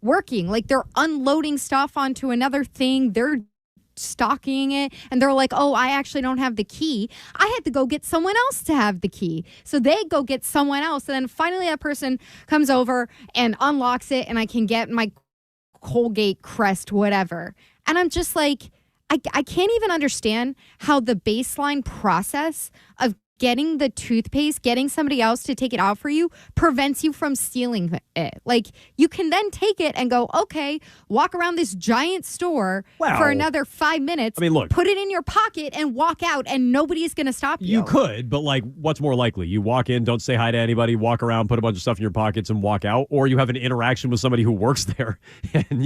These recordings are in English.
working. Like, they're unloading stuff onto another thing. They're stocking it, and they're like, oh, I actually don't have the key. I had to go get someone else to have the key. So they go get someone else, and then finally that person comes over and unlocks it, and I can get my Colgate Crest, whatever. And I'm just like, I can't even understand how the baseline process of getting the toothpaste, getting somebody else to take it out for you, prevents you from stealing it. Like, you can then take it and go, okay, walk around this giant store for another 5 minutes. I mean, look, put it in your pocket and walk out, and nobody's going to stop you. You could, but like, what's more likely? You walk in, don't say hi to anybody, walk around, put a bunch of stuff in your pockets and walk out, or you have an interaction with somebody who works there. And,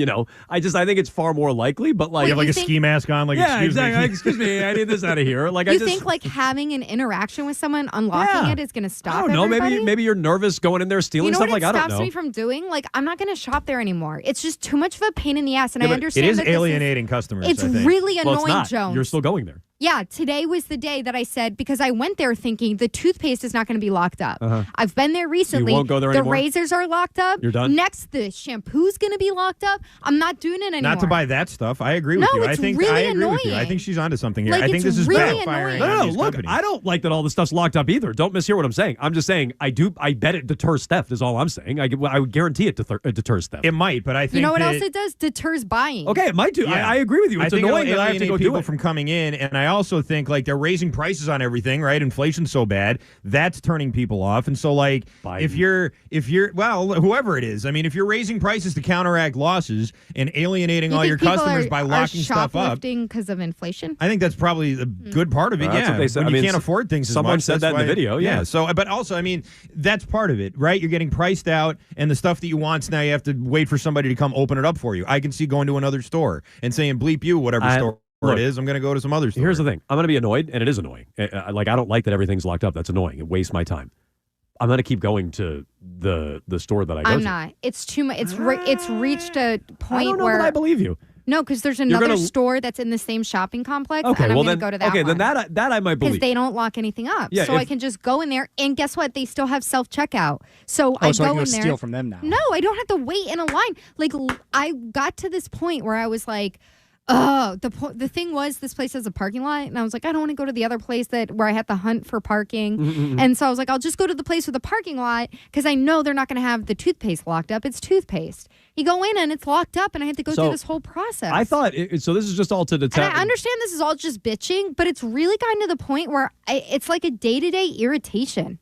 I think it's far more likely, but like... You have like a ski mask on, like, excuse me. Excuse me, I need this out of here. Like, you think like having an interaction with someone unlocking it is going to stop everybody? I don't know. Maybe you're nervous going in there stealing stuff. Like, I don't know. Stops me from doing? Like, I'm not going to shop there anymore. It's just too much of a pain in the ass, and I understand it is alienating customers. It's really annoying, it's not. Jones. You're still going there. Yeah, today was the day that I said, because I went there thinking the toothpaste is not going to be locked up. I've been there recently. You won't go there anymore? The razors are locked up. You're done? Next, the shampoo's going to be locked up. I'm not doing it anymore. Not to buy that stuff. I agree with you. It's really I agree annoying. with you. I think she's onto something here. Like, I think this is really backfiring. No, these look, companies. I don't like that all the stuff's locked up either. Don't mishear what I'm saying. I'm just saying I bet it deters theft is all I'm saying. I would guarantee it deters theft. It might, but I think you know what else it does? Deters buying. Okay, it might do. Yeah. I agree with you. It's I think annoying it'll that I have to go alienate people do it. from coming in, and I also think like they're raising prices on everything, right? Inflation's so bad that's turning people off, and so like Biden. if you're whoever it is, I mean, if you're raising prices to counteract losses and alienating all your customers by locking stuff up, because of inflation. I think that's probably a good part of it. That's what they said. When you can't afford things as much. Someone said that's that in why, the video. Yeah. So, but also, I mean, that's part of it, right? You're getting priced out, and the stuff that you want, now you have to wait for somebody to come open it up for you. I can see going to another store and saying, bleep you, whatever store it is, I'm going to go to some other store. Here's the thing. I'm going to be annoyed, and it is annoying. Like, I don't like that everything's locked up. That's annoying. It wastes my time. I'm going to keep going to the store that I go to. I'm not. It's too much. It's reached a point I don't know where that I believe you. No, because there's another store that's in the same shopping complex, okay, and I'm well going to go to that okay, one. then that I might believe. Because they don't lock anything up. Yeah, so I can just go in there, and guess what? They still have self-checkout. So I so go I can in there. steal from them now. No, I don't have to wait in a line. Like, I got to this point where I was like, oh, the thing was, this place has a parking lot, and I was like, I don't want to go to the other place where I had to hunt for parking. And so I was like, I'll just go to the place with the parking lot, because I know they're not going to have the toothpaste locked up. It's toothpaste. You go in, and it's locked up, and I had to go through this whole process. I thought, so this is just all to detect. And I understand this is all just bitching, but it's really gotten to the point where it's like a day-to-day irritation.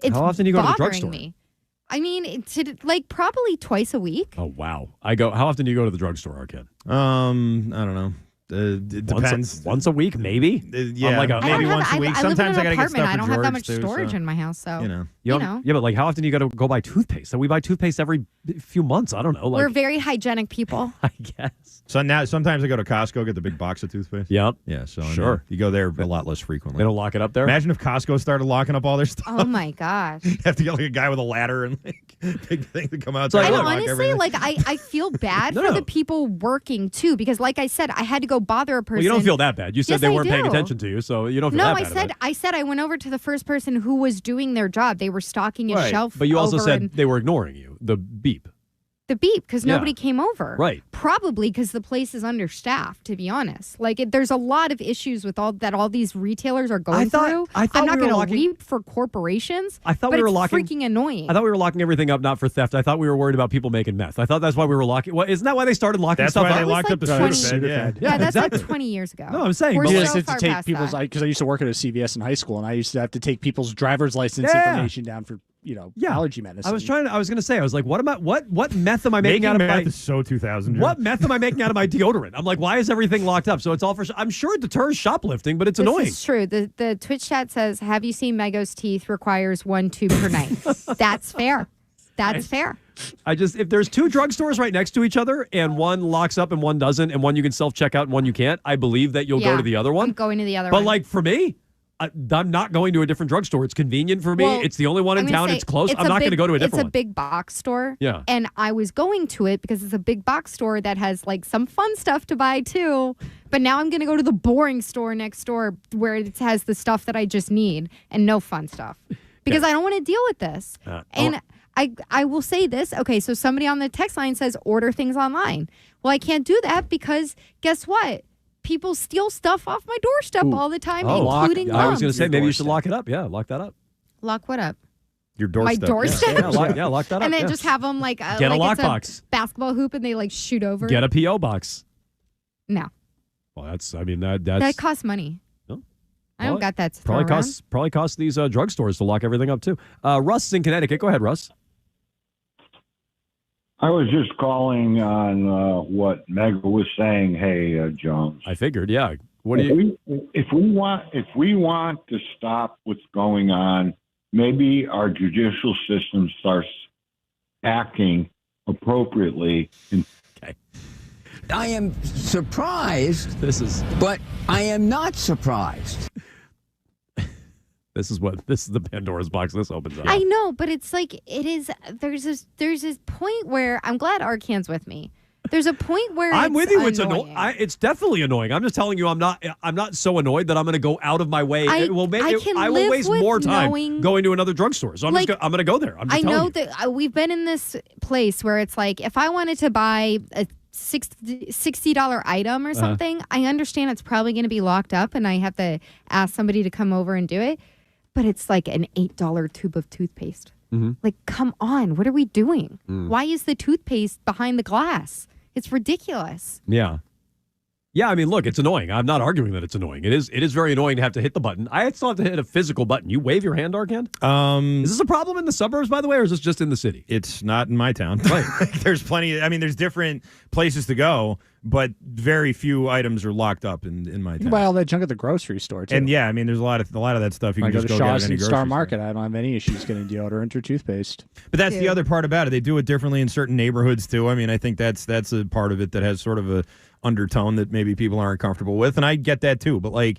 It's How often do you go to the bothering drugstore? me. I mean, like probably twice a week. Oh, wow. How often do you go to the drugstore, Arcade? I don't know. It depends. Once a week, maybe? Yeah, maybe once a week. Sometimes I got to get stuff I don't have that much too, storage in my house, so Yeah, but like, how often do you go buy toothpaste? So we buy toothpaste every few months. I don't know. Like, we're very hygienic people. I guess. So now sometimes I go to Costco, get the big box of toothpaste. Yep. Yeah. So sure, you go there a lot less frequently. They don't lock it up there. Imagine if Costco started locking up all their stuff. Oh my gosh. You have to get like a guy with a ladder and like big thing to come out. And honestly, like I feel bad for the people working too, because like I said, I had to go bother a person. Well, you don't feel that bad. You said Yes, they I weren't paying do. attention to you, so you don't feel that bad. I said I went over to the first person who was doing their job. They were stocking a shelf. But you also over said they were ignoring you. The beep. The beep, because nobody came over. Right. Probably because the place is understaffed, to be honest. Like, there's a lot of issues with all these retailers are going through. I'm not going to weep for corporations, but we were it's freaking annoying. I thought we were locking everything up, not for theft. I thought we were worried about people making meth. I thought that's why we were locking. Well, isn't that why they started locking stuff up? That's why they locked up the Sudafed. Yeah, that's exactly. like 20 years ago. No, I'm saying. We're But You so just have far to take past people's, that. because I used to work at a CVS in high school, and I used to have to take people's driver's license information down for allergy medicine. I was going to say, I was like, what meth am I making out of meth my? is so 2000. What meth am I making out of my deodorant? I'm like, why is everything locked up? So it's all for. I'm sure it deters shoplifting, but it's annoying. This is true. The Twitch chat says, "Have you seen Mego's teeth requires 1 tube per night?" That's fair. That's fair. If there's two drugstores right next to each other and one locks up and one doesn't, and one you can self-check out and one you can't, I believe that you'll go to the other one. I'm going to the other one. But like for me, I'm not going to a different drugstore. It's convenient for me. Well, it's the only one in town. It's close. I'm not going to go to a different one. It's a big box store. Yeah. And I was going to it because it's a big box store that has like some fun stuff to buy too. But now I'm going to go to the boring store next door where it has the stuff that I just need and no fun stuff. Because I don't want to deal with this. I will say this. Okay, so somebody on the text line says order things online. Well, I can't do that because guess what? People steal stuff off my doorstep all the time, including I was going to mums. say maybe you should lock it up. Yeah, lock that up. Lock what up? Your doorstep. My doorstep? Lock that up. And then just have them like Get a like lockbox. Basketball hoop and they like shoot over. Get a P.O. box. No. Well, that's that costs money. No? I don't got that to probably throw around. probably costs these drugstores to lock everything up too. Russ is in Connecticut. Go ahead, Russ. I was just calling on what Meg was saying. Hey, Jones. I figured, yeah. What do you? If we want to stop what's going on, maybe our judicial system starts acting appropriately. Okay. I am surprised, but I am not surprised. This is the Pandora's box this opens up. I know, but it's like there's this point where I'm glad Arcan's with me. There's a point where I'm with you. It's annoying. It's definitely annoying. I'm just telling you, I'm not so annoyed that I'm going to go out of my way. I will waste more time going to another drugstore. So I'm going to go there. I know that we've been in this place where it's like if I wanted to buy a $60 item or something, I understand it's probably going to be locked up, and I have to ask somebody to come over and do it. But it's like an $8 tube of toothpaste. Mm-hmm. Like, come on, what are we doing? Why is the toothpaste behind the glass? It's ridiculous. Yeah. Yeah, I mean, look, it's annoying. I'm not arguing that it's annoying. It is very annoying to have to hit the button. I still have to hit a physical button. You wave your hand, Arkan? Is this a problem in the suburbs, by the way, or is this just in the city? It's not in my town. Right. There's plenty. I mean, there's different places to go, but very few items are locked up in my town. You can buy all that junk at the grocery store, too. And yeah, I mean, there's a lot of that stuff. You can go just to go Shaw's get at any and grocery Star Market. store. I don't have any issues getting deodorant or toothpaste. But that's the other part about it. They do it differently in certain neighborhoods too. I mean, I think that's a part of it that has sort of a undertone that maybe people aren't comfortable with, and I get that too. But like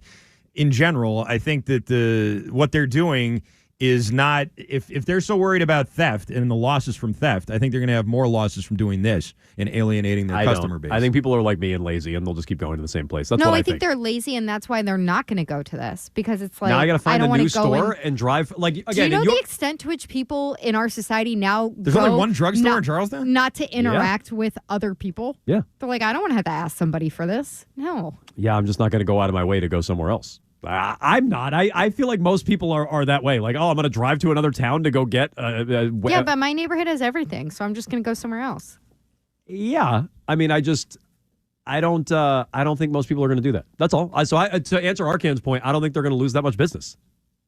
in general, I think that what they're doing is not, if they're so worried about theft and the losses from theft, I think they're going to have more losses from doing this and alienating their customer base. I think people are like me and lazy, and they'll just keep going to the same place. That's no, what I think. I think they're lazy, and that's why they're not going to go to this, because it's like, now I got to find a new store and and drive. Like, again, do you know the extent to which people in our society now there's only one drugstore in Charlestown? Not to interact with other people. Yeah. They're like, I don't want to have to ask somebody for this. No. Yeah, I'm just not going to go out of my way to go somewhere else. I'm not. I feel like most people are that way. Like, oh, I'm going to drive to another town to go get. Yeah, but my neighborhood has everything, so I'm just going to go somewhere else. Yeah, I mean, I don't think most people are going to do that. That's all. To answer Arkan's point, I don't think they're going to lose that much business.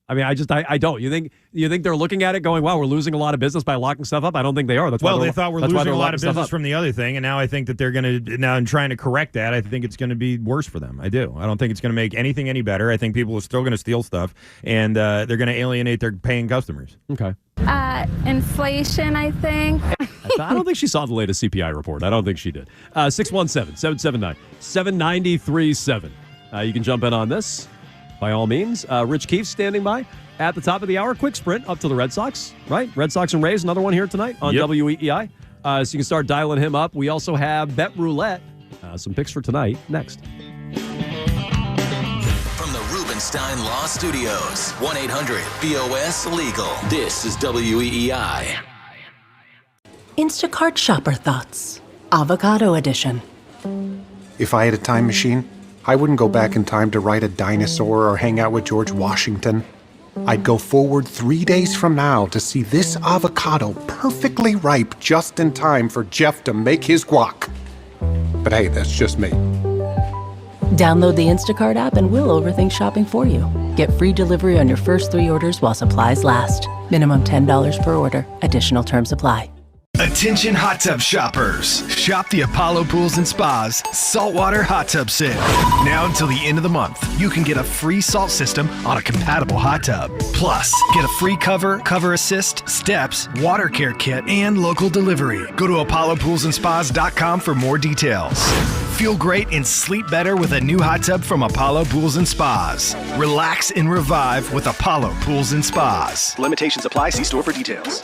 I mean, I don't. You think they're looking at it going, wow, we're losing a lot of business by locking stuff up? I don't think they are. That's why they thought we're losing a lot of business from the other thing, and now I think that they're going to, now in trying to correct that, I think it's going to be worse for them. I do. I don't think it's going to make anything any better. I think people are still going to steal stuff, and they're going to alienate their paying customers. Okay. Inflation, I think. I don't think she saw the latest CPI report. I don't think she did. 617-779-7937. You can jump in on this. By all means, Rich Keefe standing by at the top of the hour. Quick sprint up to the Red Sox, right? Red Sox and Rays, another one here tonight on WEEI. So you can start dialing him up. We also have Bet Roulette. Some picks for tonight next. From the Rubenstein Law Studios, 1-800-BOS-LEGAL. This is WEEI. Instacart Shopper Thoughts, Avocado Edition. If I had a time machine, I wouldn't go back in time to ride a dinosaur or hang out with George Washington. I'd go forward 3 days from now to see this avocado perfectly ripe just in time for Jeff to make his guac. But hey, that's just me. Download the Instacart app and we'll overthink shopping for you. Get free delivery on your first 3 orders while supplies last. Minimum $10 per order. Additional terms apply. Attention hot tub shoppers. Shop the Apollo Pools and Spas Saltwater Hot Tub Sale. Now until the end of the month, you can get a free salt system on a compatible hot tub. Plus, get a free cover assist, steps, water care kit, and local delivery. Go to ApolloPoolsAndSpas.com for more details. Feel great and sleep better with a new hot tub from Apollo Pools and Spas. Relax and revive with Apollo Pools and Spas. Limitations apply. See store for details.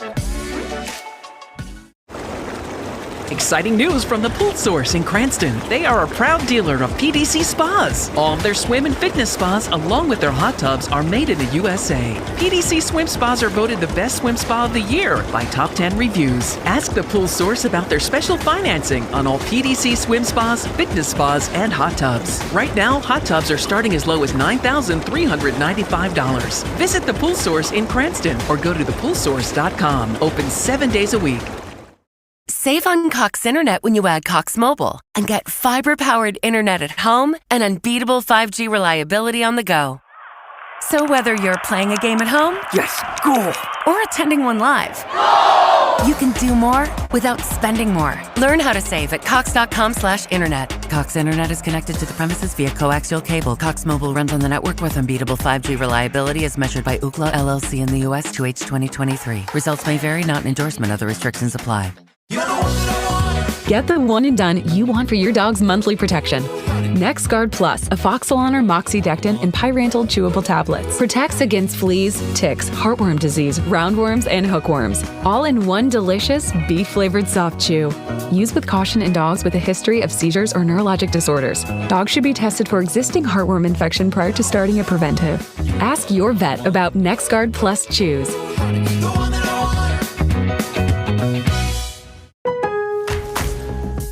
Exciting news from the Pool Source in Cranston. They are a proud dealer of PDC spas. All of their swim and fitness spas, along with their hot tubs, are made in the USA. PDC Swim Spas are voted the best swim spa of the year by Top 10 reviews. Ask the Pool Source about their special financing on all PDC swim spas, fitness spas, and hot tubs. Right now, hot tubs are starting as low as $9,395. Visit the Pool Source in Cranston or go to thepoolsource.com. Open 7 days a week. Save on Cox Internet when you add Cox Mobile and get fiber-powered internet at home and unbeatable 5G reliability on the go. So whether you're playing a game at home, yes, cool, or attending one live, you can do more without spending more. Learn how to save at cox.com/internet. Cox Internet is connected to the premises via coaxial cable. Cox Mobile runs on the network with unbeatable 5G reliability as measured by Ookla LLC in the U.S. 2H 2023. Results may vary, not an endorsement. Other restrictions apply. Get the one and done you want for your dog's monthly protection. NexGard Plus, a Foxalon or Moxidectin and Pyrantel chewable tablets. Protects against fleas, ticks, heartworm disease, roundworms, and hookworms. All in one delicious, beef-flavored soft chew. Use with caution in dogs with a history of seizures or neurologic disorders. Dogs should be tested for existing heartworm infection prior to starting a preventive. Ask your vet about NexGard Plus chews.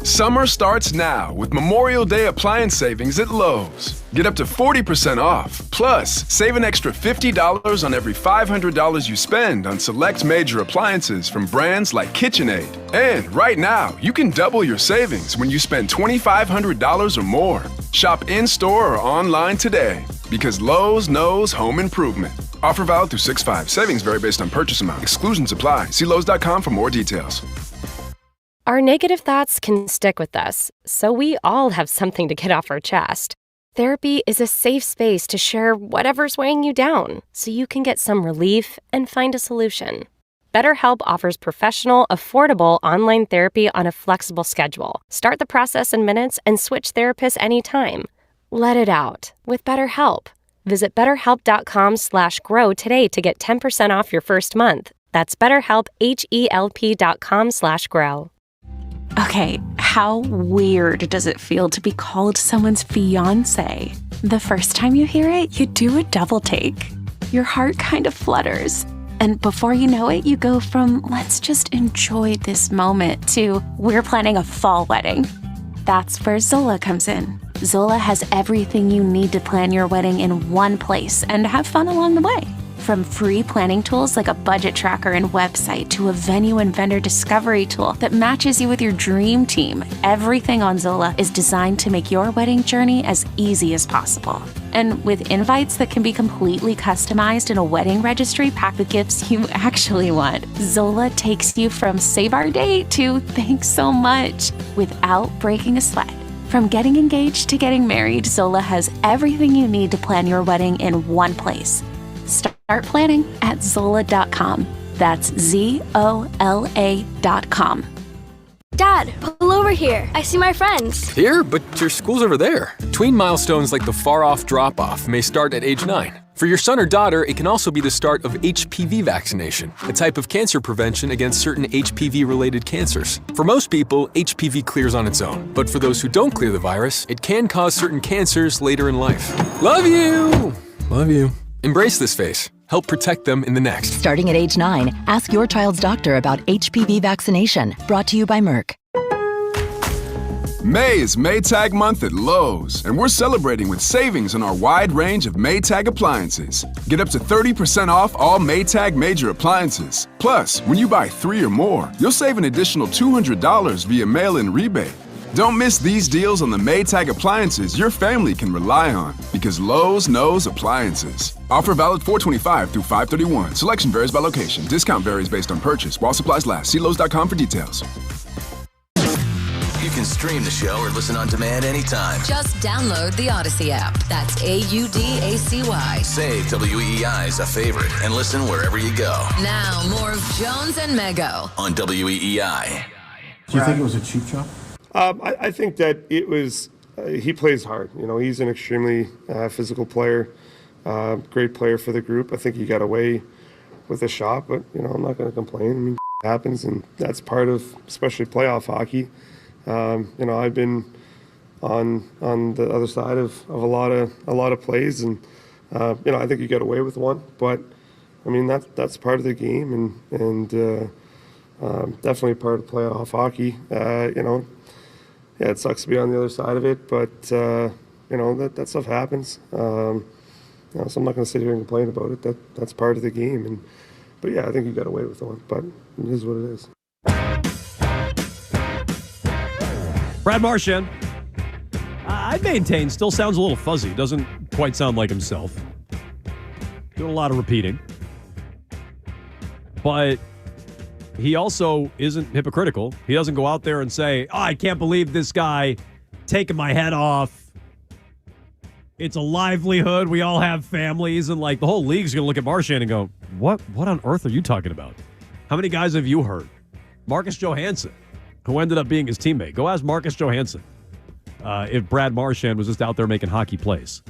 Summer starts now with Memorial Day appliance savings at Lowe's. Get up to 40% off. Plus, save an extra $50 on every $500 you spend on select major appliances from brands like KitchenAid. And right now, you can double your savings when you spend $2,500 or more. Shop in-store or online today because Lowe's knows home improvement. Offer valid through 6/5. Savings vary based on purchase amount. Exclusions apply. See Lowe's.com for more details. Our negative thoughts can stick with us, so we all have something to get off our chest. Therapy is a safe space to share whatever's weighing you down, so you can get some relief and find a solution. BetterHelp offers professional, affordable online therapy on a flexible schedule. Start the process in minutes and switch therapists anytime. Let it out with BetterHelp. Visit BetterHelp.com/grow today to get 10% off your first month. That's BetterHelp, HELP.com/grow. Okay, how weird does it feel to be called someone's fiance? The first time you hear it, you do a double take. Your heart kind of flutters. And before you know it, you go from, let's just enjoy this moment, to, we're planning a fall wedding. That's where Zola comes in. Zola has everything you need to plan your wedding in one place and have fun along the way. From free planning tools like a budget tracker and website to a venue and vendor discovery tool that matches you with your dream team, everything on Zola is designed to make your wedding journey as easy as possible. And with invites that can be completely customized in a wedding registry packed with gifts you actually want, Zola takes you from save our date to thanks so much without breaking a sweat. From getting engaged to getting married, Zola has everything you need to plan your wedding in one place. Start planning at Zola.com. That's ZOLA.com. Dad, pull over here. I see my friends. Here? But your school's over there. Tween milestones like the far-off drop-off may start at age 9. For your son or daughter, it can also be the start of HPV vaccination, a type of cancer prevention against certain HPV-related cancers. For most people, HPV clears on its own. But for those who don't clear the virus, it can cause certain cancers later in life. Love you! Love you. Embrace this phase. Help protect them in the next. Starting at age 9, ask your child's doctor about HPV vaccination. Brought to you by Merck. May is Maytag month at Lowe's, and we're celebrating with savings on our wide range of Maytag appliances. Get up to 30% off all Maytag major appliances. Plus, when you buy 3 or more, you'll save an additional $200 via mail-in rebate. Don't miss these deals on the Maytag appliances your family can rely on, because Lowe's knows appliances. Offer valid 4/25 through 5/31. Selection varies by location. Discount varies based on purchase. While supplies last. See Lowe's.com for details. You can stream the show or listen on demand anytime. Just download the Odyssey app. That's AUDACY. Save WEEI as a favorite and listen wherever you go. Now, more of Jones and Mego on WEEI. Do you think it was a cheap shot? I think that it was, he plays hard. You know, he's an extremely physical player, great player for the group. I think he got away with a shot, but, you know, I'm not going to complain. I mean, happens, and that's part of especially playoff hockey. I've been on the other side of a lot of plays, and I think you get away with one, but I mean that's part of the game, and definitely part of playoff hockey. It sucks to be on the other side of it, but that stuff happens. So I'm not going to sit here and complain about it. That's part of the game, but yeah, I think you got away with one, but it is what it is. Brad Marchand, I maintain, still sounds a little fuzzy. Doesn't quite sound like himself. Doing a lot of repeating. But he also isn't hypocritical. He doesn't go out there and say, I can't believe this guy taking my head off. It's a livelihood. We all have families. And like the whole league's going to look at Marchand and go, what on earth are you talking about? How many guys have you heard? Marcus Johansson, who ended up being his teammate. Go ask Marcus Johansson if Brad Marchand was just out there making hockey plays.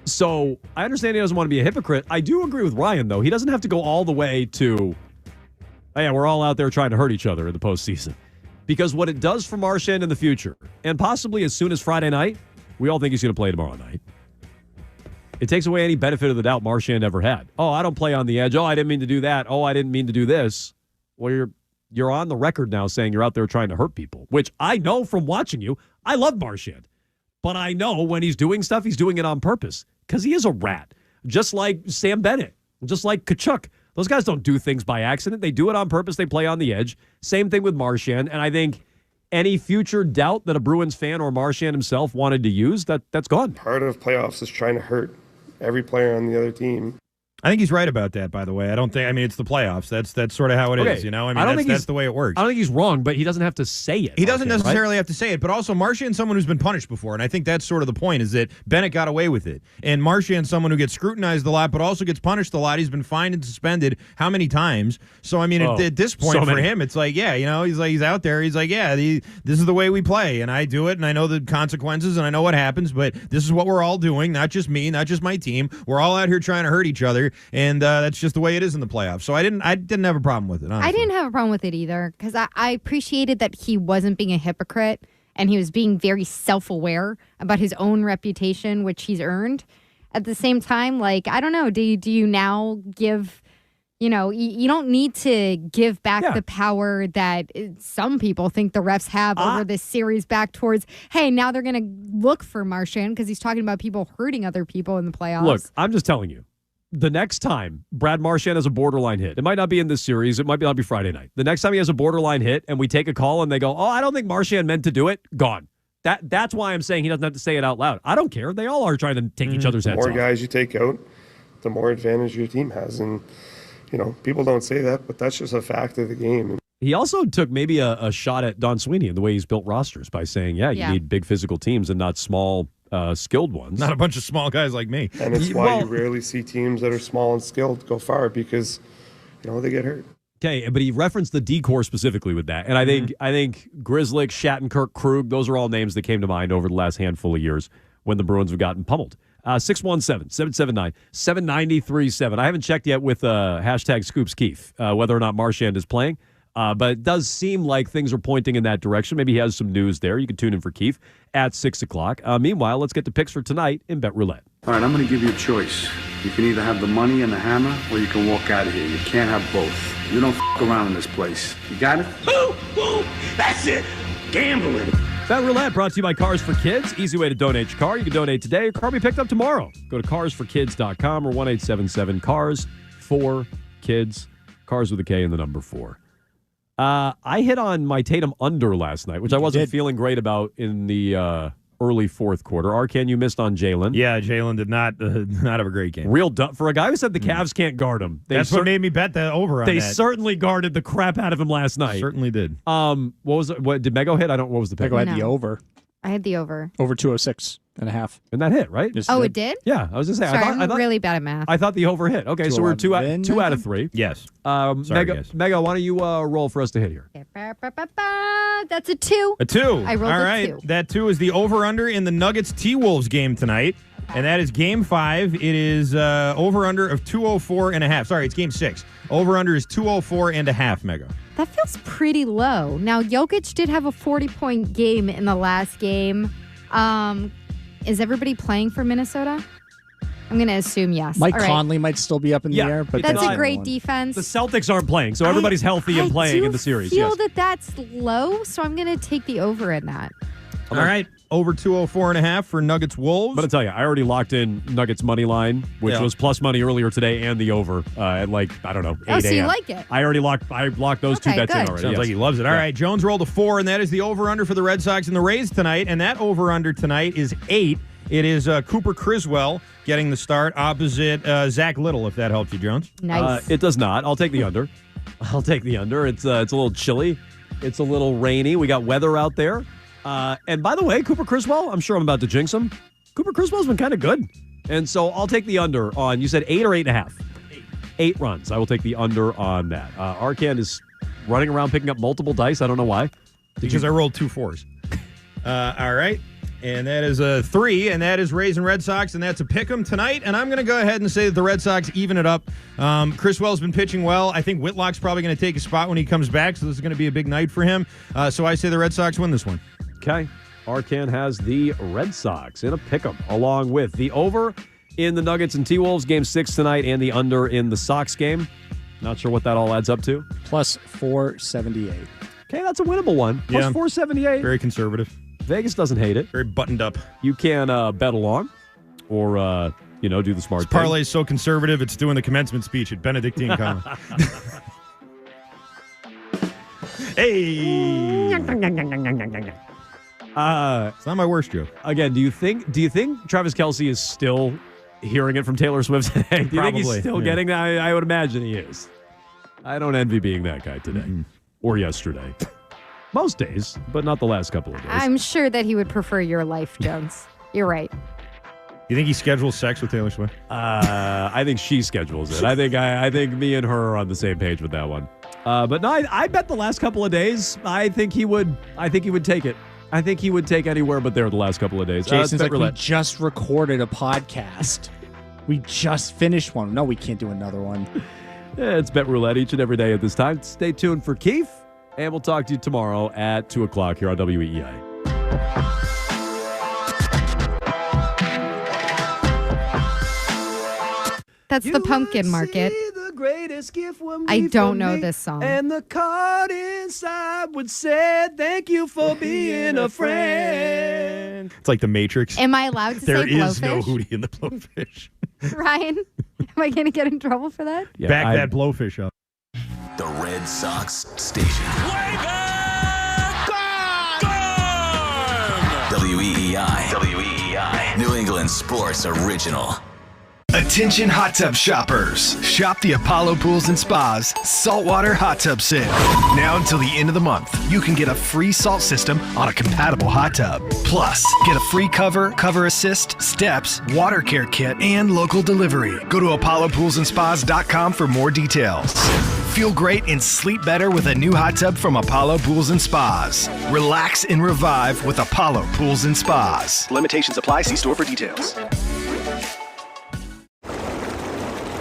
So I understand he doesn't want to be a hypocrite. I do agree with Ryan, though. He doesn't have to go all the way to, oh, yeah, we're all out there trying to hurt each other in the postseason. Because what it does for Marchand in the future, and possibly as soon as Friday night, we all think he's going to play tomorrow night. It takes away any benefit of the doubt Marchand ever had. Oh, I don't play on the edge. Oh, I didn't mean to do that. Oh, I didn't mean to do this. Well, you're on the record now saying you're out there trying to hurt people, which I know from watching you. I love Marchand. But I know when he's doing stuff, he's doing it on purpose because he is a rat. Just like Sam Bennett, just like Kachuk. Those guys don't do things by accident. They do it on purpose. They play on the edge. Same thing with Marchand. And I think any future doubt that a Bruins fan or Marchand himself wanted to use, that's gone. Part of playoffs is trying to hurt every player on the other team. I think he's right about that, by the way. It's the playoffs. That's sort of how it is, you know? That's the way it works. I don't think he's wrong, but he doesn't have to say it. He doesn't necessarily have to say it, but also Marchand's someone who's been punished before, and I think that's sort of the point, is that Bennett got away with it. And Marchand's someone who gets scrutinized a lot, but also gets punished a lot. He's been fined and suspended how many times? So, at this point for him, it's like, he's out there. He's like, this is the way we play, and I do it, and I know the consequences, and I know what happens, but this is what we're all doing, not just me, not just my team. We're all out here trying to hurt each other, and that's just the way it is in the playoffs. So I didn't have a problem with it, honestly. I didn't have a problem with it either because I appreciated that he wasn't being a hypocrite and he was being very self-aware about his own reputation, which he's earned. At the same time, like, I don't know, do you now give, you don't need to give back the power that some people think the refs have over this series back towards, hey, now they're going to look for Marchand because he's talking about people hurting other people in the playoffs. Look, I'm just telling you. The next time Brad Marchand has a borderline hit, it might not be in this series, it might not be Friday night. The next time he has a borderline hit and we take a call and they go, I don't think Marchand meant to do it, gone. That's why I'm saying he doesn't have to say it out loud. I don't care. They all are trying to take each other's heads off. The more guys you take out, the more advantage your team has. And, people don't say that, but that's just a fact of the game. He also took maybe a shot at Don Sweeney and the way he's built rosters by saying, you need big physical teams and not small skilled ones. Not a bunch of small guys like me. And it's why you rarely see teams that are small and skilled go far because, they get hurt. Okay, but he referenced the D-core specifically with that. And I think Grzelcyk, Shattenkirk, Krug, those are all names that came to mind over the last handful of years when the Bruins have gotten pummeled. 617-779-7937. I haven't checked yet with hashtag ScoopsKeefe whether or not Marchand is playing. But it does seem like things are pointing in that direction. Maybe he has some news there. You can tune in for Keefe at 6 o'clock. Meanwhile, let's get to picks for tonight in Bet Roulette. All right, I'm going to give you a choice. You can either have the money and the hammer, or you can walk out of here. You can't have both. You don't around in this place. You got it? Boom, boom, that's it. Gambling. Bet Roulette brought to you by Cars for Kids. Easy way to donate your car. You can donate today. Your car will be picked up tomorrow. Go to carsforkids.com or 1-877-CARS-4-KIDS. Cars with a K and the number 4. I hit on my Tatum under last night, which I wasn't feeling great about in the early fourth quarter. Arcan, you missed on Jalen. Yeah, Jalen did not have a great game. Real for a guy who said the Cavs can't guard him. That's what made me bet that over on They that. Certainly guarded the crap out of him last night. Certainly did. What was it? What did Mego hit? What was the pick? Mego had the over. I had the over. Over 206.5. And that hit, right? Oh, it did? Yeah, I was just saying. Sorry, I thought, really bad at math. I thought the over hit. Okay, so we're two out of 3. Yes. Mego, why don't you roll for us to hit here? That's a 2. A 2. I rolled All a right. 2. That 2 is the over-under in the Nuggets T-Wolves game tonight. And that is Game 5. It is over-under of 204.5. Sorry, it's Game 6. Over-under is 204.5, Mega. That feels pretty low. Now, Jokic did have a 40-point game in the last game. Is everybody playing for Minnesota? I'm going to assume yes. Mike All right. Conley might still be up in the air, but that's a great defense. The Celtics aren't playing, so everybody's healthy and playing in the series. I feel that's low, so I'm going to take the over in that. All right, over 204.5 for Nuggets Wolves. But I'll tell you, I already locked in Nuggets money line, which was plus money earlier today, and the over at 8 Oh, so you a.m. like it? I locked those two bets in already. Sounds like he loves it. All right, Jones rolled a 4, and that is the over-under for the Red Sox and the Rays tonight. And that over-under tonight is 8. It is Cooper Criswell getting the start opposite Zach Little, if that helps you, Jones. Nice. It does not. I'll take the under. It's a little chilly. It's a little rainy. We got weather out there. And by the way, Cooper Criswell, I'm sure I'm about to jinx him. Cooper Criswell's been kind of good. And so I'll take the under on, you said 8 or 8.5? 8 runs. I will take the under on that. Arcan is running around picking up multiple dice. I don't know why. Because I rolled 2 4s. All right. And that is a 3, and that is Rays and Red Sox, and that's a pick'em tonight. And I'm going to go ahead and say that the Red Sox even it up. Criswell's been pitching well. I think Whitlock's probably going to take a spot when he comes back, so this is going to be a big night for him. So I say the Red Sox win this one. Okay. Arcan has the Red Sox in a pick'em, along with the over in the Nuggets and T-Wolves game 6 tonight, and the under in the Sox game. Not sure what that all adds up to. Plus 478. Okay, that's a winnable one. Plus 478. Very conservative. Vegas doesn't hate it. Very buttoned up. You can bet along or, do the smart thing. Parlay is so conservative, it's doing the commencement speech at Benedictine College. Hey! It's not my worst joke. Again, do you think Travis Kelce is still hearing it from Taylor Swift today? Do you think he's still getting that? I would imagine he is. I don't envy being that guy today or yesterday. Most days, but not the last couple of days. I'm sure that he would prefer your life, Jones. You're right. You think he schedules sex with Taylor Swift? I think she schedules it. I think me and her are on the same page with that one. But no, I bet the last couple of days. I think he would take it. I think he would take anywhere but there the last couple of days. Jason's like, we just recorded a podcast. We just finished one. No, we can't do another one. Yeah, it's Bet Roulette each and every day at this time. Stay tuned for Keith, and we'll talk to you tomorrow at 2 o'clock here on WEEI. That's the pumpkin market. I don't know this song. And the card inside would say, thank you for being a friend. It's like the Matrix. Am I allowed to there say blowfish? There is no Hootie in the Blowfish. Ryan, am I going to get in trouble for that? Yeah, Back that Blowfish up. The Red Sox station. WEEI. New England Sports Original. Attention hot tub shoppers. Shop the Apollo Pools and Spas Saltwater Hot Tub Sale. Now until the end of the month, you can get a free salt system on a compatible hot tub. Plus, get a free cover assist, steps, water care kit, and local delivery. Go to ApolloPoolsAndSpas.com for more details. Feel great and sleep better with a new hot tub from Apollo Pools and Spas. Relax and revive with Apollo Pools and Spas. Limitations apply. See store for details.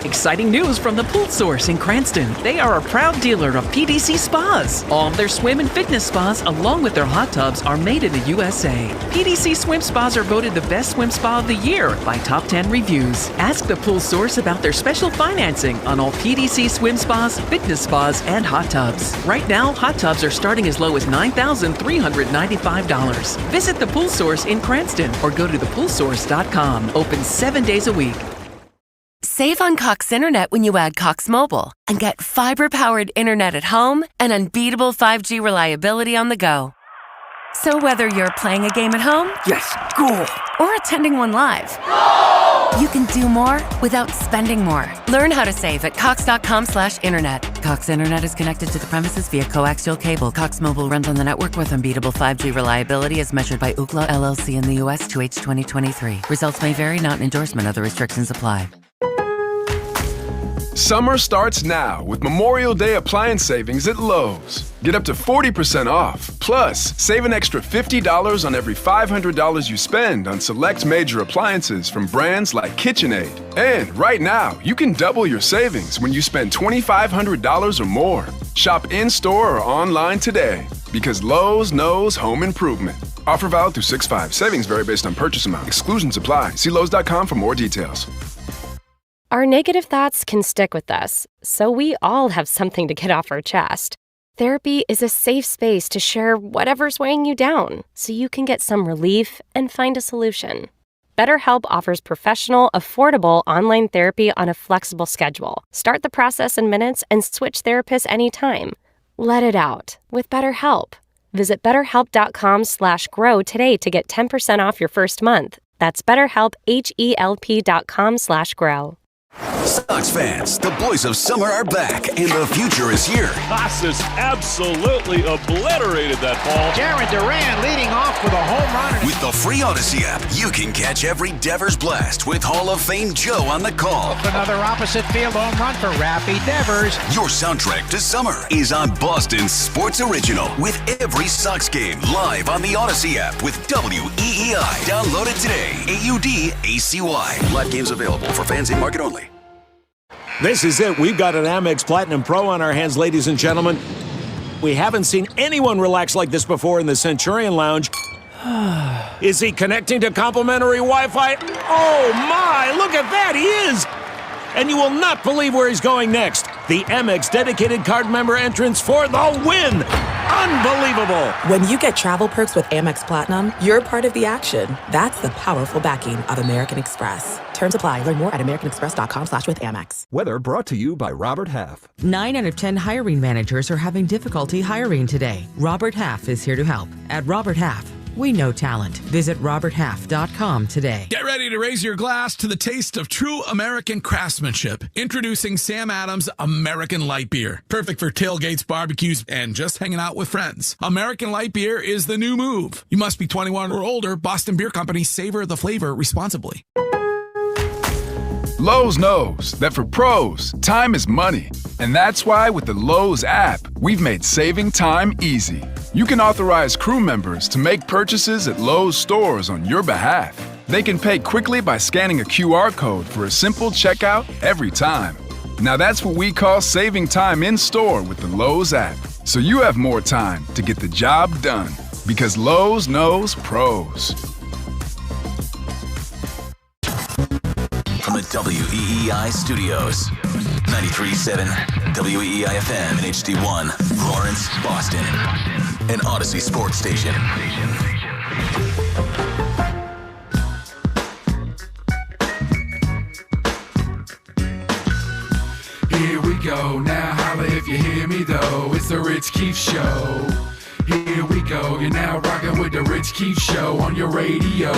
Exciting news from the Pool Source in Cranston. They are a proud dealer of PDC spas. All of their swim and fitness spas, along with their hot tubs, are made in the USA. PDC swim spas are voted the best swim spa of the year by top 10 reviews. Ask the Pool Source about their special financing on all PDC swim spas, fitness spas, and hot tubs. Right now, hot tubs are starting as low as $9,395. Visit the Pool Source in Cranston or go to thepoolsource.com. Open 7 days a week. Save on Cox Internet when you add Cox Mobile and get fiber-powered internet at home and unbeatable 5G reliability on the go. So whether you're playing a game at home, yes, cool, or attending one live, you can do more without spending more. Learn how to save at cox.com/internet. Cox Internet is connected to the premises via coaxial cable. Cox Mobile runs on the network with unbeatable 5G reliability as measured by Ookla LLC in the U.S. 2H 2023. Results may vary, not an endorsement. Other restrictions apply. Summer starts now with Memorial Day appliance savings at Lowe's. Get up to 40% off. Plus, save an extra $50 on every $500 you spend on select major appliances from brands like KitchenAid. And right now, you can double your savings when you spend $2,500 or more. Shop in-store or online today because Lowe's knows home improvement. Offer valid through 6/5. Savings vary based on purchase amount. Exclusions apply. See Lowe's.com for more details. Our negative thoughts can stick with us, so we all have something to get off our chest. Therapy is a safe space to share whatever's weighing you down, so you can get some relief and find a solution. BetterHelp offers professional, affordable online therapy on a flexible schedule. Start the process in minutes and switch therapists anytime. Let it out with BetterHelp. Visit betterhelp.com/grow today to get 10% off your first month. That's BetterHelp, HELP.com/grow. Sox fans, the boys of summer are back, and the future is here. Casas absolutely obliterated that ball. Jarren Duran leading off with a home run. With the free Odyssey app, you can catch every Devers blast with Hall of Fame Joe on the call. Another opposite field home run for Raffy Devers. Your soundtrack to summer is on Boston Sports Original with every Sox game live on the Odyssey app with WEEI. Download it today. AUDACY. Live games available for fans in market only. This is it. We've got an Amex Platinum Pro on our hands, ladies and gentlemen. We haven't seen anyone relax like this before in the Centurion Lounge. Is he connecting to complimentary Wi-Fi? Oh, my! Look at that! He is! And you will not believe where he's going next. The Amex dedicated card member entrance for the win! Unbelievable! When you get travel perks with Amex Platinum, you're part of the action. That's the powerful backing of American Express. Terms apply. Learn more at americanexpress.com/withAmex. Weather brought to you by Robert Half. 9 out of 10 hiring managers are having difficulty hiring today. Robert Half is here to help. At Robert Half, we know talent. Visit roberthalf.com today. Get ready to raise your glass to the taste of true American craftsmanship. Introducing Sam Adams American Light Beer. Perfect for tailgates, barbecues, and just hanging out with friends. American Light Beer is the new move. You must be 21 or older. Boston Beer Company. Savor the flavor responsibly. Lowe's knows that for pros, time is money. And that's why with the Lowe's app, we've made saving time easy. You can authorize crew members to make purchases at Lowe's stores on your behalf. They can pay quickly by scanning a QR code for a simple checkout every time. Now that's what we call saving time in store with the Lowe's app. So you have more time to get the job done. Because Lowe's knows pros. From the WEEI studios, 93.7 WEEI FM and HD1, Lawrence, Boston, an Odyssey sports station. Here we go, now holla if you hear me though, it's the Rich Keefe Show. Here we go, you're now rocking with the Rich Keefe Show on your radio.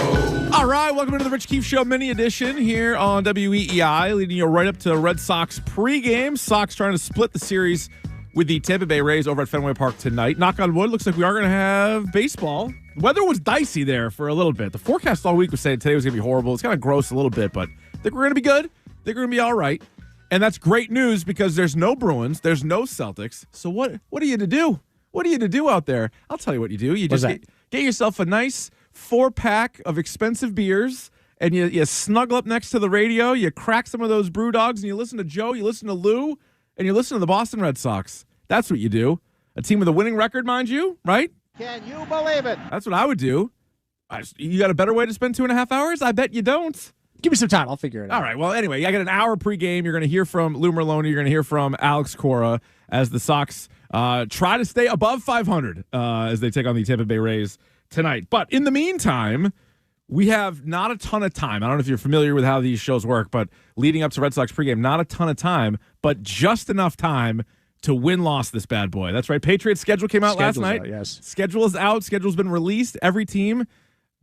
All right, welcome to the Rich Keefe Show mini edition here on WEEI, leading you right up to the Red Sox pregame. Sox trying to split the series with the Tampa Bay Rays over at Fenway Park tonight. Knock on wood, looks like we are going to have baseball. The weather was dicey there for a little bit. The forecast all week was saying today was going to be horrible. It's kind of gross a little bit, but I think we're going to be good. I think we're going to be all right. And that's great news because there's no Bruins, there's no Celtics. So what are you to do? What are you to do out there? I'll tell you what you do. You just get yourself a nice 4-pack of expensive beers, and you snuggle up next to the radio. You crack some of those brew dogs, and you listen to Joe, you listen to Lou, and you listen to the Boston Red Sox. That's what you do. A team with a winning record, mind you, right? Can you believe it? That's what I would do. You got a better way to spend 2.5 hours? I bet you don't. Give me some time. I'll figure it out. All right. Well, anyway, I got an hour pregame. You're going to hear from Lou Merlone. You're going to hear from Alex Cora as the Sox try to stay above 500 as they take on the Tampa Bay Rays tonight. But in the meantime, we have not a ton of time. I don't know if you're familiar with how these shows work, but leading up to Red Sox pregame, not a ton of time, but just enough time to win-loss this bad boy. That's right. Patriots schedule came out last night. Yes. Schedule is out. Schedule's been released. Every team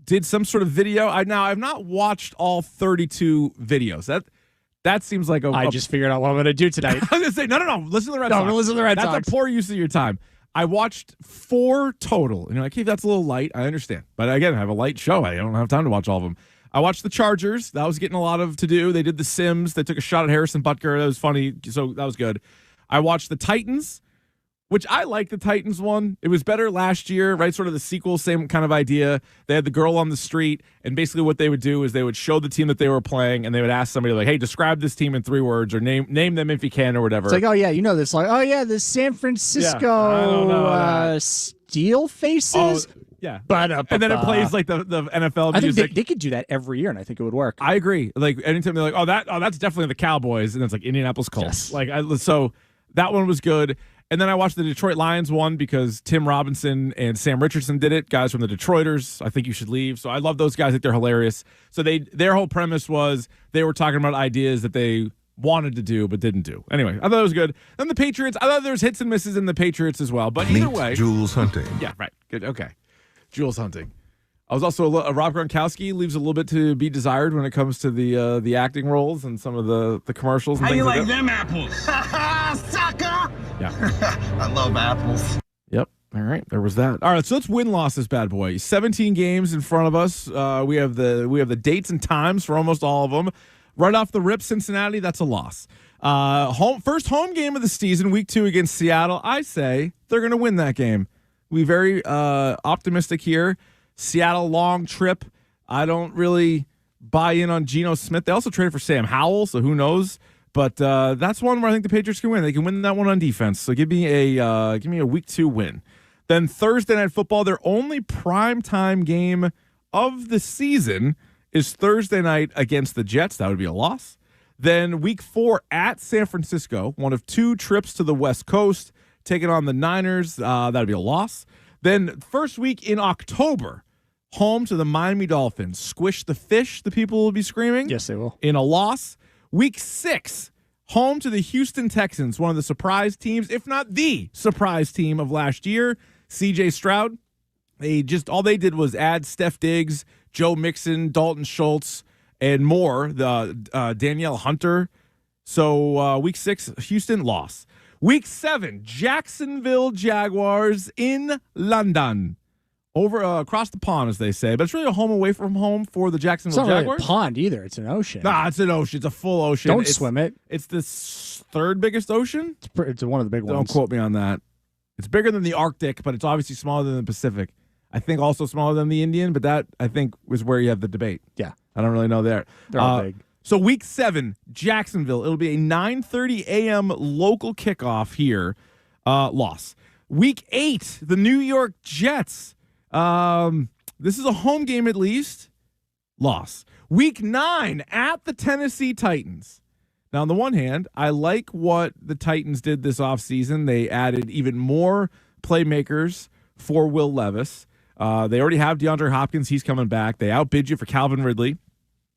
did some sort of video. I've not watched all 32 videos. That seems like I just figured out what I'm going to do tonight. I was going to say, no. Listen to the Red Sox. No, listen to the Red Sox. That's a poor use of your time. I watched 4 total. And you're like, hey, that's a little light. I understand. But again, I have a light show. I don't have time to watch all of them. I watched the Chargers. That was getting a lot of to do. They did the Sims. They took a shot at Harrison Butker. That was funny. So that was good. I watched the Titans, which I like the Titans one. It was better last year, right? Sort of the sequel, same kind of idea. They had the girl on the street, and basically what they would do is they would show the team that they were playing, and they would ask somebody like, hey, describe this team in 3 words, or name them if you can, or whatever. It's like, oh, yeah, you know this. Like, oh, yeah, the San Francisco Steel Faces. Oh, yeah. And then it plays like the NFL I music. think they could do that every year, and I think it would work. I agree. Like anytime they're like, that's definitely the Cowboys, and it's like Indianapolis Colts. Yes. So that one was good. And then I watched the Detroit Lions one because Tim Robinson and Sam Richardson did it, guys from the Detroiters. I think you should leave. So I love those guys. I think they're hilarious. So their whole premise was they were talking about ideas that they wanted to do but didn't do. Anyway, I thought it was good. Then the Patriots, I thought there was hits and misses in the Patriots as well. But either way. Jules Hunting. Yeah, right. Good. Okay. Jules Hunting. I was also Rob Gronkowski leaves a little bit to be desired when it comes to the acting roles and some of the commercials. And How you things like that. them apples? Sucker! Yeah. I love apples. Yep. All right. There was that. All right. So let's win-loss this bad boy. 17 games in front of us. We have the dates and times for almost all of them. Right off the rip, Cincinnati. That's a loss. First home game of the season, week 2 against Seattle. I say they're going to win that game. We very optimistic here. Seattle long trip. I don't really buy in on Geno Smith. They also traded for Sam Howell, so who knows? But that's one where I think the Patriots can win. They can win that one on defense. So give me a week 2 win. Then Thursday Night Football, their only primetime game of the season is Thursday night against the Jets. That would be a loss. Then week 4 at San Francisco, one of 2 trips to the West Coast, taking on the Niners. That would be a loss. Then first week in October, home to the Miami Dolphins. Squish the fish, the people will be screaming. Yes, they will. In a loss. Week 6, home to the Houston Texans, one of the surprise teams, if not the surprise team of last year. CJ Stroud. All they did was add Steph Diggs, Joe Mixon, Dalton Schultz, and more. Danielle Hunter. So week 6, Houston loss. Week 7, Jacksonville Jaguars in London. Over across the pond, as they say. But it's really a home away from home for the Jacksonville Jaguars. It's not really a pond either. It's an ocean. Nah, it's an ocean. It's a full ocean. Don't swim it. It's the 3rd biggest ocean? It's one of the big ones. Don't quote me on that. It's bigger than the Arctic, but it's obviously smaller than the Pacific. I think also smaller than the Indian, but that, I think, was where you have the debate. Yeah. I don't really know there. They're all big. So week 7, Jacksonville. It'll be a 9:30 a.m. local kickoff here. Loss. Week 8, the New York Jets. This is a home game at least. Loss. Week 9 at the Tennessee Titans. Now, on the one hand, I like what the Titans did this offseason. They added even more playmakers for Will Levis. They already have DeAndre Hopkins. He's coming back. They outbid you for Calvin Ridley.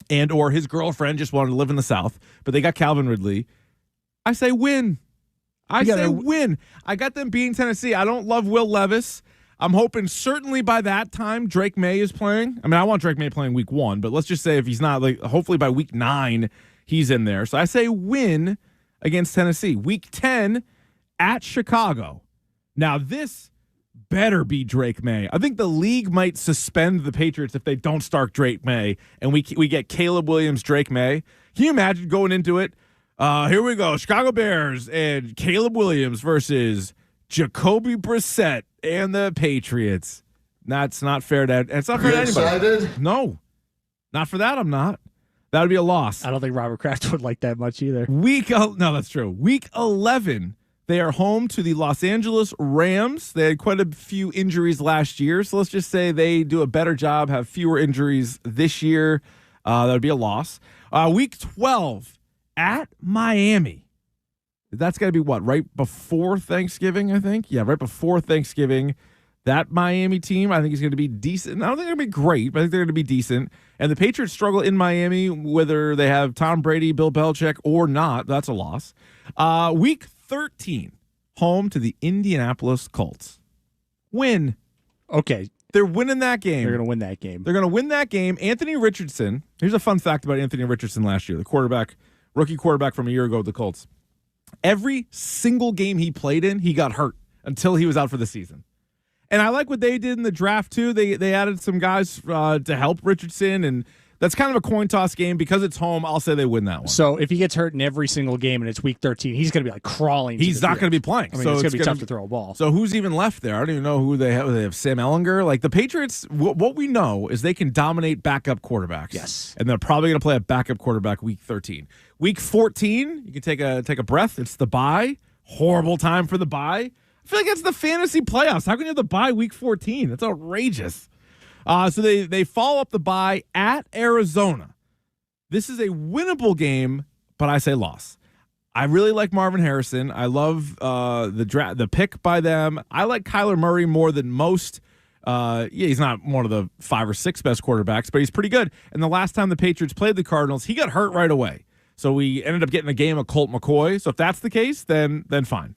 And or his girlfriend just wanted to live in the South, but they got Calvin Ridley. I say win. I say win. I got them beating Tennessee. I don't love Will Levis. I'm hoping certainly by that time Drake May is playing. I mean, I want Drake May playing week 1, but let's just say if he's not, hopefully by week 9 he's in there. So I say win against Tennessee. Week 10 at Chicago. Now this better be Drake May. I think the league might suspend the Patriots if they don't start Drake May, and we get Caleb Williams, Drake May. Can you imagine going into it? Here we go, Chicago Bears and Caleb Williams versus Jacoby Brissett and the Patriots. That's not fair to. It's not fair to anybody. Excited? No, not for that. I'm not. That would be a loss. I don't think Robert Kraft would like that much either. No, that's true. Week 11. They are home to the Los Angeles Rams. They had quite a few injuries last year, so let's just say they do a better job, have fewer injuries this year. That would be a loss. Week 12 at Miami. That's got to be what, right before Thanksgiving, I think? Yeah, right before Thanksgiving. That Miami team, I think, is going to be decent. I don't think they're going to be great, but I think they're going to be decent. And the Patriots struggle in Miami, whether they have Tom Brady, Bill Belichick, or not. That's a loss. Week 13, home to the Indianapolis Colts. Win. Okay. They're winning that game. They're going to win that game. They're going to win that game. Anthony Richardson. Here's a fun fact about Anthony Richardson last year, the rookie quarterback from a year ago with the Colts. Every single game he played in, he got hurt until he was out for the season. And I like what they did in the draft, too. They added some guys to help Richardson, and That's kind of a coin toss game. Because it's home, I'll say they win that one. So if he gets hurt in every single game and it's week 13, he's going to be like crawling. He's not going to be playing. I mean, so it's going to be tough to throw a ball. So who's even left there? I don't even know who they have. They have Sam Ehlinger. Like the Patriots, what we know is they can dominate backup quarterbacks. Yes. And they're probably going to play a backup quarterback week 13. Week 14, you can take a breath. It's the bye. Horrible time for the bye. I feel like it's the fantasy playoffs. How can you have the bye week 14? That's outrageous. So they follow up the bye at Arizona. This is a winnable game, but I say loss. I really like Marvin Harrison. I love the pick by them. I like Kyler Murray more than most. He's not one of the 5 or 6 best quarterbacks, but he's pretty good. And the last time the Patriots played the Cardinals, he got hurt right away. So we ended up getting a game of Colt McCoy. So if that's the case, then fine.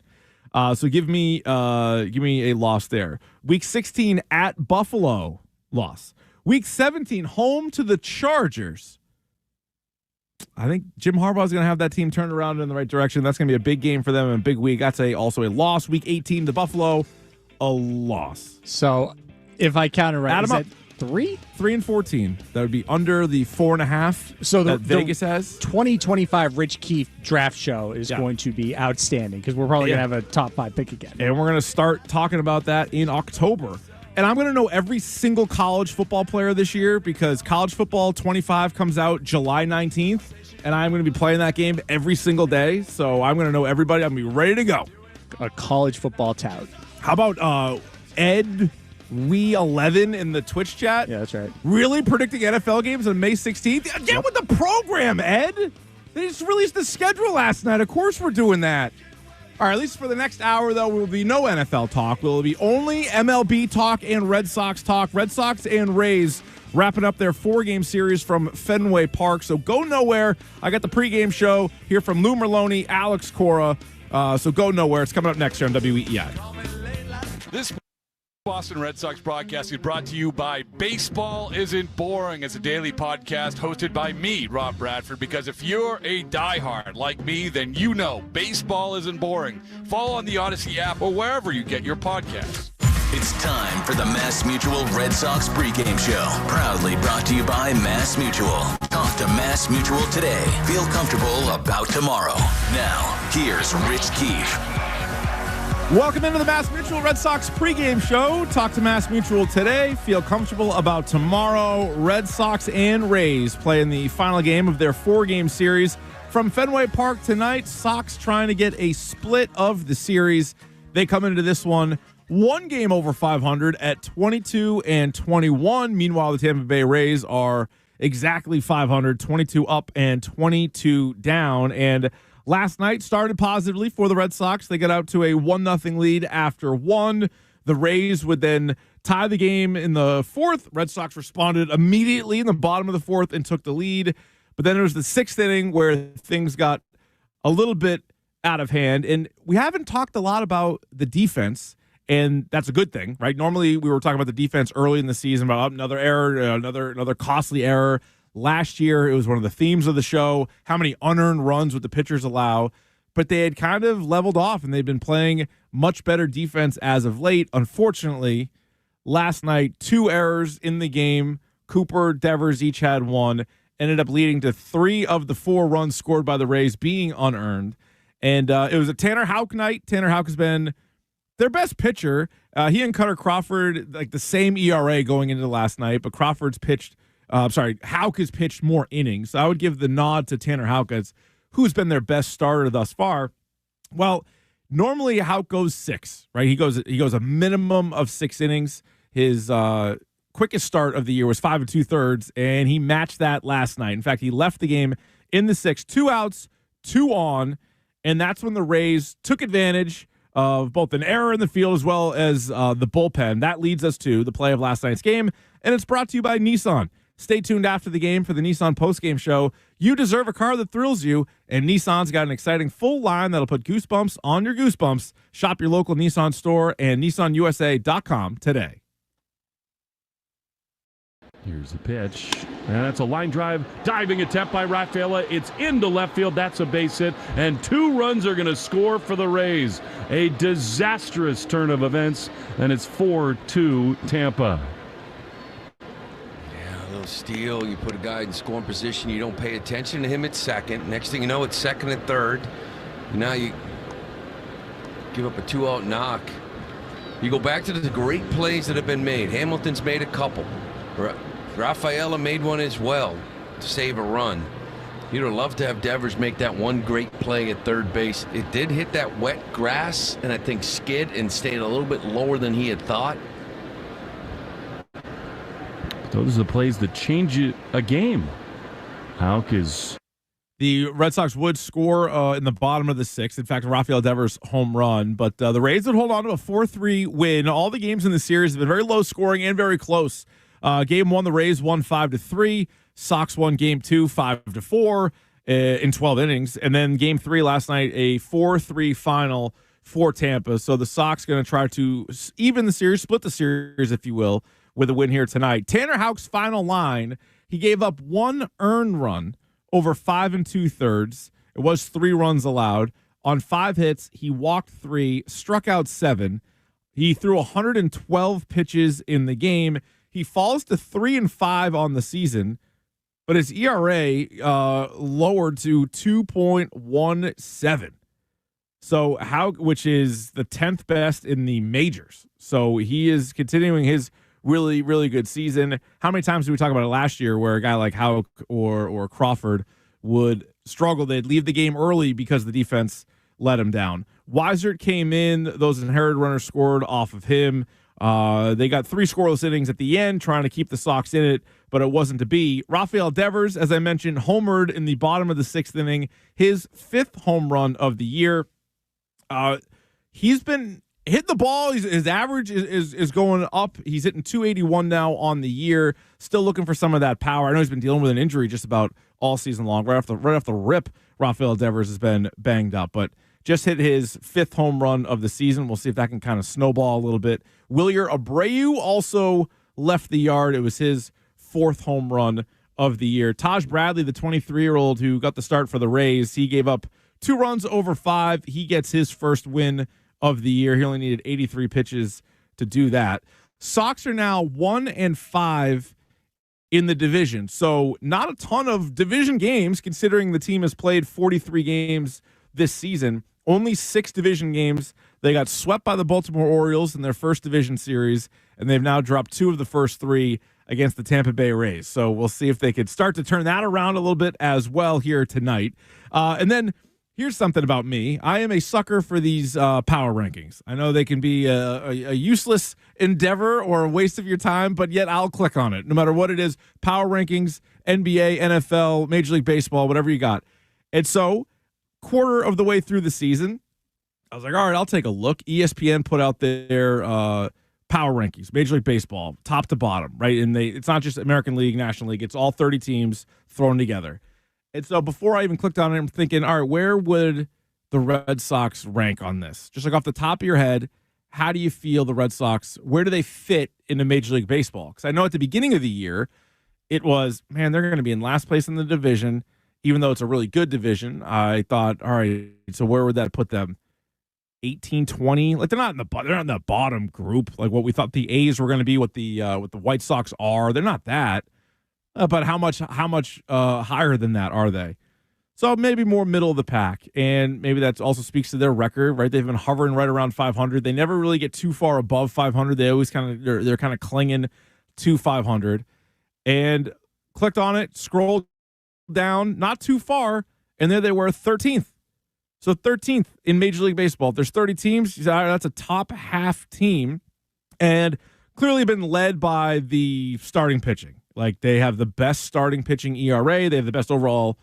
So give me a loss there. Week 16 at Buffalo, loss. Week 17 home to the Chargers. I think Jim Harbaugh is going to have that team turned around in the right direction. That's going to be a big game for them and a big week. That's also a loss. Week 18 to Buffalo, a loss. So if I count it right, Add is them that 3? 3 and 14. That would be under the 4.5 so that Vegas has. 2025 Rich Keefe draft show is going to be outstanding because we're probably going to have a top 5 pick again. And we're going to start talking about that in October. And I'm going to know every single college football player this year because College Football 25 comes out July 19th, and I'm going to be playing that game every single day. So I'm going to know everybody. I'm going to be ready to go. A college football tout. How about Ed We11 in the Twitch chat? Yeah, that's right. Really predicting NFL games on May 16th? Get with the program, Ed. They just released the schedule last night. Of course we're doing that. All right, at least for the next hour, though, will be no NFL talk. Will be only MLB talk and Red Sox talk. Red Sox and Rays wrapping up their 4-game series from Fenway Park. So go nowhere. I got the pregame show here from Lou Merlone, Alex Cora. So go nowhere. It's coming up next here on WEEI. This Boston Red Sox broadcast is brought to you by Baseball Isn't Boring. It's a daily podcast hosted by me, Rob Bradford, because if you're a diehard like me, then you know baseball isn't boring. Follow on the Odyssey app or wherever you get your podcasts. It's time for the Mass Mutual Red Sox pregame show. Proudly brought to you by Mass Mutual. Talk to Mass Mutual today. Feel comfortable about tomorrow. Now, here's Rich Keefe. Welcome into the Mass Mutual Red Sox pregame show. Talk to Mass Mutual today. Feel comfortable about tomorrow. Red Sox and Rays play in the final game of their 4-game series from Fenway Park tonight. Sox trying to get a split of the series. They come into this one 1 game over 500 at 22-21. Meanwhile, the Tampa Bay Rays are exactly 500, 22 up and 22 down. And last night started positively for the Red Sox. They got out to a 1-0 lead after 1. The Rays would then tie the game in the 4th. Red Sox responded immediately in the bottom of the 4th and took the lead. But then it was the 6th inning where things got a little bit out of hand. And we haven't talked a lot about the defense, and that's a good thing, right? Normally we were talking about the defense early in the season about another error, another costly error. Last year, it was one of the themes of the show, how many unearned runs would the pitchers allow. But they had kind of leveled off, and they've been playing much better defense as of late. Unfortunately, last night, 2 errors in the game. Cooper, Devers each had 1. Ended up leading to 3 of the 4 runs scored by the Rays being unearned. And it was a Tanner Houck night. Tanner Houck has been their best pitcher. He and Cutter Crawford, like the same ERA going into last night, but Crawford's pitched Houck has pitched more innings. So I would give the nod to Tanner Houck as who's been their best starter thus far. Well, normally Houck goes 6, right? He goes a minimum of 6 innings. His quickest start of the year was 5 2/3, and he matched that last night. In fact, he left the game in the 6th, 2 outs, 2 on, and that's when the Rays took advantage of both an error in the field as well as the bullpen. That leads us to the play of last night's game, and it's brought to you by Nissan. Stay tuned after the game for the Nissan postgame show. You deserve a car that thrills you, and Nissan's got an exciting full line that'll put goosebumps on your goosebumps. Shop your local Nissan store and nissanusa.com today. Here's the pitch, and that's a line drive, diving attempt by Rafaela. It's into left field. That's a base hit, and 2 runs are going to score for the Rays. A disastrous turn of events, and it's 4-2 Tampa. A little steal, you put a guy in scoring position, you don't pay attention to him at second. Next thing you know, it's second and third. Now you give up a 2-out knock. You go back to the great plays that have been made. Hamilton's made a couple. Rafaela made one as well to save a run. You'd have loved to have Devers make that one great play at third base. It did hit that wet grass and I think skid and stayed a little bit lower than he had thought. Those are the plays that change a game. Houck is... The Red Sox would score in the bottom of the sixth. In fact, Rafael Devers' home run. But the Rays would hold on to a 4-3 win. All the games in the series have been very low scoring and very close. Game 1, the Rays won 5-3. Sox won Game 2, 5-4 in 12 innings. And then Game 3 last night, a 4-3 final for Tampa. So the Sox going to try to even the series, split the series, if you will, with a win here tonight. Tanner Houck's final line, he gave up one earned run over 5 2/3. It was 3 runs allowed. On 5 hits, he walked 3, struck out 7. He threw 112 pitches in the game. He falls to 3-5 on the season, but his ERA lowered to 2.17. So which is the 10th best in the majors. So he is continuing his really, really good season. How many times did we talk about it last year where a guy like Houck or Crawford would struggle? They'd leave the game early because the defense let him down. Weissert came in. Those inherited runners scored off of him. They got 3 scoreless innings at the end, trying to keep the Sox in it, but it wasn't to be. Rafael Devers, as I mentioned, homered in the bottom of the 6th inning, his 5th home run of the year. He's been hitting the ball. His average is going up. He's hitting 281 now on the year. Still looking for some of that power. I know he's been dealing with an injury just about all season long. Right off the rip, Rafael Devers has been banged up, but just hit his 5th home run of the season. We'll see if that can kind of snowball a little bit. Wilyer Abreu also left the yard. It was his 4th home run of the year. Taj Bradley, the 23-year-old who got the start for the Rays, he gave up 2 runs over 5. He gets his first win of the year. He only needed 83 pitches to do that. Sox are now 1-5 in the division. So not a ton of division games considering the team has played 43 games this season. Only 6 division games. They got swept by the Baltimore Orioles in their first division series, and they've now dropped 2 of the first 3 against the Tampa Bay Rays. So we'll see if they could start to turn that around a little bit as well here tonight. And then here's something about me. I am a sucker for these power rankings. I know they can be a useless endeavor or a waste of your time, but yet I'll click on it no matter what it is. Power rankings, NBA, NFL, Major League Baseball, whatever you got. And so quarter of the way through the season, I was like, all right, I'll take a look. ESPN put out their power rankings, Major League Baseball, top to bottom, right? And it's not just American League, National League. It's all 30 teams thrown together. And so before I even clicked on it, I'm thinking, all right, where would the Red Sox rank on this? Just like off the top of your head, how do you feel the Red Sox, where do they fit into Major League Baseball? Because I know at the beginning of the year, it was, man, they're going to be in last place in the division, even though it's a really good division. I thought, all right, so where would that put them? 18, 20? Like they're not in the bottom group, like what we thought the A's were going to be, what the White Sox are. They're not that. But how much higher than that are they? So maybe more middle of the pack, and maybe that also speaks to their record, right? They've been hovering right around 500. They never really get too far above 500. They always they're kind of clinging to 500. And clicked on it, scrolled down, not too far, and there they were, 13th. So 13th in Major League Baseball. If there's 30 teams, that's a top half team, and clearly been led by the starting pitching. Like they have the best starting pitching ERA. They have the best overall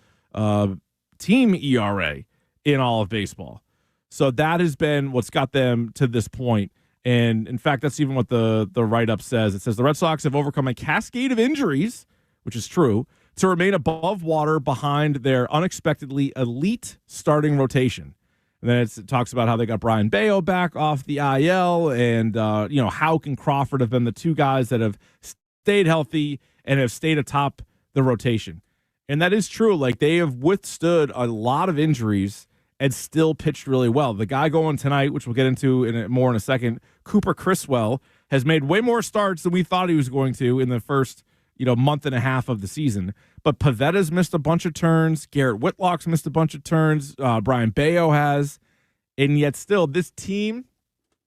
team ERA in all of baseball. So that has been what's got them to this point. And in fact, that's even what the write-up says. It says the Red Sox have overcome a cascade of injuries, which is true, to remain above water behind their unexpectedly elite starting rotation. And then it talks about how they got Brian Bayo back off the IL, and Houck and Crawford have been the 2 guys that have stayed healthy and have stayed atop the rotation. And that is true. Like they have withstood a lot of injuries and still pitched really well. The guy going tonight, which we'll get into more in a second, Cooper Criswell, has made way more starts than we thought he was going to in the first month and a half of the season. But Pavetta's missed a bunch of turns. Garrett Whitlock's missed a bunch of turns. Brian Bayo has. And yet still, this team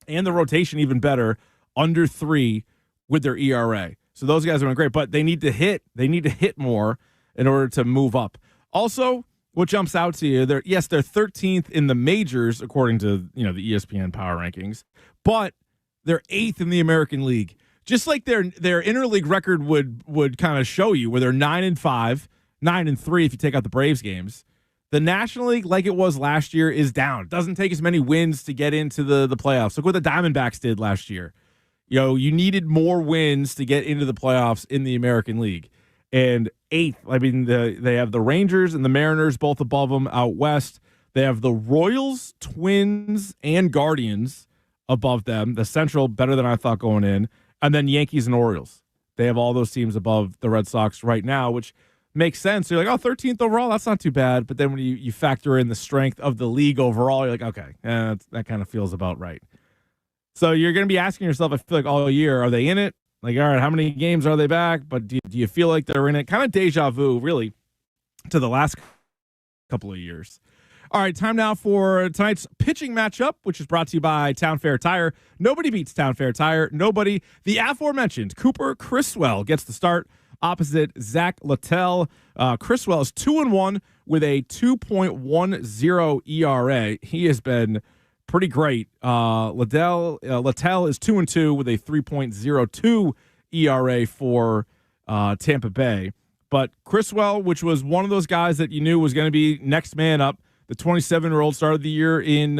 and the rotation even better, under 3 with their ERA. So those guys are doing great, but they need to hit. They need to hit more in order to move up. Also, what jumps out to you, they're 13th in the majors according to the ESPN power rankings, but they're 8th in the American League. Just like their interleague record would kind of show you, where they're 9-5, 9-3 if you take out the Braves games. The National League, like it was last year, is down. It doesn't take as many wins to get into the playoffs. Look what the Diamondbacks did last year. You needed more wins to get into the playoffs in the American League. And 8th, they have the Rangers and the Mariners both above them out west. They have the Royals, Twins, and Guardians above them. The Central, better than I thought going in. And then Yankees and Orioles. They have all those teams above the Red Sox right now, which makes sense. You're like, 13th overall, that's not too bad. But then when you factor in the strength of the league overall, you're like, okay, that kind of feels about right. So you're going to be asking yourself, I feel like all year, are they in it? Like, all right, how many games are they back? But do you feel like they're in it? Kind of deja vu, really, to the last couple of years. All right, time now for tonight's pitching matchup, which is brought to you by Town Fair Tire. Nobody beats Town Fair Tire. Nobody. The aforementioned Cooper Criswell gets the start opposite Zach Littell. Criswell is 2-1 with a 2.10 ERA. He has been pretty great. Littell is 2-2 with a 3.02 ERA for Tampa Bay. But Criswell, which was one of those guys that you knew was going to be next man up, the 27-year-old started the year in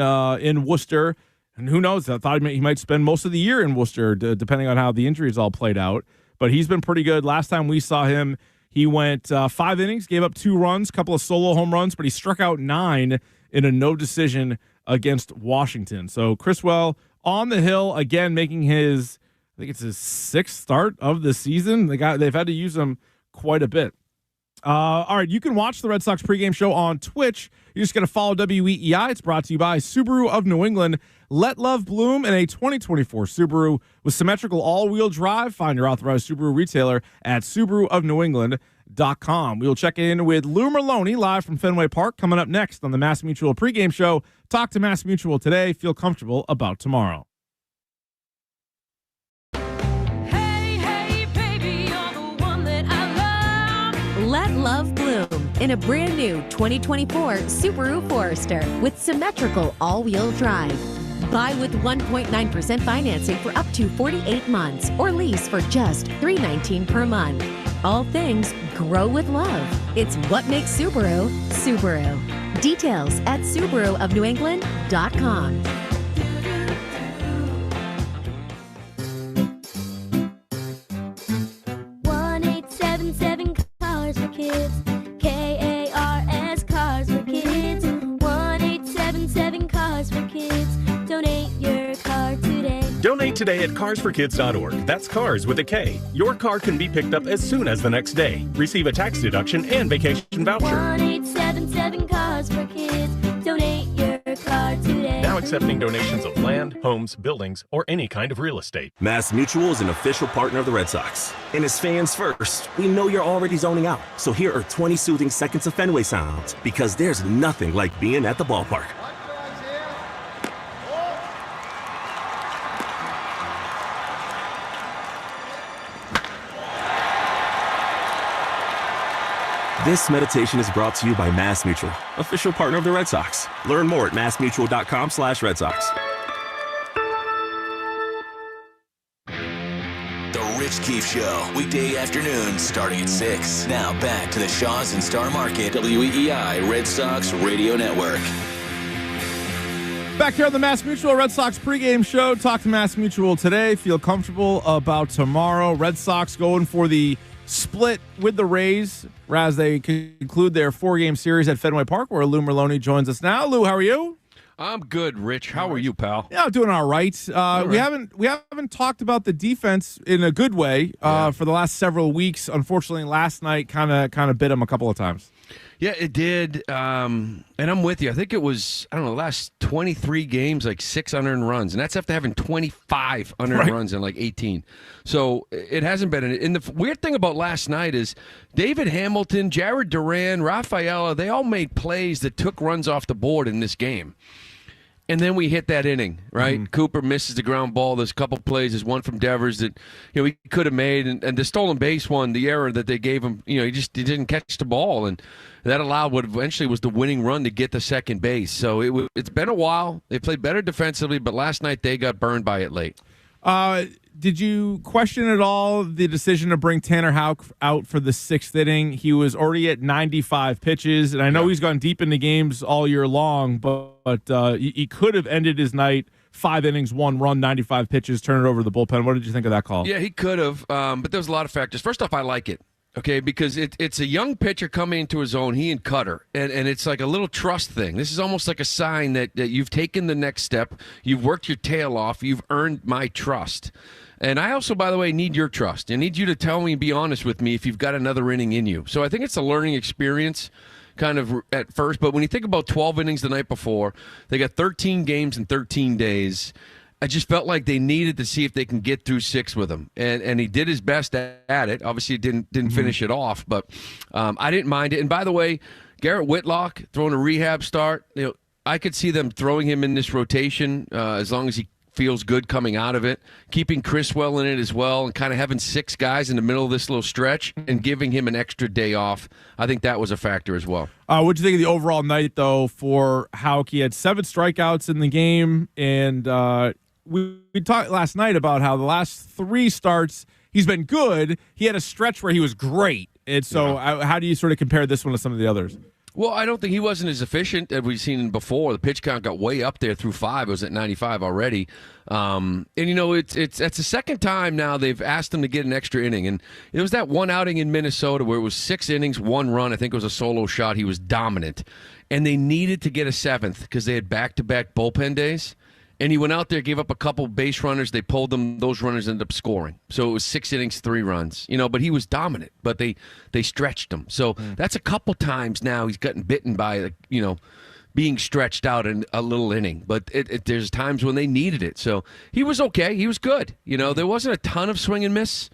Worcester, and who knows? I thought he might spend most of the year in Worcester, depending on how the injuries all played out. But he's been pretty good. Last time we saw him, he went 5 innings, gave up 2 runs, couple of solo home runs, but he struck out 9 in a no decision against Washington. So Criswell on the hill again, making his 6th start of the season. They've had to use him quite a bit. All right, you can watch the Red Sox pregame show on Twitch. You're just going to follow WEEI. It's brought to you by Subaru of New England. Let love bloom in a 2024 Subaru with symmetrical all-wheel drive. Find your authorized Subaru retailer at SubaruofNewEngland.com. We'll check in with Lou Merlone live from Fenway Park coming up next on the Mass Mutual pregame show. Talk to Mass Mutual today. Feel comfortable about tomorrow. Let love bloom in a brand new 2024 Subaru Forester with symmetrical all-wheel drive. Buy with 1.9% financing for up to 48 months or lease for just $319 per month. All things grow with love. It's what makes Subaru, Subaru. Details at SubaruofNewEngland.com. 1877 Cars for Kids. KARS Cars for Kids. 1877 Cars for Kids. Donate your car today. Donate today at carsforkids.org. That's cars with a K. Your car can be picked up as soon as the next day. Receive a tax deduction and vacation voucher. 1877 Cars for Kids. Donate your car today. Now accepting donations of land, homes, buildings, or any kind of real estate. Mass Mutual is an official partner of the Red Sox. And as fans first, we know you're already zoning out. So here are 20 soothing seconds of Fenway sounds, because there's nothing like being at the ballpark. This meditation is brought to you by Mass Mutual, official partner of the Red Sox. Learn more at massmutual.com/Red Sox. The Rich Keefe Show, weekday afternoons starting at 6. Now back to the Shaws and Star Market, WEEI Red Sox Radio Network. Back here on the Mass Mutual Red Sox pregame show. Talk to Mass Mutual today. Feel comfortable about tomorrow. Red Sox going for the split with the Rays as they conclude their 4-game series at Fenway Park, where Lou Merlone joins us now. Lou, how are you? I'm good, Rich. How are you, pal? Yeah, I'm doing all right. We haven't talked about the defense in a good way for the last several weeks. Unfortunately, last night kind of bit them a couple of times. Yeah, it did. And I'm with you. I think it was, I don't know, the last 23 games, like 6 unearned runs. And that's after having 25 unearned runs in like 18. So it hasn't been. And the weird thing about last night is David Hamilton, Jared Duran, Rafaela, they all made plays that took runs off the board in this game. And then we hit that inning, right? Mm-hmm. Cooper misses the ground ball. There's a couple plays. There's one from Devers that he could have made, and the stolen base one, the error that they gave him, he didn't catch the ball, and that allowed what eventually was the winning run to get the second base. So it's been a while. They played better defensively, but last night they got burned by it late. Did you question at all the decision to bring Tanner Houck out for the 6th inning? He was already at 95 pitches, and I know he's gone deep into games all year long, but he could have ended his night 5 innings, 1 run, 95 pitches, turn it over to the bullpen. What did you think of that call? Yeah, he could have, but there was a lot of factors. First off, I like it. Okay, because it's a young pitcher coming into his own, he and Cutter, and it's like a little trust thing. This is almost like a sign that you've taken the next step, you've worked your tail off, you've earned my trust. And I also, by the way, need your trust. I need you to tell me and be honest with me if you've got another inning in you. So I think it's a learning experience kind of at first, but when you think about 12 innings the night before, they got 13 games in 13 days. I just felt like they needed to see if they can get through 6 with him, and he did his best at it. Obviously, didn't finish it off, but I didn't mind it. And by the way, Garrett Whitlock throwing a rehab start. I could see them throwing him in this rotation as long as he feels good coming out of it. Keeping Criswell in it as well, and kind of having 6 guys in the middle of this little stretch and giving him an extra day off. I think that was a factor as well. What do you think of the overall night, though, for Houck? He had 7 strikeouts in the game, and we talked last night about how the last 3 starts he's been good. He had a stretch where he was great. And so how do you sort of compare this one to some of the others? Well, I don't think he wasn't as efficient as we've seen before. The pitch count got way up there through 5. It was at 95 already. And, it's the second time now they've asked him to get an extra inning. And it was that one outing in Minnesota where it was 6 innings, 1 run. I think it was a solo shot. He was dominant. And they needed to get a 7th because they had back-to-back bullpen days. And he went out there, gave up a couple base runners. They pulled them. Those runners ended up scoring. So it was 6 innings, 3 runs. But he was dominant. But they stretched him. So that's a couple times now he's gotten bitten by, being stretched out in a little inning. But there's times when they needed it. So he was okay. He was good. There wasn't a ton of swing and miss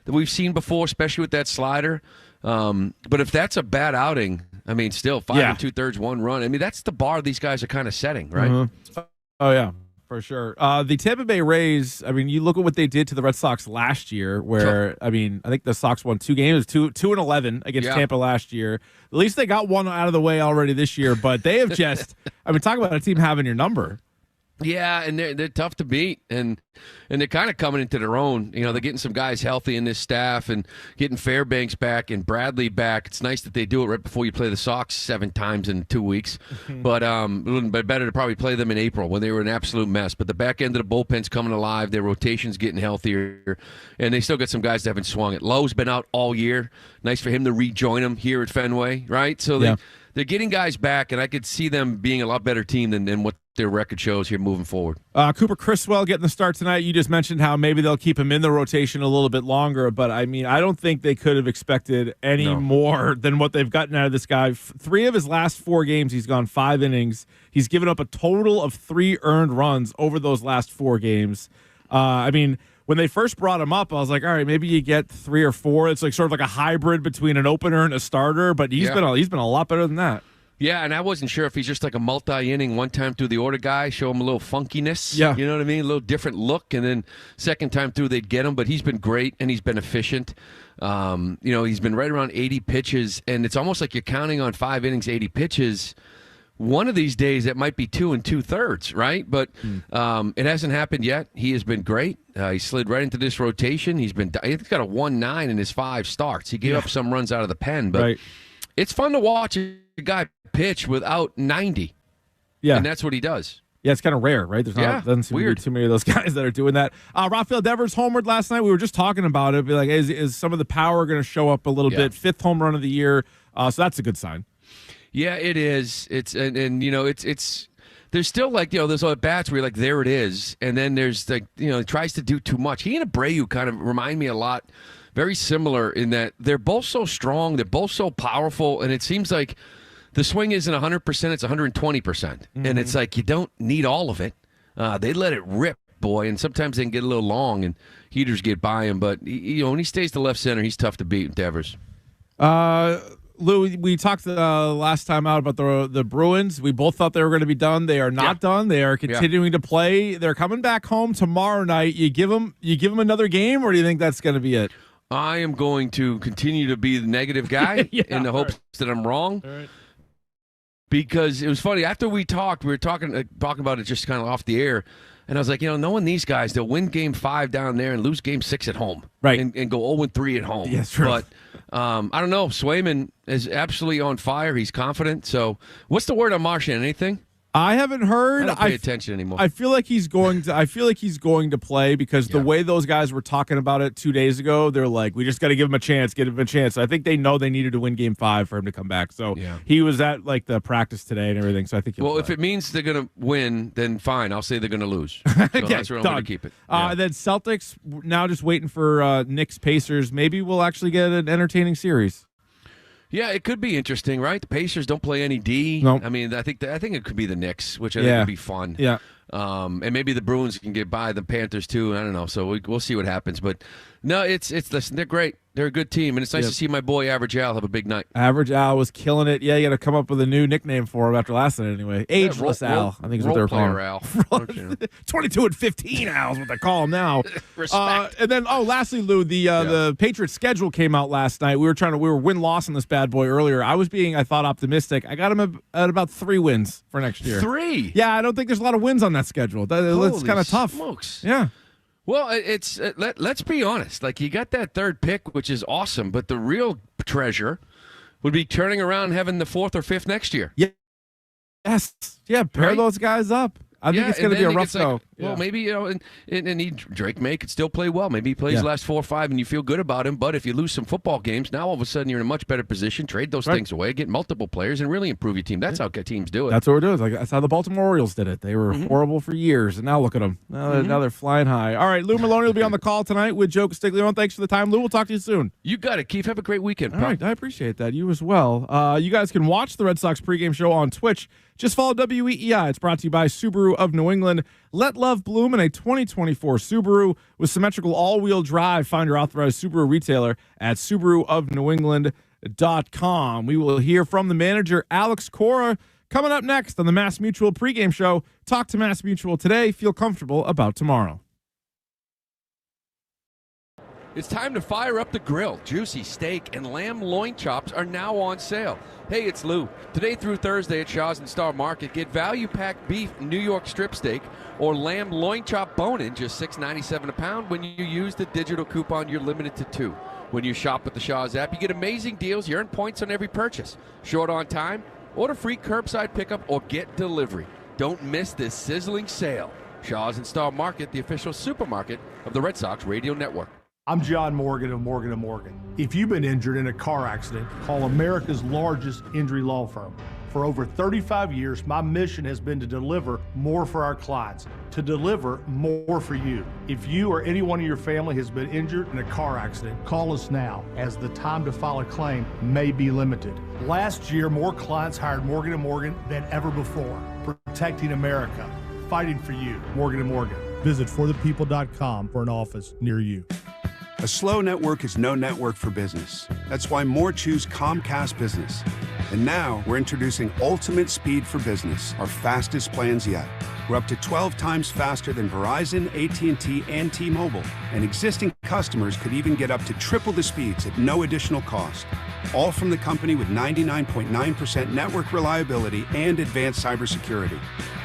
that we've seen before, especially with that slider. But if that's a bad outing, still 5 2/3, 1 run. That's the bar these guys are kind of setting, right? Mm-hmm. Oh, yeah. For sure. The Tampa Bay Rays, you look at what they did to the Red Sox last year where, I think the Sox won 2 games, 2-11 against Tampa last year. At least they got one out of the way already this year, but they have just, talk about a team having your number. Yeah, and they're tough to beat, and they're kind of coming into their own. They're getting some guys healthy in this staff and getting Fairbanks back and Bradley back. It's nice that they do it right before you play the Sox 7 times in 2 weeks. But better to probably play them in April when they were an absolute mess. But the back end of the bullpen's coming alive. Their rotation's getting healthier, and they still got some guys that haven't swung it. Lowe's been out all year. Nice for him to rejoin them here at Fenway, right? So they're getting guys back, and I could see them being a lot better team than what their record shows here moving forward. Cooper Criswell getting the start tonight. You just mentioned how maybe they'll keep him in the rotation a little bit longer, but I don't think they could have expected any more than what they've gotten out of this guy. 3 of his last 4 games, he's gone 5 innings. He's given up a total of 3 earned runs over those last 4 games. When they first brought him up, I was like, all right, maybe you get 3 or 4. It's like sort of like a hybrid between an opener and a starter, but he's been a lot better than that. Yeah, and I wasn't sure if he's just like a multi-inning one-time through the order guy, show him a little funkiness, you know what I mean, a little different look, and then second time through they'd get him, but he's been great, and he's been efficient. He's been right around 80 pitches, and it's almost like you're counting on 5 innings, 80 pitches. One of these days, that might be 2 2/3, right? But it hasn't happened yet. He has been great. He slid right into this rotation. He's got a 1.9 in his 5 starts. He gave up some runs out of the pen, but it's fun to watch a guy pitch without 90. Yeah, and that's what he does. Yeah, it's kind of rare, right? Doesn't seem to be too many of those guys that are doing that. Rafael Devers homered last night. We were just talking about it. Be like, is some of the power going to show up a little bit? 5th home run of the year. So that's a good sign. Yeah, it is. It's it's there's still there's other bats where you're like, there it is, and then there's he tries to do too much. He and Abreu kind of remind me a lot. very similar in that they're both so strong, they're both so powerful, and it seems like the swing isn't 100%, it's 120%. And it's like you don't need all of it. They let it rip, boy, and sometimes they can get a little long, and heaters get by him. But, when he stays to left center, he's tough to beat, Devers. Lou, we talked last time out about the Bruins. We both thought they were going to be done. They are not done. They are continuing to play. They're coming back home tomorrow night. You give them another game, or do you think that's going to be it? I am going to continue to be the negative guy in the hopes that I'm wrong. All right. Because it was funny. After we talked, we were talking about it just kind of off the air. And I was like, knowing these guys, they'll win Game 5 down there and lose Game 6 at home. Right. And go 0-3 at home. Yes, true. But I don't know. Swayman is absolutely on fire. He's confident. So what's the word on Marchand? Anything? I haven't heard. I don't pay attention anymore. I feel like he's going to play because the way those guys were talking about it 2 days ago, they're like, we just got to give him a chance, I think they know they needed to win Game 5 for him to come back. So he was at like the practice today and everything. So I think if it means they're going to win, then fine. I'll say they're going to lose. So that's where I'm going to keep it. Then Celtics now just waiting for Knicks Pacers. Maybe we'll actually get an entertaining series. Yeah, it could be interesting, right? The Pacers don't play any D. Nope. I mean, I think it could be the Knicks, which I think would be fun. Yeah. And maybe the Bruins can get by the Panthers too. I don't know. So we'll see what happens. But no, listen, they're great. They're a good team, and it's nice to see my boy Average Al have a big night. Average Al was killing it. Yeah, you got to come up with a new nickname for him after last night anyway. Ageless Al, I think is what they're calling him. 22 and 15 Al is what they call him now. Respect. And then, lastly, Lou, the Patriots schedule came out last night. We were win-loss on this bad boy earlier. I was being, I thought, optimistic. I got him at about 3 wins for next year. 3? Yeah, I don't think there's a lot of wins on that schedule. It's kind of tough. Smokes. Yeah. Well, let's be honest. Like, you got that third pick, which is awesome, but the real treasure would be turning around and having the 4th or 5th next year. Yeah. Yes. Yeah, pair those guys up. I think it's going to be a rough go. Well, maybe, Drake May could still play well. Maybe he plays the last 4 or 5 and you feel good about him. But if you lose some football games, now all of a sudden you're in a much better position. Trade those things away, get multiple players, and really improve your team. That's how teams do it. That's what we're doing. That's how the Baltimore Orioles did it. They were horrible for years, and now look at them. Now they're flying high. All right, Lou Maloney will be on the call tonight with Joe Castiglione. Thanks for the time, Lou. We'll talk to you soon. You got it, Keith. Have a great weekend, All right, I appreciate that. You as well. You guys can watch the Red Sox pregame show on Twitch. Just follow WEEI. It's brought to you by Subaru of New England. Let love bloom in a 2024 Subaru with symmetrical all-wheel drive. Find your authorized Subaru retailer at SubaruofNewEngland.com. We will hear from the manager, Alex Cora, coming up next on the Mass Mutual pregame show. Talk to Mass Mutual today. Feel comfortable about tomorrow. It's time to fire up the grill. Juicy steak and lamb loin chops are now on sale. Hey, it's Lou. Today through Thursday at Shaw's and Star Market, get value-packed beef New York strip steak or lamb loin chop bone-in, just $6.97 a pound. When you use the digital coupon, you're limited to 2. When you shop with the Shaw's app, you get amazing deals. You earn points on every purchase. Short on time, order free curbside pickup or get delivery. Don't miss this sizzling sale. Shaw's and Star Market, the official supermarket of the Red Sox Radio Network. I'm John Morgan of Morgan & Morgan. If you've been injured in a car accident, call America's largest injury law firm. For over 35 years, my mission has been to deliver more for our clients, to deliver more for you. If you or anyone in your family has been injured in a car accident, call us now, as the time to file a claim may be limited. Last year, more clients hired Morgan & Morgan than ever before, protecting America, fighting for you. Morgan & Morgan. Visit forthepeople.com for an office near you. A slow network is no network for business. That's why more choose Comcast Business. And now we're introducing Ultimate Speed for Business, our fastest plans yet. We're up to 12 times faster than Verizon, AT&T, and T-Mobile. And existing customers could even get up to triple the speeds at no additional cost. All from the company with 99.9% network reliability and advanced cybersecurity.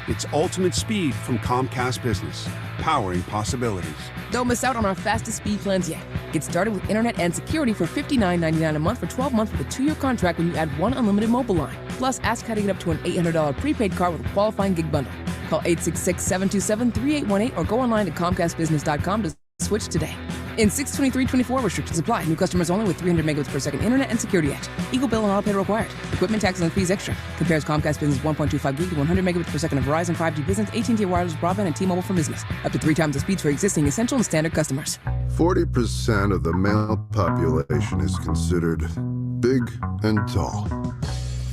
It's Ultimate Speed from Comcast Business, powering possibilities. Don't miss out on our fastest speed plans yet. Get started with internet and security for $59.99 a month for 12 months with a 2-year contract when you add 1 unlimited mobile line. Plus, ask how to get up to an $800 prepaid card with a qualifying gig bundle. Call 866-727-3818 or go online to ComcastBusiness.com to switch today. In 62324, restrictions apply. New customers only with 300 megabits per second internet and security edge. Equal bill and auto pay required. Equipment taxes and fees extra. Compares Comcast Business 1.25 gig to 100 megabits per second of Verizon 5G Business, AT&T Wireless Broadband, and T-Mobile for Business. Up to 3 times the speeds for existing essential and standard customers. 40% of the male population is considered big and tall.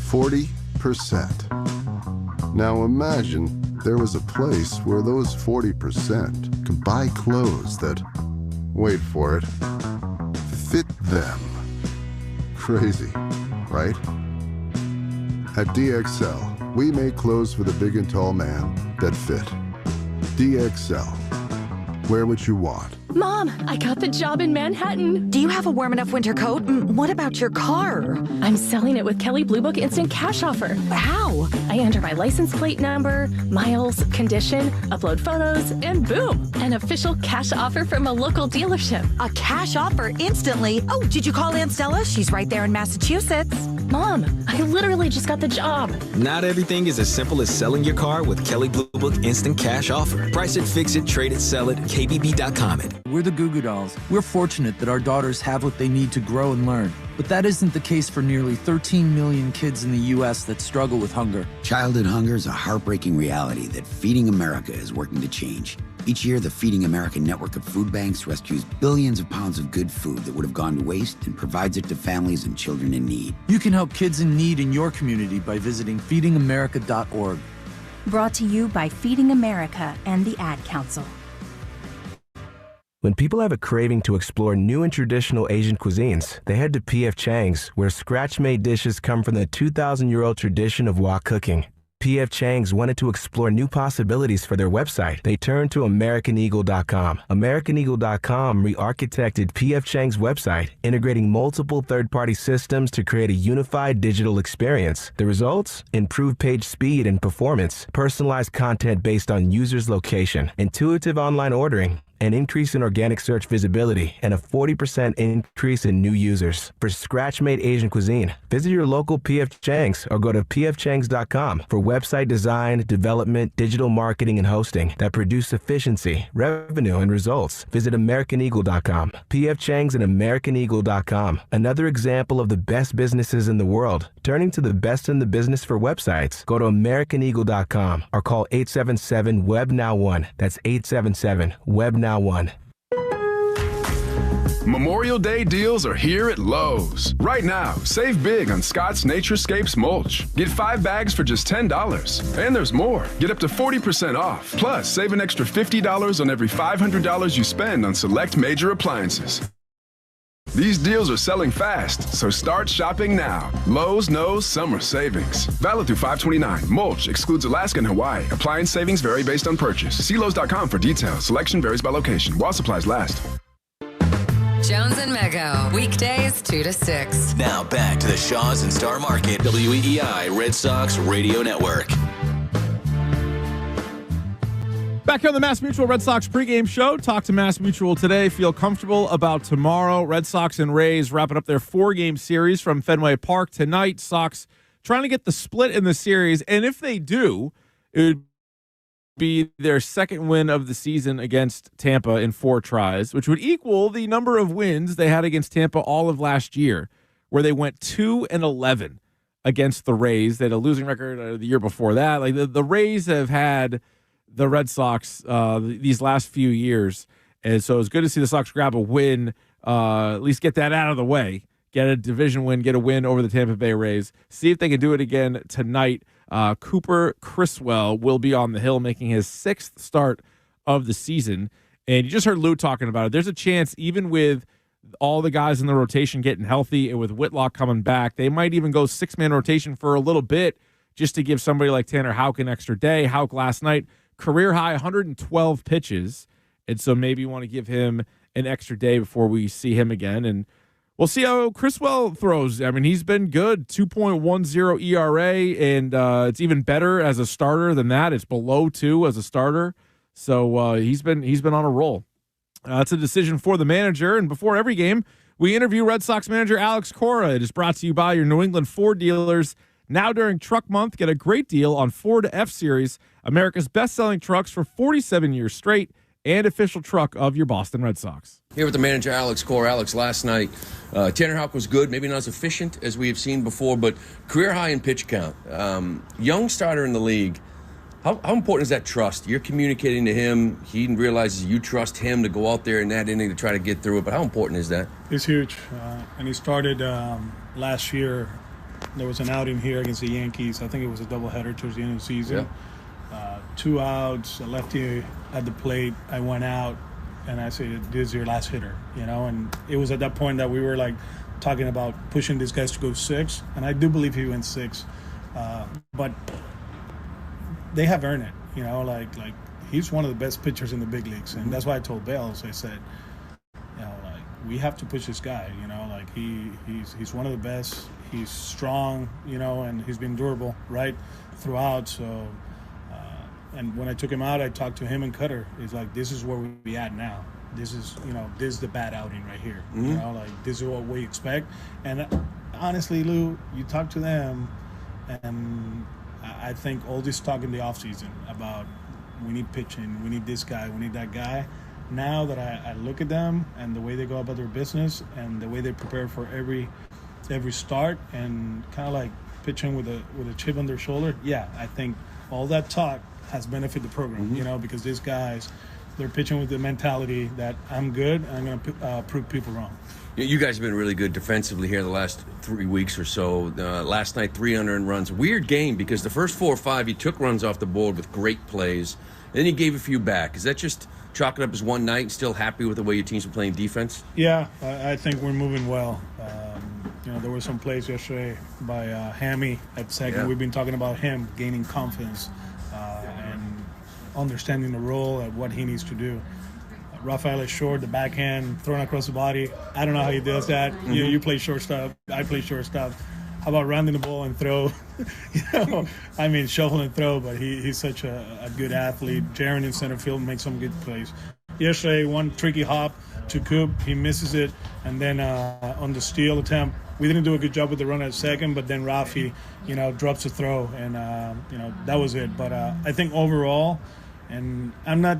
40%. Now imagine there was a place where those 40% could buy clothes that, wait for it, fit them. Crazy, right? At DXL, we make clothes for the big and tall man that fit. DXL. Wear what you want. Mom, I got the job in Manhattan. Do you have a warm enough winter coat? What about your car? I'm selling it with Kelley Blue Book Instant Cash Offer. How? I enter my license plate number, miles, condition, upload photos, and boom, an official cash offer from a local dealership. A cash offer instantly? Oh, did you call Aunt Stella? She's right there in Massachusetts. Mom, I literally just got the job. Not everything is as simple as selling your car with Kelley Blue Book Instant Cash Offer. Price it, fix it, trade it, sell it, KBB.com it. We're the Goo Goo Dolls. We're fortunate that our daughters have what they need to grow and learn. But that isn't the case for nearly 13 million kids in the U.S. that struggle with hunger. Childhood hunger is a heartbreaking reality that Feeding America is working to change. Each year, the Feeding America network of food banks rescues billions of pounds of good food that would have gone to waste and provides it to families and children in need. You can help kids in need in your community by visiting feedingamerica.org. Brought to you by Feeding America and the Ad Council. When people have a craving to explore new and traditional Asian cuisines, they head to P.F. Chang's, where scratch-made dishes come from the 2,000-year-old tradition of wok cooking. P.F. Chang's wanted to explore new possibilities for their website. They turned to AmericanEagle.com. AmericanEagle.com re-architected P.F. Chang's website, integrating multiple third-party systems to create a unified digital experience. The results? Improved page speed and performance, personalized content based on users' location, intuitive online ordering, an increase in organic search visibility, and a 40% increase in new users. For scratch-made Asian cuisine, visit your local P.F. Chang's or go to pfchangs.com for website design, development, digital marketing, and hosting that produce efficiency, revenue, and results. Visit AmericanEagle.com. P.F. Chang's and AmericanEagle.com. Another example of the best businesses in the world, turning to the best in the business for websites. Go to AmericanEagle.com or call 877-WEB-NOW1. That's 877-WEB-NOW1. Memorial Day deals are here at Lowe's. Right now, save big on Scott's Naturescapes mulch. Get 5 bags for just $10. And there's more. Get up to 40% off. Plus, save an extra $50 on every $500 you spend on select major appliances. These deals are selling fast, so start shopping now. Lowe's knows summer savings. Valid through 5/29. Mulch excludes Alaska and Hawaii. Appliance savings vary based on purchase. See Lowe's.com for details. Selection varies by location. While supplies last. Jones and Mego, weekdays 2 to 6. Now back to the Shaws and Star Market, WEEI Red Sox Radio Network. Back here on the Mass Mutual Red Sox pregame show. Talk to Mass Mutual today. Feel comfortable about tomorrow. Red Sox and Rays wrapping up their 4-game series from Fenway Park tonight. Sox trying to get the split in the series. And if they do, it would be their second win of the season against Tampa in 4 tries, which would equal the number of wins they had against Tampa all of last year, where they went 2-11 against the Rays. They had a losing record the year before that. Like the Rays have had the Red Sox these last few years, and so it's good to see the Sox grab a win, at least get that out of the way, get a division win, get a win over the Tampa Bay Rays, see if they can do it again tonight. Cooper Criswell will be on the hill, making his 6th start of the season, and you just heard Lou talking about it. There's a chance, even with all the guys in the rotation getting healthy and with Whitlock coming back, they might even go 6-man rotation for a little bit just to give somebody like Tanner Houck an extra day. Houck last night, career high 112 pitches, and so maybe you want to give him an extra day before we see him again, and we'll see how Criswell throws. I mean, he's been good, 2.10 ERA, and it's even better as a starter than that. It's below 2 as a starter, so he's been on a roll. It's a decision for the manager, and before every game, we interview Red Sox manager Alex Cora. It is brought to you by your New England Ford dealers. Now during Truck Month, get a great deal on Ford F-Series, America's best-selling trucks for 47 years straight, and official truck of your Boston Red Sox. Here with the manager, Alex Cora. Alex, last night, Tanner Houck was good, maybe not as efficient as we have seen before, but career high in pitch count. Young starter in the league. How important is that trust? You're communicating to him. He realizes you trust him to go out there in that inning to try to get through it. But how important is that? It's huge. And he started last year. There was an outing here against the Yankees. I think it was a doubleheader towards the end of the season. Yeah. 2 outs, a lefty at the plate. I went out, and I said, "This is your last hitter," And it was at that point that we were like talking about pushing these guys to go 6, and I do believe he went 6. But they have earned it, like he's one of the best pitchers in the big leagues, and that's why I told Bales, I said, we have to push this guy, like he's one of the best. He's strong, and he's been durable right throughout. So, and when I took him out, I talked to him and Cutter. It's like, this is where we at now. This is, this is the bad outing right here. Like this is what we expect. And honestly, Lou, you talk to them, and I think all this talk in the offseason about we need pitching, we need this guy, we need that guy. Now that I look at them and the way they go about their business and the way they prepare for every start and kind of like pitching with a chip on their shoulder, I think all that talk has benefited the program, because these guys, they're pitching with the mentality that I'm good, I'm going to prove people wrong. You guys have been really good defensively here the last 3 weeks or so. Last night, 3 unearned runs. Weird game because the first 4 or 5, you took runs off the board with great plays. Then you gave a few back. Is that just chalk it up as one night and still happy with the way your teams are playing defense? Yeah, I think we're moving well. There were some plays yesterday by Hammy at second. Yeah. We've been talking about him gaining confidence and understanding the role and what he needs to do. Rafael is short, the backhand thrown across the body. I don't know how he does that. You play shortstop, I play shortstop. How about rounding the ball and throw? Shuffle and throw, but he's such a good athlete. Jaron in center field makes some good plays. Yesterday, one tricky hop to Coop. He misses it. And then on the steal attempt, we didn't do a good job with the run at second, but then Rafi, drops the throw. And, that was it. But I think overall, and I'm not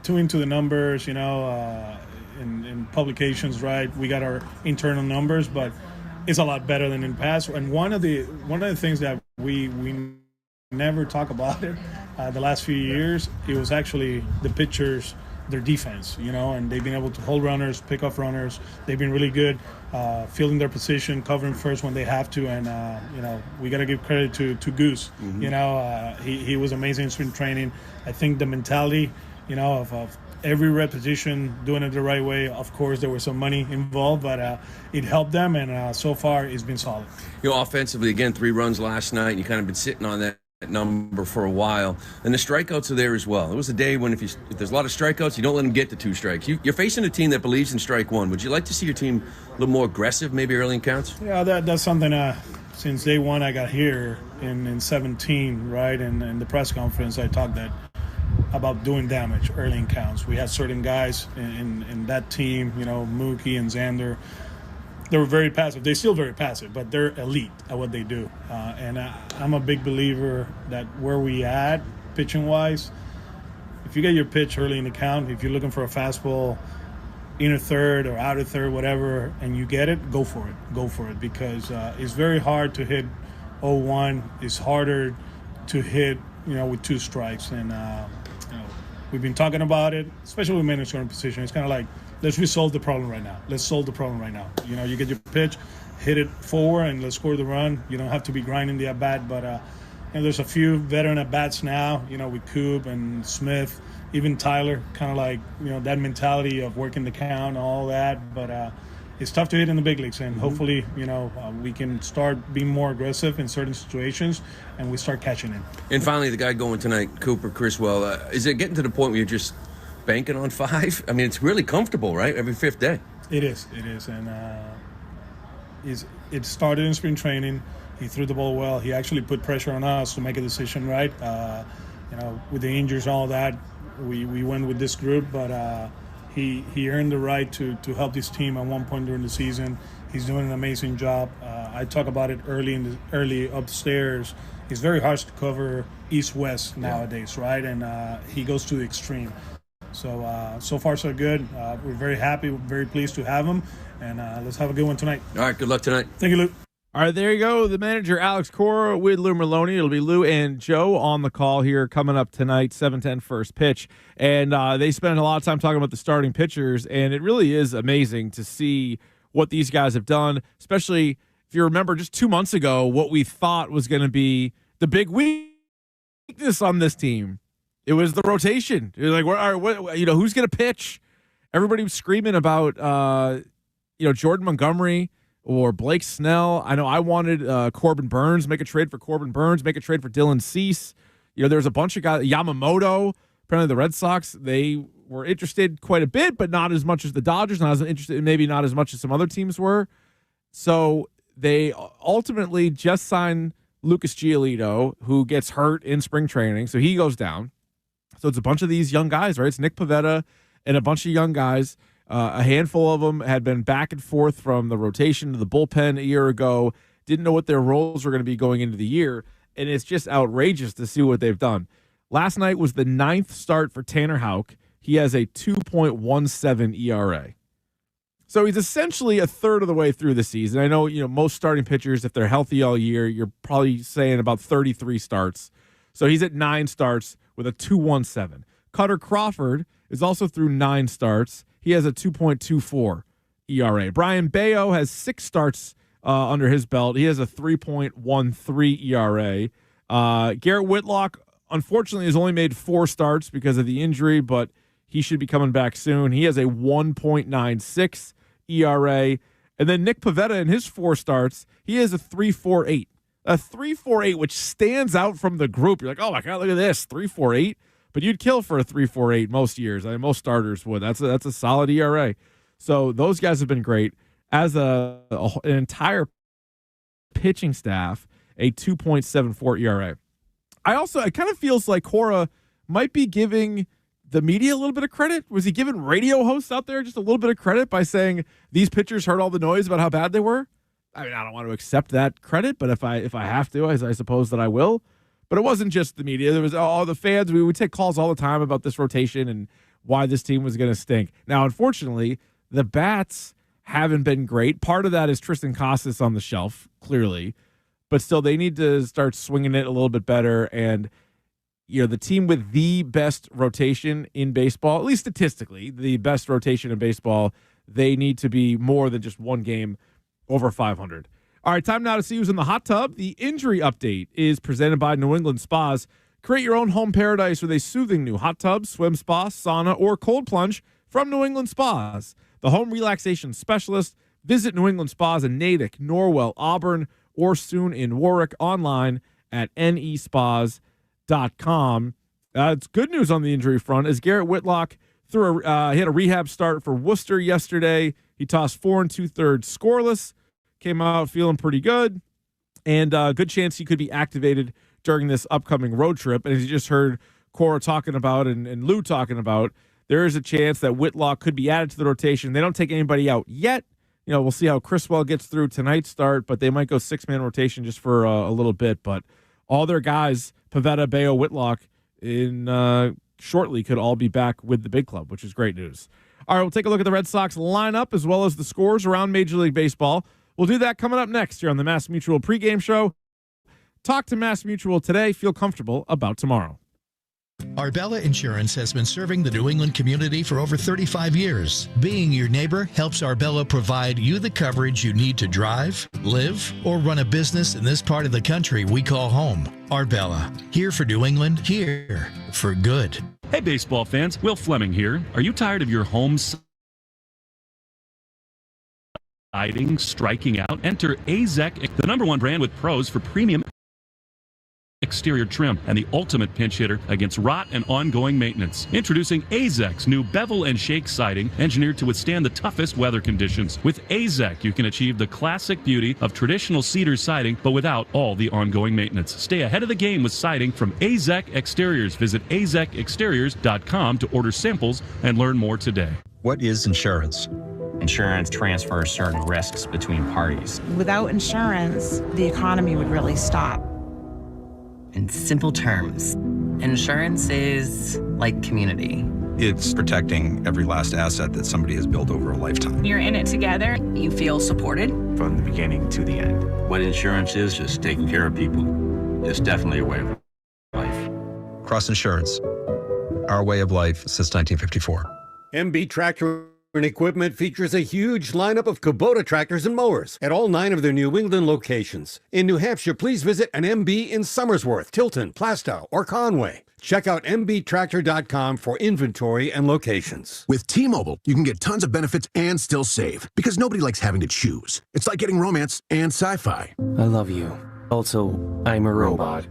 too into the numbers, in publications, right? We got our internal numbers, but it's a lot better than in the past. And one of the things that we never talk about it the last few years, it was actually the pitchers, their defense, and they've been able to hold runners, pick off runners. They've been really good fielding their position, covering first when they have to. And, we got to give credit to Goose. He was amazing in spring training. I think the mentality, of every repetition, doing it the right way. Of course, there was some money involved, but it helped them, and so far it's been solid. Offensively, again, 3 runs last night, and you kind of been sitting on that number for a while, and the strikeouts are there as well. It was a day when if there's a lot of strikeouts, you don't let them get to 2 strikes. You're facing a team that believes in strike one. Would you like to see your team a little more aggressive, maybe early in counts? Yeah, that's something since day one I got here in 17, right, and in the press conference I talked about doing damage early in counts. We had certain guys in that team, Mookie and Xander. They were very passive. They're still very passive, but they're elite at what they do. And I'm a big believer that where we at, pitching-wise, if you get your pitch early in the count, if you're looking for a fastball in a third or out of third, whatever, and you get it, go for it. Go for it, because it's very hard to hit 0-1. It's harder to hit, with 2 strikes. And we've been talking about it, especially with men in scoring position. It's kind of like, let's resolve the problem right now. Let's solve the problem right now. You get your pitch, hit it forward, and let's score the run. You don't have to be grinding the at-bat, but there's a few veteran at-bats now, with Coop and Smith, even Tyler, kind of like, that mentality of working the count and all that. But it's tough to hit in the big leagues, and hopefully, we can start being more aggressive in certain situations, and we start catching it. And finally, the guy going tonight, Cooper Criswell, is it getting to the point where you're just banking on 5? I mean, it's really comfortable, right? Every 5th day. It is, and it started in spring training. He threw the ball well. He actually put pressure on us to make a decision, right? With the injuries and all that, we went with this group, but he earned the right to help this team at one point during the season. He's doing an amazing job. I talk about it early upstairs. It's very hard to cover east-west nowadays, right? And he goes to the extreme. So far so good. We're very happy, very pleased to have him, and let's have a good one tonight. All right, good luck tonight. Thank you, Luke. All right, there you go. The manager, Alex Cora, with Lou Merloni. It'll be Lou and Joe on the call here coming up tonight, 7:10 first pitch. And they spend a lot of time talking about the starting pitchers, and it really is amazing to see what these guys have done, especially if you remember just 2 months ago what we thought was going to be the big weakness on this team. It was the rotation. You're like, who's going to pitch? Everybody was screaming about, Jordan Montgomery or Blake Snell. I know I wanted Corbin Burns, make a trade for Corbin Burns, make a trade for Dylan Cease. There's a bunch of guys. Yamamoto, apparently the Red Sox, they were interested quite a bit, but not as much as the Dodgers, not as interested, maybe not as much as some other teams were. So they ultimately just signed Lucas Giolito, who gets hurt in spring training, so he goes down. So it's a bunch of these young guys, right? It's Nick Pivetta and a bunch of young guys. A handful of them had been back and forth from the rotation to the bullpen a year ago, didn't know what their roles were going to be going into the year, and it's just outrageous to see what they've done. Last night was the 9th start for Tanner Houck. He has a 2.17 ERA. So he's essentially a third of the way through the season. I know, most starting pitchers, if they're healthy all year, you're probably saying about 33 starts. So he's at 9 starts with a 2.17. Cutter Crawford is also through 9 starts. He has a 2.24 ERA. Brian Bayo has 6 starts under his belt. He has a 3.13 ERA. Garrett Whitlock, unfortunately, has only made 4 starts because of the injury, but he should be coming back soon. He has a 1.96 ERA. And then Nick Pivetta, in his 4 starts, he has a 3.48. A 3.48, which stands out from the group. You're like, oh, my God, look at this, 3.48. But you'd kill for a 3.48 most years. I mean, most starters would. That's a solid ERA. So those guys have been great. As an entire pitching staff, a 2.74 ERA. It kind of feels like Cora might be giving the media a little bit of credit. Was he giving radio hosts out there just a little bit of credit by saying these pitchers heard all the noise about how bad they were? I mean, I don't want to accept that credit, but if I have to, I suppose that I will. But it wasn't just the media. There was all the fans. We would take calls all the time about this rotation and why this team was going to stink. Now, unfortunately, the bats haven't been great. Part of that is Tristan Casas on the shelf, clearly. But still, they need to start swinging it a little bit better. And, the team with the best rotation in baseball, at least statistically, the best rotation in baseball, they need to be more than just one game over 500. All right, time now to see who's in the hot tub. The injury update is presented by New England Spas. Create your own home paradise with a soothing new hot tub, swim spa, sauna, or cold plunge from New England Spas. The home relaxation specialist. Visit New England Spas in Natick, Norwell, Auburn, or soon in Warwick, online at nespas.com. It's good news on the injury front as Garrett Whitlock he had a rehab start for Worcester yesterday. He tossed 4 2/3 scoreless. Came out feeling pretty good, and good chance he could be activated during this upcoming road trip. And as you just heard Cora talking about and Lou talking about, there is a chance that Whitlock could be added to the rotation. They don't take anybody out yet. We'll see how Criswell gets through tonight's start, but they might go 6-man rotation just for a little bit. But all their guys, Pivetta, Bayo, Whitlock, in shortly could all be back with the big club, which is great news. All right, we'll take a look at the Red Sox lineup as well as the scores around Major League Baseball. We'll do that coming up next here on the Mass Mutual pregame show. Talk to Mass Mutual today. Feel comfortable about tomorrow. Arbella Insurance has been serving the New England community for over 35 years. Being your neighbor helps Arbella provide you the coverage you need to drive, live, or run a business in this part of the country we call home. Arbella, here for New England, here for good. Hey, baseball fans. Will Fleming here. Are you tired of your home siding striking out? Enter AZEC, the #1 brand with pros for premium exterior trim and the ultimate pinch hitter against rot and ongoing maintenance. Introducing AZEC's new bevel and shake siding, engineered to withstand the toughest weather conditions. With AZEC, you can achieve the classic beauty of traditional cedar siding, but without all the ongoing maintenance. Stay ahead of the game with siding from AZEC Exteriors. Visit azecexteriors.com to order samples and learn more today. What is insurance? Insurance transfers certain risks between parties. Without insurance, the economy would really stop. In simple terms, insurance is like community. It's protecting every last asset that somebody has built over a lifetime. You're in it together. You feel supported. From the beginning to the end. What insurance is, just taking care of people. It's definitely a way of life. Cross Insurance, our way of life since 1954. MB Tractor and Equipment features a huge lineup of Kubota tractors and mowers at all 9 of their New England locations. In New Hampshire, please visit an MB in Somersworth, Tilton, Plastow, or Conway. Check out mbtractor.com for inventory and locations. With T-Mobile, you can get tons of benefits and still save, because nobody likes having to choose. It's like getting romance and sci-fi. I love you. Also, I'm a robot.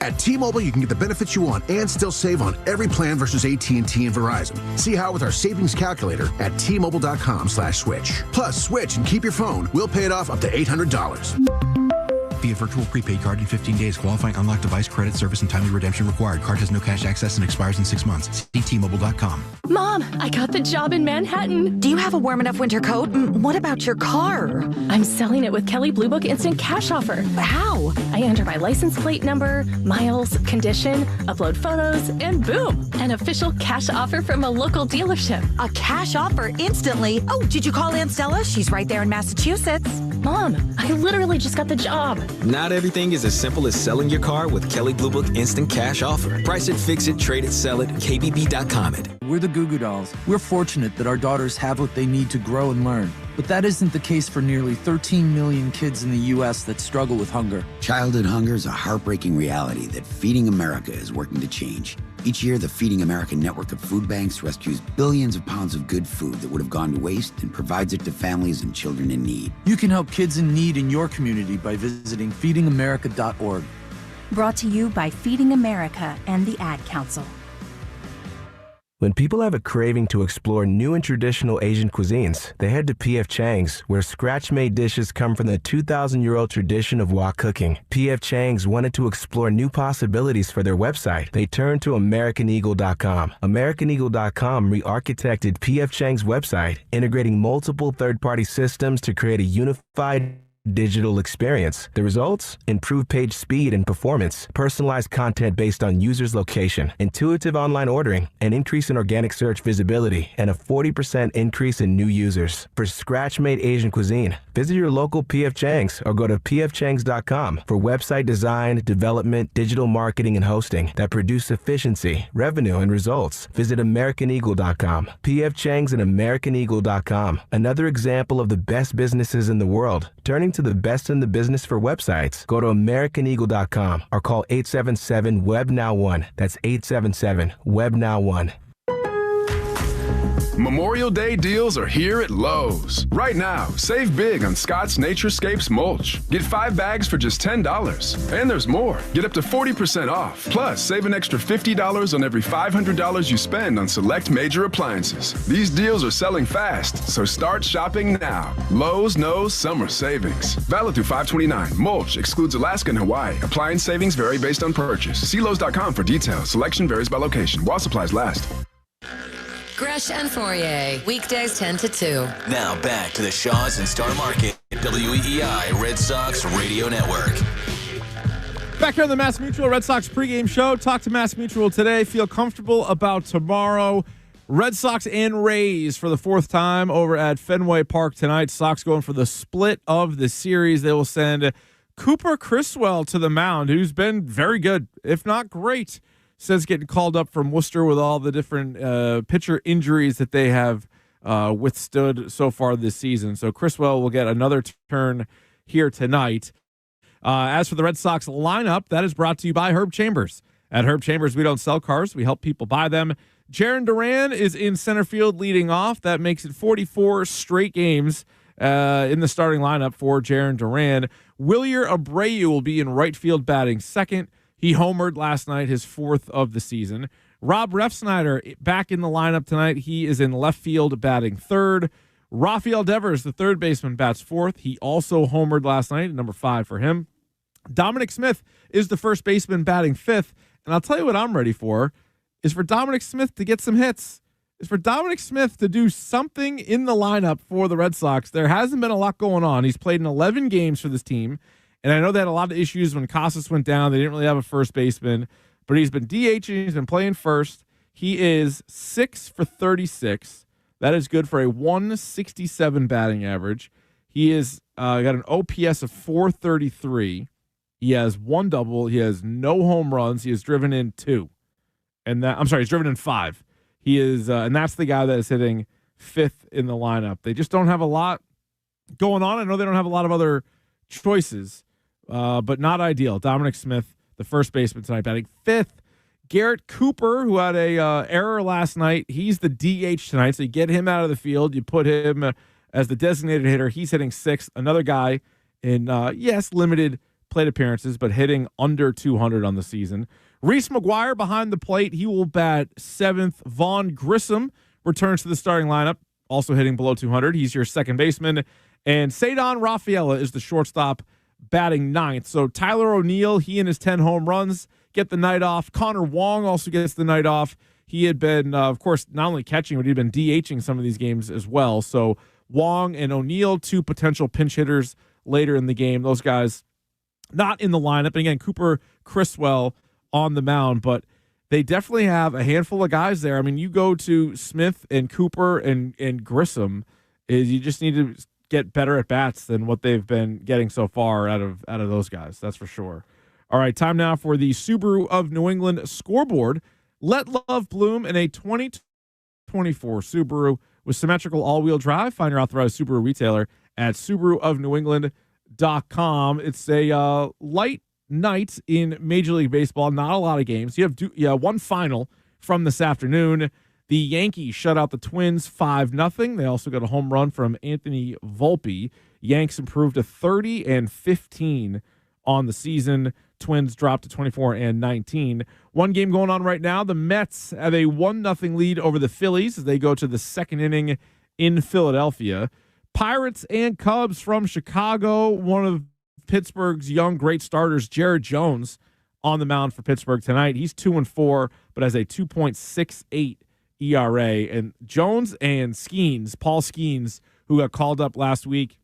At T-Mobile, you can get the benefits you want and still save on every plan versus AT&T and Verizon. See how with our savings calculator at T-Mobile.com/switch. Plus, switch and keep your phone. We'll pay it off up to $800. Via virtual prepaid card in 15 days. Qualifying unlocked device credit service and timely redemption required. Card has no cash access and expires in 6 months. See T-Mobile.com. Mom, I got the job in Manhattan. Do you have a warm enough winter coat? What about your car? I'm selling it with Kelley Blue Book Instant Cash Offer. How? I enter my license plate number, miles, condition, upload photos, and boom, an official cash offer from a local dealership. A cash offer instantly? Oh, did you call Aunt Stella? She's right there in Massachusetts. Mom, I literally just got the job. Not everything is as simple as selling your car with Kelley Blue Book Instant Cash Offer. Price it, fix it, trade it, sell it, KBB.com it. We're the Goo Goo Dolls. We're fortunate that our daughters have what they need to grow and learn. But that isn't the case for nearly 13 million kids in the U.S. that struggle with hunger. Childhood hunger is a heartbreaking reality that Feeding America is working to change. Each year, the Feeding America network of food banks rescues billions of pounds of good food that would have gone to waste and provides it to families and children in need. You can help kids in need in your community by visiting feedingamerica.org. Brought to you by Feeding America and the Ad Council. When people have a craving to explore new and traditional Asian cuisines, they head to P.F. Chang's, where scratch-made dishes come from the 2,000-year-old tradition of wok cooking. P.F. Chang's wanted to explore new possibilities for their website. They turned to AmericanEagle.com. AmericanEagle.com re-architected P.F. Chang's website, integrating multiple third-party systems to create a unified digital experience. The results? Improved page speed and performance, personalized content based on users' location, intuitive online ordering, an increase in organic search visibility, and a 40% increase in new users. For scratch-made Asian cuisine, visit your local P.F. Chang's or go to pfchangs.com for website design, development, digital marketing, and hosting that produce efficiency, revenue, and results. Visit AmericanEagle.com. P.F. Chang's and AmericanEagle.com. Another example of the best businesses in the world, turning to the best in the business for websites. Go to AmericanEagle.com or call 877-WEB-NOW1. That's 877-WEB-NOW1. Memorial Day deals are here at Lowe's. Right now, save big on Scott's Naturescapes mulch. Get 5 bags for just $10. And there's more. Get up to 40% off. Plus, save an extra $50 on every $500 you spend on select major appliances. These deals are selling fast, so start shopping now. Lowe's knows summer savings. Valid through 5/29. Mulch excludes Alaska and Hawaii. Appliance savings vary based on purchase. See Lowe's.com for details. Selection varies by location. While supplies last. Gresh and Fourier, weekdays 10 to 2. Now back to the Shaws and Star Market, WEEI Red Sox Radio Network. Back here on the Mass Mutual Red Sox pregame show. Talk to Mass Mutual today. Feel comfortable about tomorrow. Red Sox and Rays for the 4th time over at Fenway Park tonight. Sox going for the split of the series. They will send Cooper Criswell to the mound, who's been very good, if not great, since getting called up from Worcester with all the different pitcher injuries that they have withstood so far this season. So Criswell will get another turn here tonight. As for the Red Sox lineup, that is brought to you by Herb Chambers. At Herb Chambers, we don't sell cars. We help people buy them. Jarren Duran is in center field leading off. That makes it 44 straight games in the starting lineup for Jarren Duran. Wilyer Abreu will be in right field batting second. He homered last night, his 4th of the season. Rob Refsnyder back in the lineup tonight. He is in left field batting third. Rafael Devers, the third baseman, bats 4th. He also homered last night, number 5 for him. Dominic Smith is the first baseman batting 5th. And I'll tell you what I'm ready for is for Dominic Smith to get some hits. Is for Dominic Smith to do something in the lineup for the Red Sox. There hasn't been a lot going on. He's played in 11 games for this team. And I know they had a lot of issues when Casas went down. They didn't really have a first baseman, but he's been DHing. He's been playing first. He is 6 for 36. That is good for a 167 batting average. He is got an OPS of 433. He has 1 double. He has no home runs. He has driven in 2. He's driven in 5. He is, and that's the guy that is hitting 5th in the lineup. They just don't have a lot going on. I know they don't have a lot of other choices, but not ideal. Dominic Smith, the first baseman tonight, batting 5th. Garrett Cooper, who had a error last night, he's the DH tonight, so you get him out of the field. You put him as the designated hitter. He's hitting 6th. Another guy in, limited plate appearances, but hitting under 200 on the season. Reese McGuire behind the plate. He will bat 7th. Vaughn Grissom returns to the starting lineup, also hitting below 200. He's your second baseman. And Cedon Rafaela is the shortstop, batting 9th. So Tyler O'Neill, he and his 10 home runs get the night off. Connor Wong also gets the night off. He had been, of course, not only catching, but he'd been DHing some of these games as well. So Wong and O'Neill, 2 potential pinch hitters later in the game. Those guys not in the lineup. And again, Cooper Criswell on the mound, but they definitely have a handful of guys there. I mean, you go to Smith and Cooper and Grissom, is you just need to get better at bats than what they've been getting so far out of those guys. That's for sure. All right, time now for the Subaru of New England scoreboard. Let love bloom in a 2024 Subaru with symmetrical all-wheel drive. Find your authorized Subaru retailer at SubaruofNewEngland.com. It's a light night in Major League Baseball. Not a lot of games. You have one final from this afternoon. The Yankees shut out the Twins 5-0. They also got a home run from Anthony Volpe. Yanks improved to 30-15 on the season. Twins dropped to 24-19. One game going on right now. The Mets have a 1-0 lead over the Phillies as they go to the second inning in Philadelphia. Pirates and Cubs from Chicago. One of Pittsburgh's young great starters, Jared Jones, on the mound for Pittsburgh tonight. He's 2-4, but has a 2.68 ERA. And Jones and Paul Skeens, who got called up last week,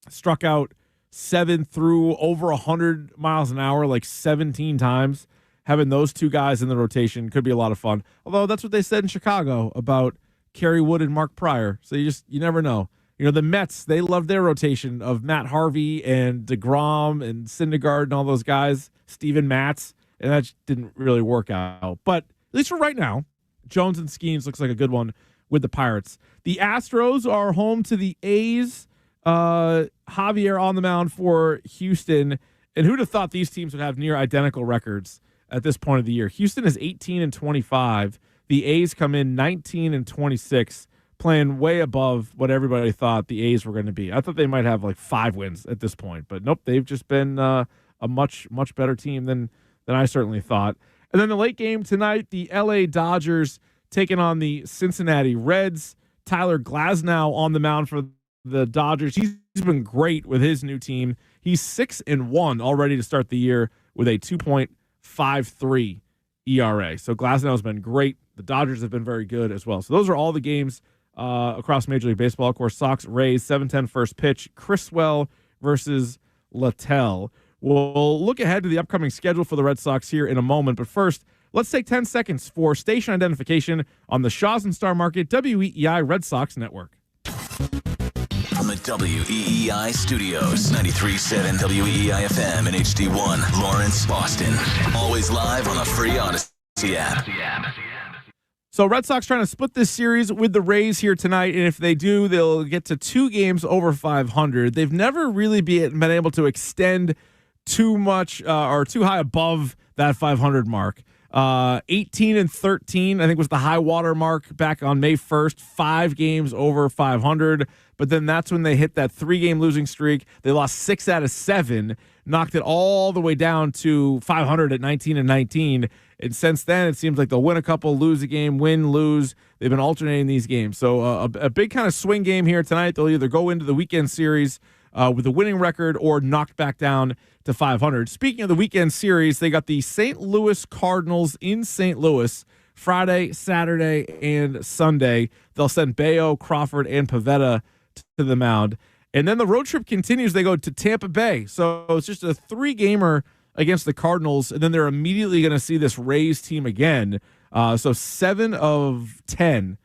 struck out 7 through over 100 miles an hour, like 17 times. Having those two guys in the rotation could be a lot of fun. Although that's what they said in Chicago about Kerry Wood and Mark Pryor. So you never know. You know, the Mets, they love their rotation of Matt Harvey and DeGrom and Syndergaard and all those guys, Steven Matz, and that didn't really work out. But at least for right now, Jones and Skeens looks like a good one with the Pirates. The Astros are home to the A's. Javier on the mound for Houston. And who'd have thought these teams would have near identical records at this point of the year? Houston is 18-25. The A's come in 19-26, playing way above what everybody thought the A's were going to be. I thought they might have like 5 wins at this point, but nope, they've just been a much better team than I certainly thought. And then the late game tonight, the LA Dodgers taking on the Cincinnati Reds. Tyler Glasnow on the mound for the Dodgers. He's been great with his new team. He's 6-1 already to start the year with a 2.53 ERA. So Glasnow has been great. The Dodgers have been very good as well. So those are all the games across Major League Baseball. Of course, Sox, Rays, 7:10 first pitch. Criswell versus Littell. We'll look ahead to the upcoming schedule for the Red Sox here in a moment. But first, let's take 10 seconds for station identification on the Shaw's and Star Market WEEI Red Sox Network. From the WEEI studios, 93.7 WEEI FM and HD1, Lawrence, Boston. Always live on the free Odyssey app. So Red Sox trying to split this series with the Rays here tonight, and if they do, they'll get to 2 games over 500. They've never really been able to extend too much or too high above that 500 mark. 18-13, I think, was the high water mark back on May 1st. 5 games over 500, but then that's when they hit that 3-game losing streak. They lost 6 out of 7, knocked it all the way down to 500 at 19-19. And since then, it seems like they'll win a couple, lose a game, win, lose. They've been alternating these games. So a big kind of swing game here tonight. They'll either go into the weekend series with a winning record or knocked back down to 500. Speaking of the weekend series, they got the St. Louis Cardinals in St. Louis Friday, Saturday, and Sunday. They'll send Bayo, Crawford, and Pivetta to the mound. And then the road trip continues. They go to Tampa Bay. So it's just a 3-gamer against the Cardinals, and then they're immediately going to see this Rays team again So 7 of 10,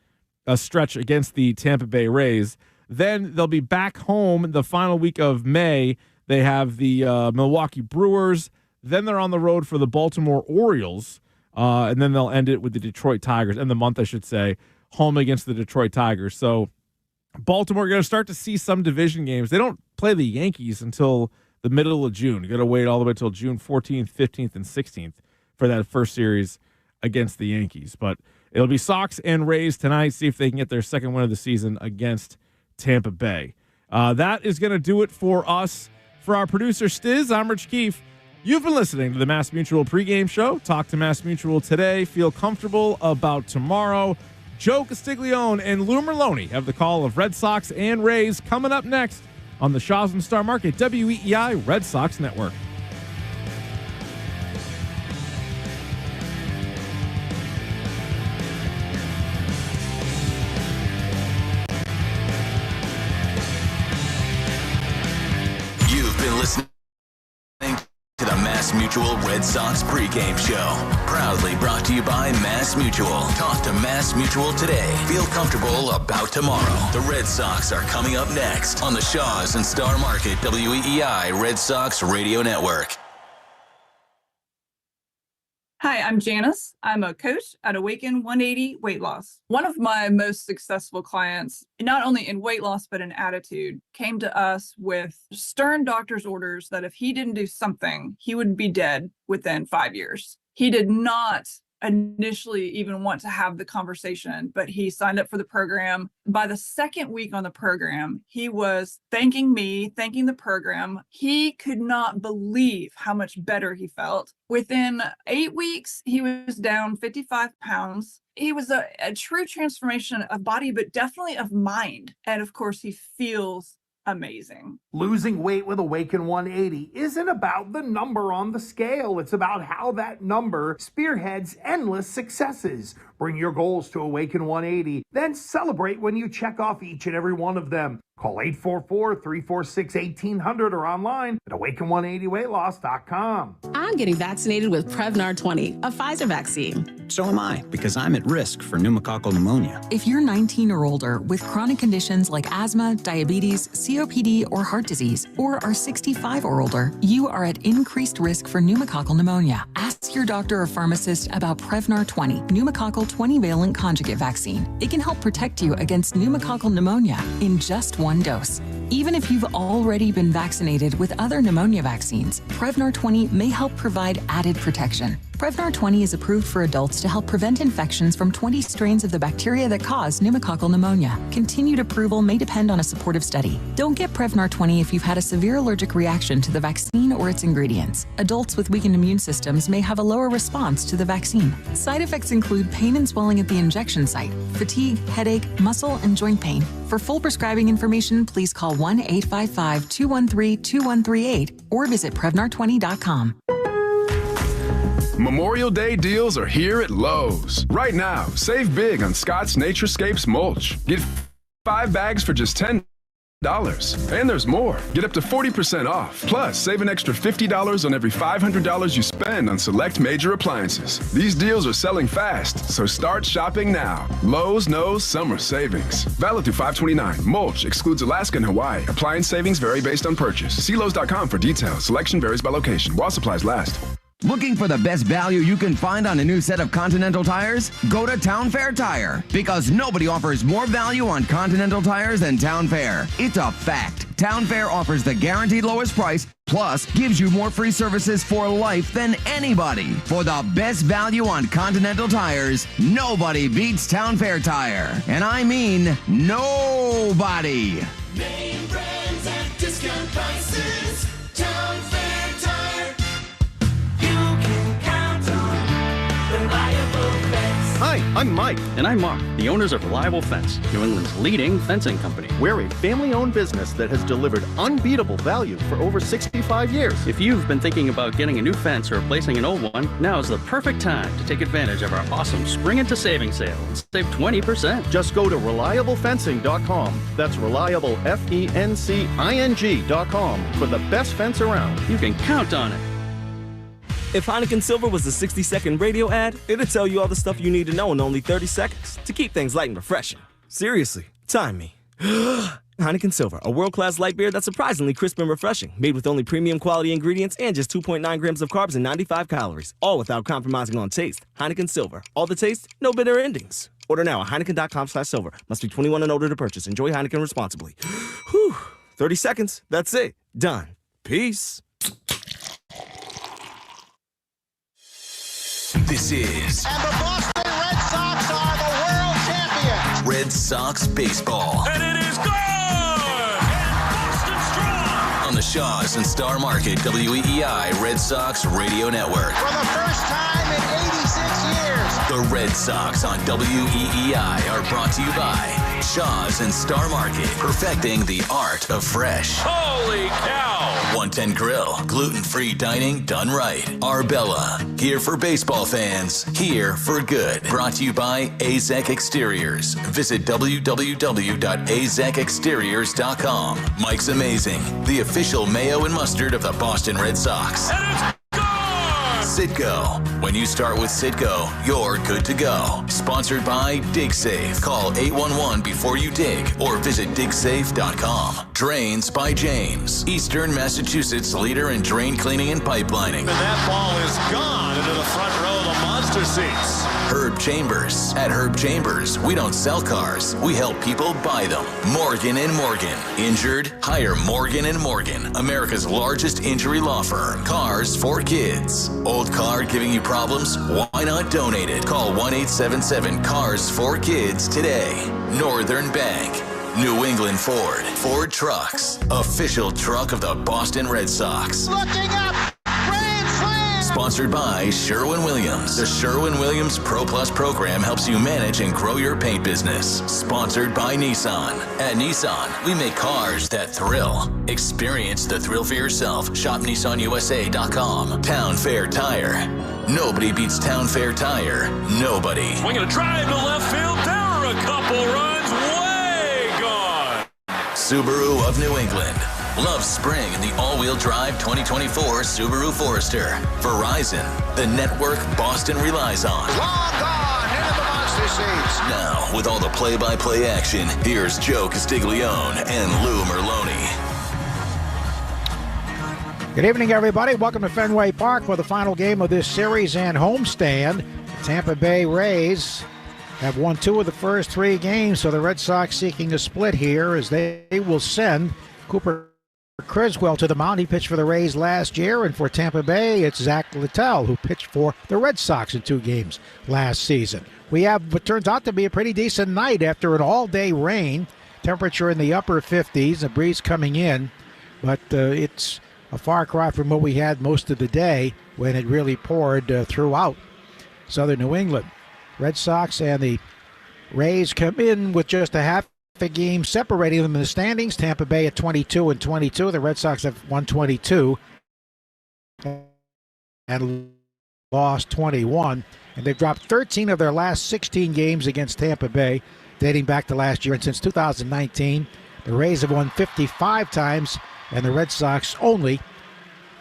a stretch against the Tampa Bay Rays. Then they'll be back home the final week of May. They have the Milwaukee Brewers. Then they're on the road for the Baltimore Orioles. And then they'll end it with the Detroit Tigers. End the month, I should say, home against the Detroit Tigers. So Baltimore, you're going to start to see some division games. They don't play the Yankees until the middle of June. You got to wait all the way until June 14th, 15th, and 16th for that first series against the Yankees. But it'll be Sox and Rays tonight. See if they can get their second win of the season against Tampa Bay. That is going to do it for us. For our producer, Stiz, I'm Rich Keefe. You've been listening to the Mass Mutual pregame show. Talk to Mass Mutual today. Feel comfortable about tomorrow. Joe Castiglione and Lou Merlone have the call of Red Sox and Rays coming up next on the Shaw's and Star Market WEEI Red Sox Network. You've been listening to the Mass Mutual Red Sox pregame show. Proudly brought to you by Mass Mutual. Talk to Mass Mutual today. Feel comfortable about tomorrow. The Red Sox are coming up next on the Shaw's and Star Market WEEI Red Sox Radio Network. Hi, I'm Janice. I'm a coach at Awaken 180 Weight Loss. One of my most successful clients, not only in weight loss, but in attitude, came to us with stern doctor's orders that if he didn't do something, he would be dead within 5 years. He did not initially even want to have the conversation, but he signed up for the program. By the second week on the program, he was thanking me, thanking the program. He could not believe how much better he felt. Within 8 weeks, he was down 55 pounds. He was a true transformation of body, but definitely of mind. And of course, he feels amazing. Losing weight with Awaken 180 isn't about the number on the scale. It's about how that number spearheads endless successes. Bring your goals to Awaken 180, then celebrate when you check off each and every one of them. Call 844-346-1800 or online at awaken180weightloss.com. I'm getting vaccinated with Prevnar 20, a Pfizer vaccine. So am I, because I'm at risk for pneumococcal pneumonia. If you're 19 or older with chronic conditions like asthma, diabetes, COPD, or heart disease, or are 65 or older, you are at increased risk for pneumococcal pneumonia. Ask your doctor or pharmacist about Prevnar 20, pneumococcal 20-valent conjugate vaccine. It can help protect you against pneumococcal pneumonia in just one dose. Even if you've already been vaccinated with other pneumonia vaccines, Prevnar 20 may help provide added protection. Prevnar 20 is approved for adults to help prevent infections from 20 strains of the bacteria that cause pneumococcal pneumonia. Continued approval may depend on a supportive study. Don't get Prevnar 20 if you've had a severe allergic reaction to the vaccine or its ingredients. Adults with weakened immune systems may have a lower response to the vaccine. Side effects include pain and swelling at the injection site, fatigue, headache, muscle, and joint pain. For full prescribing information, please call 1-855-213-2138 or visit Prevnar20.com. Memorial Day deals are here at Lowe's. Right now, save big on Scott's Naturescapes mulch. Get 5 bags for just $10. And there's more. Get up to 40% off. Plus, save an extra $50 on every $500 you spend on select major appliances. These deals are selling fast, so start shopping now. Lowe's knows summer savings. Valid through 5/29. Mulch excludes Alaska and Hawaii. Appliance savings vary based on purchase. See Lowe's.com for details. Selection varies by location. While supplies last. Looking for the best value you can find on a new set of Continental tires? Go to Town Fair Tire, because nobody offers more value on Continental tires than Town Fair. It's a fact. Town Fair offers the guaranteed lowest price, plus gives you more free services for life than anybody. For the best value on Continental tires, nobody beats Town Fair Tire. And I mean nobody. Name brands at discount prices. Town Fair Tire. Hi, I'm Mike. And I'm Mark, the owners of Reliable Fence, New England's leading fencing company. We're a family-owned business that has delivered unbeatable value for over 65 years. If you've been thinking about getting a new fence or replacing an old one, now's the perfect time to take advantage of our awesome Spring Into Savings sale and save 20%. Just go to reliablefencing.com. That's reliablefencing.com for the best fence around. You can count on it. If Heineken Silver was a 60-second radio ad, it'd tell you all the stuff you need to know in only 30 seconds to keep things light and refreshing. Seriously, time me. Heineken Silver, a world-class light beer that's surprisingly crisp and refreshing, made with only premium quality ingredients and just 2.9 grams of carbs and 95 calories, all without compromising on taste. Heineken Silver, all the taste, no bitter endings. Order now at Heineken.com/silver. Must be 21 and older to purchase. Enjoy Heineken responsibly. Whew, 30 seconds, that's it. Done. Peace. This is And the Boston Red Sox are the world champions. Red Sox baseball. And it is good! On the Shaws and Star Market WEEI Red Sox Radio Network. For the first time in 86 years. The Red Sox on WEEI are brought to you by Shaws and Star Market, perfecting the art of fresh. Holy cow! 110 Grill, gluten-free dining done right. Arbella, here for baseball fans, here for good. Brought to you by AZEK Exteriors. Visit www.azekexteriors.com. Mike's Amazing, the official mayo and mustard of the Boston Red Sox. Citgo. When you start with Citgo, you're good to go. Sponsored by DigSafe. Call 811 before you dig or visit digsafe.com. Drains by James. Eastern Massachusetts leader in drain cleaning and pipelining. And that ball is gone into the front row of the monster seats. Herb Chambers. At Herb Chambers, we don't sell cars. We help people buy them. Morgan & Morgan. Injured? Hire Morgan & Morgan. America's largest injury law firm. Cars for kids. Old car giving you problems? Why not donate it? Call 1-877-CARS-4-KIDS today. Northern Bank. New England Ford. Ford Trucks. Official truck of the Boston Red Sox. Looking up! Grand slam! Sponsored by Sherwin-Williams. The Sherwin-Williams Pro Plus program helps you manage and grow your paint business. Sponsored by Nissan. At Nissan, we make cars that thrill. Experience the thrill for yourself. Shop NissanUSA.com. Town Fair Tire. Nobody beats Town Fair Tire. Nobody. Swinging a drive to left field. There are a couple runs. Way gone. Subaru of New England. Love spring in the all-wheel drive 2024 Subaru Forester. Verizon, the network Boston relies on. Long gone into the monster seats. Now, with all the play-by-play action, here's Joe Castiglione and Lou Merloni. Good evening, everybody. Welcome to Fenway Park for the final game of this series and homestand. The Tampa Bay Rays have won 2 of the first 3 games, so the Red Sox seeking a split here as they will send Cooper Criswell to the mound. He pitched for the Rays last year, and for Tampa Bay, it's Zach Littell, who pitched for the Red Sox in 2 games last season. We have what turns out to be a pretty decent night after an all-day rain. Temperature in the upper 50s, a breeze coming in, but it's a far cry from what we had most of the day when it really poured throughout southern New England. Red Sox and the Rays come in with just a half a game separating them in the standings. Tampa Bay at 22-22. The Red Sox have won 22 and lost 21. And they've dropped 13 of their last 16 games against Tampa Bay, dating back to last year. And since 2019, the Rays have won 55 times and the Red Sox only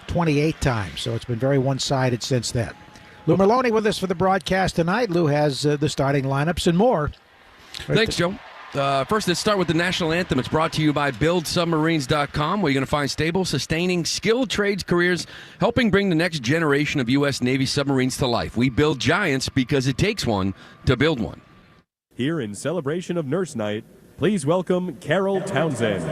28 times. So it's been very one-sided since then. Lou Merloni with us for the broadcast tonight. Lou has the starting lineups and more. Thanks, Joe. First, let's start with the national anthem. It's brought to you by BuildSubmarines.com, where you're going to find stable, sustaining, skilled trades careers, helping bring the next generation of U.S. Navy submarines to life. We build giants because it takes one to build one. Here in celebration of Nurse Night, please welcome Carol Townsend.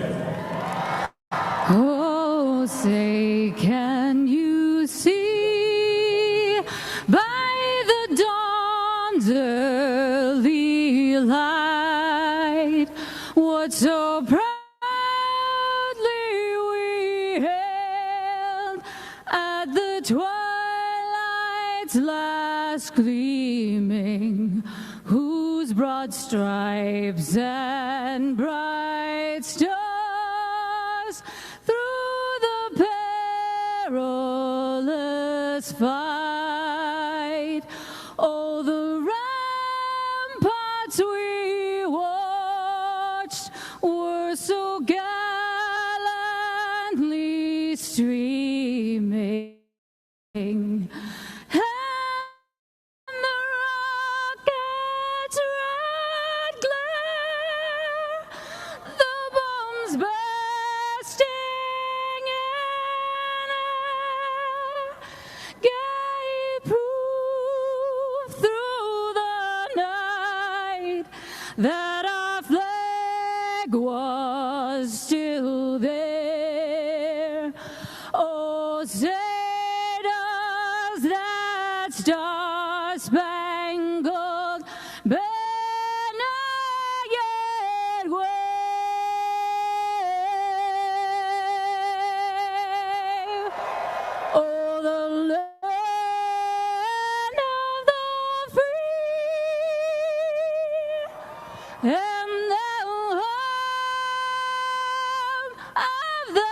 Oh, say, can you see by the dawn's early light what so proudly we hailed at the twilight's last gleaming, whose broad stripes and bright stars through the perilous fight, oh, the ramparts we watched were so gallantly streaming Oh, say does that star-spangled banner yet wave? Oh, the land of the free and the home of the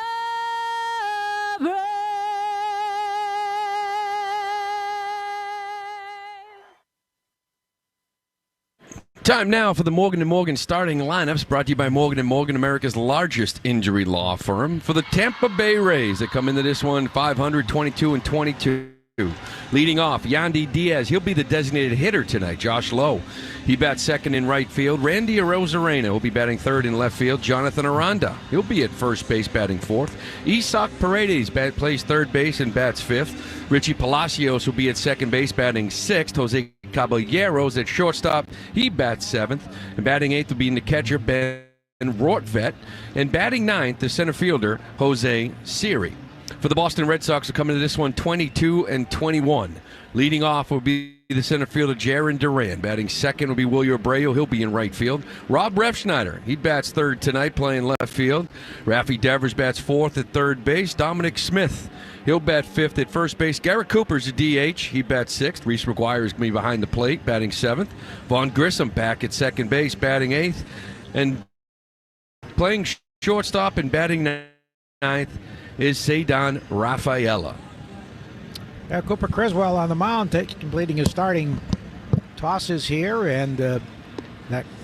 brave. Time now for the Morgan & Morgan starting lineups, brought to you by Morgan & Morgan, America's largest injury law firm. For the Tampa Bay Rays, that come into this one 522-22. Leading off, Yandy Diaz. He'll be the designated hitter tonight. Josh Lowe, he bats second in right field. Randy Arozarena will be batting third in left field. Jonathan Aranda, he'll be at first base batting fourth. Isak Paredes plays third base and bats fifth. Richie Palacios will be at second base batting sixth. Jose Caballeros at shortstop, he bats seventh. And batting eighth will be in the catcher, Ben Rortvedt. And batting ninth, the center fielder, Jose Siri. For the Boston Red Sox, who come into this one 22-21. Leading off will be the center fielder, Jarren Duran. Batting second will be Wilyer Abreu. He'll be in right field. Rob Refsnyder, he bats third tonight, playing left field. Raffy Devers bats fourth at third base. Dominic Smith, he'll bat fifth at first base. Garrett Cooper's a DH. He bats sixth. Reese McGuire is going to be behind the plate, batting seventh. Vaughn Grissom back at second base, batting eighth. And playing shortstop and batting ninth is Cedon Rafaela. Cooper Criswell on the mound, completing his starting tosses here, and that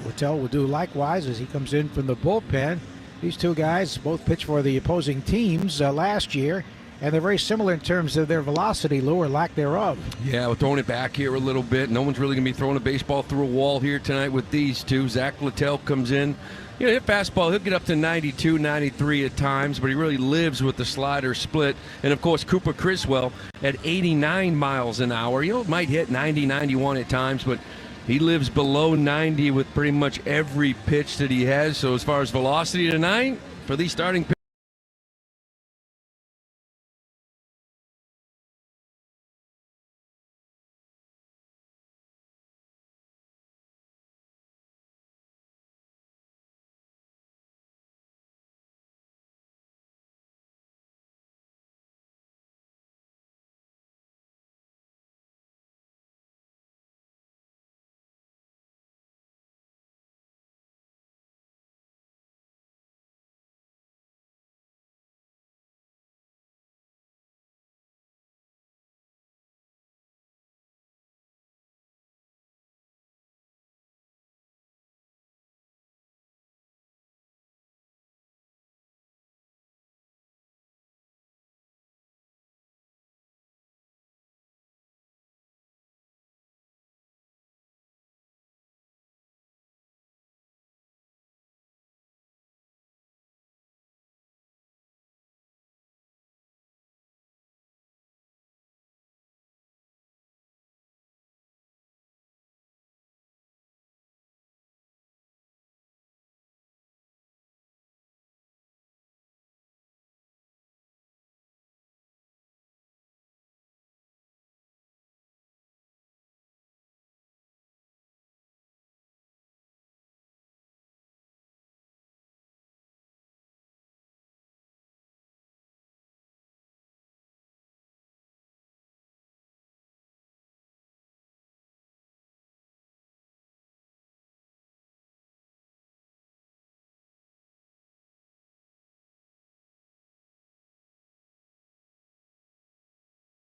Littell will do likewise as he comes in from the bullpen. These two guys both pitched for the opposing teams last year, and they're very similar in terms of their velocity, Lou, or lack thereof. Yeah, we're throwing it back here a little bit. No one's really going to be throwing a baseball through a wall here tonight with these two. Zach Littell comes in. You know, hit fastball, he'll get up to 92, 93 at times, but he really lives with the slider split. And, of course, Cooper Criswell at 89 miles an hour. You know, might hit 90, 91 at times, but he lives below 90 with pretty much every pitch that he has. So as far as velocity tonight, for these starting pitchers,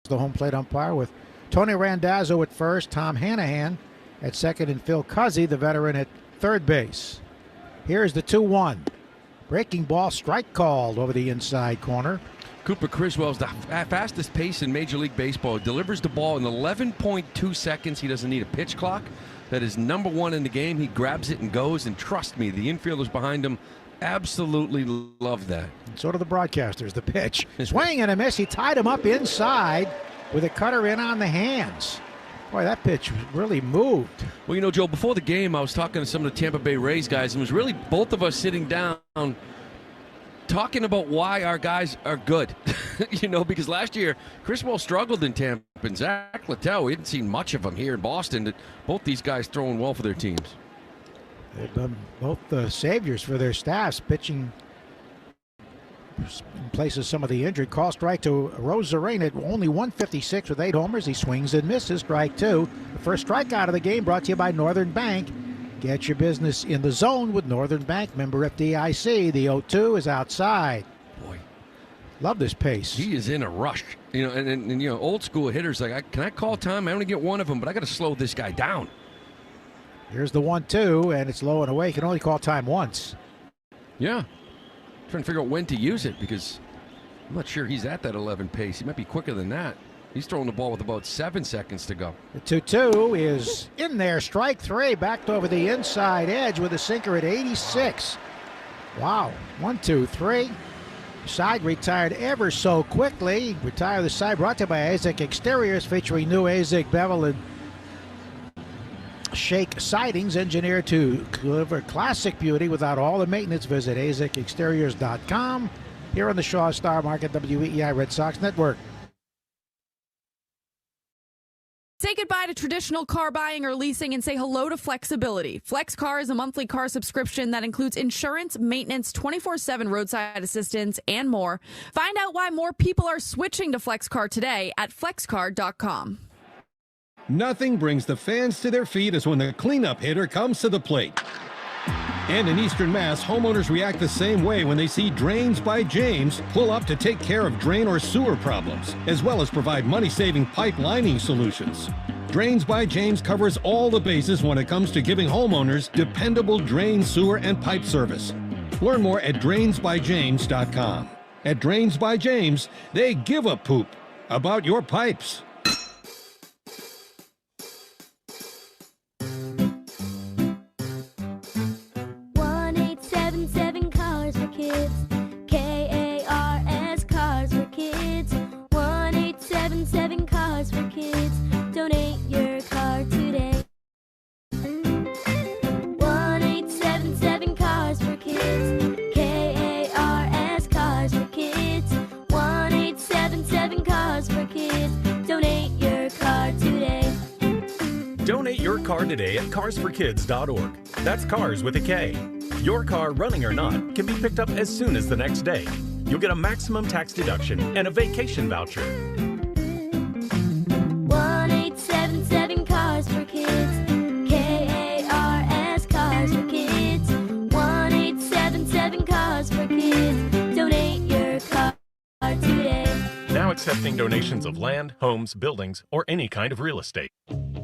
the home plate umpire with Tony Randazzo at first, Tom Hanahan at second, and Phil Cuzzy, the veteran, at third base. Here's the 2-1. Breaking ball, strike called over the inside corner. Cooper Criswell's the fastest pace in Major League Baseball. Delivers the ball in 11.2 seconds. He doesn't need a pitch clock. That is number one in the game. He grabs it and goes, and trust me, the infielders behind him absolutely love that. And so do the broadcasters. The pitch. Swing and a miss. He tied him up inside with a cutter in on the hands. Boy, that pitch really moved. Well, you know, Joe, before the game, I was talking to some of the Tampa Bay Rays guys, and it was really both of us sitting down talking about why our guys are good. Because last year, Chris Wall struggled in Tampa, and Zach Littell, we hadn't seen much of him here in Boston. Both these guys throwing well for their teams. They've been both the saviors for their staffs, pitching in place of some of the injured. Call strike to Rosarena, only 156 with 8 homers. He swings and misses. Strike 2. The first strikeout of the game brought to you by Northern Bank. Get your business in the zone with Northern Bank, member FDIC. The 0-2 is outside. Boy, love this pace. He is in a rush. And old school hitters like, can I call time? I only get one of them, but I got to slow this guy down. Here's the 1-2, and it's low and away. You can only call time once. Yeah. Trying to figure out when to use it because I'm not sure he's at that 11 pace. He might be quicker than that. He's throwing the ball with about 7 seconds to go. The 2-2 is in there. Strike 3, backed over the inside edge with a sinker at 86. Wow. 1, 2, 3. Side retired ever so quickly. Retire the side brought to you by AZEK Exteriors, featuring new AZEK bevel and shake sidings engineered to deliver classic beauty without all the maintenance. Visit azekexteriors.com. Here on the Shaw Star Market WEEI Red Sox Network. Say goodbye to traditional car buying or leasing and say hello to flexibility. FlexCar is a monthly car subscription that includes insurance, maintenance, 24/7 roadside assistance, and more. Find out why more people are switching to FlexCar today at flexcar.com. Nothing brings the fans to their feet as when the cleanup hitter comes to the plate. And in Eastern Mass, homeowners react the same way when they see Drains by James pull up to take care of drain or sewer problems, as well as provide money-saving pipe lining solutions. Drains by James covers all the bases when it comes to giving homeowners dependable drain, sewer, and pipe service. Learn more at drainsbyjames.com. At Drains by James, they give a poop about your pipes. 1-877 Cars for Kids. KARS Cars for Kids. 1-877 Cars for Kids. Donate your car today. 1-877 Cars for Kids. KARS Cars for Kids. 1-877 Cars for Kids. Donate your car today. Donate your car today at carsforkids.org. That's cars with a K. Your car, running or not, can be picked up as soon as the next day. You'll get a maximum tax deduction and a vacation voucher. 1-877 Cars for Kids. KARS Cars for Kids. 1-877 Cars for Kids. Donate your car today. Now accepting donations of land, homes, buildings, or any kind of real estate.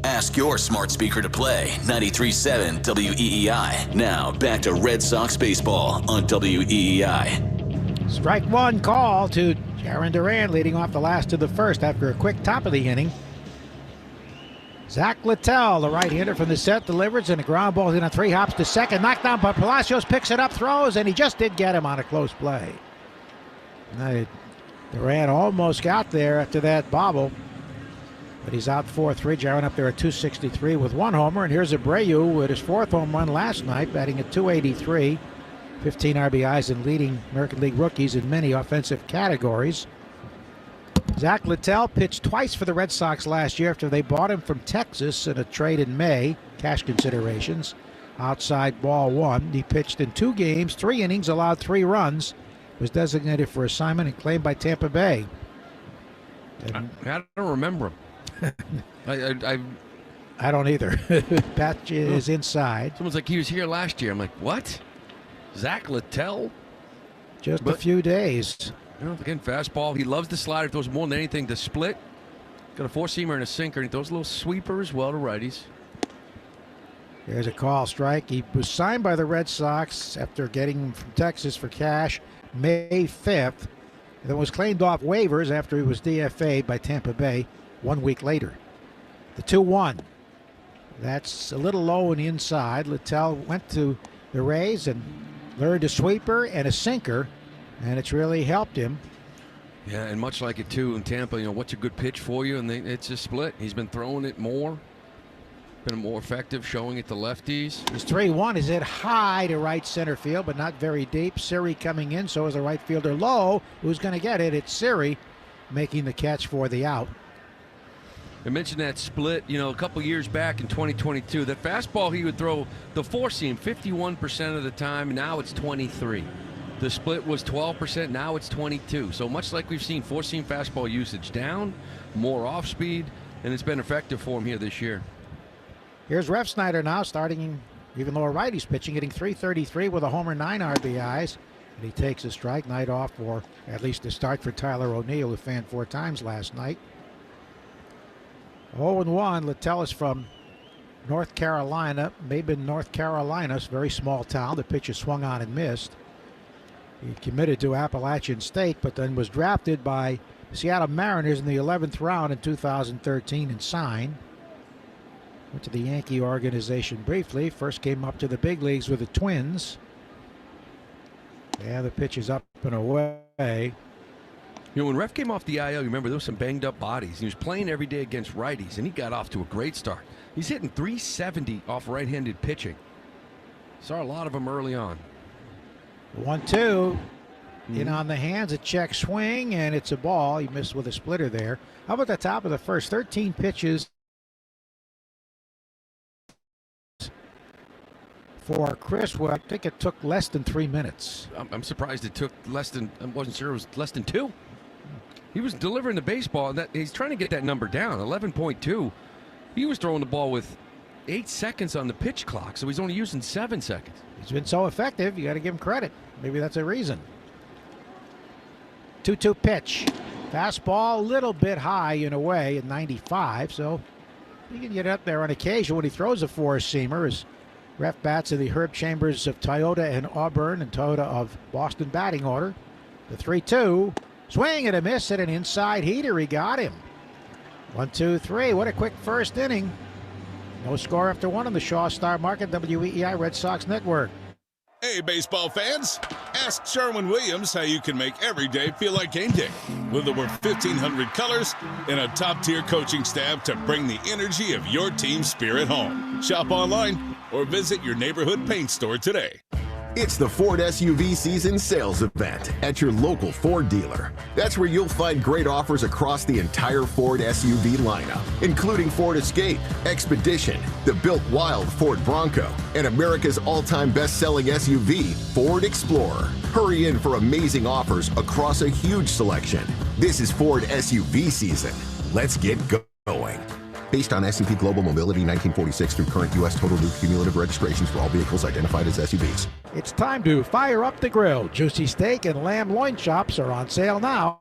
Ask your smart speaker to play 93.7 WEEI. Now back to Red Sox baseball on WEEI. Strike 1 call to Jaron Duran, leading off the last of the first after a quick top of the inning. Zach Littell, the right-hander from the set, delivers, and a ground ball in on 3 hops to second. Knocked down by Palacios, picks it up, throws, and he just did get him on a close play. Duran almost got there after that bobble, but he's out 4-3. Jaron up there at 263 with 1 homer. And here's Abreu with his 4th home run last night, batting at 283. 15 RBIs and leading American League rookies in many offensive categories. Zach Littell pitched twice for the Red Sox last year after they bought him from Texas in a trade in May, cash considerations. Outside ball 1. He pitched in 2 games, 3 innings, allowed 3 runs. Was designated for assignment and claimed by Tampa Bay. I don't remember him. I don't either. Pat is inside. Someone's like, he was here last year. I'm like, what? Zach Littell? Just a few days. Again, fastball. He loves the slider. Throws more than anything to split. Got a 4-seamer and a sinker. And he throws a little sweeper as well to righties. There's a call strike. He was signed by the Red Sox after getting him from Texas for cash May 5th. Then was claimed off waivers after he was DFA'd by Tampa Bay 1 week later. The 2-1. That's a little low on the inside. Littell went to the Rays and learned a sweeper and a sinker, and it's really helped him. Yeah, and much like it too in Tampa, what's a good pitch for you? And it's a split. He's been throwing it more. Been more effective showing it to lefties. It's 3-1. Is hit high to right center field, but not very deep. Siri coming in, so is the right fielder low. Who's going to get it? It's Siri making the catch for the out. I mentioned that split, a couple years back in 2022. That fastball he would throw the four-seam 51% of the time. Now it's 23. The split was 12%. Now it's 22. So much like we've seen four-seam fastball usage down, more off-speed, and it's been effective for him here this year. Here's Refsnyder now starting, even though a righty's pitching, hitting .333 with a homer, 9 RBIs. And he takes a strike. Night off for at least a start for Tyler O'Neill, who fanned 4 times last night. 0-1, Latellis from North Carolina, Mabin, North Carolina, very small town. The pitcher swung on and missed. He committed to Appalachian State, but then was drafted by Seattle Mariners in the 11th round in 2013 and signed. Went to the Yankee organization briefly. First came up to the big leagues with the Twins. Yeah, the pitch is up and away. When Ref came off the IL, you remember there was some banged up bodies. He was playing every day against righties, and he got off to a great start. He's hitting .370 off right-handed pitching. Saw a lot of them early on. 1-2. In on the hands, a check swing, and it's a ball. He missed with a splitter there. How about the top of the first? 13 pitches for Chris. Well, I think it took less than 3 minutes. I'm surprised it took less than, I wasn't sure it was less than 2. He was delivering the baseball, and he's trying to get that number down, 11.2. He was throwing the ball with 8 seconds on the pitch clock, so he's only using 7 seconds. He's been so effective, you got to give him credit. Maybe that's a reason. 2-2 pitch. Fastball, a little bit high in a way at 95, so he can get up there on occasion when he throws a four-seamer. His ref bats in the Herb Chambers of Toyota and Auburn and Toyota of Boston batting order. The 3-2. Swing and a miss at an inside heater. He got him. 1-2-3. What a quick first inning. No score after 1 on the Shaw Star Market WEEI Red Sox Network. Hey, baseball fans. Ask Sherwin-Williams how you can make every day feel like game day. With over 1,500 colors and a top-tier coaching staff to bring the energy of your team spirit home. Shop online or visit your neighborhood paint store today. It's the Ford SUV Season Sales Event at your local Ford dealer. That's where you'll find great offers across the entire Ford SUV lineup, including Ford Escape, Expedition, the Built Wild Ford Bronco, and America's all-time best-selling SUV, Ford Explorer. Hurry in for amazing offers across a huge selection. This is Ford SUV season. Let's get going. Based on S&P Global Mobility 1946 through current U.S. total new cumulative registrations for all vehicles identified as SUVs. It's time to fire up the grill. Juicy steak and lamb loin chops are on sale now.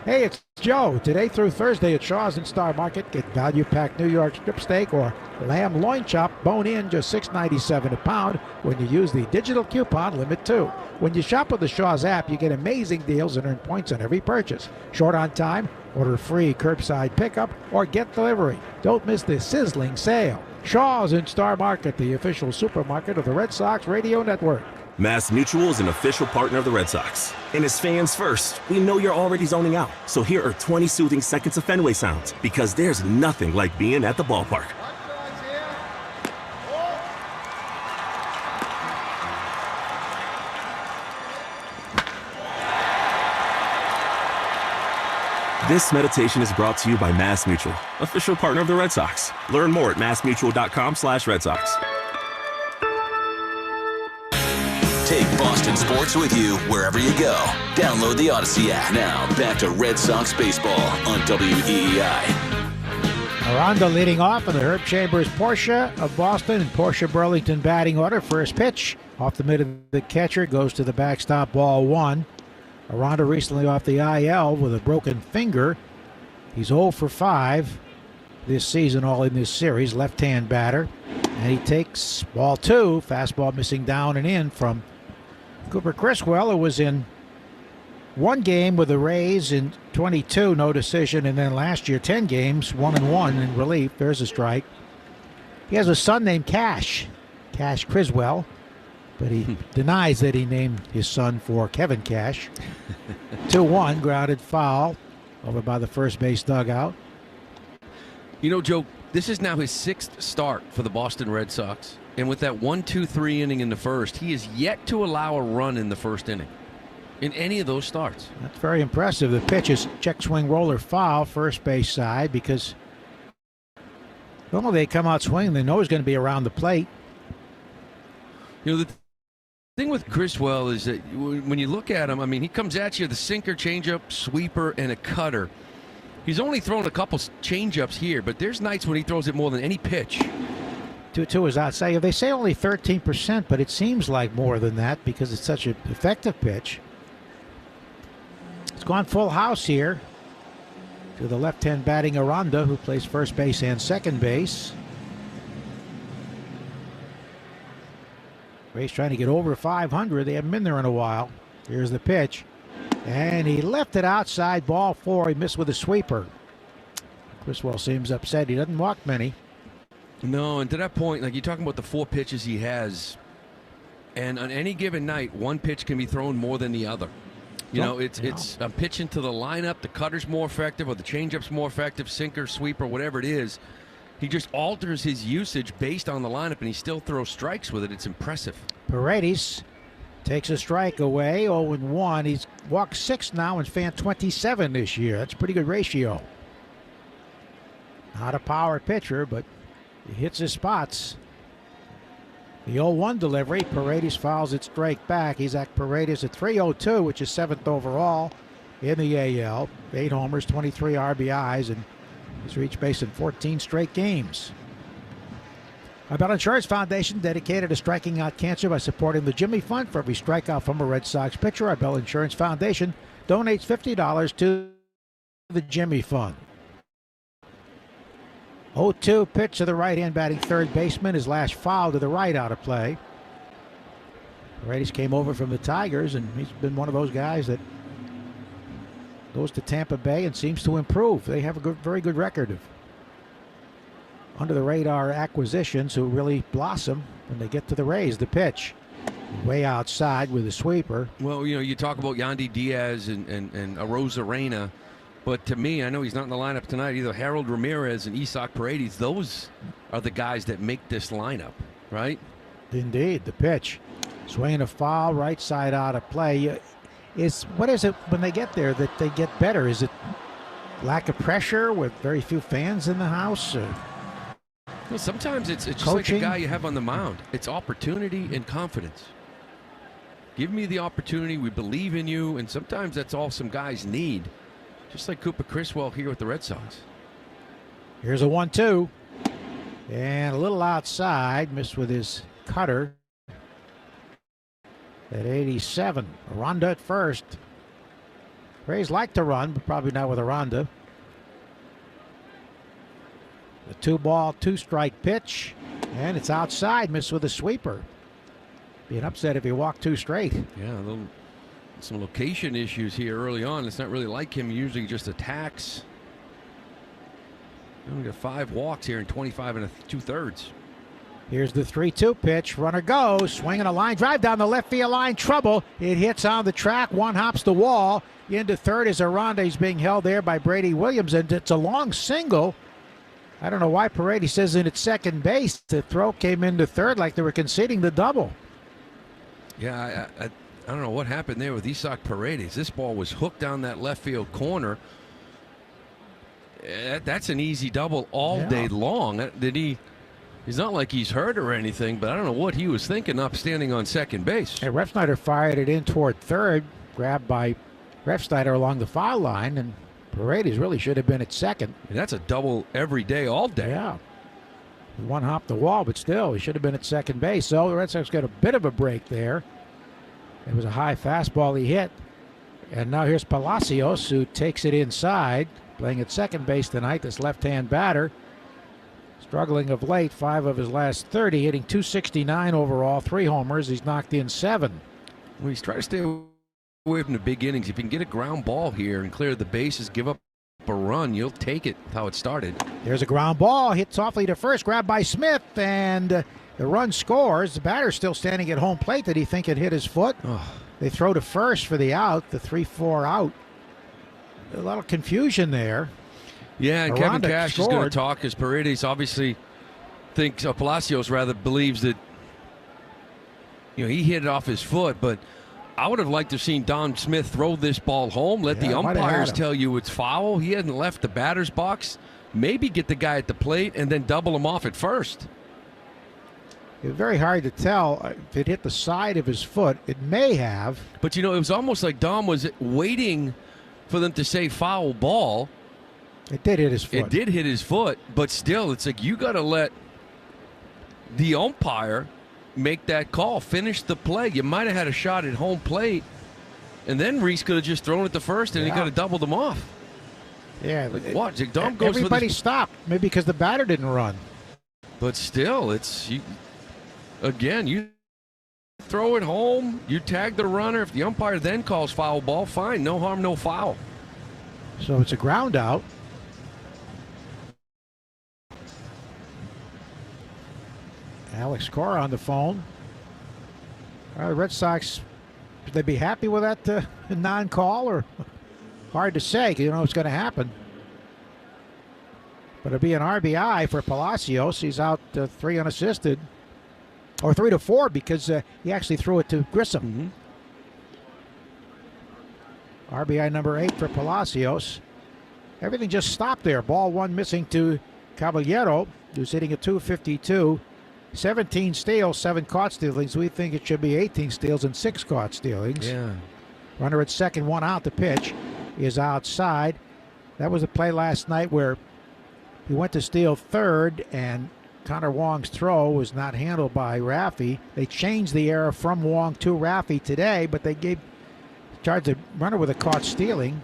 Hey, it's Joe. Today through Thursday at Shaw's and Star Market, get value-packed New York strip steak or lamb loin chop bone-in, just $6.97 a pound when you use the digital coupon Limit 2. When you shop with the Shaw's app, you get amazing deals and earn points on every purchase. Short on time, order free curbside pickup, or get delivery. Don't miss this sizzling sale. Shaw's and Star Market, the official supermarket of the Red Sox Radio Network. Mass Mutual is an official partner of the Red Sox. And as fans first, we know you're already zoning out. So here are 20 soothing seconds of Fenway sounds, because there's nothing like being at the ballpark. This meditation is brought to you by Mass Mutual, official partner of the Red Sox. Learn more at massmutual.com/Red Sox. Take Boston sports with you wherever you go. Download the Odyssey app. Now, back to Red Sox baseball on WEEI. Aranda leading off in the Herb Chambers Porsche of Boston and Porsche Burlington batting order. First pitch off the mid of the catcher, goes to the backstop, ball 1. Aranda recently off the IL with a broken finger. He's 0 for 5 this season, all in this series. Left-hand batter. And he takes ball 2. Fastball missing down and in from Cooper Criswell, who was in one game with the Rays in 22, no decision. And then last year, 10 games, 1-1 in relief. There's a strike. He has a son named Cash Criswell. But he denies that he named his son for Kevin Cash. 2-1, grounded foul over by the first base dugout. You know, Joe, This is now his 6th start for the Boston Red Sox. And with that 1-2-3 inning in the first, he is yet to allow a run in the first inning in any of those starts. That's very impressive. The pitch is check swing roller foul, first base side, because normally they come out swinging. They know he's going to be around the plate. You know, the thing with Criswell is that when you look at him, I mean, he comes at you, the sinker, changeup, sweeper, and a cutter. He's only thrown a couple changeups here, but there's nights when he throws it more than any pitch. 2-2 is outside. They say only 13%, but it seems like more than that because it's such an effective pitch. It's gone full house here to the left-hand batting Aranda, who plays first base and second base. Rays trying to get over 500. They haven't been there in a while. Here's the pitch. And he left it outside, ball 4. He missed with a sweeper. Criswell seems upset. He doesn't walk many. No, and to that point, like you're talking about the 4 pitches he has, and on any given night, one pitch can be thrown more than the other. You know, it's I'm pitching to the lineup, the cutter's more effective, or the changeup's more effective, sinker, sweeper, whatever it is. He just alters his usage based on the lineup, and he still throws strikes with it. It's impressive. Paredes takes a strike away, 0-1. He's walked 6 now and fanned 27 this year. That's a pretty good ratio. Not a power pitcher, but he hits his spots. The 0-1 delivery, Paredes fouls it straight back. Isaac Paredes at 302, which is 7th overall in the AL. 8 homers, 23 RBIs, and he's reached base in 14 straight games. Our Bell Insurance Foundation dedicated to striking out cancer by supporting the Jimmy Fund. For every strikeout from a Red Sox pitcher, our Bell Insurance Foundation donates $50 to the Jimmy Fund. 0-2 pitch to the right-hand batting third baseman. His last foul to the right out of play. Paredes came over from the Tigers, and he's been one of those guys that goes to Tampa Bay and seems to improve. They have a very good record of under-the-radar acquisitions who really blossom when they get to the Rays. The pitch way outside with a sweeper. Well, you know, you talk about Yandy Diaz and Arozarena, but to me, I know he's not in the lineup tonight either. Harold Ramirez and Isaac Paredes, those are the guys that make this lineup, right? Indeed. The pitch. Swinging a foul, right side out of play. What is it when they get there that they get better? Is it lack of pressure with very few fans in the house? Well, sometimes it's just coaching, like a guy you have on the mound. It's opportunity and confidence. Give me the opportunity. We believe in you. And sometimes that's all some guys need. Just like Cooper Criswell here with the Red Sox. Here's a 1-2. And a little outside. Missed with his cutter. At 87. Aranda at first. Rays like to run, but probably not with Aranda. The 2-ball, 2-strike pitch, and it's outside. Missed with a sweeper. Be an upset if he walked 2 straight. Yeah, some location issues here early on. It's not really like him. He usually just attacks. We got 5 walks here in 25 2/3. Here's the 3-2 pitch. Runner goes, swinging a line drive down the left field line. Trouble. It hits on the track. One hops the wall. Into third is Aranda. He's being held there by Brady Williams, and it's a long single. I don't know why Paredes isn't at second base. The throw came into third like they were conceding the double. Yeah, I don't know what happened there with Isaac Paredes. This ball was hooked down that left field corner. That's an easy double all day long. He's not like he's hurt or anything, but I don't know what he was thinking up standing on second base. And Refsnyder fired it in toward third, grabbed by Refsnyder along the foul line, and Paredes really should have been at second. And that's a double every day, all day. Yeah. One hopped the wall, but still, he should have been at second base. So the Red Sox got a bit of a break there. It was a high fastball he hit. And now here's Palacios, who takes it inside, playing at second base tonight, this left-hand batter. Struggling of late, 5 of his last 30, hitting .269 overall, 3 homers. He's knocked in 7. Well, he's trying to stay away from the big innings. If you can get a ground ball here and clear the bases, give up a run, you'll take it how it started. There's a ground ball, hit softly to first, grabbed by Smith, and the run scores. The batter's still standing at home plate. Did he think it hit his foot? Oh. They throw to first for the out, the 3-4 out. A lot of confusion there. Yeah, and Kevin Aranda Cash is going scored. to talk as Paredes obviously thinks, Palacios rather believes that, he hit it off his foot, but I would have liked to have seen Don Smith throw this ball home, let the might have had umpires him. tell you it's foul. He hadn't left the batter's box. Maybe get the guy at the plate and then double him off at first. It's very hard to tell if it hit the side of his foot. It may have. But, it was almost like Dom was waiting for them to say foul ball. It did hit his foot. It did hit his foot, but still, it's like you got to let the umpire make that call, finish the play. You might have had a shot at home plate, and then Reese could have just thrown it to first, and he could have doubled them off. Yeah. Like, what? Dom goes Everybody for this. stopped, maybe because the batter didn't run. But still, you throw it home, you tag the runner. If the umpire then calls foul ball, fine. No harm, no foul. So it's a ground out. Alex Cora on the phone. The Red Sox, should they be happy with that non-call, or hard to say? 'Cause you know what's going to happen. But it'll be an RBI for Palacios. He's out 3 unassisted, or 3 to 4 because he actually threw it to Grissom. RBI number 8 for Palacios. Everything just stopped there. Ball 1 missing to Caballero, who's hitting a .252. 17 steals, 7 caught stealings. We think it should be 18 steals and 6 caught stealings. Yeah. Runner at second, 1 out. The pitch is outside. That was a play last night where he went to steal third, and Connor Wong's throw was not handled by Raffy. They changed the error from Wong to Raffy today, but they charged the runner with a caught stealing.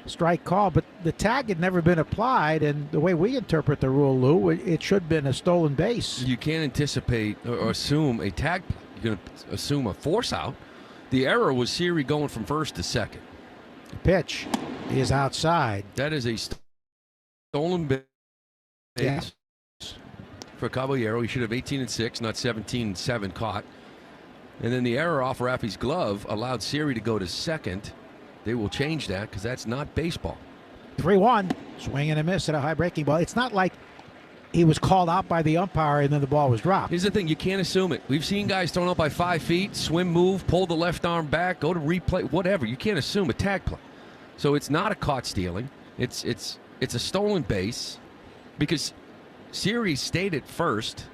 Strike call, but the tag had never been applied, and the way we interpret the rule, Lou, it should have been a stolen base. You can't anticipate or assume a tag. You're going to assume a force out. The error was Siri going from first to second. The pitch is outside. That is a stolen base for Caballero. He should have 18 and 6, not 17 and 7 caught. And then the error off Raffy's glove allowed Siri to go to second. They will change that because that's not baseball. 3-1, swing and a miss at a high breaking ball. It's not like he was called out by the umpire and then the ball was dropped. Here's the thing, you can't assume it. We've seen guys thrown up by 5 feet, swim move, pull the left arm back, go to replay, whatever. You can't assume a tag play. So it's not a caught stealing. It's a stolen base because Siri stayed at first.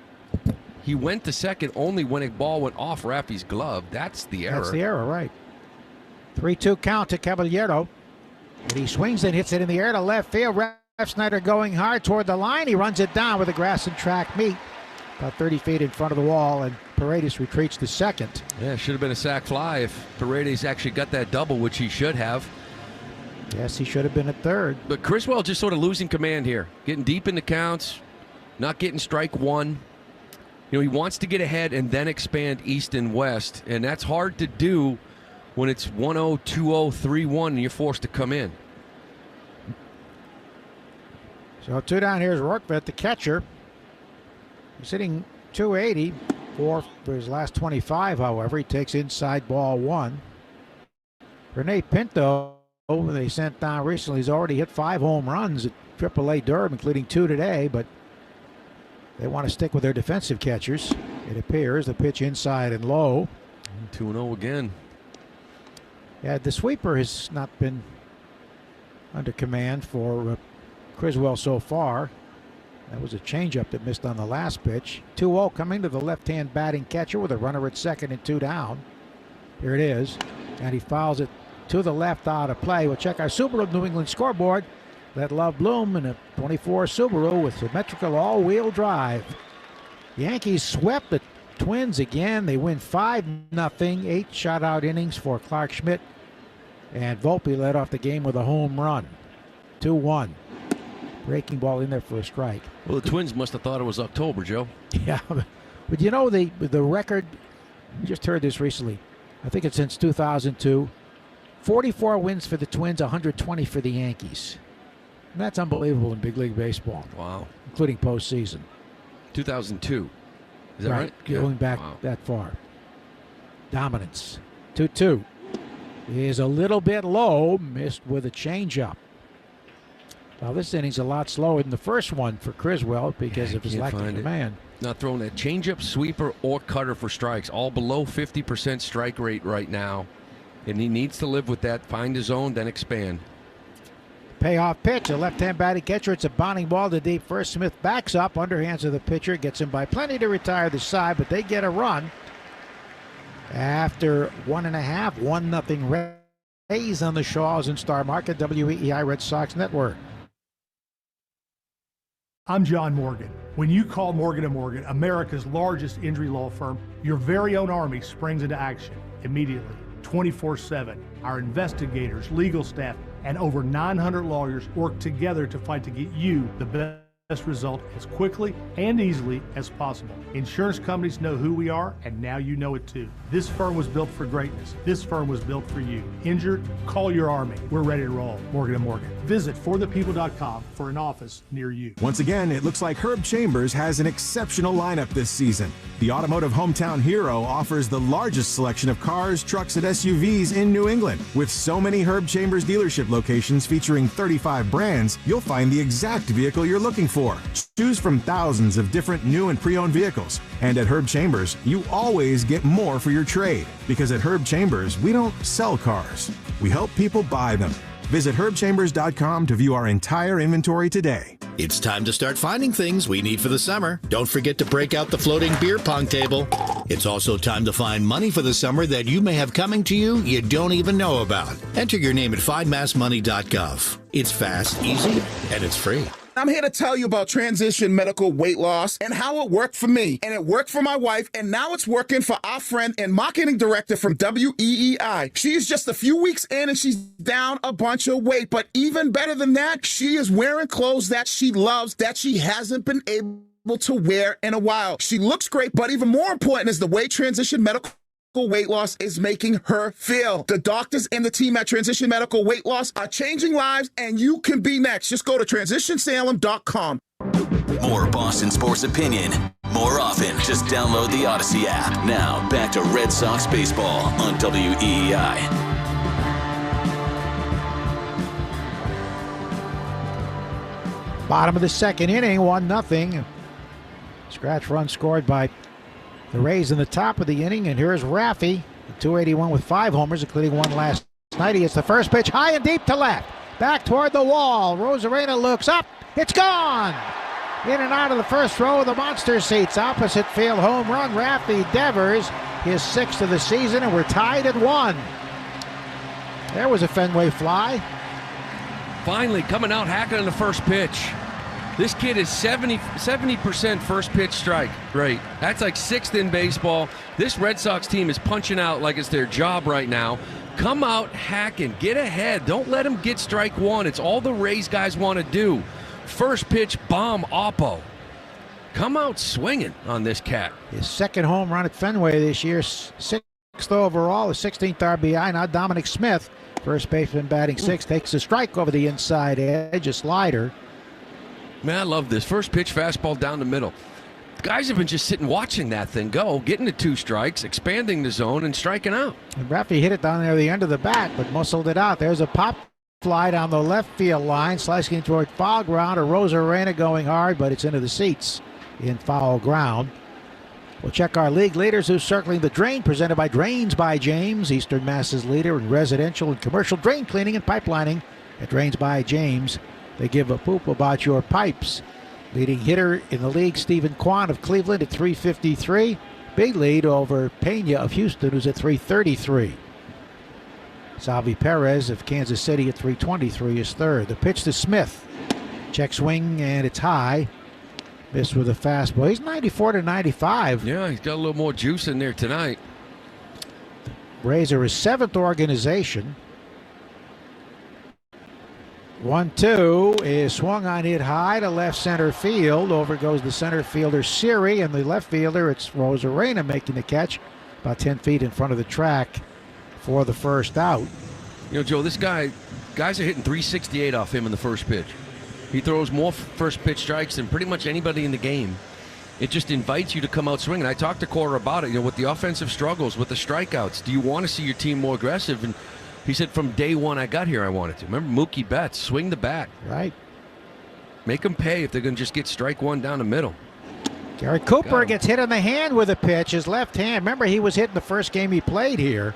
He went to second only when a ball went off Raffy's glove. That's the error. That's the error, right. 3-2 count to Caballero. And he swings and hits it in the air to left field. Snyder going hard toward the line. He runs it down with a grass and track meet. About 30 feet in front of the wall, and Paredes retreats to second. Yeah, should have been a sac fly if Paredes actually got that double, which he should have. Yes, he should have been at third. But Criswell just sort of losing command here. Getting deep in the counts, not getting strike one. He wants to get ahead and then expand east and west, and that's hard to do when it's 1-0, 2-0, 3-1, and you're forced to come in. So 2 down. Here's Rorkvet, the catcher. He's hitting .280 for his last 25, however. He takes inside ball 1. Rene Pinto, they sent down recently, he's already hit 5 home runs at AAA Durham, including 2 today, but they want to stick with their defensive catchers. It appears the pitch inside and low. 2-0 again. Yeah, the sweeper has not been under command for Criswell so far. That was a changeup that missed on the last pitch. 2-0 coming to the left-hand batting catcher with a runner at second and 2 down. Here it is, and he fouls it to the left out of play. We'll check our Subaru New England scoreboard. Let love bloom in a 24 Subaru with symmetrical all-wheel drive. Yankees swept the Twins again. They win 5-0. 8 shutout innings for Clark Schmidt. And Volpe led off the game with a home run. 2-1. Breaking ball in there for a strike. Well, the Twins must have thought it was October, Joe. Yeah, but you know the record, you just heard this recently. I think it's since 2002. 44 wins for the Twins, 120 for the Yankees. And that's unbelievable in big league baseball. Wow. Including postseason. 2002. Is that right? Going back that far. Dominance. 2-2. Is a little bit low, missed with a changeup. Well, this inning's a lot slower than the first one for Criswell because of his lack of command. Not throwing that changeup, sweeper, or cutter for strikes. All below 50% strike rate right now. And he needs to live with that. Find his zone, then expand. Payoff pitch, a left-hand batting catcher. It's a bounding ball to deep first. Smith backs up, underhands of the pitcher, gets him by plenty to retire the side, but they get a run. After 1.5, 1-0 Rays on the Shaws and Star Market, WEEI Red Sox Network. I'm John Morgan. When you call Morgan & Morgan, America's largest injury law firm, your very own army springs into action immediately, 24/7. Our investigators, legal staff, and over 900 lawyers work together to fight to get you the best result as quickly and easily as possible. Insurance companies know who we are, and now you know it too. This firm was built for greatness. This firm was built for you. Injured? Call your army. We're ready to roll. Morgan & Morgan. Visit forthepeople.com for an office near you. Once again, it looks like Herb Chambers has an exceptional lineup this season. The automotive hometown hero offers the largest selection of cars, trucks, and SUVs in New England. With so many Herb Chambers dealership locations featuring 35 brands, you'll find the exact vehicle you're looking for. Choose from thousands of different new and pre-owned vehicles. And at Herb Chambers, you always get more for your trade. Because at Herb Chambers, we don't sell cars. We help people buy them. Visit herbchambers.com to view our entire inventory today. It's time to start finding things we need for the summer. Don't forget to break out the floating beer pong table. It's also time to find money for the summer that you may have coming to you don't even know about. Enter your name at findmassmoney.gov. It's fast, easy, and it's free. I'm here to tell you about Transition Medical Weight Loss and how it worked for me. And it worked for my wife, and now it's working for our friend and marketing director from WEEI. She's just a few weeks in and she's down a bunch of weight. But even better than that, she is wearing clothes that she loves, that she hasn't been able to wear in a while. She looks great, but even more important is the way Transition Medical Weight Loss is making her feel. The doctors and the team at Transition Medical Weight Loss are changing lives, and you can be next. Just go to transitionsalem.com. More Boston sports opinion, more often. Just download the Odyssey app. Now, back to Red Sox baseball on WEEI. Bottom of the second inning, 1-0. Scratch run scored by the Rays in the top of the inning, and here's Raffy, 281 with 5 homers, including one last night. He hits the first pitch high and deep to left. Back toward the wall. Rosarena looks up. It's gone! In and out of the first row of the monster seats. Opposite field home run. Raffy Devers, his 6th of the season, and we're tied at 1. There was a Fenway fly. Finally coming out hacking on the first pitch. This kid is 70% first pitch strike rate. That's like 6th in baseball. This Red Sox team is punching out like it's their job right now. Come out hacking. Get ahead. Don't let them get strike one. It's all the Rays guys want to do. First pitch bomb Oppo. Come out swinging on this cat. His 2nd home run at Fenway this year. 6th overall, the 16th RBI. Now Dominic Smith, first baseman batting 6th, takes a strike over the inside edge, a slider. Man, I love this. First pitch fastball down the middle. The guys have been just sitting watching that thing go, getting the 2 strikes, expanding the zone, and striking out. And Raffy hit it down there at the end of the bat, but muscled it out. There's a pop fly down the left field line, slicing toward foul ground. A Rosarena going hard, but it's into the seats in foul ground. We'll check our league leaders who's circling the drain, presented by Drains by James, Eastern Mass's leader in residential and commercial drain cleaning and pipelining at Drains by James. They give a poop about your pipes. Leading hitter in the league, Stephen Kwan of Cleveland at 353. Big lead over Pena of Houston, who's at 333. Salvi Perez of Kansas City at 323 is 3rd. The pitch to Smith. Check swing, and it's high. Missed with a fastball. He's 94-95. Yeah, he's got a little more juice in there tonight. Rays are his 7th organization. 1-2 is swung on, hit high to left center field. Over goes the center fielder Siri, and the left fielder, it's Rosarena making the catch about 10 feet in front of the track for the first out. You know, Joe, this guys are hitting 368 off him in the first pitch. He throws more first pitch strikes than pretty much anybody in the game. It just invites you to come out swinging. I talked to Cora about it, you know, with the offensive struggles, with the strikeouts. Do you want to see your team more aggressive? And he said from day one I got here I wanted to. Remember Mookie Betts, swing the bat. Right. Make them pay if they're going to just get strike one down the middle. Gary Cooper gets hit in the hand with a pitch. His left hand. Remember, he was hit in the first game he played here.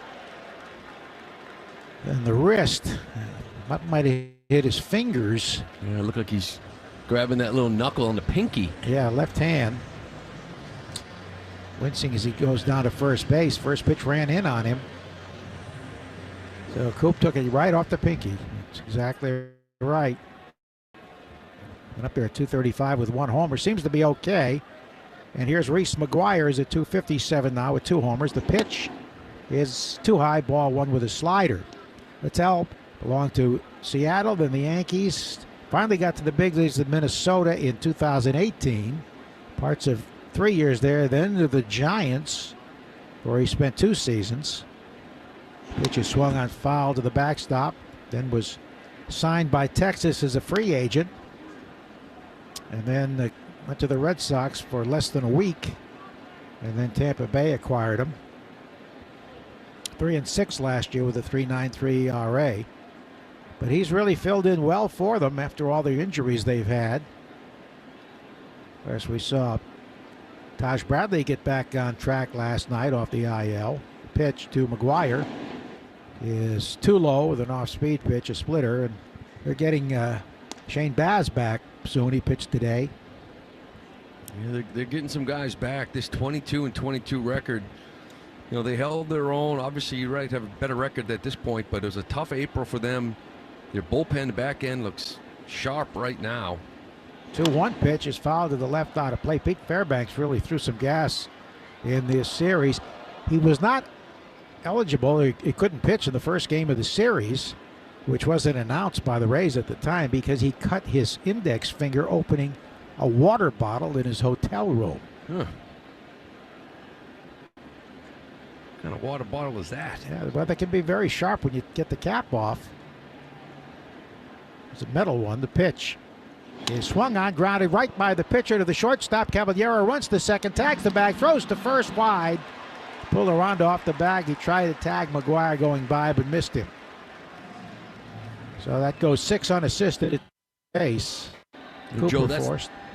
And the wrist. Might have hit his fingers. Yeah, it looked like he's grabbing that little knuckle on the pinky. Yeah, left hand. Wincing as he goes down to first base. First pitch ran in on him. So Coop took it right off the pinky. That's exactly right. Went up there at 235 with 1 homer. Seems to be okay. And here's Reese McGuire is at 257 now with 2 homers. The pitch is too high, ball 1 with a slider. Littell belonged to Seattle, then the Yankees. Finally got to the big leagues in Minnesota in 2018. Parts of 3 years there, then to the Giants, where he spent 2 seasons. Pitch is swung on foul to the backstop, then was signed by Texas as a free agent. And then went to the Red Sox for less than a week. And then Tampa Bay acquired him. 3-6 last year with a 3.93 ERA. But he's really filled in well for them after all the injuries they've had. Of course, we saw Taj Bradley get back on track last night off the IL. The pitch to McGuire is too low with an off-speed pitch, a splitter. And they're getting Shane Baz back soon. He pitched today. Yeah, they're getting some guys back. This 22-22 record, you know, they held their own. Obviously, you're right, have a better record at this point, but it was a tough April for them. Their bullpen back end looks sharp right now. 2-1 pitch is fouled to the left out of play. Pete Fairbanks really threw some gas in this series. He was not eligible. He couldn't pitch in the first game of the series, which wasn't announced by the Rays at the time because he cut his index finger opening a water bottle in his hotel room. Huh. What kind of water bottle is that? Yeah, well, they can be very sharp when you get the cap off. It's a metal one. The pitch is swung on, grounded right by the pitcher to the shortstop. Caballero runs to second, tags the bag, throws to first wide. Pulled Aranda off the bag. He tried to tag McGuire going by, but missed him. So that goes 6 unassisted at base. Joe,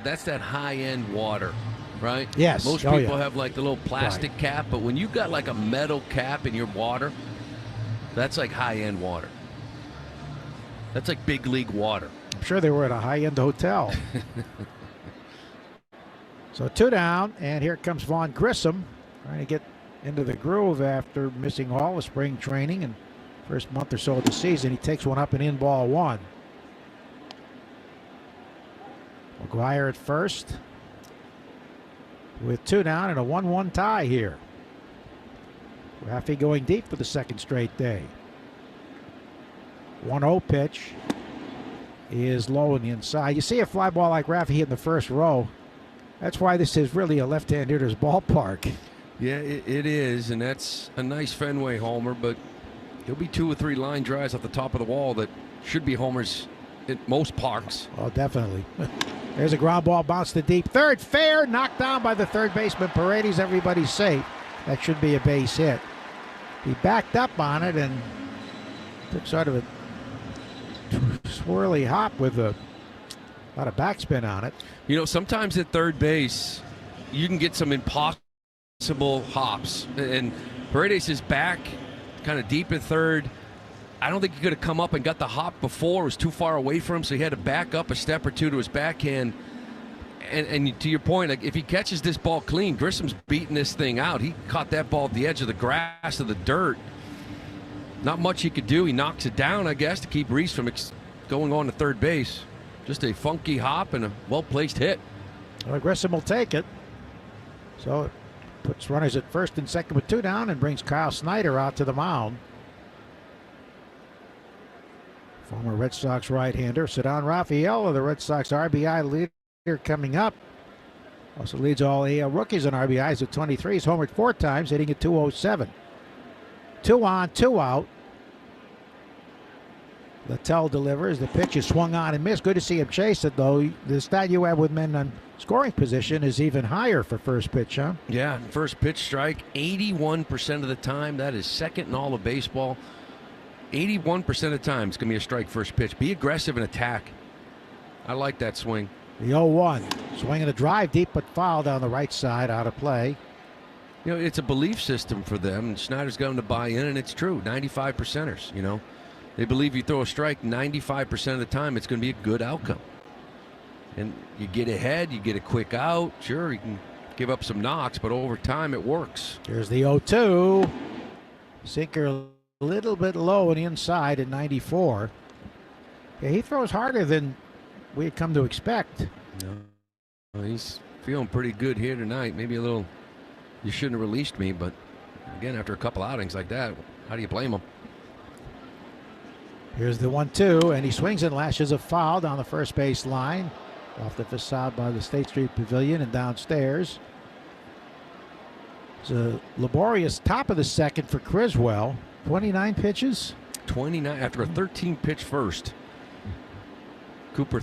that's that high-end water, right? Yes. Most people have like the little plastic cap, but when you've got like a metal cap in your water, that's like high-end water. That's like big league water. I'm sure they were at a high-end hotel. So 2 down, and here comes Vaughn Grissom trying to get into the groove after missing all of spring training and first month or so of the season. He takes one up and in, ball 1. McGuire at first with 2 down and a 1-1 tie here. Raffy going deep for the second straight day. 1-0 pitch is low on the inside. You see a fly ball like Raffy hit in the first row. That's why this is really a left-hand hitter's ballpark. Yeah, it is, and that's a nice Fenway homer, but there'll be 2 or 3 line drives off the top of the wall that should be homers at most parks. Oh, definitely. There's a ground ball bounced to deep third. Fair, knocked down by the third baseman. Paredes, everybody's safe. That should be a base hit. He backed up on it and took sort of a swirly hop with a lot of backspin on it. You know, sometimes at third base, you can get some impossible hops. And Paredes is back kind of deep in third. I don't think he could have come up and got the hop before. It was too far away from him, so he had to back up a step or 2 to his backhand. And to your point, like if he catches this ball clean, Grissom's beating this thing out. He caught that ball at the edge of the grass, of the dirt. Not much he could do. He knocks it down, I guess, to keep Reese from going on to third base. Just a funky hop and a well-placed hit. Well, Grissom will take it. So it puts runners at first and second with 2 down and brings Kyle Snyder out to the mound. Former Red Sox right-hander Ceddanne Rafael, the Red Sox RBI leader coming up. Also leads all AL rookies in RBIs at 23. He's homered 4 times, hitting at 207. 2 on, 2 out. Littell delivers. The pitch is swung on and missed. Good to see him chase it, though. The stat you have with men on scoring position is even higher for first pitch, huh? Yeah, first pitch strike, 81% of the time. That is second in all of baseball. 81% of the time it's going to be a strike first pitch. Be aggressive and attack. I like that swing. The 0-1. Swinging a drive deep, but foul down the right side, out of play. You know, it's a belief system for them, and Snyder's got them to buy in, and it's true. 95%ers, you know. They believe you throw a strike 95% of the time, it's going to be a good outcome. And you get ahead, you get a quick out. Sure, you can give up some knocks, but over time it works. Here's the 0-2. Sinker a little bit low and inside at 94. Yeah, he throws harder than we had come to expect. No. Well, he's feeling pretty good here tonight. Maybe a little, you shouldn't have released me, but again, after a couple outings like that, how do you blame him? Here's the 1-2, and he swings and lashes a foul down the first base line, off the facade by the State Street Pavilion and downstairs. It's a laborious top of the second for Criswell. 29 pitches? 29 after a 13-pitch first. Cooper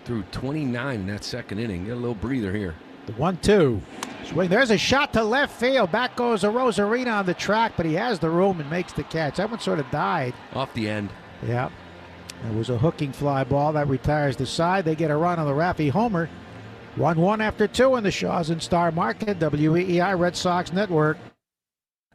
threw 29 in that second inning. Get a little breather here. The 1-2. Swing. There's a shot to left field. Back goes a Rosarina on the track, but he has the room and makes the catch. That one sort of died. Off the end. Yeah. It was a hooking fly ball that retires the side. They get a run on the Raffy homer. 1-1 after 2 in the Shaws and Star Market, WEEI Red Sox Network.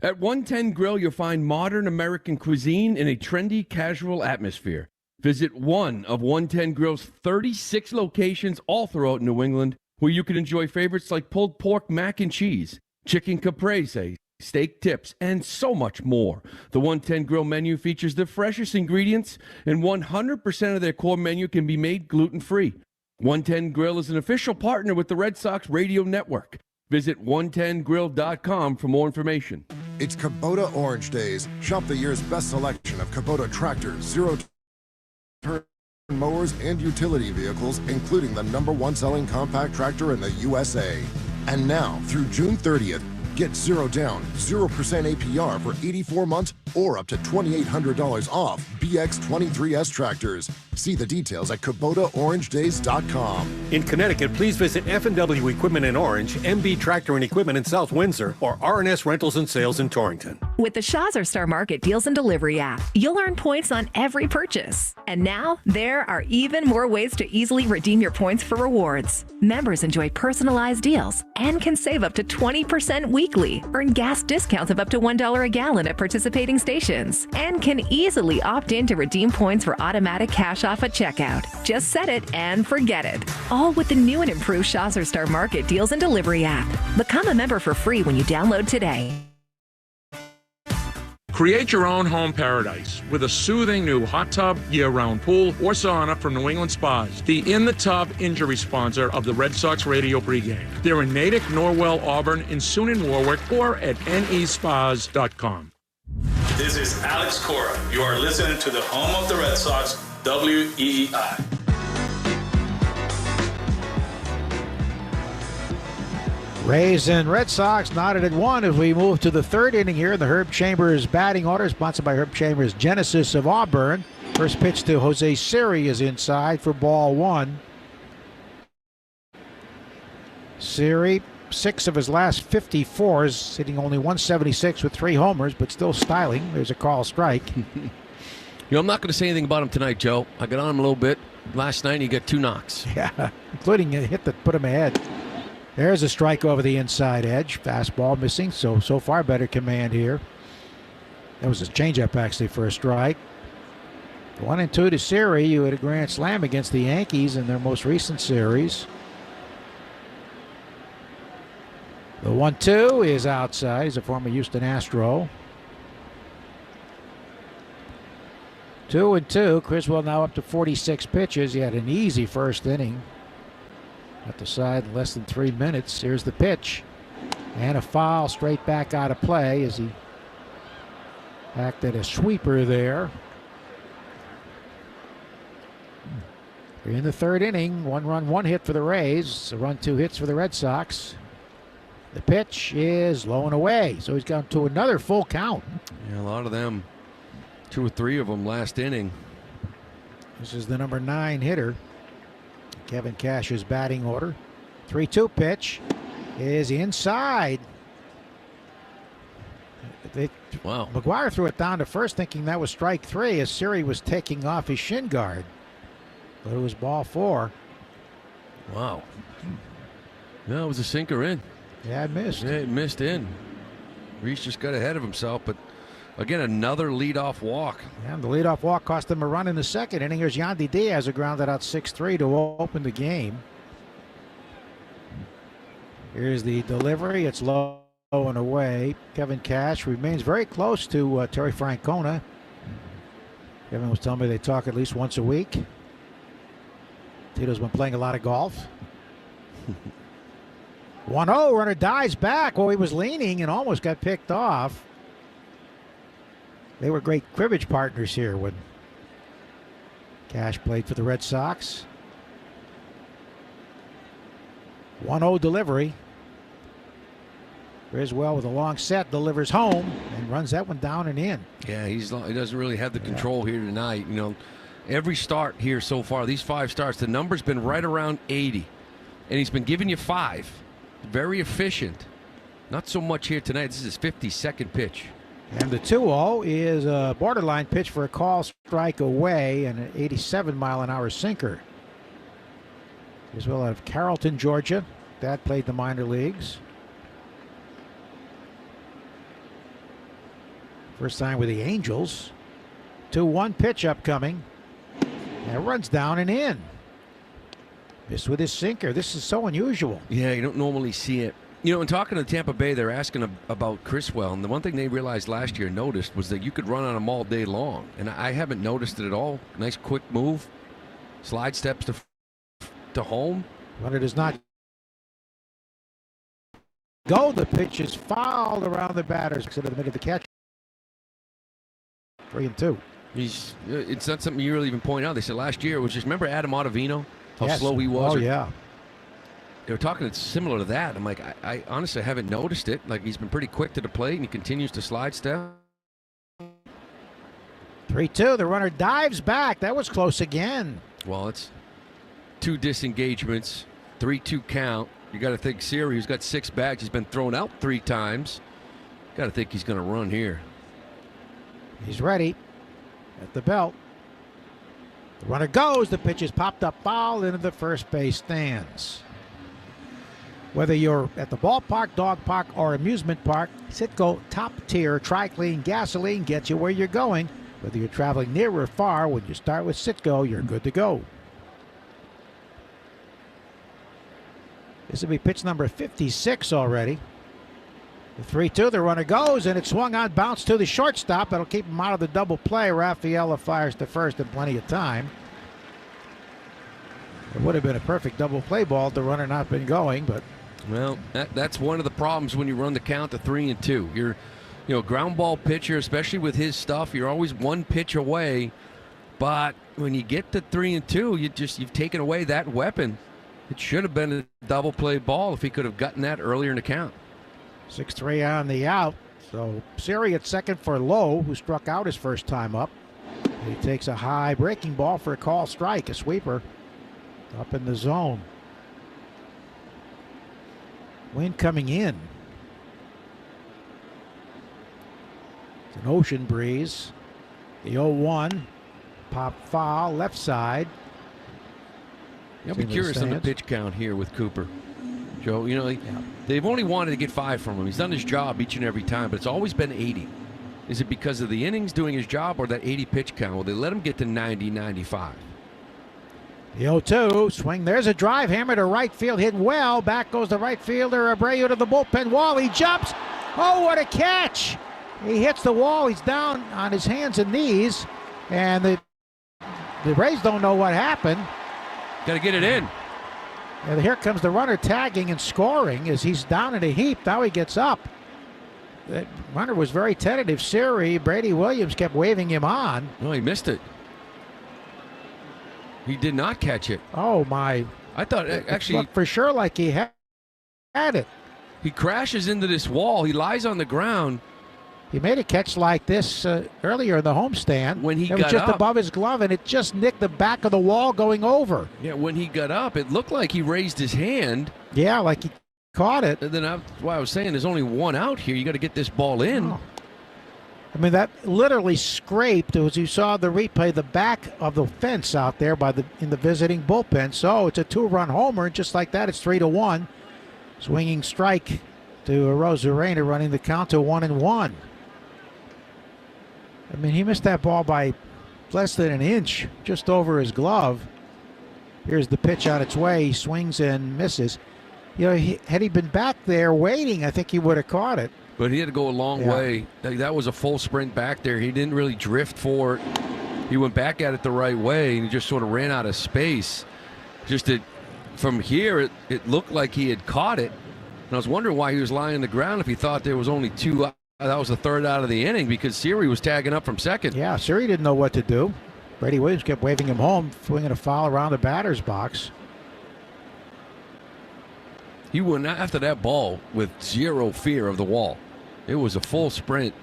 At 110 Grill, you'll find modern American cuisine in a trendy, casual atmosphere. Visit one of 110 Grill's 36 locations all throughout New England, where you can enjoy favorites like pulled pork mac and cheese, chicken caprese, steak tips, and so much more. The 110 Grill menu features the freshest ingredients, and 100% of their core menu can be made gluten-free. 110 Grill is an official partner with the Red Sox Radio Network. Visit 110grill.com for more information. It's Kubota Orange Days. Shop the year's best selection of Kubota tractors, zero-turn mowers, and utility vehicles, including the #1 selling compact tractor in the USA. And now, through June 30th, get 0 down, 0% APR for 84 months or up to $2,800 off BX23S tractors. See the details at KubotaOrangeDays.com. In Connecticut, please visit F&W Equipment in Orange, MB Tractor and Equipment in South Windsor, or R&S Rentals and Sales in Torrington. With the Shaws or Star Market Deals and Delivery app, you'll earn points on every purchase. And now, there are even more ways to easily redeem your points for rewards. Members enjoy personalized deals and can save up to 20% weekly, earn gas discounts of up to $1 a gallon at participating stations, and can easily opt in to redeem points for automatic cash off at checkout. Just set it and forget it. All with the new and improved Shaws or Star Market Deals and Delivery app. Become a member for free when you download today. Create your own home paradise with a soothing new hot tub, year-round pool, or sauna from New England Spas, the in-the-tub injury sponsor of the Red Sox radio pregame. They're in Natick, Norwell, Auburn, in Sunan, Warwick, or at nespas.com. This is Alex Cora. You are listening to the home of the Red Sox, WEEI. Rays and Red Sox knotted at 1 as we move to the third inning here. The Herb Chambers batting order, sponsored by Herb Chambers Genesis of Auburn. First pitch to Jose Siri is inside for ball 1. Siri, 6 of his last 54s, hitting only 176 with 3 homers, but still styling. There's a call strike. You know, I'm not going to say anything about him tonight, Joe. I got on him a little bit. Last night he got 2 knocks. Yeah, including a hit that put him ahead. There's a strike over the inside edge. Fastball missing, so far better command here. That was a changeup actually for a strike. 1-2 to Siri, who had a grand slam against the Yankees in their most recent series. The 1-2 is outside. He's a former Houston Astro. 2-2. Criswell now up to 46 pitches. He had an easy first inning. At the side in less than 3 minutes. Here's the pitch. And a foul straight back out of play as he acted a sweeper there. In the third inning, 1 run, 1 hit for the Rays. A run, 2 hits for the Red Sox. The pitch is low and away, so he's gone to another full count. Yeah, a lot of them. 2 or 3 of them last inning. This is the number 9 hitter. Kevin Cash's batting order. 3-2 pitch is inside. Wow. McGuire threw it down to first thinking that was strike 3 as Siri was taking off his shin guard. But it was ball 4. Wow. No, it was a sinker in. Yeah, it missed. Yeah, it missed in. Reese just got ahead of himself, but again, another leadoff walk. Yeah, the leadoff walk cost him a run in the second inning. Here's Yandy Diaz, who grounded out 6-3 to open the game. Here's the delivery. It's low and away. Kevin Cash remains very close to Terry Francona. Kevin was telling me they talk at least once a week. Tito's been playing a lot of golf. 1-0, runner dives back. Well, he was leaning and almost got picked off. They were great cribbage partners here when Cash played for the Red Sox. 1-0 delivery. Griswold with a long set delivers home and runs that one down and in. Yeah, he doesn't really have the control here tonight. You know, every start here so far, these 5 starts, the number's been right around 80. And he's been giving you 5. Very efficient. Not so much here tonight. This is his 52nd pitch. And the 2-0 is a borderline pitch for a call strike away and an 87-mile-an-hour sinker. Griswold out of Carrollton, Georgia. Dad played the minor leagues. First time with the Angels. 2-1 pitch upcoming. And it runs down and in. Missed with his sinker. This is so unusual. Yeah, you don't normally see it. You know, in talking to Tampa Bay, they're asking about Criswell, and the one thing they realized last year, noticed, was that you could run on him all day long. And I haven't noticed it at all. Nice quick move. Slide steps to home. But it does not go. The pitch is fouled around the batters instead of the middle of the catch. 3-2. It's not something you really even point out. They said last year it was just, remember Adam Ottavino? How slow he was? Oh, yeah. They were talking, it's similar to that. I'm like, I honestly haven't noticed it. Like, he's been pretty quick to the plate, and he continues to slide step. 3-2. The runner dives back. That was close again. Well, it's 2 disengagements, 3-2 count. You got to think Siri, who's got 6 bags, he's been thrown out 3 times. Got to think he's going to run here. He's ready at the belt. The runner goes. The pitch is popped up foul into the first base stands. Whether you're at the ballpark, dog park, or amusement park, Citgo top-tier Tri-Clean gasoline gets you where you're going. Whether you're traveling near or far, when you start with Citgo, you're good to go. This will be pitch number 56 already. The 3-2, the runner goes, and it swung on, bounced to the shortstop. That'll keep him out of the double play. Rafaela fires to first in plenty of time. It would have been a perfect double play ball had the runner not been going, but... Well, that's one of the problems when you run the count to 3-2. You're, ground ball pitcher, especially with his stuff, you're always 1 pitch away. But when you get to 3-2, you've taken away that weapon. It should have been a double play ball if he could have gotten that earlier in the count. 6-3 on the out. So Siri at second for Lowe, who struck out his first time up. He takes a high breaking ball for a call strike, a sweeper up in the zone. Wind coming in. It's an ocean breeze. The 0-1 pop foul left side. I'll be curious on the pitch count here with Cooper. Joe, they've only wanted to get 5 from him. He's done his job each and every time, but it's always been 80. Is it because of the innings doing his job or that 80 pitch count? Will they let him get to 90, 95? The 0-2 swing. There's a drive hammer to right field, hidden well. Back goes the right fielder Abreu to the bullpen wall. He jumps. Oh, what a catch! He hits the wall. He's down on his hands and knees, and the Rays don't know what happened. Got to get it in. And here comes the runner tagging and scoring as he's down in a heap. Now he gets up. That runner was very tentative. Siri, Brady Williams kept waving him on. No, he missed it. He did not catch it. Oh, my. I thought, actually... It looked for sure like he had it. He crashes into this wall. He lies on the ground. He made a catch like this earlier in the homestand. When he got it was just up, above his glove, and it just nicked the back of the wall going over. Yeah, when he got up, it looked like he raised his hand. Yeah, like he caught it. And then that's why I was saying there's only 1 out here. You got to get this ball in. Oh. I mean, that literally scraped, as you saw the replay, the back of the fence out there in the visiting bullpen. So it's a 2-run homer, and just like that, it's 3-1. Swinging strike to Rosarena, running the count to 1-1. I mean, he missed that ball by less than an inch, just over his glove. Here's the pitch on its way. He swings and misses. You know, had he been back there waiting, I think he would have caught it. But he had to go a long way. That was a full sprint back there. He didn't really drift for it. He went back at it the right way, and he just sort of ran out of space. From here, it looked like he had caught it. And I was wondering why he was lying on the ground if he thought there was only 2 that was the third out of the inning, because Siri was tagging up from second. Yeah, Siri didn't know what to do. Brady Williams kept waving him home, swinging a foul around the batter's box. He went after that ball with zero fear of the wall. It was a full sprint.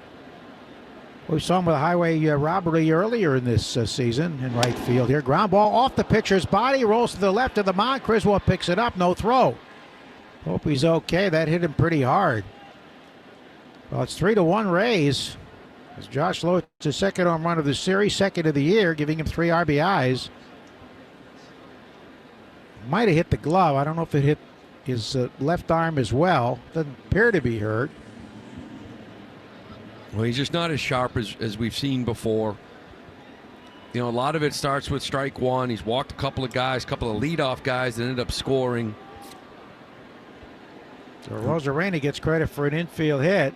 We saw him with a highway robbery earlier in this season in right field here. Ground ball off the pitcher's body, rolls to the left of the mound. Criswell picks it up, no throw. Hope he's okay. That hit him pretty hard. Well, it's 3-1 Rays. As Josh Lowe, it's his second home run of the series, second of the year, giving him 3 RBIs. Might have hit the glove. I don't know if it hit his left arm as well. Doesn't appear to be hurt. Well, he's just not as sharp as we've seen before. You know, a lot of it starts with strike one. He's walked a couple of guys, a couple of leadoff guys that ended up scoring. So Rosarena gets credit for an infield hit.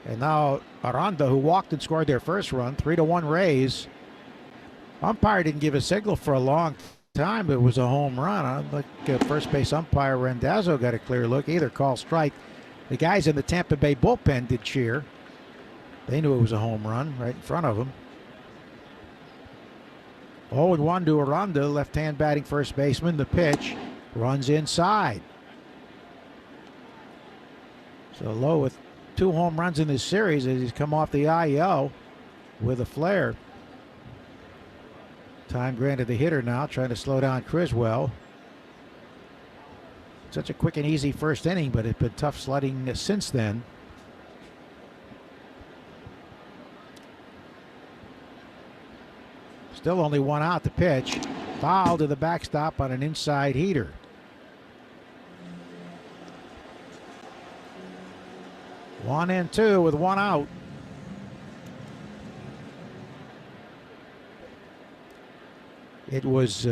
And now Aranda, who walked and scored their first run, 3-1 Rays. Umpire didn't give a signal for a long time, but it was a home run. I think first base umpire Randazzo got a clear look. Either call strike. The guys in the Tampa Bay bullpen did cheer. They knew it was a home run right in front of them. 0-1 to Aranda, left-hand batting first baseman. The pitch runs inside. So Lowe with 2 home runs in this series as he's come off the IL with a flare. Time granted the hitter now, trying to slow down Criswell. Such a quick and easy first inning, but it's been tough sledding since then. Still only 1 out. The pitch. Foul to the backstop on an inside heater. One and two with 1 out. It was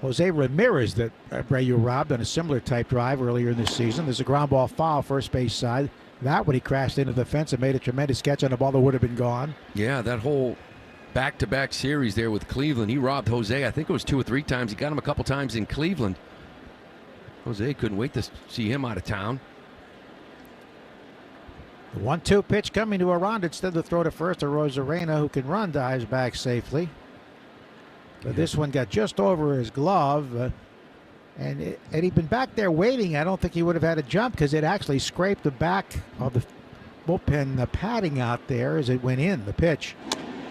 Jose Ramirez that Abreu robbed on a similar type drive earlier in this season. There's a ground ball foul first base side. That when he crashed into the fence and made a tremendous catch on the ball that would have been gone. Yeah, that whole back-to-back series there with Cleveland. He robbed Jose, I think it was 2 or 3 times. He got him a couple times in Cleveland. Jose couldn't wait to see him out of town. The 1-2 pitch coming to Aranda. Instead of throw to first to Rosarena, who can run, dives back safely. But this one got just over his glove. And he'd been back there waiting. I don't think he would have had a jump because it actually scraped the back of the bullpen padding out there as it went in. The pitch.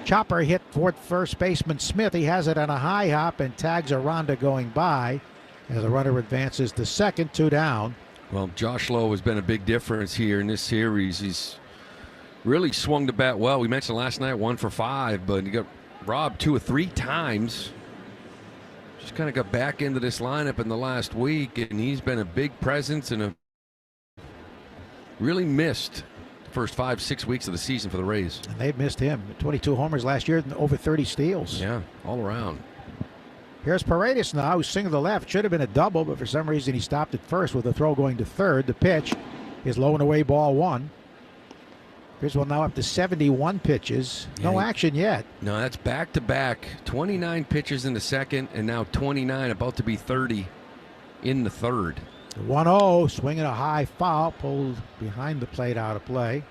Chopper hit first baseman Smith. He has it on a high hop and tags Aranda going by as the runner advances to second, 2 down. Well, Josh Lowe has been a big difference here in this series. He's really swung the bat well. We mentioned last night 1 for 5, but he got robbed 2 or 3 times. Just kind of got back into this lineup in the last week, and he's been a big presence and really missed the first 5-6 weeks of the season for the Rays. And they've missed him. 22 homers last year and over 30 steals. Yeah, all around. Here's Paredes now, who's single to left. Should have been a double, but for some reason he stopped at first with a throw going to third. The pitch is low and away, ball 1. Griswold now up to 71 pitches. No action yet. No, that's back-to-back. 29 pitches in the second, and now 29, about to be 30 in the third. 1-0, swinging a high foul, pulled behind the plate, out of play.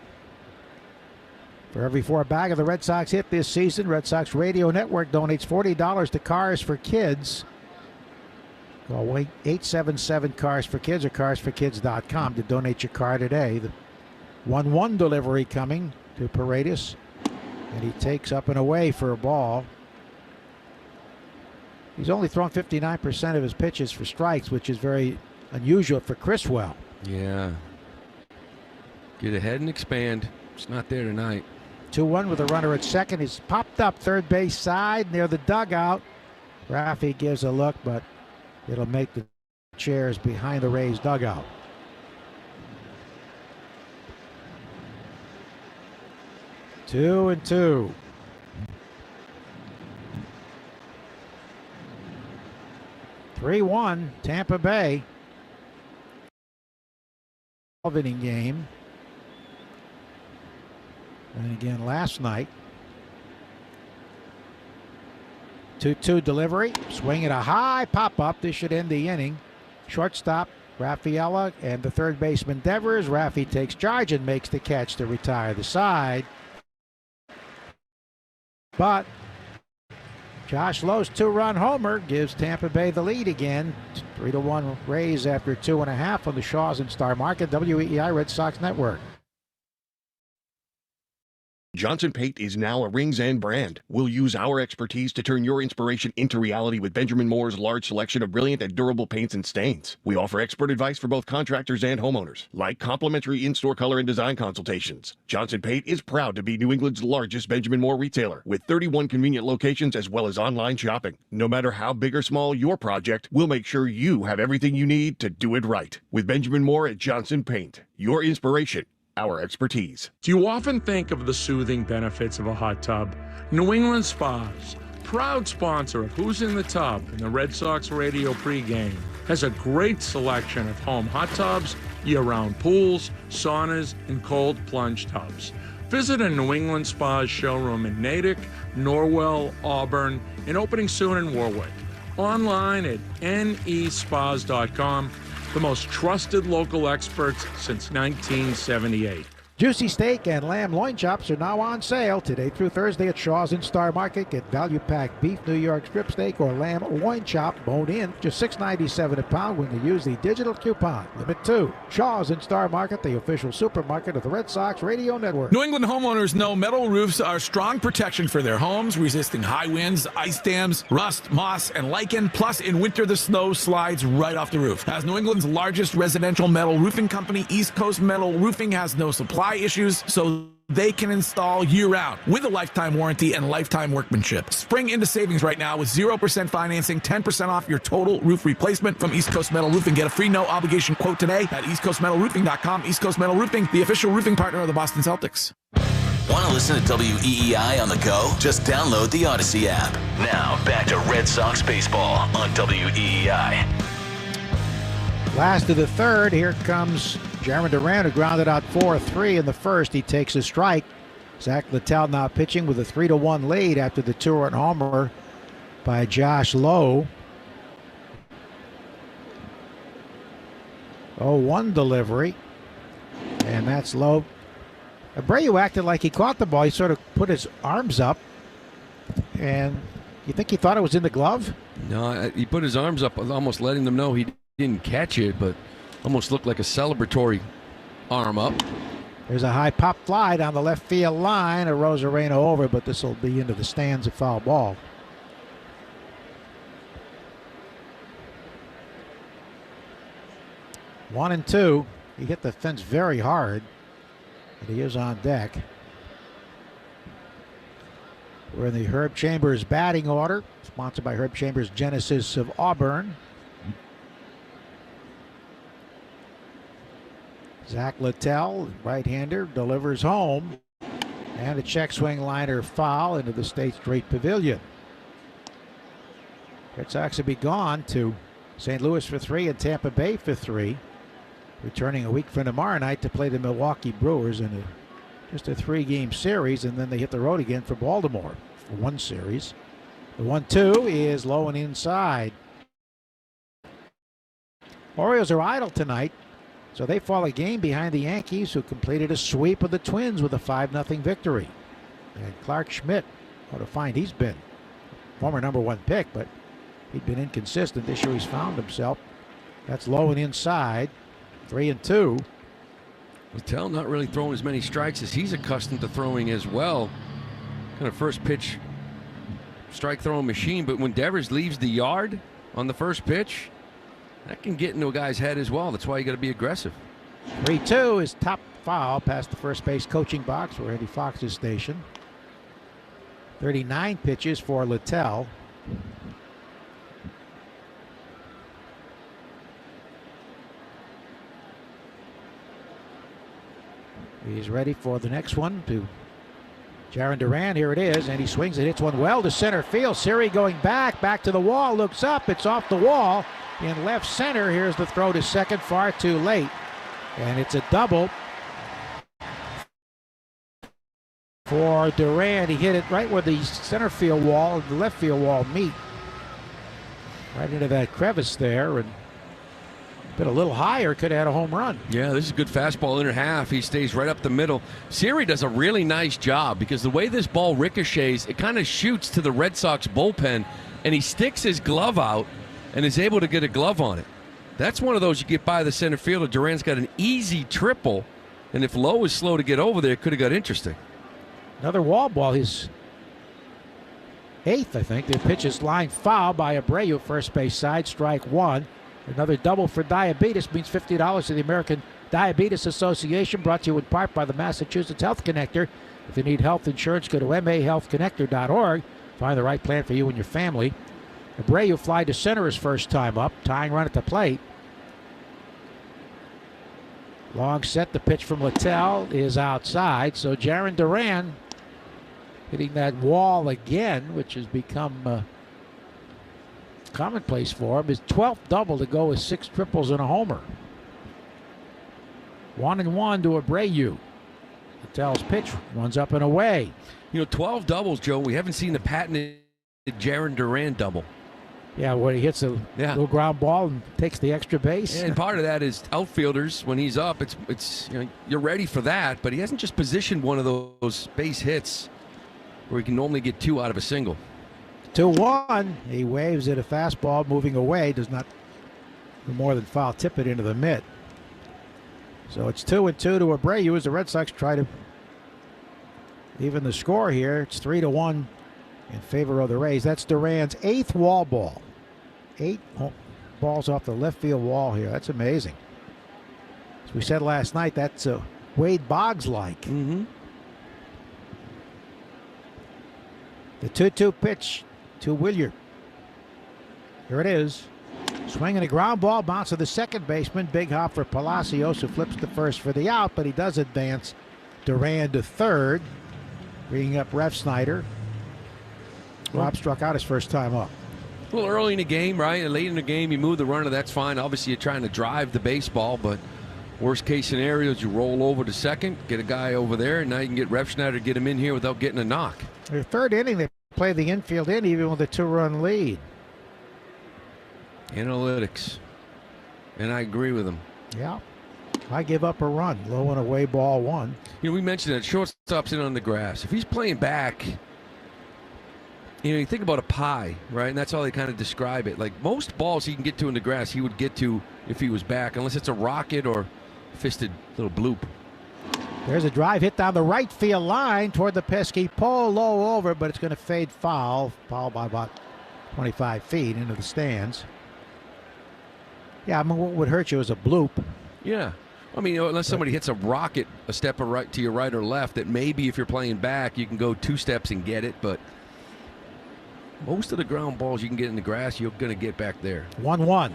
For every 4 bag of the Red Sox hit this season, Red Sox Radio Network donates $40 to Cars for Kids. Call 877-CARS-FOR-KIDS or carsforkids.com to donate your car today. The 1-1 delivery coming to Paredes, and he takes up and away for a ball. He's only thrown 59% of his pitches for strikes, which is very unusual for Criswell. Yeah. Get ahead and expand. It's not there tonight. 2-1 with a runner at second. He's popped up third base side near the dugout. Raffy gives a look, but it'll make the chairs behind the Rays dugout. Two and two. Three-1, Tampa Bay. 12-inning game. And again last night. 2-2 delivery. Swing at a high pop-up. This should end the inning. Shortstop Raffaella and the third baseman Devers. Raffy takes charge and makes the catch to retire the side. But Josh Lowe's 2-run homer gives Tampa Bay the lead again. 3-1 Rays after 2.5 on the Shaws and Star Market. WEEI Red Sox Network. Johnson Paint is now a Rings End brand. We'll use our expertise to turn your inspiration into reality with Benjamin Moore's large selection of brilliant and durable paints and stains. We offer expert advice for both contractors and homeowners, like complimentary in-store color and design consultations. Johnson Paint is proud to be New England's largest Benjamin Moore retailer, with 31 convenient locations as well as online shopping. No matter how big or small your project, we'll make sure you have everything you need to do it right. With Benjamin Moore at Johnson Paint, your inspiration, our expertise. Do you often think of the soothing benefits of a hot tub? New England Spas, proud sponsor of Who's in the Tub in the Red Sox radio pregame, has a great selection of home hot tubs, year-round pools, saunas, and cold plunge tubs. Visit a New England Spas showroom in Natick, Norwell, Auburn, and opening soon in Warwick. Online at nespas.com. The most trusted local experts since 1978. Juicy steak and lamb loin chops are now on sale today through Thursday at Shaw's and Star Market. Get value-packed beef New York strip steak or lamb loin chop bone in, just $6.97 a pound when you use the digital coupon. Limit 2. Shaw's and Star Market, the official supermarket of the Red Sox Radio Network. New England homeowners know metal roofs are strong protection for their homes, resisting high winds, ice dams, rust, moss, and lichen. Plus, in winter, the snow slides right off the roof. As New England's largest residential metal roofing company, East Coast Metal Roofing has no supply issues, so they can install year-round with a lifetime warranty and lifetime workmanship. Spring into savings right now with 0% financing, 10% off your total roof replacement from East Coast Metal Roofing. Get a free no-obligation quote today at eastcoastmetalroofing.com. East Coast Metal Roofing, the official roofing partner of the Boston Celtics. Want to listen to WEEI on the go? Just download the Odyssey app. Now, back to Red Sox baseball on WEEI. Last of the third, here comes Jarren Duran, who grounded out 4-3 in the first. He takes a strike. Zach Littell now pitching with a 3-1 lead after the 2-run homer by Josh Lowe. 0-1 delivery, and that's Lowe. Abreu acted like he caught the ball. He sort of put his arms up, and you think he thought it was in the glove? No, he put his arms up, almost letting them know he didn't catch it, but almost looked like a celebratory arm up. There's a high pop fly down the left field line. A Rosarena over, but this will be into the stands, a foul ball. One and two. He hit the fence very hard, and he is on deck. We're in the Herb Chambers batting order, sponsored by Herb Chambers Genesis of Auburn. Zach Littell, right-hander, delivers home. And a check swing liner foul into the State Street Pavilion. Red Sox will be gone to St. Louis for 3 and Tampa Bay for 3. Returning a week from tomorrow night to play the Milwaukee Brewers in just a 3-game series, and then they hit the road again for Baltimore for one series. The 1-2 is low and inside. Orioles are idle tonight, so they fall a game behind the Yankees, who completed a sweep of the Twins with a 5-0 victory. And Clark Schmidt, what a find he's been. Former #1 pick, but he'd been inconsistent. This year he's found himself. That's low and inside. 3-2. Littell not really throwing as many strikes as he's accustomed to throwing as well. Kind of first pitch strike throwing machine, but when Devers leaves the yard on the first pitch, That can get into a guy's head as well. That's why you got to be aggressive. 3-2 is top foul past the first base coaching box where Eddie Fox is stationed. 39 pitches for Littell. He's ready for the next one to Jaron Duran. Here it is, and he swings and hits one well to center field. Siri going back to the wall, looks up, it's off the wall in left center. Here's the throw to second, far too late, and it's a double for Duran. He hit it right where the center field wall and the left field wall meet, right into that crevice there, and been a little higher, could have had a home run. Yeah, this is a good fastball inner half. He stays right up the middle. Siri does a really nice job because the way this ball ricochets, it kind of shoots to the Red Sox bullpen, and he sticks his glove out and is able to get a glove on it. That's one of those you get by the center fielder. Duran's got an easy triple, and if Lowe is slow to get over there, it could have got interesting. Another wall ball, his 8th, I think. The pitch is line foul by Abreu, first base side, strike one. Another double for Diabetes means $50 to the American Diabetes Association, brought to you in part by the Massachusetts Health Connector. If you need health insurance, go to mahealthconnector.org. Find the right plan for you and your family. Abreu fly to center his first time up, tying run at the plate. Long set, the pitch from Littell is outside, so Jaron Duran hitting that wall again, which has become commonplace for him. His 12th double to go with 6 triples and a homer. 1-1 to Abreu. Littell's pitch runs up and away. 12 doubles, Joe. We haven't seen the patented Jaron Duran double. Yeah, when he hits a little ground ball and takes the extra base. And part of that is outfielders, when he's up, it's you're ready for that, but he hasn't just positioned one of those base hits where he can normally get 2 out of a single. 2-1. He waves at a fastball moving away. Does not do more than foul tip it into the mitt. So it's 2-2 to Abreu as the Red Sox try to even the score here. It's 3-1 in favor of the Rays. That's Duran's 8th wall ball. 8 balls off the left field wall here. That's amazing. As we said last night, that's Wade Boggs-like. Mm-hmm. The 2-2 pitch to Williard. Here it is. Swinging a ground ball, bounce to the second baseman. Big hop for Palacios, who flips to first for the out, but he does advance Duran to third, bringing up Refsnyder. Rob struck out his first time up. A little early in the game, right? Late in the game, you move the runner, that's fine. Obviously, you're trying to drive the baseball, but worst case scenario is you roll over to second, get a guy over there, and now you can get Refsnyder to get him in here without getting a knock. Their third inning, they play the infield in even with a 2-run lead. Analytics. And I agree with him. Yeah. I give up a run. Low and away, ball one. We mentioned that shortstop's in on the grass. If he's playing back, you think about a pie, right? And that's how they kind of describe it. Like most balls he can get to in the grass, he would get to if he was back, unless it's a rocket or fisted little bloop. There's a drive hit down the right field line toward the pesky pole, low over, but it's going to fade foul. Foul by about 25 feet into the stands. Yeah, I mean, what would hurt you is a bloop. Yeah. I mean, unless somebody hits a rocket a step right to your right or left, that maybe if you're playing back, you can go 2 steps and get it, but most of the ground balls you can get in the grass, you're going to get back there. 1-1.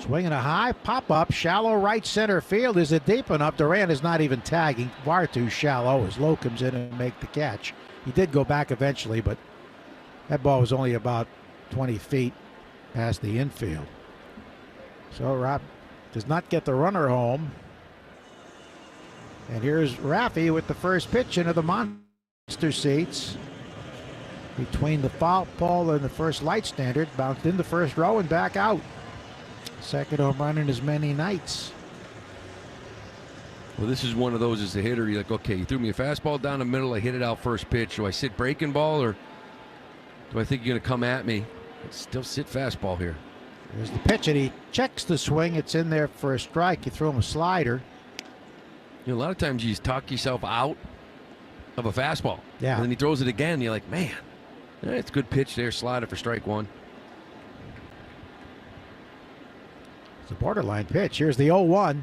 Swinging a high pop-up, shallow right center field. Is it deep enough? Duran is not even tagging. Far too shallow as Lowe comes in and make the catch. He did go back eventually, but that ball was only about 20 feet past the infield. So Rob does not get the runner home. And here's Raffy with the first pitch into the monster seats. Between the foul pole and the first light standard, bounced in the first row and back out. Second home run in as many nights. Well, this is one of those as a hitter. You're like, okay, you threw me a fastball down the middle. I hit it out first pitch. Do I sit breaking ball or do I think you're going to come at me? Let's still sit fastball here. There's the pitch, and he checks the swing. It's in there for a strike. You throw him a slider. A lot of times you just talk yourself out of a fastball. Yeah. And then he throws it again. And you're like, man, it's a good pitch there. Slider for strike one. It's a borderline pitch. Here's the 0-1.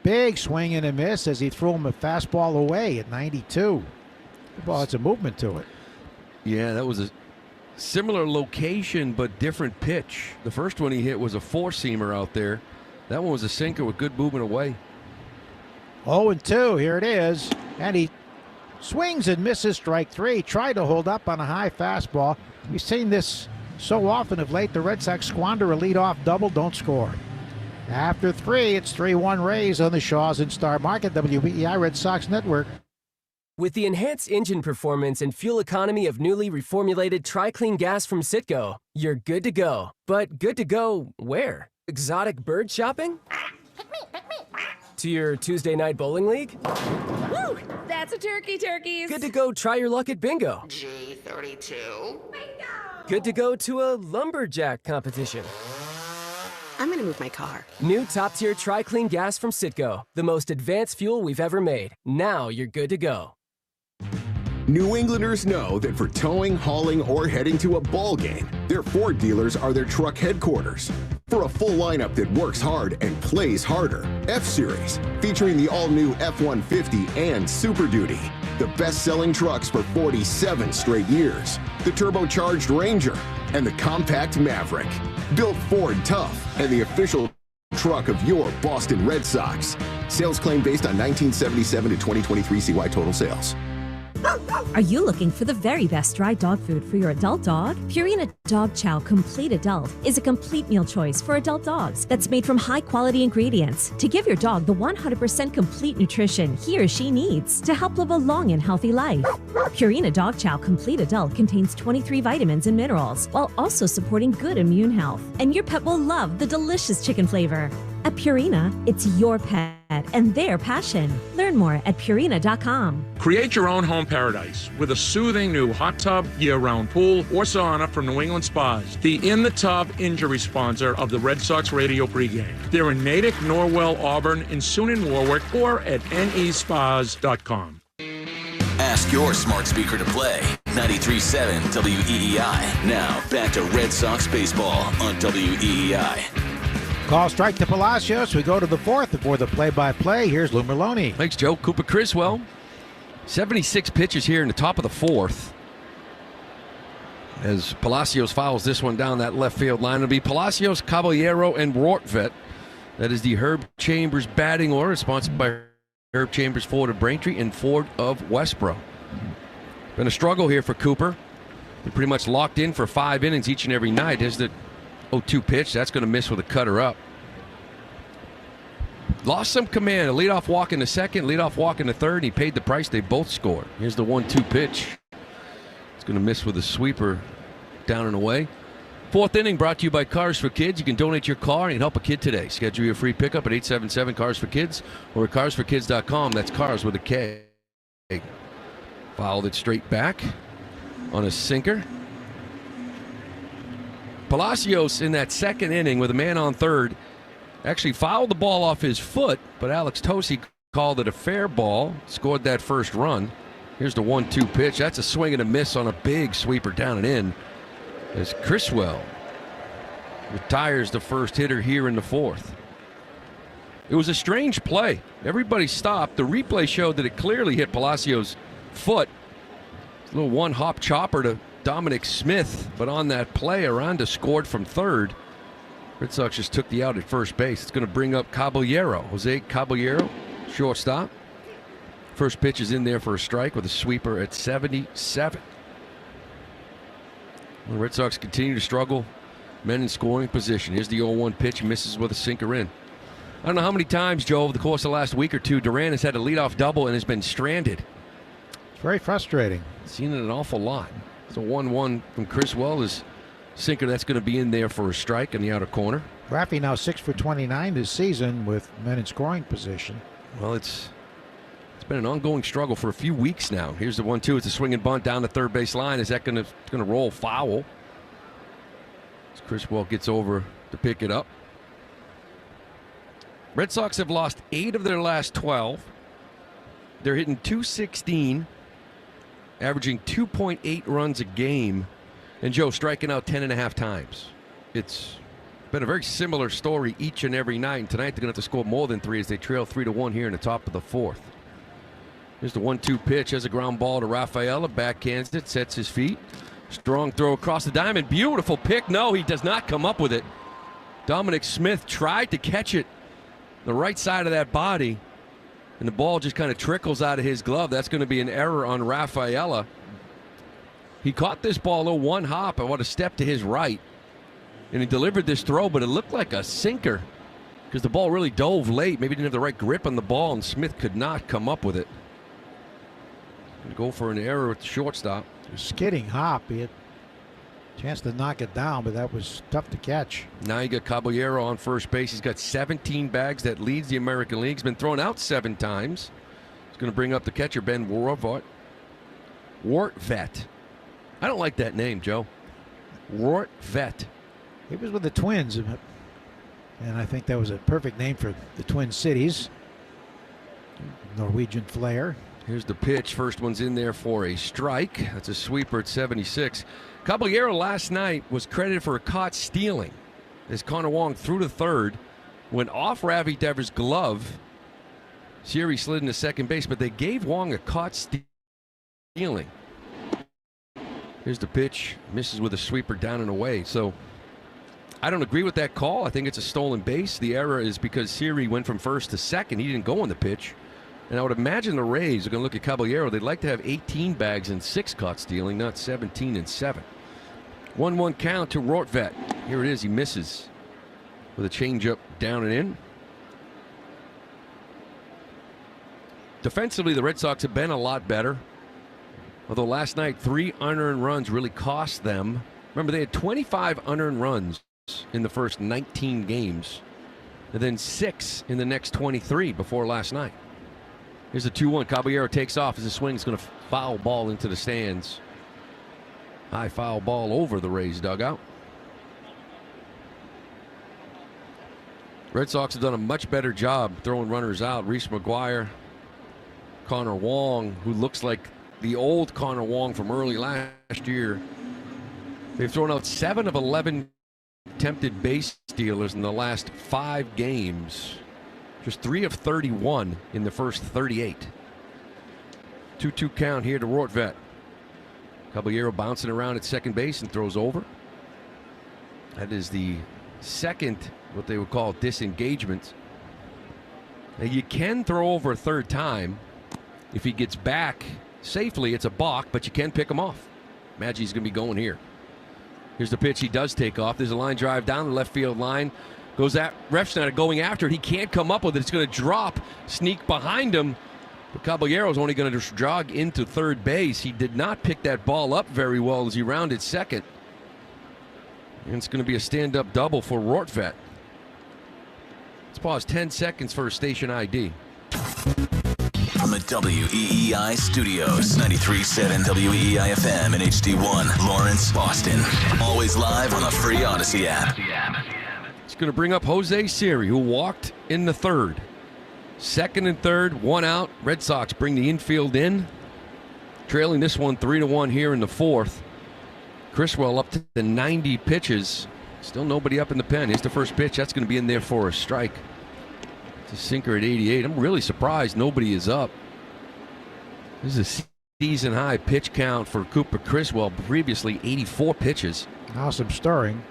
Big swing and a miss as he threw him a fastball away at 92. The ball had some movement to it. Yeah, that was a similar location but different pitch. The first one he hit was a four-seamer out there. That one was a sinker with good movement away. 0-2, here it is. And he swings and misses strike three. Tried to hold up on a high fastball. We've seen this so often of late. The Red Sox squander a leadoff double, don't score. After three, it's 3-1 Rays on the Shaws and Star Market, WBEI Red Sox Network. With the enhanced engine performance and fuel economy of newly reformulated Tri-Clean gas from Citgo, you're good to go. But good to go where? Exotic bird shopping? To your Tuesday night bowling league? Woo! That's a turkeys. Good to go try your luck at bingo. G32. Bingo! Good to go to a lumberjack competition. I'm gonna move my car. New top-tier Tri-Clean gas from Citgo. The most advanced fuel we've ever made. Now you're good to go. New Englanders know that for towing, hauling, or heading to a ball game, their Ford dealers are their truck headquarters. For a full lineup that works hard and plays harder, F-Series, featuring the all-new F-150 and Super Duty, the best-selling trucks for 47 straight years, the turbocharged Ranger, and the compact Maverick. Built Ford tough and the official truck of your Boston Red Sox. Sales claim based on 1977 to 2023 CY total sales. Are you looking for the very best dry dog food for your adult dog? Purina Dog Chow Complete Adult is a complete meal choice for adult dogs that's made from high-quality ingredients to give your dog the 100% complete nutrition he or she needs to help live a long and healthy life. Purina Dog Chow Complete Adult contains 23 vitamins and minerals while also supporting good immune health. And your pet will love the delicious chicken flavor. At Purina, it's your pet and their passion. Learn more at Purina.com. Create your own home paradise with a soothing new hot tub, year-round pool, or sauna from New England Spas, the in-the-tub injury sponsor of the Red Sox radio pregame. They're in Natick, Norwell, Auburn, and soon in Warwick, or at nespas.com. Ask your smart speaker to play 93.7 WEEI. Now back to Red Sox baseball on WEEI. Call strike to Palacios. We go to the fourth before the play-by-play. Here's Lou Merlone. Thanks, Joe. Cooper Criswell. 76 pitches here in the top of the fourth. As Palacios fouls this one down that left field line, it'll be Palacios, Caballero, and Rortvedt. That is the Herb Chambers batting order, sponsored by Herb Chambers, Ford of Braintree, and Ford of Westboro. Been a struggle here for Cooper. Been pretty much locked in for 5 innings each and every night. There's the 0-2 pitch. That's going to miss with a cutter up. Lost some command. A leadoff walk in the second, leadoff walk in the third. And he paid the price. They both scored. Here's the 1-2 pitch. It's going to miss with a sweeper down and away. Fourth inning brought to you by Cars for Kids. You can donate your car and help a kid today. Schedule your free pickup at 877-CARS-FOR-KIDS or at carsforkids.com. That's cars with a K. Fouled it straight back on a sinker. Palacios in that second inning with a man on third actually fouled the ball off his foot, but Alex Tosi called it a fair ball, scored that first run. Here's the 1-2 pitch. That's a swing and a miss on a big sweeper down and in as Criswell retires the first hitter here in the fourth. It was a strange play. Everybody stopped. The replay showed that it clearly hit Palacios' foot. A little one-hop chopper to Dominic Smith, but on that play, Aranda scored from third. Red Sox just took the out at first base. It's going to bring up Caballero. Jose Caballero, shortstop. First pitch is in there for a strike with a sweeper at 77. The Red Sox continue to struggle. Men in scoring position. Here's the 0-1 pitch. He misses with a sinker in. I don't know how many times, Joe, over the course of the last week or two, Duran has had a leadoff double and has been stranded. It's very frustrating. Seen it an awful lot. It's a 1-1 from Criswell. His sinker, that's going to be in there for a strike in the outer corner. Raffy now 6 for 29 this season with men in scoring position. Well, it's been an ongoing struggle for a few weeks now. Here's the 1-2. It's a swing and bunt down the third base line. Is that going to roll foul? As Criswell gets over to pick it up. Red Sox have lost 8 of their last 12. They're hitting .216. Averaging 2.8 runs a game, and Joe striking out 10.5 times. It's Been a very similar story each and every night. And tonight they're going to have to score more than 3 as they trail 3-1 here in the top of the 4th. Here's the 1-2 pitch. Has a ground ball to Rafaela. Backhands it. Sets his feet. Strong throw across the diamond. Beautiful pick. No, he does not come up with it. Dominic Smith tried to catch it the right side of that body, and the ball just kind of trickles out of his glove. That's going to be an error on Rafaela. He caught this ball a one hop. I want to step to his right, and he delivered this throw, but it looked like a sinker because the ball really dove late. Maybe didn't have the right grip on the ball, and Smith could not come up with it. Go for an error at the shortstop. Skidding hop. He had a chance to knock it down, but that was tough to catch. Now you got Caballero on first base. He's got 17 bags. That leads the American League. He's been thrown out 7 times. He's going to bring up the catcher, Ben Wortvet. I don't like that name, Joe. Wortvet. He was with the Twins, and I think that was a perfect name for the Twin Cities. Norwegian flair. Here's the pitch. First one's in there for a strike. That's a sweeper at 76. Caballero last night was credited for a caught stealing as Connor Wong threw to third, went off Ravi Devers' glove. Siri slid into second base, but they gave Wong a caught stealing. Here's the pitch. Misses with a sweeper down and away. So I don't agree with that call. I think it's a stolen base. The error is because Siri went from first to second. He didn't go on the pitch. And I would imagine the Rays are going to look at Caballero. They'd like to have 18 bags and 6 caught stealing, not 17 and 7. 1-1 count to Rortvedt. Here it is. He misses with a changeup down and in. Defensively, the Red Sox have been a lot better. Although last night, 3 unearned runs really cost them. Remember, they had 25 unearned runs in the first 19 games, and then 6 in the next 23 before last night. Here's the 2-1. Caballero takes off as a swing. It's going to foul ball into the stands. High foul ball over the Rays dugout. Red Sox have done a much better job throwing runners out. Reese McGuire, Connor Wong, who looks like the old Connor Wong from early last year. They've thrown out 7 of 11 attempted base stealers in the last 5 games. Just 3 of 31 in the first 38. 2-2 count here to Rortvedt. Caballero bouncing around at second base and throws over. That is the second, what they would call disengagement. Now you can throw over a third time. If he gets back safely, it's a balk, but you can pick him off. Maggie's going to be going here. Here's the pitch. He does take off. There's a line drive down the left field line. Goes at Refsnyder going after it. He can't come up with it. It's going to drop, sneak behind him. But Caballero's only going to just jog into third base. He did not pick that ball up very well as he rounded second. And it's going to be a stand-up double for Rortvedt. Let's pause 10 seconds for a station ID. From the WEEI studios, 93.7 WEEI FM and HD1, Lawrence, Boston. Always live on the free Odyssey app. It's going to bring up Jose Siri, who walked in the third. Second and third, 1 out. Red Sox bring the infield in. Trailing this one 3-1 here in the fourth. Criswell up to the 90 pitches. Still nobody up in the pen. Here's the first pitch. That's going to be in there for a strike. It's a sinker at 88. I'm really surprised nobody is up. This is a season high pitch count for Cooper Criswell. Previously 84 pitches. Now some stirring.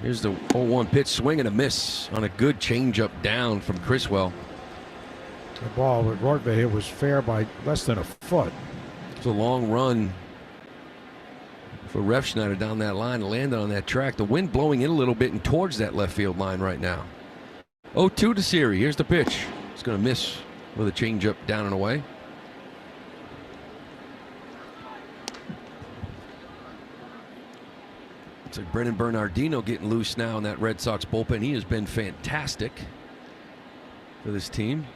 Here's the 0-1 pitch, swing and a miss on a good changeup down from Criswell. The ball with Rortvedt hit was fair by less than a foot. It's a long run for Refsnyder down that line, landed on that track. The wind blowing in a little bit and towards that left field line right now. 0-2 to Siri. Here's the pitch. It's going to miss with a changeup down and away. It's like Brennan Bernardino getting loose now in that Red Sox bullpen. He has been fantastic for this team.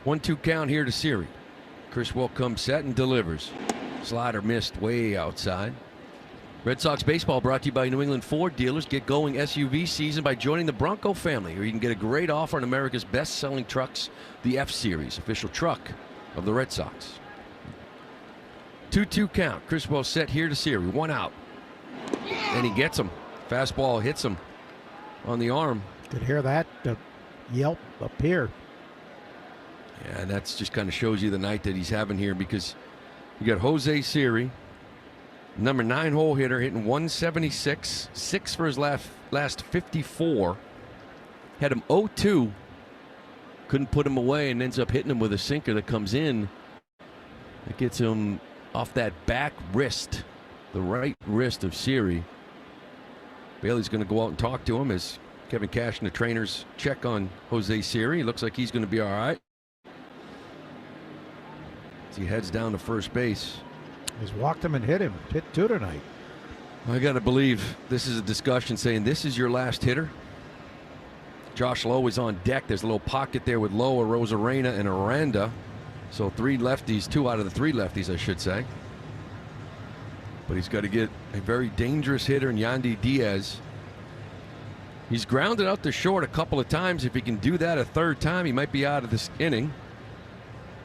1-2 count here to Siri. Criswell comes set and delivers. Slider missed way outside. Red Sox baseball brought to you by New England Ford dealers. Get going SUV season by joining the Bronco family, or you can get a great offer on America's best-selling trucks, the F-Series, official truck of the Red Sox. 2-2 count. Criswell set here to Siri. 1 out. And he gets him. Fastball hits him. on the arm. Could hear that yelp up here. Yeah, that's just kind of shows you the night that he's having here, because you got Jose Siri, number 9 hole hitter, hitting 176, 6 for his last 54. Had him 0-2. Couldn't put him away, and ends up hitting him with a sinker that comes in. It gets him off that back wrist, the right wrist of Siri. Bailey's going to go out and talk to him as Kevin Cash and the trainers check on Jose Siri. Looks like he's going to be all right. As he heads down to first base. He's walked him and hit 2 tonight. I got to believe this is a discussion saying this is your last hitter. Josh Lowe is on deck. There's a little pocket there with Lowe, Rosarena, and Aranda. So 3 lefties, 2 out of the 3 lefties, I should say. But he's got to get a very dangerous hitter in Yandy Diaz. He's grounded out to short a couple of times. If he can do that a third time, he might be out of this inning.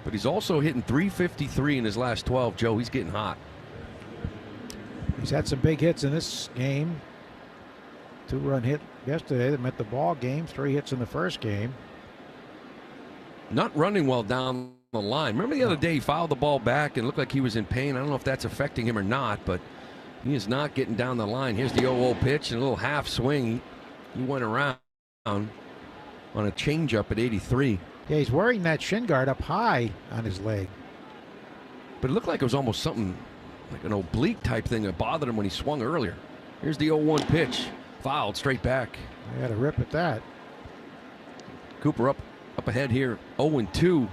But he's also hitting .353 in his last 12, Joe. He's getting hot. He's had some big hits in this game. 2-run hit yesterday that meant the ball game. 3 hits in the first game. Not running well down the line. Remember the other day he fouled the ball back and looked like he was in pain. I don't know if that's affecting him or not, but he is not getting down the line. Here's the 0-0 pitch and a little half swing. He went around on a changeup at 83. Yeah, he's wearing that shin guard up high on his leg. But it looked like it was almost something like an oblique type thing that bothered him when he swung earlier. Here's the 0-1 pitch. Fouled straight back. I had a rip at that. Cooper up ahead here. 0-2.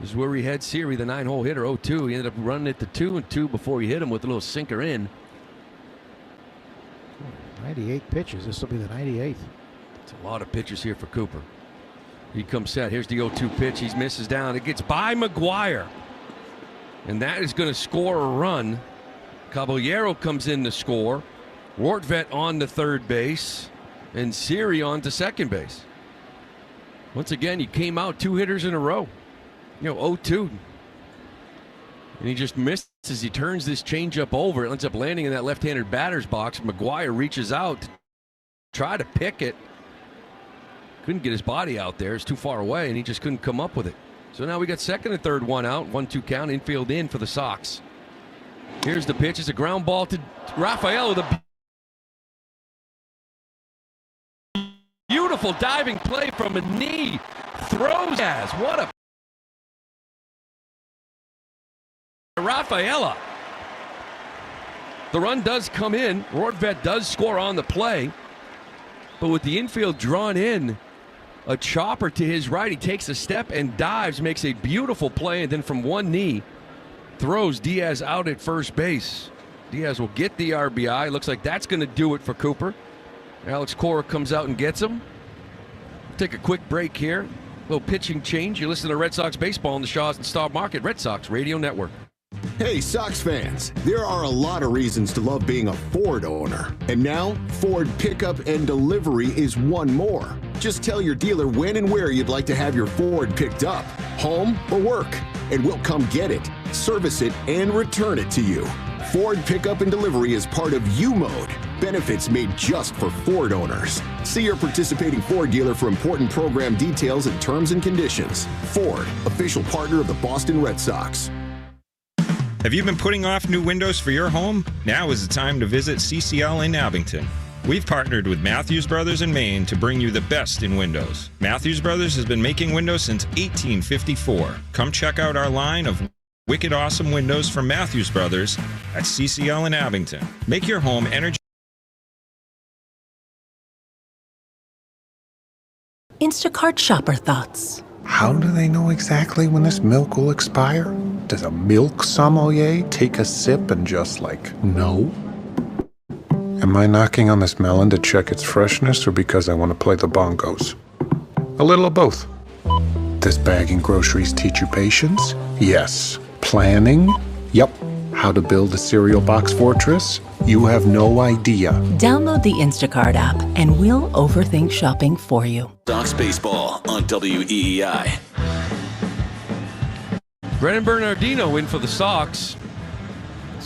This is where he had Siri, the 9-hole hitter, 0-2. He ended up running it to 2-2 before he hit him with a little sinker in. 98 pitches. This will be the 98th. It's a lot of pitches here for Cooper. He comes set. Here's the 0-2 pitch. He misses down. It gets by McGuire. And that is going to score a run. Caballero comes in to score. Rortvedt on to third base. And Siri on to second base. Once again, he came out 2 hitters in a row. 0-2. And he just misses. He turns this changeup over. It ends up landing in that left-handed batter's box. McGuire reaches out to try to pick it. Couldn't get his body out there. It's too far away, and he just couldn't come up with it. So now we got second and third, 1 out. 1-2 count, infield in for the Sox. Here's the pitch. It's a ground ball to Rafael with a beautiful diving play from a knee. Throws as. What a Rafaela. The run does come in. Rortvedt does score on the play. But with the infield drawn in, a chopper to his right, he takes a step and dives, makes a beautiful play, and then from one knee, throws Diaz out at first base. Diaz will get the RBI. Looks like that's going to do it for Cooper. Alex Cora comes out and gets him. Take a quick break here. A little pitching change. You listen to Red Sox baseball on the Shaws and Stock Market Red Sox Radio Network. Hey, Sox fans, there are a lot of reasons to love being a Ford owner. And now, Ford Pickup and Delivery is one more. Just tell your dealer when and where you'd like to have your Ford picked up, home or work, and we'll come get it, service it, and return it to you. Ford Pickup and Delivery is part of U-Mode, benefits made just for Ford owners. See your participating Ford dealer for important program details and terms and conditions. Ford, official partner of the Boston Red Sox. Have you been putting off new windows for your home? Now is the time to visit CCL in Abington. We've partnered with Matthews Brothers in Maine to bring you the best in windows. Matthews Brothers has been making windows since 1854. Come check out our line of wicked awesome windows from Matthews Brothers at CCL in Abington. Make your home energy. Instacart shopper thoughts. How do they know exactly when this milk will expire? Does a milk sommelier take a sip and just no? Am I knocking on this melon to check its freshness or because I want to play the bongos? A little of both. Does bagging groceries teach you patience? Yes. Planning? Yep. How to build a cereal box fortress? You have no idea. Download the Instacart app and we'll overthink shopping for you. Sox baseball on WEEI. Brennan Bernardino in for the Sox.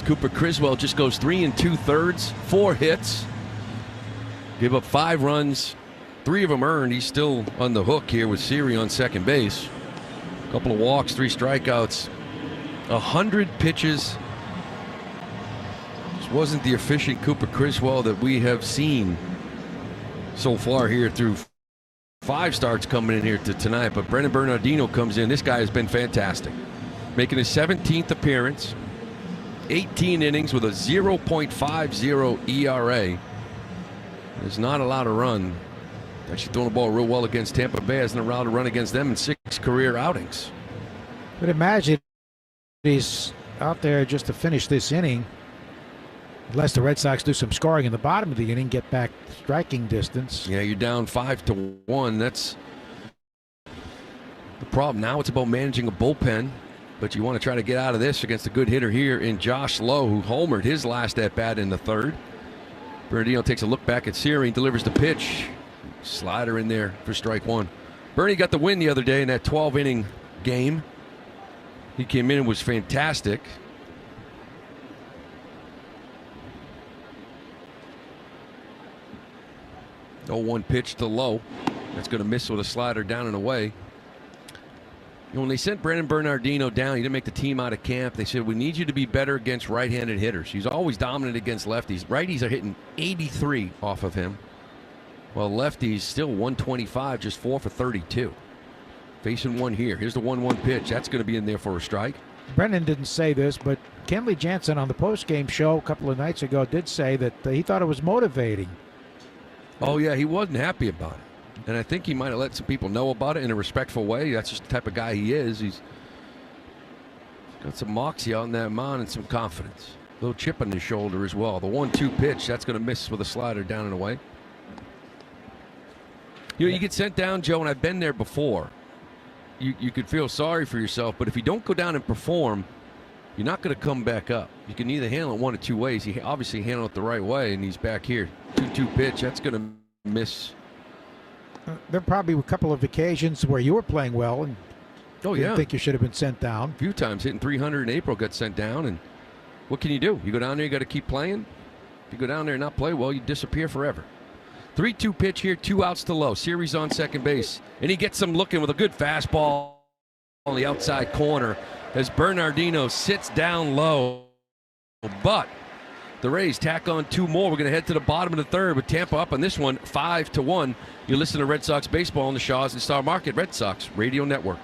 Cooper Criswell just goes 3 2/3, 4 hits. Give up 5 runs, 3 of them earned. He's still on the hook here with Siri on second base. A couple of walks, 3 strikeouts, 100 pitches. This wasn't the efficient Cooper Criswell that we have seen so far here through 5 starts coming in here to tonight. But Brennan Bernardino comes in. This guy has been fantastic, making his 17th appearance, 18 innings with a 0.50 ERA. There's not allowed to run. Actually throwing the ball real well against Tampa Bay. Hasn't allowed to run against them in 6 career outings. But imagine he's out there just to finish this inning. Unless the Red Sox do some scoring in the bottom of the inning, get back striking distance. Yeah, you're down 5-1. That's the problem. Now it's about managing a bullpen. But you want to try to get out of this against a good hitter here in Josh Lowe, who homered his last at-bat in the 3rd. Bernardino takes a look back at Siri and delivers the pitch. Slider in there for strike 1. Bernie got the win the other day in that 12-inning game. He came in and was fantastic. The 0-1 pitch to Lowe. That's going to miss with a slider down and away. You know, when they sent Brennan Bernardino down, he didn't make the team out of camp. They said, we need you to be better against right-handed hitters. He's always dominant against lefties. Righties are hitting 83 off of him, while lefties still 125, just 4 for 32. Facing one here. Here's the 1-1 pitch. That's going to be in there for a strike. Brennan didn't say this, but Kenley Jansen on the postgame show a couple of nights ago did say that he thought it was motivating. Oh, yeah, he wasn't happy about it. And I think he might have let some people know about it in a respectful way. That's just the type of guy he is. He's got some moxie on that mound and some confidence. A little chip on his shoulder as well. The 1-2 pitch, that's going to miss with a slider down and away. You know, you get sent down, Joe, and I've been there before. You could feel sorry for yourself, but if you don't go down and perform, you're not going to come back up. You can either handle it one of 2 ways. He obviously handled it the right way, and he's back here. 2-2 pitch, that's going to miss. There probably were a couple of occasions where you were playing well and didn't think you should have been sent down. A few times, hitting 300 in April, got sent down, and what can you do? You go down there, you got to keep playing. If you go down there and not play well, you disappear forever. 3-2 pitch here, 2 outs to Lowe. Series on second base, and he gets him looking with a good fastball on the outside corner as Bernardino sits down low. But the Rays tack on 2 more. We're going to head to the bottom of the 3rd with Tampa up on this one, 5-1. You listen to Red Sox baseball on the Shaws and Star Market Red Sox Radio Network.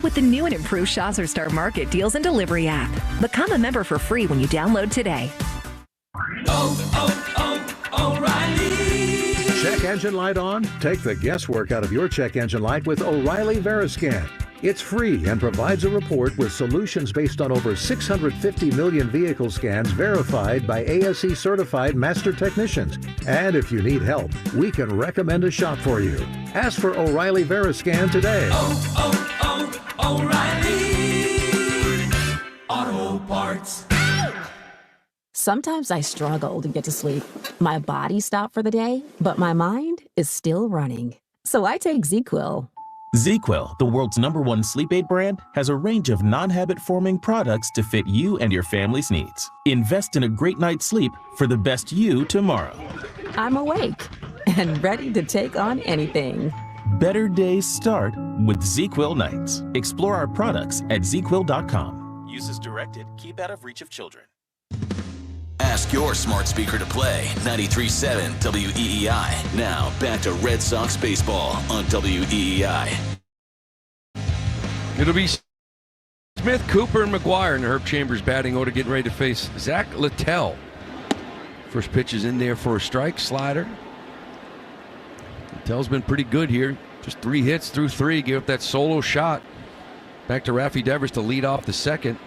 With the new and improved Shaws Star Market Deals and Delivery app. Become a member for free when you download today. O'Reilly. Check engine light on? Take the guesswork out of your check engine light with O'Reilly Veriscan. It's free and provides a report with solutions based on over 650 million vehicle scans verified by ASE certified master technicians. And if you need help, we can recommend a shop for you. Ask for O'Reilly Veriscan today. O'Reilly Auto Parts. Sometimes I struggle to get to sleep. My body stopped for the day, but my mind is still running. So I take ZzzQuil. ZzzQuil, the world's #1 sleep aid brand, has a range of non-habit-forming products to fit you and your family's needs. Invest in a great night's sleep for the best you tomorrow. I'm awake and ready to take on anything. Better days start with ZzzQuil nights. Explore our products at ZzzQuil.com. Use as directed. Keep out of reach of children. Ask your smart speaker to play 93.7 WEEI. Now back to Red Sox baseball on WEEI. It'll be Smith, Cooper, and McGuire in the Herb Chambers batting order, getting ready to face Zach Littell. First pitch is in there for a strike, slider. Littell's been pretty good here. Just 3 hits through 3. Gave up that solo shot. Back to Rafi Devers to lead off the second.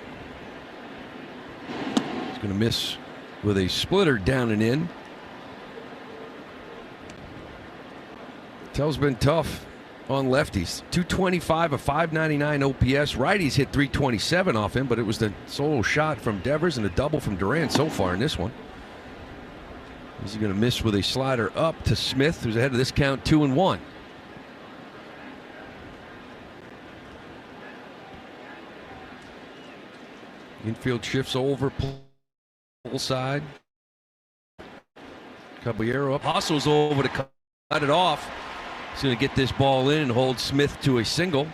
He's going to miss with a splitter down and in. Littell's been tough. on lefties. 225, a 599 OPS. Righties hit 327 off him, but it was the solo shot from Devers and a double from Durant so far in this one. Is he going to miss with a slider up to Smith, who's ahead of this count 2-1? Infield shifts over, pull side. Caballero up, hustles over to cut it off. He's going to get this ball in and hold Smith to a single.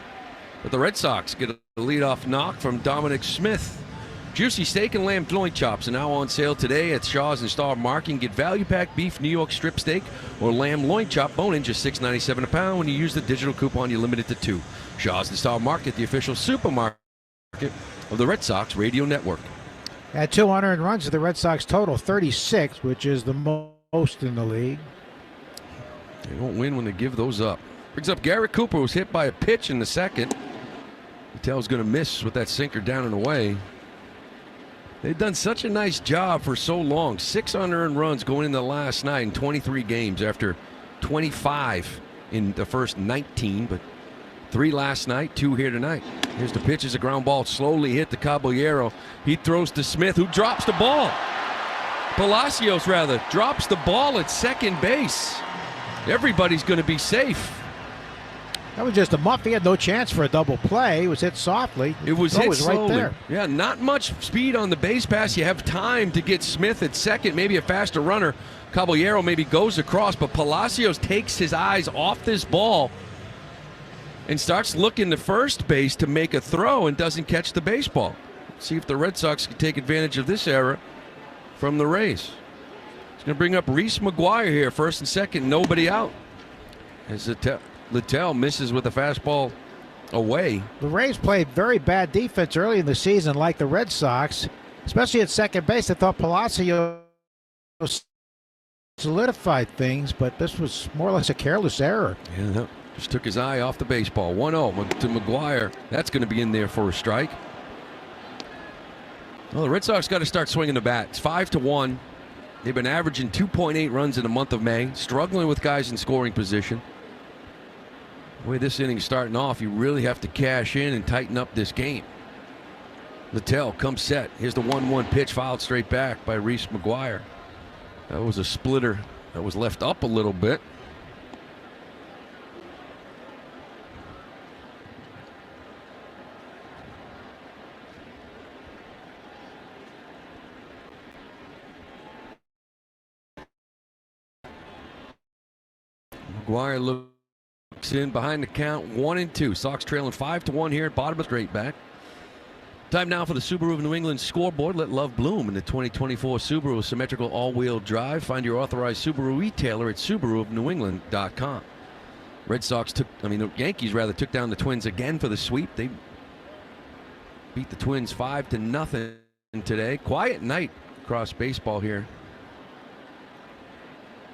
But the Red Sox get a leadoff knock from Dominic Smith. Juicy steak and lamb loin chops are now on sale today at Shaw's and Star Market. You can get value pack beef New York strip steak or lamb loin chop bone-in just $6.97 a pound. When you use the digital coupon, you're limited to 2. Shaw's and Star Market, the official supermarket of the Red Sox radio network. At 200 runs, the Red Sox total 36, which is the most in the league. They don't win when they give those up. Brings up Garrett Cooper, who was hit by a pitch in the second. Mattel's going to miss with that sinker down and away. They've done such a nice job for so long. 6 unearned runs going into last night in 23 games after 25 in the first 19, but 3 last night, 2 here tonight. Here's the pitch as a ground ball slowly hit to Caballero. He throws to Smith, who drops the ball. Palacios, rather, drops the ball at second base. Everybody's going to be safe. That was just a muff. He had no chance for a double play. It was hit softly. It was hit slowly. Right there. Yeah, not much speed on the base pass. You have time to get Smith at second, maybe a faster runner. Caballero maybe goes across, but Palacios takes his eyes off this ball and starts looking to first base to make a throw and doesn't catch the baseball. See if the Red Sox can take advantage of this error from the Rays. He's going to bring up Reese McGuire here, first and second, nobody out. As Littell misses with a fastball away. The Rays played very bad defense early in the season, like the Red Sox, especially at second base. I thought Palacios solidified things, but this was more or less a careless error. Yeah, just took his eye off the baseball. 1-0 to McGuire. That's going to be in there for a strike. Well, the Red Sox got to start swinging the bat. It's 5-1. They've been averaging 2.8 runs in the month of May, struggling with guys in scoring position. The way this inning's starting off, you really have to cash in and tighten up this game. Littell comes set. Here's the 1-1 pitch fouled straight back by Reese McGuire. That was a splitter that was left up a little bit. McGuire looks in behind the count, 1-2. Sox trailing 5-1 here at bottom of straight back. Time now for the Subaru of New England scoreboard. Let love bloom in the 2024 Subaru symmetrical all-wheel drive. Find your authorized Subaru retailer at SubaruofNewEngland.com. The Yankees took down the Twins again for the sweep. They beat the Twins 5-0 today. Quiet night across baseball here.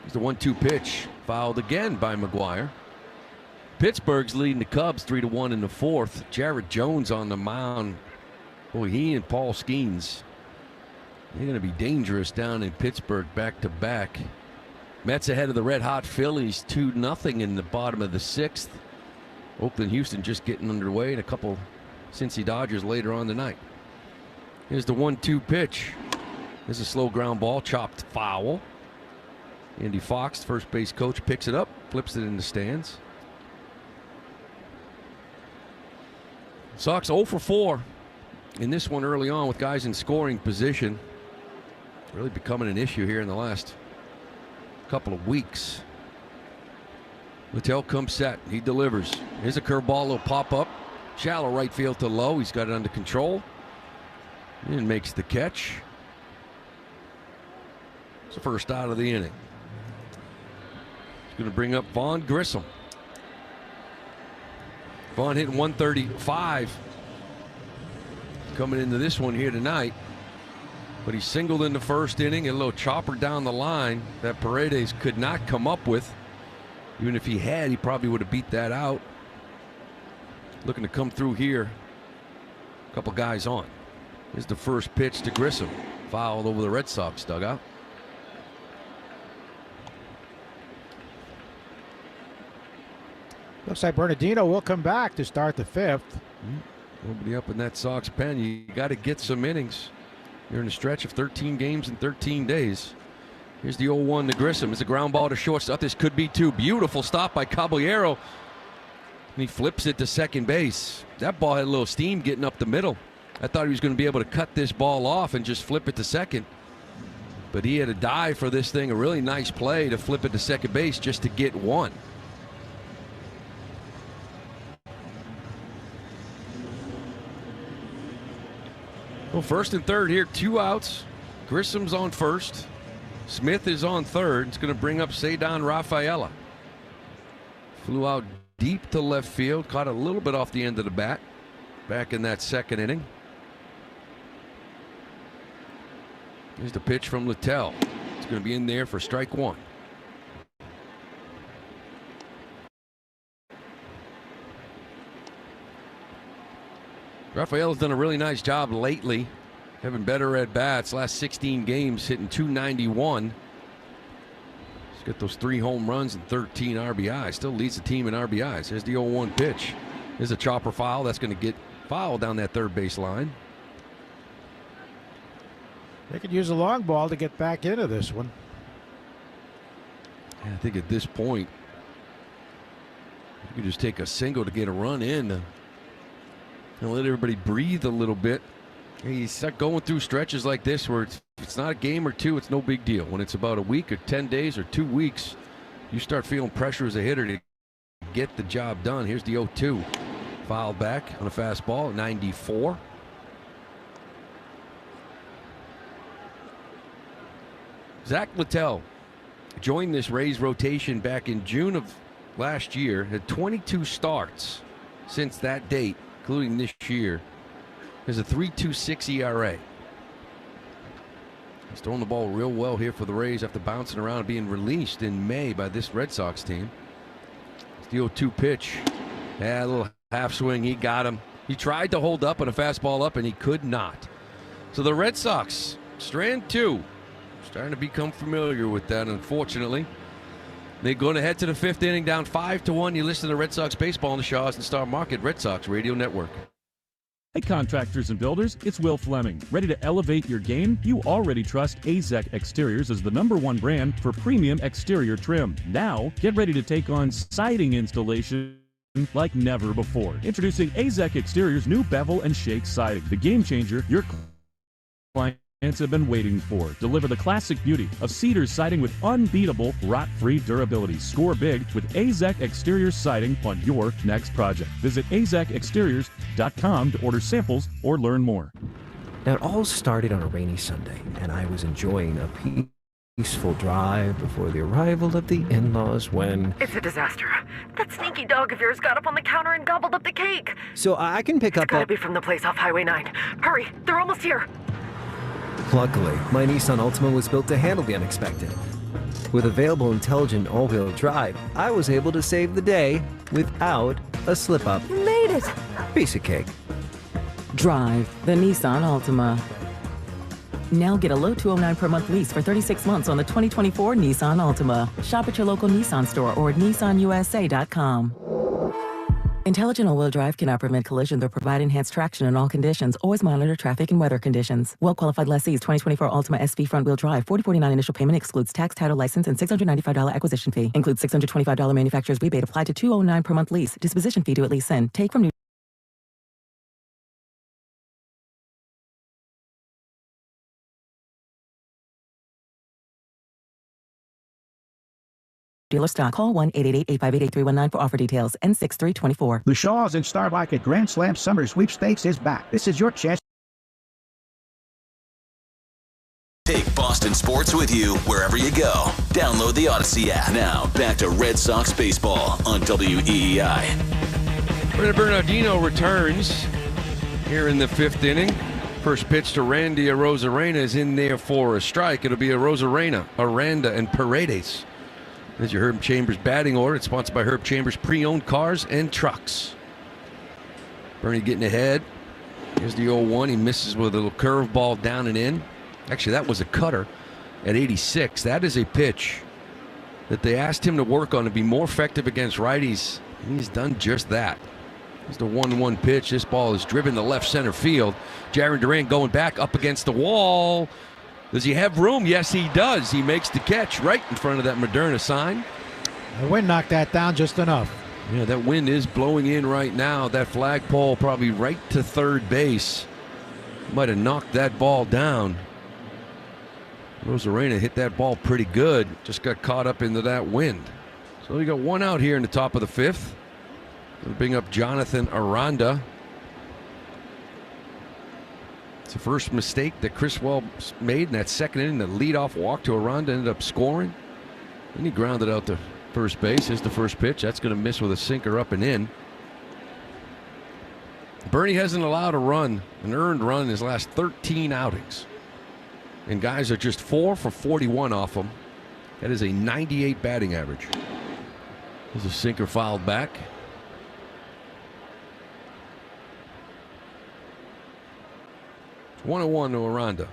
Here's the 1-2 pitch, fouled again by McGuire. Pittsburgh's leading the Cubs 3-1 in the fourth. Jared Jones on the mound. Boy, he and Paul Skeens, they're going to be dangerous down in Pittsburgh back-to-back. Mets ahead of the red-hot Phillies 2-0 in the bottom of the sixth. Oakland, Houston just getting underway, and a couple Cincy Dodgers later on tonight. Here's the 1-2 pitch. There's a slow ground ball, chopped foul. Andy Fox, first base coach, picks it up, flips it in the stands. Sox 0 for 4 in this one early on with guys in scoring position. Really becoming an issue here in the last couple of weeks. Littell comes set. He delivers. Here's a curveball, a little pop-up. Shallow right field to low. He's got it under control. And makes the catch. It's the first out of the inning. Going to bring up Vaughn Grissom. Vaughn hitting 135 coming into this one here tonight, but he singled in the first inning, a little chopper down the line that Paredes could not come up with. Even if he had, he probably would have beat that out. Looking to come through here. A couple guys on. Here's the first pitch to Grissom, fouled over the Red Sox dugout. Looks like Bernardino will come back to start the fifth. Nobody up in that Sox pen. You got to get some innings. You're in a stretch of 13 games in 13 days. Here's the 0-1 to Grissom. It's a ground ball to shortstop. This could be two. Beautiful stop by Caballero. And he flips it to second base. That ball had a little steam getting up the middle. I thought he was going to be able to cut this ball off and just flip it to second. But he had a dive for this thing. A really nice play to flip it to second base just to get one. Well, first and third here, 2 outs. Grissom's on first. Smith is on third. It's going to bring up Cedar Rafaela. Flew out deep to left field. Caught a little bit off the end of the bat back in that second inning. Here's the pitch from Littell. It's going to be in there for strike one. Rafaela's done a really nice job lately, having better at bats. Last 16 games, hitting .291. He's got those 3 home runs and 13 RBIs. Still leads the team in RBIs. Here's the 0-1 pitch. There's a chopper foul. That's going to get fouled down that third base line. They could use a long ball to get back into this one. Yeah, I think at this point, you could just take a single to get a run in. And let everybody breathe a little bit. You start going through stretches like this where it's not a game or two, it's no big deal. When it's about a week or 10 days or 2 weeks, you start feeling pressure as a hitter to get the job done. Here's the 0-2. Fouled back on a fastball at 94. Zach Littell joined this Rays rotation back in June of last year. Had 22 starts since that date, including this year. There's a 3.26 ERA. He's throwing the ball real well here for the Rays after bouncing around and being released in May by this Red Sox team. It's the 0-2 pitch. Yeah, a little half swing. He got him. He tried to hold up on a fastball up, and he could not. So the Red Sox, strand 2, starting to become familiar with that, unfortunately. They're going to head to the 5th inning, down 5-1. You listen to Red Sox baseball on the Shaws and Star Market Red Sox Radio Network. Hey contractors and builders, it's Will Fleming. Ready to elevate your game? You already trust AZEK Exteriors as the #1 brand for premium exterior trim. Now, get ready to take on siding installation like never before. Introducing AZEK Exteriors' new bevel and shake siding, the game changer your clients have been waiting for. Deliver the classic beauty of cedar siding with unbeatable rot-free durability. Score big with AZEK Exterior siding on your next project. Visit azekexteriors.com to order samples or learn more. Now, it all started on a rainy Sunday, and I was enjoying a peaceful drive before the arrival of the in-laws when... It's a disaster. That sneaky dog of yours got up on the counter and gobbled up the cake. So I can pick up... It's gotta be from the place off Highway 9. Hurry, they're almost here. Luckily, my Nissan Altima was built to handle the unexpected. With available intelligent all-wheel drive, I was able to save the day without a slip-up. You made it! Piece of cake. Drive the Nissan Altima. Now get a low $209 per month lease for 36 months on the 2024 Nissan Altima. Shop at your local Nissan store or at nissanusa.com. Intelligent all-wheel drive cannot prevent collision but provide enhanced traction in all conditions. Always monitor traffic and weather conditions. Well-qualified lessees 2024 Altima SV front-wheel drive. $4049 initial payment excludes tax, title, license, and $695 acquisition fee. Includes $625 manufacturer's rebate applied to $209 per month lease. Disposition fee due at lease send. Take from new dealer stock. Call 1-888-858-8319 for offer details. N6324. The Shaws and Star Market Grand Slam Summer Sweepstakes is back. This is your chance. Take Boston sports with you wherever you go. Download the Odyssey app. Now, back to Red Sox baseball on WEEI. Brennan Bernardino returns here in the 5th inning. First pitch to Randy Arozarena is in there for a strike. It'll be Arozarena, Aranda, and Paredes. There's your Herb Chambers batting order. It's sponsored by Herb Chambers Pre-Owned Cars and Trucks. Bernie getting ahead. Here's the 0-1. He misses with a little curveball down and in. Actually, that was a cutter at 86. That is a pitch that they asked him to work on to be more effective against righties He's done just that. It's the 1-1 pitch. This ball is driven to left center field. Jarren Duran going back up against the wall. Does he have room? Yes, he does. He makes the catch right in front of that Moderna sign. The wind knocked that down just enough. Yeah, that wind is blowing in right now. That flagpole probably right to third base. Might have knocked that ball down. Rosarena hit that ball pretty good. Just got caught up into that wind. So you got one out here in the top of the fifth. Going to bring up Jonathan Aranda. It's the first mistake that Chris Wells made in that second inning. The leadoff walk to Aranda ended up scoring. Then he grounded out to first base. Here's the first pitch. That's going to miss with a sinker up and in. Bernie hasn't allowed a run, an earned run in his last 13 outings. And guys are just 4 for 41 off him. That is a 98 batting average. There's a sinker fouled back. It's 1-1 to Aranda.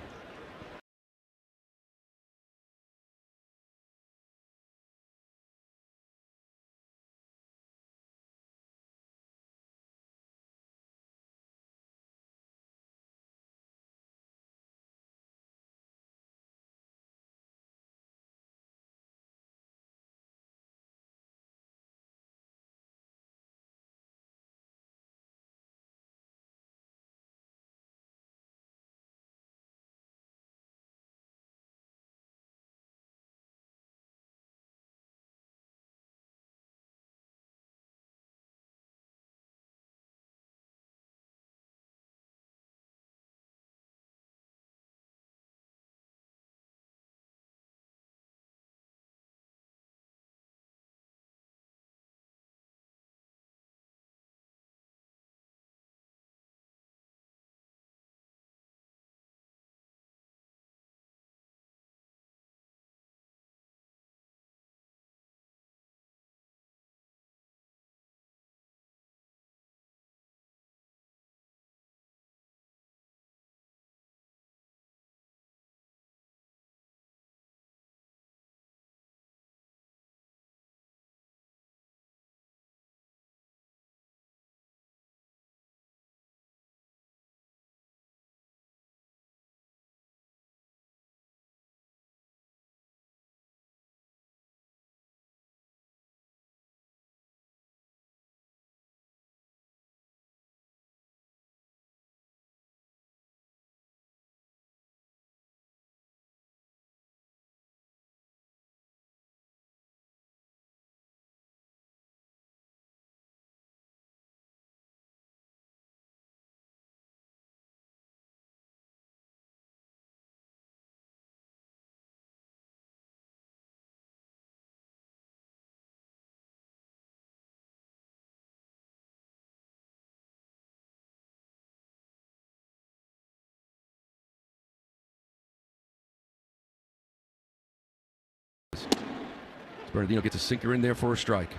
Bernardino gets a sinker in there for a strike.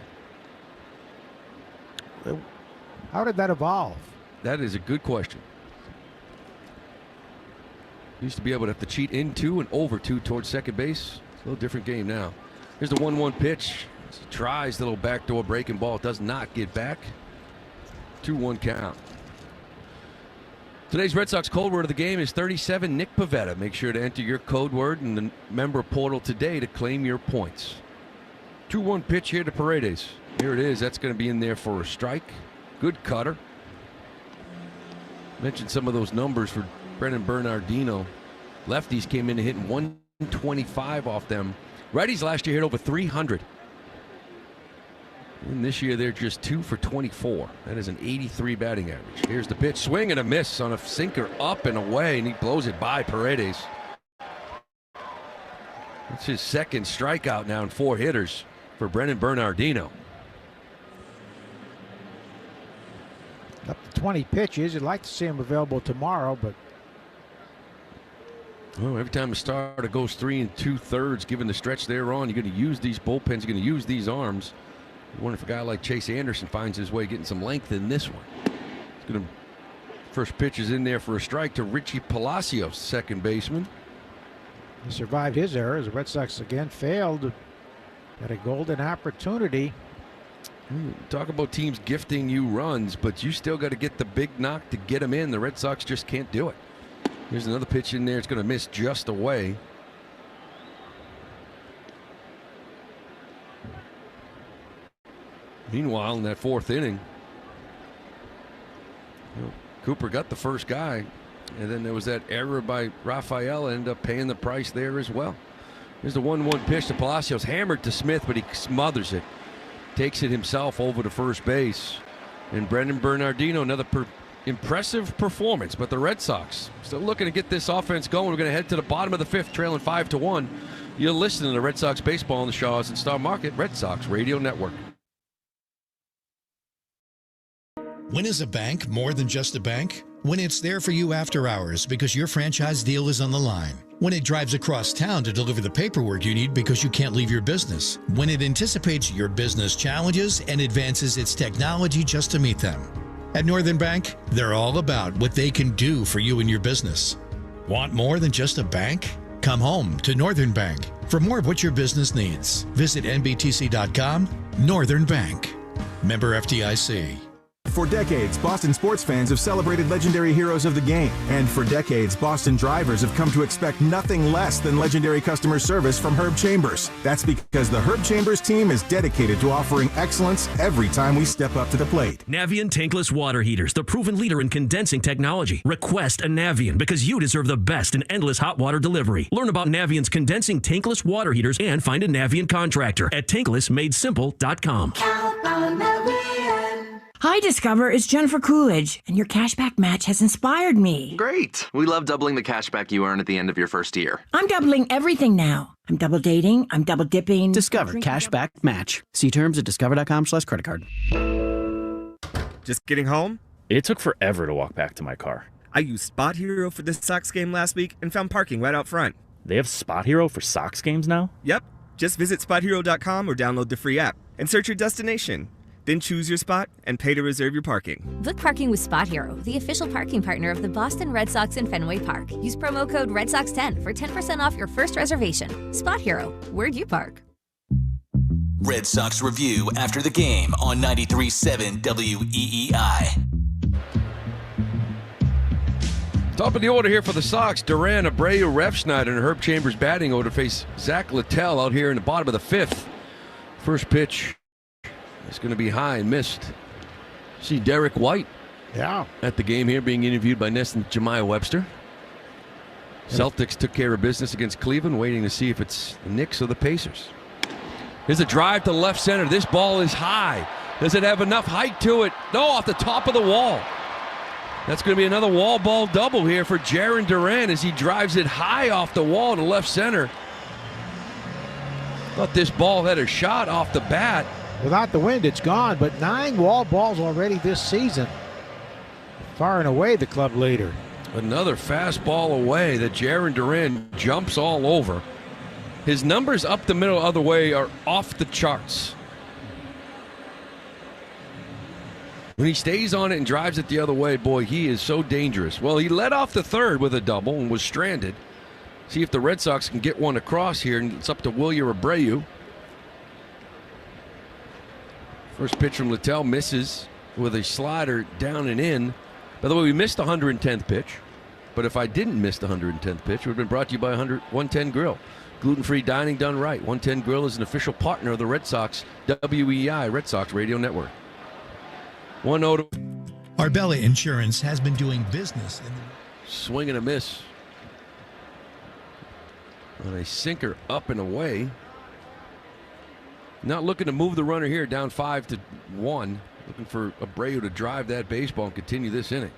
How did that evolve? That is a good question. Used to be able to have to cheat into and over to towards second base. It's a little different game now. Here's the 1-1 pitch. He tries the little backdoor breaking ball. Does not get back. 2-1 count. Today's Red Sox code word of the game is 37 Nick Pivetta. Make sure to enter your code word in the member portal today to claim your points. 2-1 pitch here to Paredes. Here it is. That's going to be in there for a strike. Good cutter. Mentioned some of those numbers for Brennan Bernardino. Lefties came in hitting 125 off them. Righties last year hit over 300. And this year they're just 2 for 24. That is an 83 batting average. Here's the pitch. Swing and a miss on a sinker up and away, and he blows it by Paredes. It's his second strikeout now in 4 hitters for Brennan Bernardino. Up to 20 pitches. You'd like to see him available tomorrow, but well, every time a starter goes 3 2/3, given the stretch they're on, you're going to use these bullpens, you're going to use these arms. I wonder if a guy like Chase Anderson finds his way getting some length in this one. It's going to, first pitch is in there for a strike to Richie Palacios, second baseman. He survived his errors. The Red Sox again failed at a golden opportunity Talk about teams gifting you runs, but you still got to get the big knock to get them in. The Red Sox just can't do it. Here's another pitch in there. It's going to miss just away. Meanwhile, in that fourth inning, Cooper got the first guy, and then there was that error by Rafael, ended up paying the price there as well. Here's the 1-1 pitch to Palacios, hammered to Smith, but he smothers it. Takes it himself over to first base. And Brendan Bernardino, another impressive performance, but the Red Sox still looking to get this offense going. We're going to head to the bottom of the fifth, trailing 5-1. You're listening to Red Sox baseball on the Shaws and Star Market Red Sox Radio Network. When is a bank more than just a bank? When it's there for you after hours because your franchise deal is on the line. When it drives across town to deliver the paperwork you need because you can't leave your business. When it anticipates your business challenges and advances its technology just to meet them. At Northern Bank, they're all about what they can do for you and your business. Want more than just a bank? Come home to Northern Bank. For more of what your business needs, visit nbtc.com. Northern Bank. Member FDIC. For decades, Boston sports fans have celebrated legendary heroes of the game. And for decades, Boston drivers have come to expect nothing less than legendary customer service from Herb Chambers. That's because the Herb Chambers team is dedicated to offering excellence every time we step up to the plate. Navien tankless water heaters, the proven leader in condensing technology. Request a Navien because you deserve the best in endless hot water delivery. Learn about Navien's condensing tankless water heaters and find a Navien contractor at tanklessmadesimple.com. Count on Navien. Hi, Discover. It's Jennifer Coolidge, and your cashback match has inspired me. Great. We love doubling the cashback you earn at the end of your first year. I'm doubling everything now. I'm double dating. I'm double dipping. Discover cashback match. See terms at discover.com/creditcard. Just getting home? It took forever to walk back to my car. I used Spot Hero for the Sox game last week and found parking right out front. They have Spot Hero for Sox games now? Yep. Just visit SpotHero.com or download the free app and search your destination. Then choose your spot and pay to reserve your parking. Book parking with Spot Hero, the official parking partner of the Boston Red Sox in Fenway Park. Use promo code RedSox10 for 10% off your first reservation. Spot Hero, where'd you park? Red Sox Review after the game on 93.7 WEEI. Top of the order here for the Sox. Duran, Abreu, Refsnyder, and Herb Chambers batting order face Zach Littell out here in the bottom of the fifth. First pitch. It's going to be high and missed. See Derek White at the game here being interviewed by Ness and Jemiah Webster. Celtics took care of business against Cleveland, waiting to see if it's the Knicks or the Pacers. Here's a drive to left center. This ball is high. Does it have enough height to it? No, off the top of the wall. That's going to be another wall ball double here for Jarren Duran as he drives it high off the wall to left center. Thought this ball had a shot off the bat. Without the wind, it's gone, but 9 wall balls already this season. Far and away the club leader. Another fastball away that Jarren Duran jumps all over. His numbers up the middle other way are off the charts. When he stays on it and drives it the other way, boy, he is so dangerous. Well, he led off the third with a double and was stranded. See if the Red Sox can get one across here, and it's up to Wilyer Abreu. First pitch from Littell misses with a slider down and in. By the way, we missed the 110th pitch. But if I didn't miss the 110th pitch, it would have been brought to you by 110 Grill. Gluten-free dining done right. 110 Grill is an official partner of the Red Sox, WEEI, Red Sox Radio Network. 1-0 to Arbella Insurance has been doing business in the... Swing and a miss. On a sinker up and away. Not looking to move the runner here, down 5-1. Looking for Abreu to drive that baseball and continue this inning.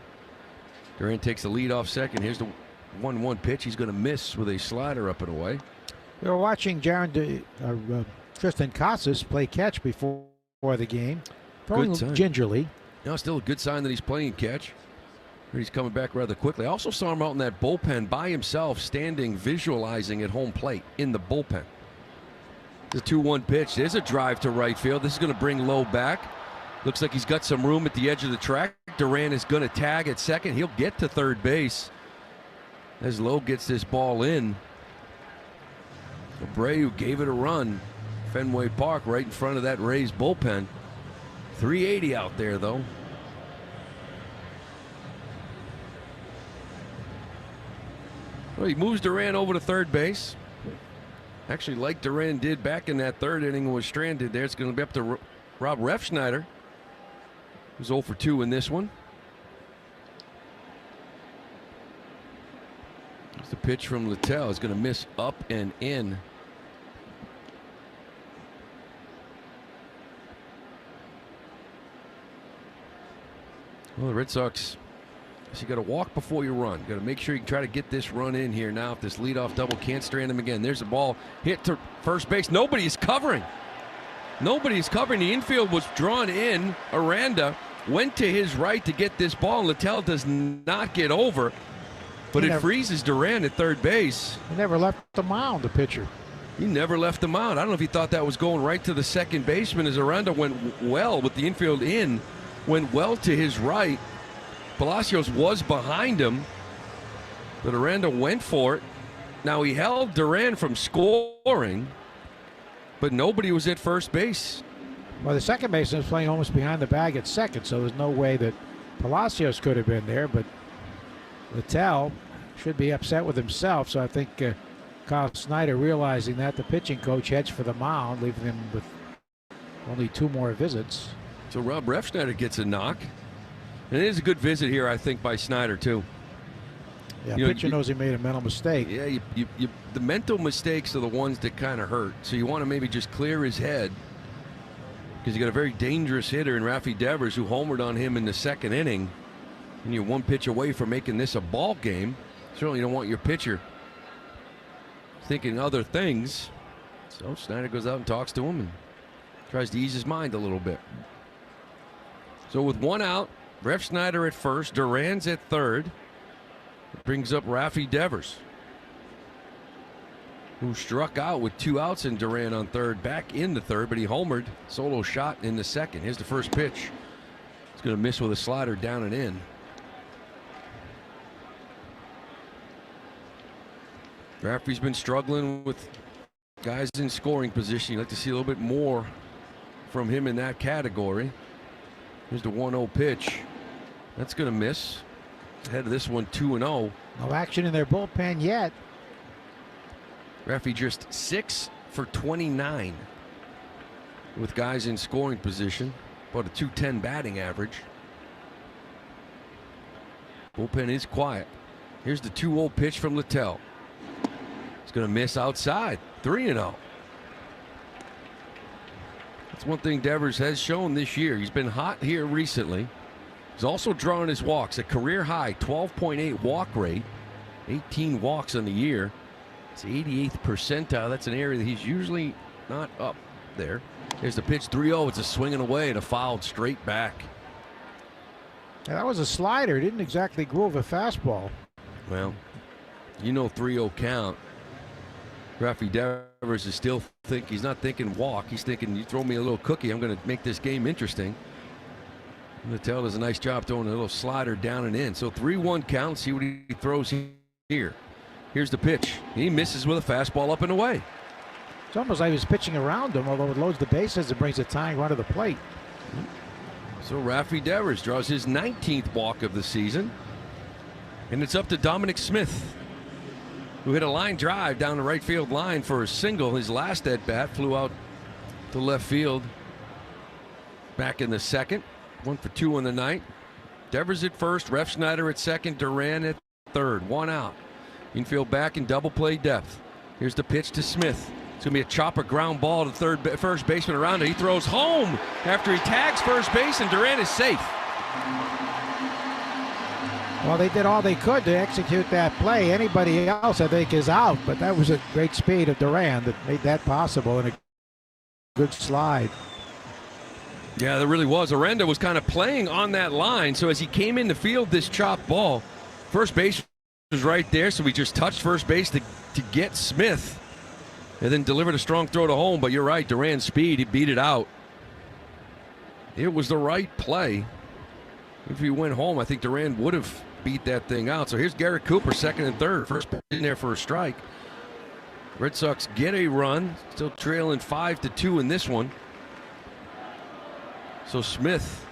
Duran takes the lead off second. Here's the 1-1 pitch. He's going to miss with a slider up and away. We were watching Tristan Casas play catch before the game. Throwing gingerly. No, still a good sign that he's playing catch. He's coming back rather quickly. I also saw him out in that bullpen by himself, standing, visualizing at home plate in the bullpen. The 2-1 pitch. There's a drive to right field. This is going to bring Lowe back. Looks like he's got some room at the edge of the track. Duran is going to tag at second. He'll get to third base as Lowe gets this ball in. Abreu gave it a run. Fenway Park right in front of that Rays bullpen. .380 out there, though. Well, he moves Duran over to third base. Actually, like Duran did back in that third inning and was stranded there. It's going to be up to Rob Refsnyder, who's 0 for 2 in this one. It's the pitch from Littell. Is going to miss up and in. Well, the Red Sox, so you got to walk before you run. You got to make sure you try to get this run in here now. If this leadoff double can't strand him again, there's a ball hit to first base. Nobody is covering. Nobody is covering. The infield was drawn in. Aranda went to his right to get this ball. Littell does not get over, but it freezes Duran at third base. He never left the mound, the pitcher. He never left the mound. I don't know if he thought that was going right to the second baseman as Aranda went well with the infield in. Went well to his right. Palacios was behind him, but Aranda went for it. Now he held Duran from scoring, but nobody was at first base. Well, the second baseman was playing almost behind the bag at second, so there's no way that Palacios could have been there, but Littell should be upset with himself, so I think Kyle Snyder realizing that the pitching coach heads for the mound, leaving him with only 2 more visits. So Rob Refsnyder gets a knock. And it is a good visit here, I think, by Snyder, too. Yeah, pitcher knows he made a mental mistake. Yeah, the mental mistakes are the ones that kind of hurt. So you want to maybe just clear his head, because you got a very dangerous hitter in Rafi Devers who homered on him in the second inning. And you're 1 pitch away from making this a ball game. Certainly don't want your pitcher thinking other things. So Snyder goes out and talks to him and tries to ease his mind a little bit. So with 1 out, Refsnyder at first, Duran's at third. It brings up Rafi Devers, who struck out with 2 outs and Duran on third, back in the third, but he homered, solo shot in the second. Here's the first pitch. It's going to miss with a slider down and in. Rafi's been struggling with guys in scoring position. You'd like to see a little bit more from him in that category. Here's the 1-0 pitch. That's going to miss. Ahead of this one, 2-0. No action in their bullpen yet. Rafi just 6 for 29 with guys in scoring position. About a .210 batting average. Bullpen is quiet. Here's the 2-0 pitch from Littell. It's going to miss outside. 3-0. That's one thing Devers has shown this year. He's been hot here recently. He's also drawing his walks, a career high 12.8 walk rate, 18 walks on the year. It's 88th percentile. That's an area that he's usually not up there. Here's the pitch, 3-0. It's a swinging away and a fouled straight back. Yeah, that was a slider. Didn't exactly groove a fastball. Well, you know 3-0 count. Rafi Devers is still he's not thinking walk. He's thinking, you throw me a little cookie, I'm going to make this game interesting. Littell does a nice job throwing a little slider down and in. So 3-1 count. See what he throws here. Here's the pitch. He misses with a fastball up and away. It's almost like he was pitching around him, although it loads the bases and brings a tying run to the plate. So Rafi Devers draws his 19th walk of the season. And it's up to Dominic Smith, who hit a line drive down the right field line for a single. His last at bat flew out to left field back in the second. 1 for 2 on the night. Devers at first, Refsnyder at second, Duran at third. 1 out. Infield back in double play depth. Here's the pitch to Smith. It's going to be a chopper ground ball to first baseman around it. He throws home after he tags first base, and Duran is safe. Well, they did all they could to execute that play. Anybody else, I think, is out, but that was a great speed of Duran that made that possible, and a good slide. Yeah, there really was. Aranda was kind of playing on that line, so as he came in to field this chopped ball, first base was right there, so we just touched first base to get Smith, and then delivered a strong throw to home. But you're right, Duran's speed, he beat it out. It was the right play. If he went home, I think Duran would have beat that thing out. So here's Garrett Cooper, second and third. First in there for a strike. Red Sox get a run, still trailing 5-2 in this one. So Smith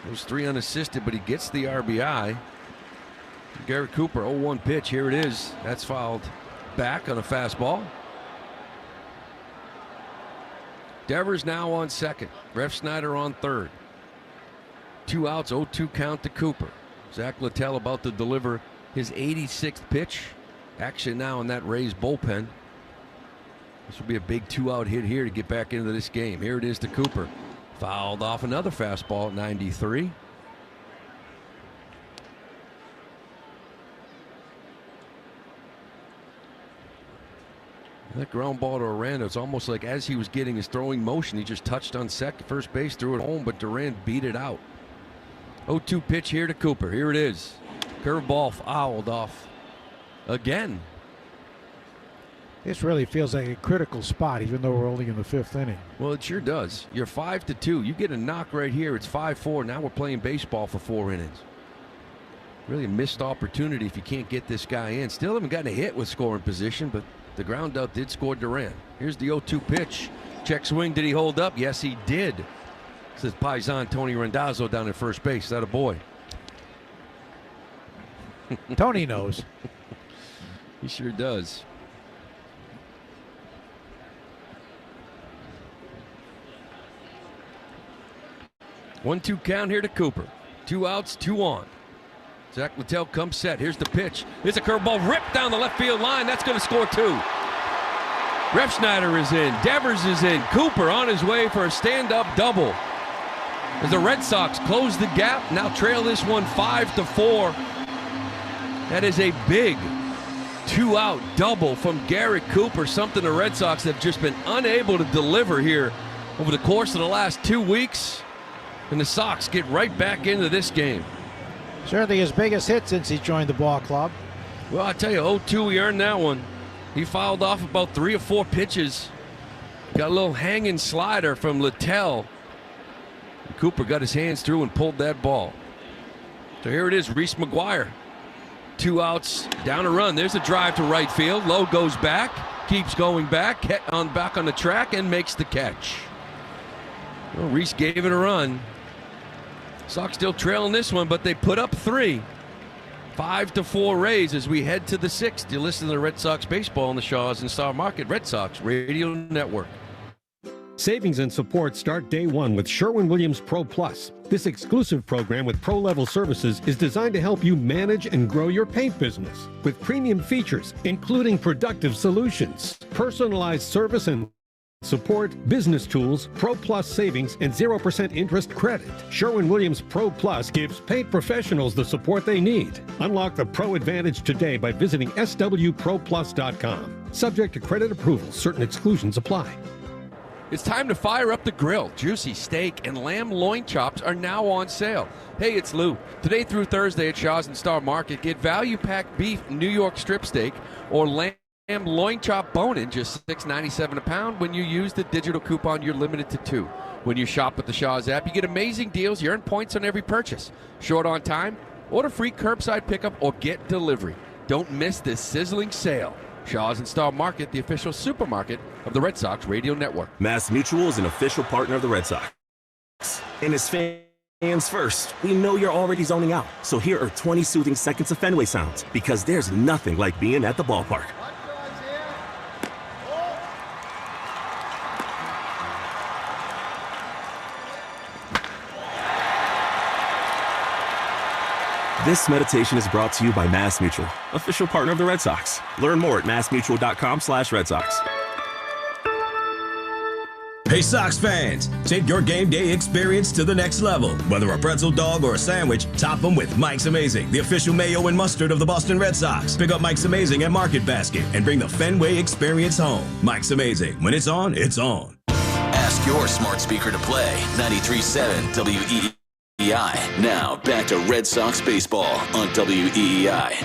was 3 unassisted, but he gets the RBI. Garrett Cooper, 0-1 pitch. Here it is. That's fouled back on a fastball. Devers now on second. Ref Snyder on third. 2 outs, 0-2 count to Cooper. Zach Littell about to deliver his 86th pitch. Action now in that Rays bullpen. This will be a big 2-out hit here to get back into this game. Here it is to Cooper. Fouled off another fastball at 93. That ground ball to Aranda, it's almost like as he was getting his throwing motion, he just touched on first base, threw it home, but Durant beat it out. 0-2 pitch here to Cooper. Here it is. Curveball fouled off again. This really feels like a critical spot, even though we're only in the 5th inning. Well, it sure does. You're 5-2. You get a knock right here. It's 5-4. Now we're playing baseball for 4 innings. Really a missed opportunity if you can't get this guy in. Still haven't gotten a hit with scoring position, but the ground out did score Durant. Here's the 0-2 pitch. Check swing. Did he hold up? Yes, he did. Says Paisan Tony Randazzo down at first base. Is that a boy? Tony knows. He sure does. One-two count here to Cooper. 2 outs, 2 on. Zach Littell comes set. Here's the pitch. It's a curveball ripped down the left field line. That's going to score 2. Ref Snyder is in. Devers is in. Cooper on his way for a stand-up double. As the Red Sox close the gap, now trail this one 5-4. That is a big 2-out double from Garrett Cooper, something the Red Sox have just been unable to deliver here over the course of the last 2 weeks. And the Sox get right back into this game. Certainly his biggest hit since he joined the ball club. Well, I tell you, 0-2, he earned that one. He fouled off about 3 or 4 pitches. Got a little hanging slider from Littell. Cooper got his hands through and pulled that ball. So here it is, Reese McGuire. 2 outs, down a run. There's a drive to right field. Lowe goes back, keeps going back on the track, and makes the catch. Well, Reese gave it a run. Sox still trailing this one, but they put up 3. 5-4 Rays as we head to the 6th. You listen to the Red Sox baseball on the Shaws and Star Market Red Sox Radio Network. Savings and support start day one with Sherwin-Williams Pro Plus. This exclusive program with pro-level services is designed to help you manage and grow your paint business. With premium features, including productive solutions, personalized service and support, business tools, Pro Plus savings, and 0% interest credit. Sherwin-Williams Pro Plus gives paint professionals the support they need. Unlock the Pro Advantage today by visiting swproplus.com. Subject to credit approval, certain exclusions apply. It's time to fire up the grill. Juicy steak and lamb loin chops are now on sale. Hey, it's Lou. Today through Thursday at Shaw's and Star Market, get value-packed beef New York strip steak or lamb loin chop bone-in, just $6.97 a pound. When you use the digital coupon, you're limited to 2. When you shop with the Shaw's app, you get amazing deals. You earn points on every purchase. Short on time? Order free curbside pickup or get delivery. Don't miss this sizzling sale. Shaw's and Star Market, the official supermarket of the Red Sox Radio Network. Mass Mutual is an official partner of the Red Sox. And as fans first, we know you're already zoning out. So here are 20 soothing seconds of Fenway sounds, because there's nothing like being at the ballpark. This meditation is brought to you by Mass Mutual, official partner of the Red Sox. Learn more at massmutual.com/Red Sox. Hey Sox fans, take your game day experience to the next level. Whether a pretzel dog or a sandwich, top them with Mike's Amazing, the official mayo and mustard of the Boston Red Sox. Pick up Mike's Amazing at Market Basket and bring the Fenway experience home. Mike's Amazing. When it's on, it's on. Ask your smart speaker to play 93.7 WEEI. Now, back to Red Sox baseball on WEEI.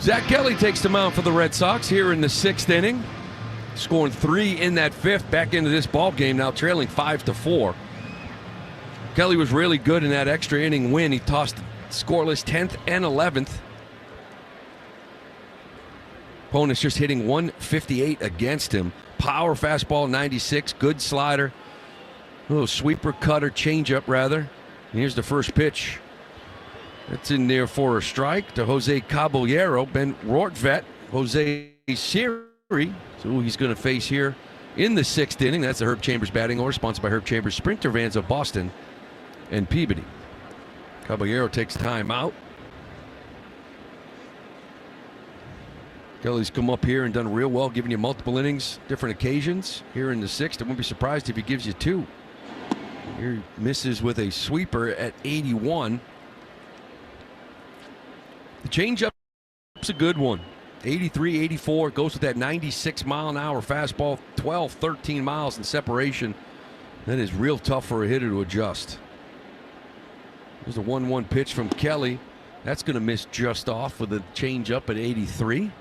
Zach Kelly takes the mound for the Red Sox here in the 6th inning. Scoring 3 in that 5th, back into this ball game now, trailing 5-4. Kelly was really good in that extra inning win. He tossed scoreless 10th and 11th. Opponent's just hitting 158 against him. Power fastball 96, good slider. A little sweeper, cutter, changeup, rather. And here's the first pitch. That's in there for a strike to Jose Caballero. Ben Rortvedt, Jose Siri. So he's going to face here in the 6th inning. That's the Herb Chambers batting order, sponsored by Herb Chambers Sprinter Vans of Boston and Peabody. Caballero takes time out. Kelly's come up here and done real well, giving you multiple innings, different occasions. Here in the 6th, I wouldn't be surprised if he gives you 2. Here he misses with a sweeper at 81. The changeup's a good one. 83, 84, goes with that 96-mile-an-hour fastball, 12, 13 miles in separation. That is real tough for a hitter to adjust. There's a 1-1 pitch from Kelly. That's going to miss just off with a changeup at 83.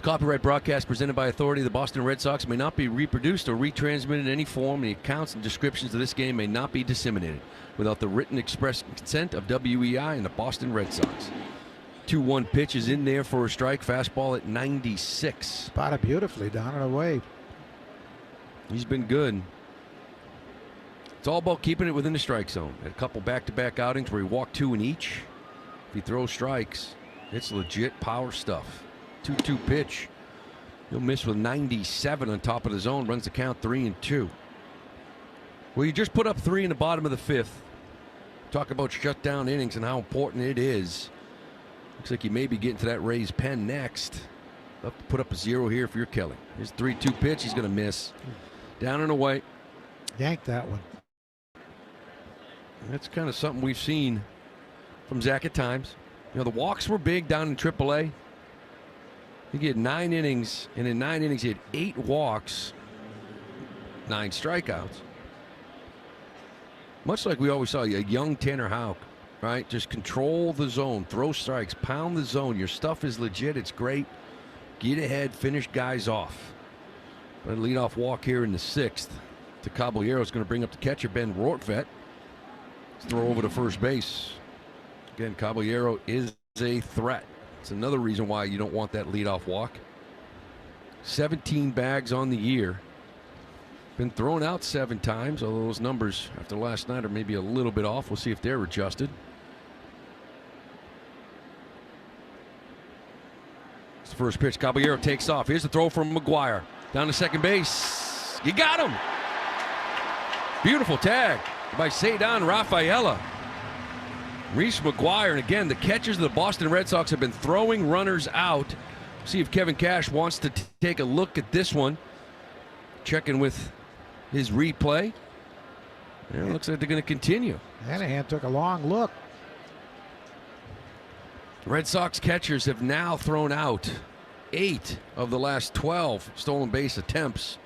Copyright broadcast presented by authority of the Boston Red Sox may not be reproduced or retransmitted in any form. The accounts and descriptions of this game may not be disseminated without the written express consent of WEI and the Boston Red Sox. 2-1 pitch is in there for a strike. Fastball at 96. Spotted beautifully down and away. He's been good. It's all about keeping it within the strike zone. Had a couple back-to-back outings where he walked 2 in each. If he throws strikes, it's legit power stuff. 2-2 pitch. He'll miss with 97 on top of the zone. Runs the count 3-2. Well, you just put up 3 in the bottom of the 5th. Talk about shutdown innings and how important it is. Looks like you may be getting to that Rays pen next. Put up a 0 here for your Kelly. His 3-2 pitch. He's going to miss. Down and away. Yanked that one. That's kind of something we've seen from Zach at times. You know, the walks were big down in AAA. He had 9 innings, and in 9 innings he had 8 walks, 9 strikeouts. Much like we always saw, a young Tanner Houck, right? Just control the zone, throw strikes, pound the zone. Your stuff is legit. It's great. Get ahead, finish guys off. But a leadoff walk here in the 6th to Caballero is going to bring up the catcher, Ben Rortvedt. Throw over to first base. Again, Caballero is a threat. It's another reason why you don't want that leadoff walk. 17 bags on the year. Been thrown out 7 times, although those numbers after last night are maybe a little bit off. We'll see if they're adjusted. It's the first pitch. Caballero takes off. Here's the throw from McGuire. Down to second base. You got him. Beautiful tag by Cedar Rafaela. Reese McGuire, and again, the catchers of the Boston Red Sox have been throwing runners out. See if Kevin Cash wants to take a look at this one. Checking with his replay. And it looks like they're going to continue. Hanahan took a long look. The Red Sox catchers have now thrown out 8 of the last 12 stolen base attempts.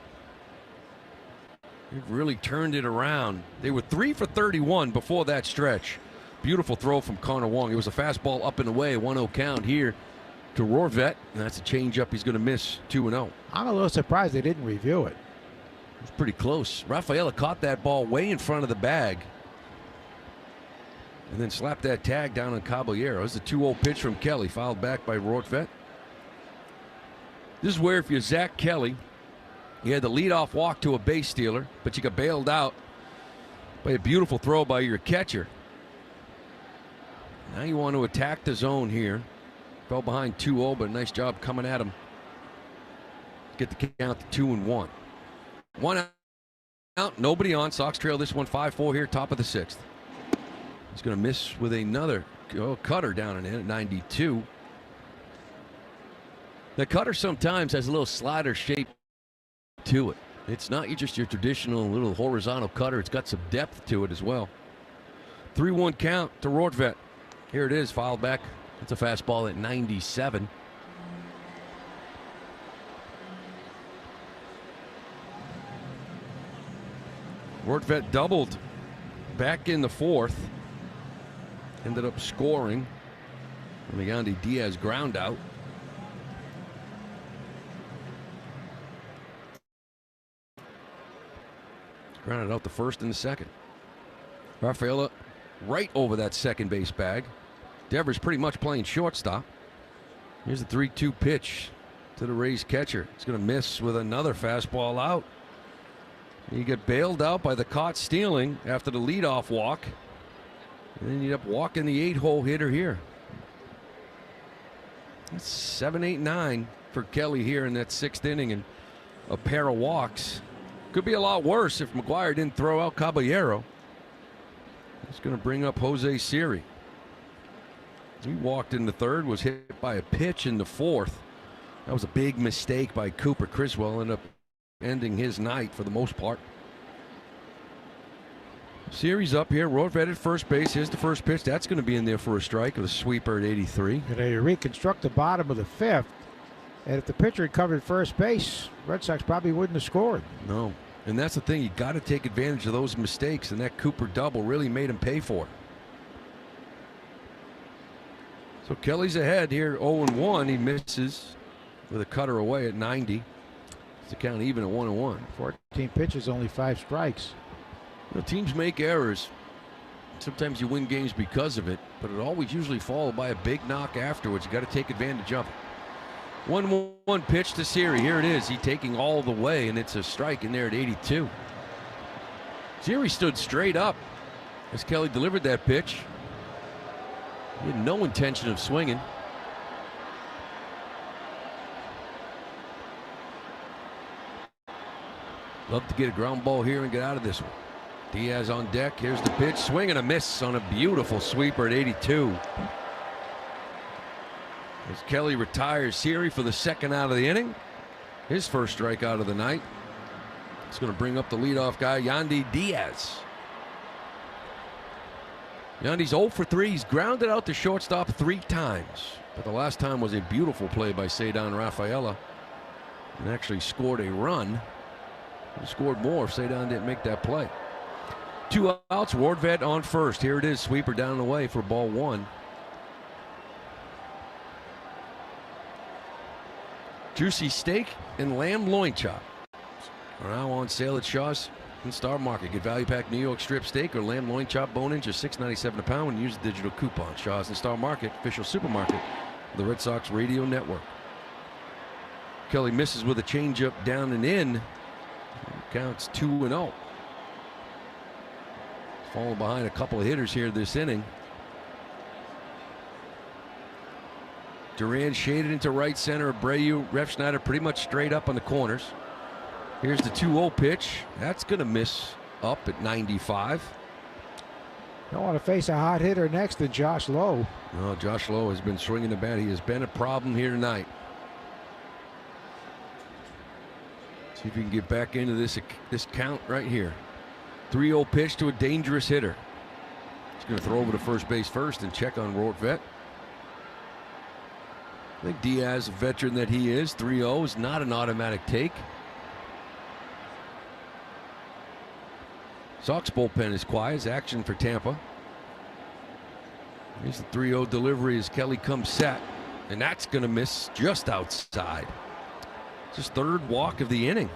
They've really turned it around. They were 3 for 31 before that stretch. Beautiful throw from Connor Wong. It was a fastball up and away, 1-0 count here to Rortvedt. And that's a changeup he's going to miss, 2-0. I'm a little surprised they didn't review it. It was pretty close. Rafaela caught that ball way in front of the bag. And then slapped that tag down on Caballero. It's a 2-0 pitch from Kelly, fouled back by Rortvedt. This is where if you're Zach Kelly, you had the leadoff walk to a base stealer, but you got bailed out by a beautiful throw by your catcher. Now you want to attack the zone here. Fell behind 2-0, but a nice job coming at him. Get the count to 2-1. 1 out, nobody on. Sox trail this one 5-4 here, top of the 6th. He's going to miss with another cutter down and in at 92. The cutter sometimes has a little slider shape to it. It's not just your traditional little horizontal cutter. It's got some depth to it as well. 3-1 count to Rortvedt. Here it is, fouled back. It's a fastball at 97. Rortvedt doubled back in the 4th. Ended up scoring. Yandy Diaz ground out. Grounded out the 1st and the 2nd. Rafaela right over that second base bag. Devers pretty much playing shortstop. Here's the 3-2 pitch to the Rays catcher. It's going to miss with another fastball out. You get bailed out by the caught stealing after the leadoff walk. And then you end up walking the 8-hole hitter here. That's 7, 8, 9 for Kelly here in that 6th inning, and a pair of walks. Could be a lot worse if McGuire didn't throw out Caballero. It's going to bring up Jose Siri. He walked in the 3rd, was hit by a pitch in the 4th. That was a big mistake by Cooper Criswell, ended up ending his night for the most part. Series up here. Rortvedt at first base. Here's the first pitch. That's going to be in there for a strike with a sweeper at 83. And they reconstruct the bottom of the 5th. And if the pitcher had covered first base, Red Sox probably wouldn't have scored. No. And that's the thing. You got to take advantage of those mistakes. And that Cooper double really made him pay for it. So Kelly's ahead here. 0-1. He misses with a cutter away at 90. It's the count even at 1-1. 14 pitches, only 5 strikes. You know, teams make errors. Sometimes you win games because of it, but it always usually followed by a big knock afterwards. You got to take advantage of it. 1-1 pitch to Siri. Here it is. He taking all the way, and it's a strike in there at 82. Siri stood straight up as Kelly delivered that pitch. He had no intention of swinging. Love to get a ground ball here and get out of this one. Diaz on deck. Here's the pitch. Swing and a miss on a beautiful sweeper at 82. As Kelly retires Siri for the 2nd out of the inning. His first strikeout of the night. It's going to bring up the leadoff guy, Yandy Diaz. Yandy's 0 for 3. He's grounded out to shortstop 3 times. But the last time was a beautiful play by Cedar Rafaela. And actually scored a run. He scored more if Cedar didn't make that play. 2 outs, Rortvedt on first. Here it is, sweeper down the way for ball 1. Juicy steak and lamb loin chop are now on sale at Shaw's and Star Market. Get value pack New York strip steak or lamb loin chop bone-in, just $6.97 a pound when you use the digital coupon. Shaw's and Star Market, official supermarket of the Red Sox radio network. Kelly misses with a changeup down and in. Counts 2-0. Falling behind a couple of hitters here this inning. Duran shaded into right center. Abreu, Refsnyder pretty much straight up on the corners. Here's the 2-0 pitch. That's going to miss up at 95. Don't want to face a hot hitter next to Josh Lowe. No, Josh Lowe has been swinging the bat. He has been a problem here tonight. See if we can get back into this count right here. 3-0 pitch to a dangerous hitter. He's going to throw over to first base first and check on Rortvedt. I think Diaz, a veteran that he is, 3-0 is not an automatic take. Sox bullpen is quiet. It's action for Tampa. Here's the 3-0 delivery as Kelly comes set. And that's going to miss just outside. It's his 3rd walk of the inning.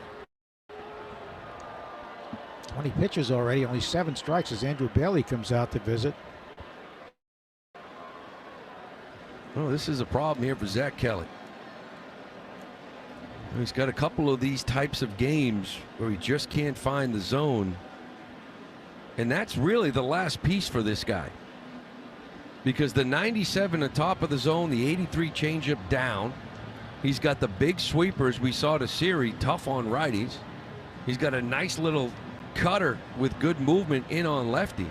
20 pitches already, only 7 strikes as Andrew Bailey comes out to visit. Oh, this is a problem here for Zach Kelly. He's got a couple of these types of games where he just can't find the zone. And that's really the last piece for this guy. Because the 97 on top of the zone, the 83 changeup down. He's got the big sweepers we saw to Siri, tough on righties. He's got a nice little cutter with good movement in on lefties.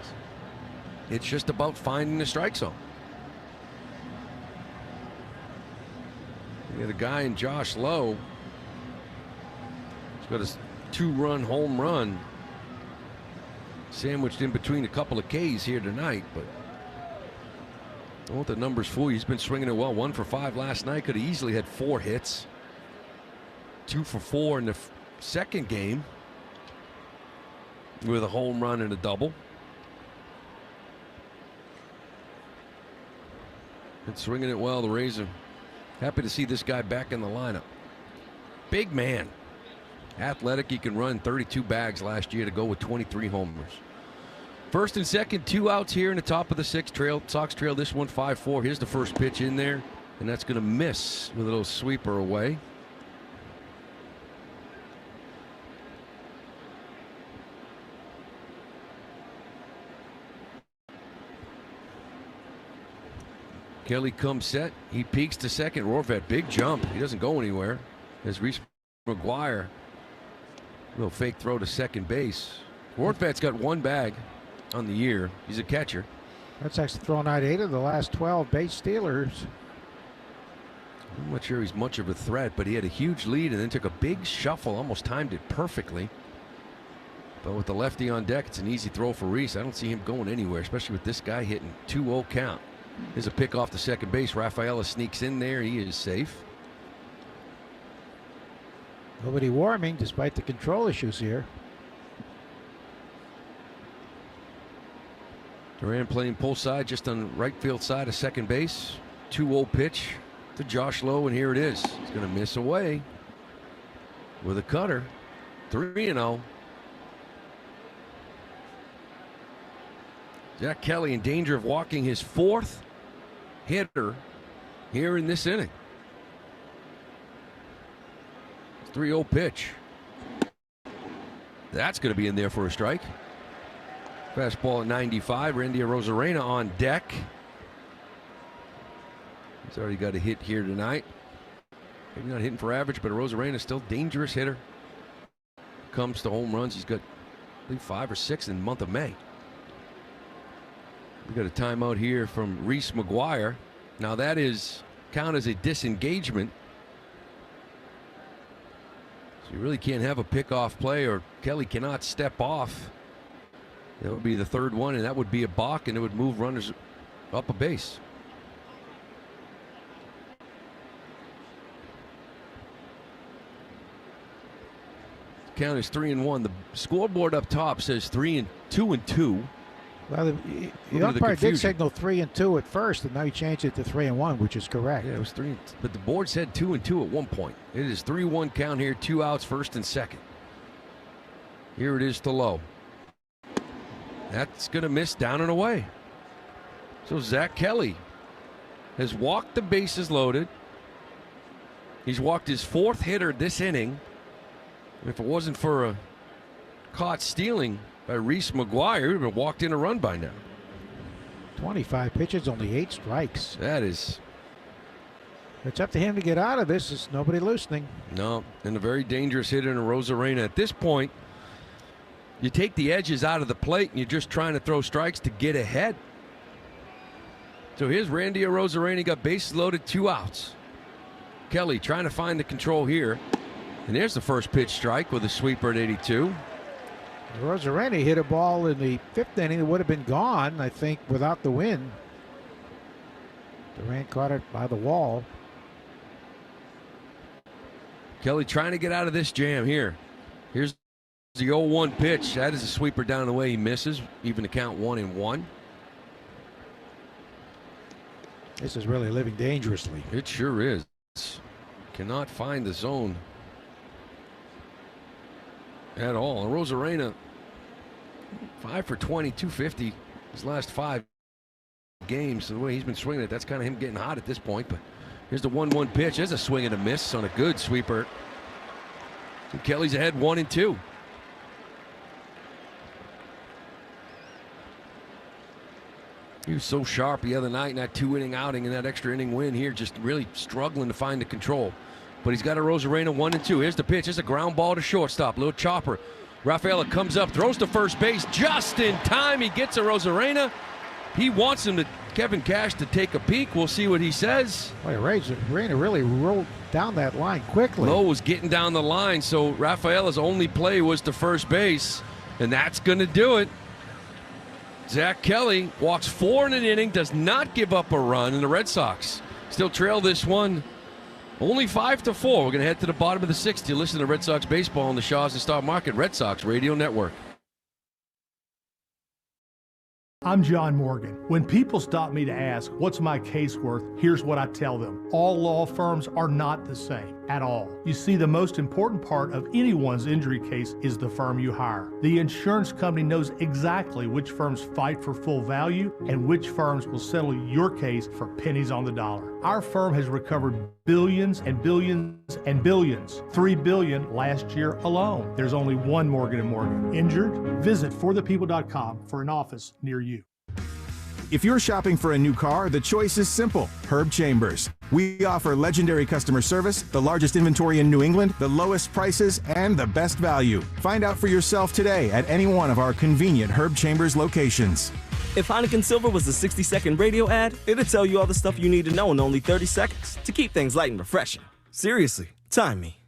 It's just about finding the strike zone. You got a guy in Josh Lowe. He's got a 2-run home run sandwiched in between a couple of Ks here tonight, but don't let the numbers fool you. He's been swinging it well. 1 for 5 last night. Could have easily had 4 hits. 2 for 4 in the second game with a home run and a double. And swinging it well. The Rays are happy to see this guy back in the lineup. Big man. Athletic. He can run 32 bags last year to go with 23 homers. First and second, 2 outs here in the top of the 6th. Sox trail this one 5-4. Here's the first pitch in there, and that's going to miss with a little sweeper away. Kelly comes set. He peeks to second. Rortvedt, big jump. He doesn't go anywhere. As Reese McGuire, little fake throw to second base. Rortvedt's got one bag on the year. He's a catcher. Red Sox have thrown out 8 of the last 12 base stealers. I'm not sure he's much of a threat, but he had a huge lead and then took a big shuffle, almost timed it perfectly. But with the lefty on deck, it's an easy throw for Reese. I don't see him going anywhere, especially with this guy hitting 2-0 count. Here's a pick off the second base. Rafaela sneaks in there. He is safe. Nobody warming despite the control issues here. Duran playing pull side just on the right field side of second base. 2-0 pitch to Josh Lowe, and here it is. He's going to miss away with a cutter. 3-0. Jack Kelly in danger of walking his 4th hitter here in this inning. 3-0 pitch. That's going to be in there for a strike. Fastball at 95. Randy Arozarena on deck. He's already got a hit here tonight. Maybe not hitting for average, but Arozarena still dangerous hitter. Comes to home runs. He's got, I believe, 5 or 6 in the month of May. We got a timeout here from Reese McGuire. Now that is count as a disengagement. So you really can't have a pickoff play, or Kelly cannot step off. That would be the 3rd one, and that would be a balk, and it would move runners up a base. The count is 3-1. The scoreboard up top says 2-2. Well, the umpire did signal 3-2 at first, and now he changed it to 3-1, which is correct. Yeah, it was 3, but the board said 2-2 at one point. It is 3-1 count here, 2 outs, 1st and 2nd. Here it is to Lowe. That's going to miss down and away. So Zach Kelly has walked the bases loaded. He's walked his 4th hitter this inning. If it wasn't for a caught stealing by Reese McGuire, he would have walked in a run by now. 25 pitches, only 8 strikes. That is. It's up to him to get out of this. There's nobody loosening. No, and a very dangerous hitter in Arozarena. At this point, you take the edges out of the plate and you're just trying to throw strikes to get ahead. So here's Randy Arozarena. He got bases loaded, 2 outs. Kelly trying to find the control here. And there's the first pitch strike with a sweeper at 82. Arozarena hit a ball in the 5th inning that would have been gone, I think, without the win. Durant caught it by the wall. Kelly trying to get out of this jam here. Here's the 0-1 pitch. That is a sweeper down the way. He misses, even to count 1-1. This is really living dangerously. It sure is. Cannot find the zone at all. Arozarena, 5 for 20, 250 his last 5 games. So the way he's been swinging it, that's kind of him getting hot at this point. But here's the 1-1 pitch. There's a swing and a miss on a good sweeper. So Kelly's ahead 1-2. He was so sharp the other night in that 2-inning outing and that extra inning win here, just really struggling to find the control. But he's got Arozarena 1-2. Here's the pitch. Here's a ground ball to shortstop. Little chopper. Rafaela comes up, throws to first base just in time. He gets Arozarena. He wants him to, Kevin Cash, to take a peek. We'll see what he says. Boy, Arozarena really rolled down that line quickly. Lowe was getting down the line, so Rafaela's only play was to first base, and that's going to do it. Zach Kelly walks 4 in an inning, does not give up a run, and the Red Sox still trail this one only 5-4. We're going to head to the bottom of the 6th. You listen to Red Sox baseball on the Shaws and Star Market Red Sox Radio Network. I'm John Morgan. When people stop me to ask, what's my case worth? Here's what I tell them. All law firms are not the same at all. You see, the most important part of anyone's injury case is the firm you hire. The insurance company knows exactly which firms fight for full value and which firms will settle your case for pennies on the dollar. Our firm has recovered billions and billions and billions. $3 billion last year alone. There's only one Morgan & Morgan. Injured? Visit forthepeople.com for an office near you. If you're shopping for a new car, the choice is simple. Herb Chambers. We offer legendary customer service, the largest inventory in New England, the lowest prices, and the best value. Find out for yourself today at any one of our convenient Herb Chambers locations. If Heineken Silver was a 60-second radio ad, it'd tell you all the stuff you need to know in only 30 seconds to keep things light and refreshing. Seriously, time me.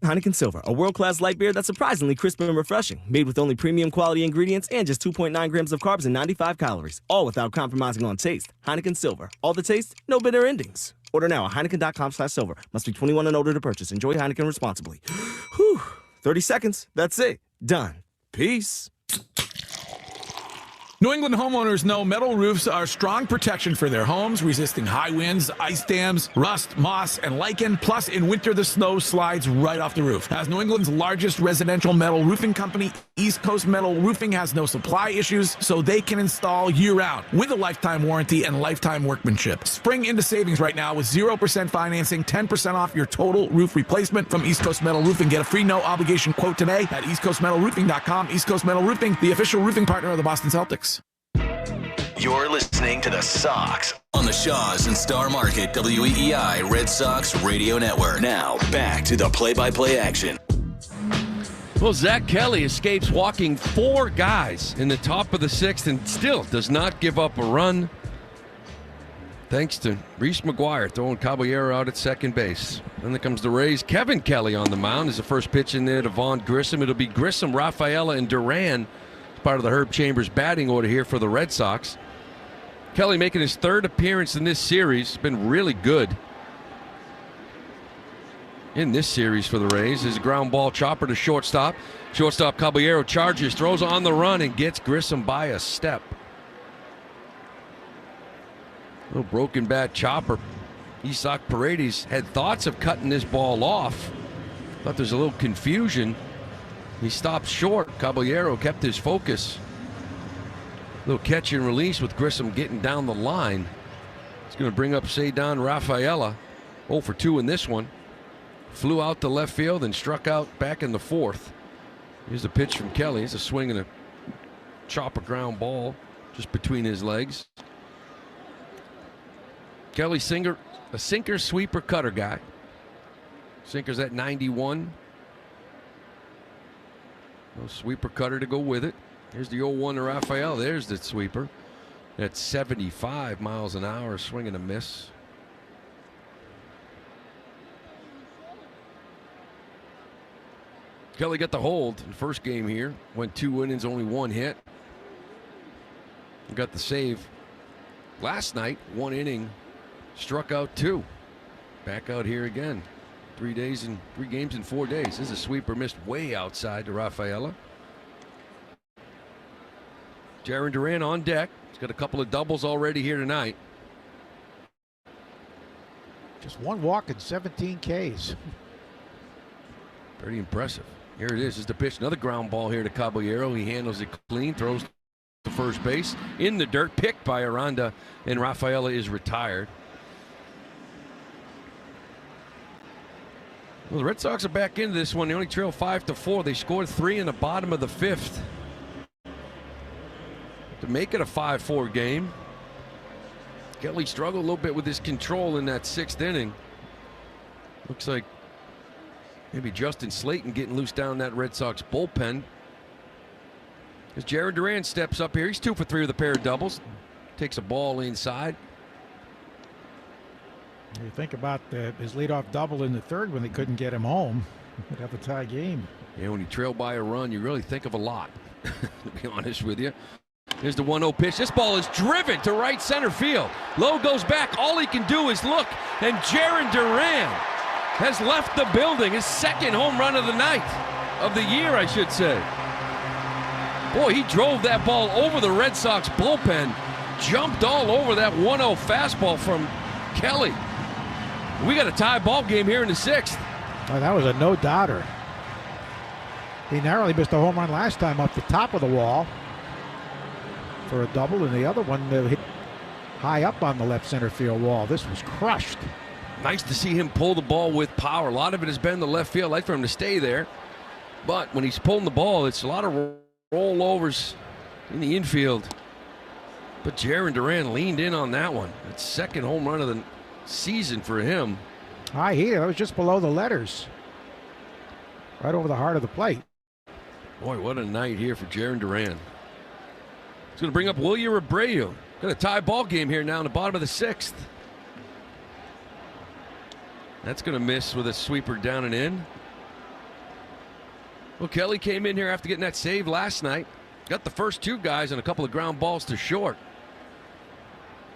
Heineken Silver, a world-class light beer that's surprisingly crisp and refreshing. Made with only premium quality ingredients and just 2.9 grams of carbs and 95 calories. All without compromising on taste. Heineken Silver. All the taste, no bitter endings. Order now at Heineken.com/silver. Must be 21 and older to purchase. Enjoy Heineken responsibly. Whew. 30 seconds. That's it. Done. Peace. New England homeowners know metal roofs are strong protection for their homes, resisting high winds, ice dams, rust, moss, and lichen. Plus, in winter, the snow slides right off the roof. As New England's largest residential metal roofing company, East Coast Metal Roofing has no supply issues, so they can install year-round with a lifetime warranty and lifetime workmanship. Spring into savings right now with 0% financing, 10% off your total roof replacement from East Coast Metal Roofing. Get a free no-obligation quote today at eastcoastmetalroofing.com. East Coast Metal Roofing, the official roofing partner of the Boston Celtics. You're listening to the Sox on the Shaws and Star Market WEEI Red Sox Radio Network. Now, back to the play-by-play action. Well, Zach Kelly escapes walking 4 guys in the top of the 6th and still does not give up a run. Thanks to Reese McGuire throwing Caballero out at second base. Then there comes the Rays. Kevin Kelly on the mound is the first pitch in there to Vaughn Grissom. It'll be Grissom, Rafaela, and Duran. Part of the Herb Chambers batting order here for the Red Sox. Kelly making his 3rd appearance in this series. Been really good in this series for the Rays. Is a ground ball chopper to shortstop. Shortstop Caballero charges, throws on the run, and gets Grissom by a step. Little broken bat chopper. Isaac Paredes had thoughts of cutting this ball off. Thought there's a little confusion. He stopped short. Caballero kept his focus. Little catch and release with Grissom getting down the line. It's going to bring up Ceddanne Rafaela. 0 for 2 in this one. Flew out to left field and struck out back in the 4th. Here's a pitch from Kelly. It's a swing and a chopper ground ball just between his legs. Kelly a sinker, sweeper, cutter guy. Sinker's at 91. No sweeper cutter to go with it. Here's the 0-1 to Rafael. There's the sweeper. At 75 miles an hour, swing and a miss. Kelly got the hold in the first game here. Went 2 innings, only 1 hit. Got the save last night. 1 inning, struck out 2. Back out here again. 3 games in 4 days. This is a sweeper missed way outside to Rafaela. Jarren Duran on deck. He's got a couple of doubles already here tonight. Just 1 walk and 17 Ks. Pretty impressive. Here it is. This is the pitch. Another ground ball here to Caballero. He handles it clean, throws to first base. In the dirt, picked by Aranda, and Rafaela is retired. Well, the Red Sox are back into this one. They only trail 5-4. They scored 3 in the bottom of the 5th to make it a 5-4 game. Kelly struggled a little bit with his control in that 6th inning. Looks like maybe Justin Slayton getting loose down that Red Sox bullpen. As Jarren Duran steps up here, he's 2 for 3 with a pair of doubles. Takes a ball inside. You think about his leadoff double in the 3rd when they couldn't get him home. They'd have a tie game. Yeah, when you trail by a run, you really think of a lot, to be honest with you. Here's the 1-0 pitch. This ball is driven to right center field. Lowe goes back. All he can do is look. And Jarren Duran has left the building. His 2nd home run of the night. Of the year, I should say. Boy, he drove that ball over the Red Sox bullpen. Jumped all over that 1-0 fastball from Kelly. We got a tie ball game here in the 6th. Oh, that was a no-doubter. He narrowly missed a home run last time up the top of the wall for a double, and the other one hit high up on the left center field wall. This was crushed. Nice to see him pull the ball with power. A lot of it has been the left field. I'd like for him to stay there. But when he's pulling the ball, it's a lot of rollovers in the infield. But Jarren Duran leaned in on that one. That's second home run of the season for him. High heater. That was just below the letters. Right over the heart of the plate. Boy, what a night here for Jarren Duran. He's going to bring up Wilyer Abreu. Got a tie ball game here now in the bottom of the 6th. That's going to miss with a sweeper down and in. Well, Kelly came in here after getting that save last night. Got the first 2 guys and a couple of ground balls to short.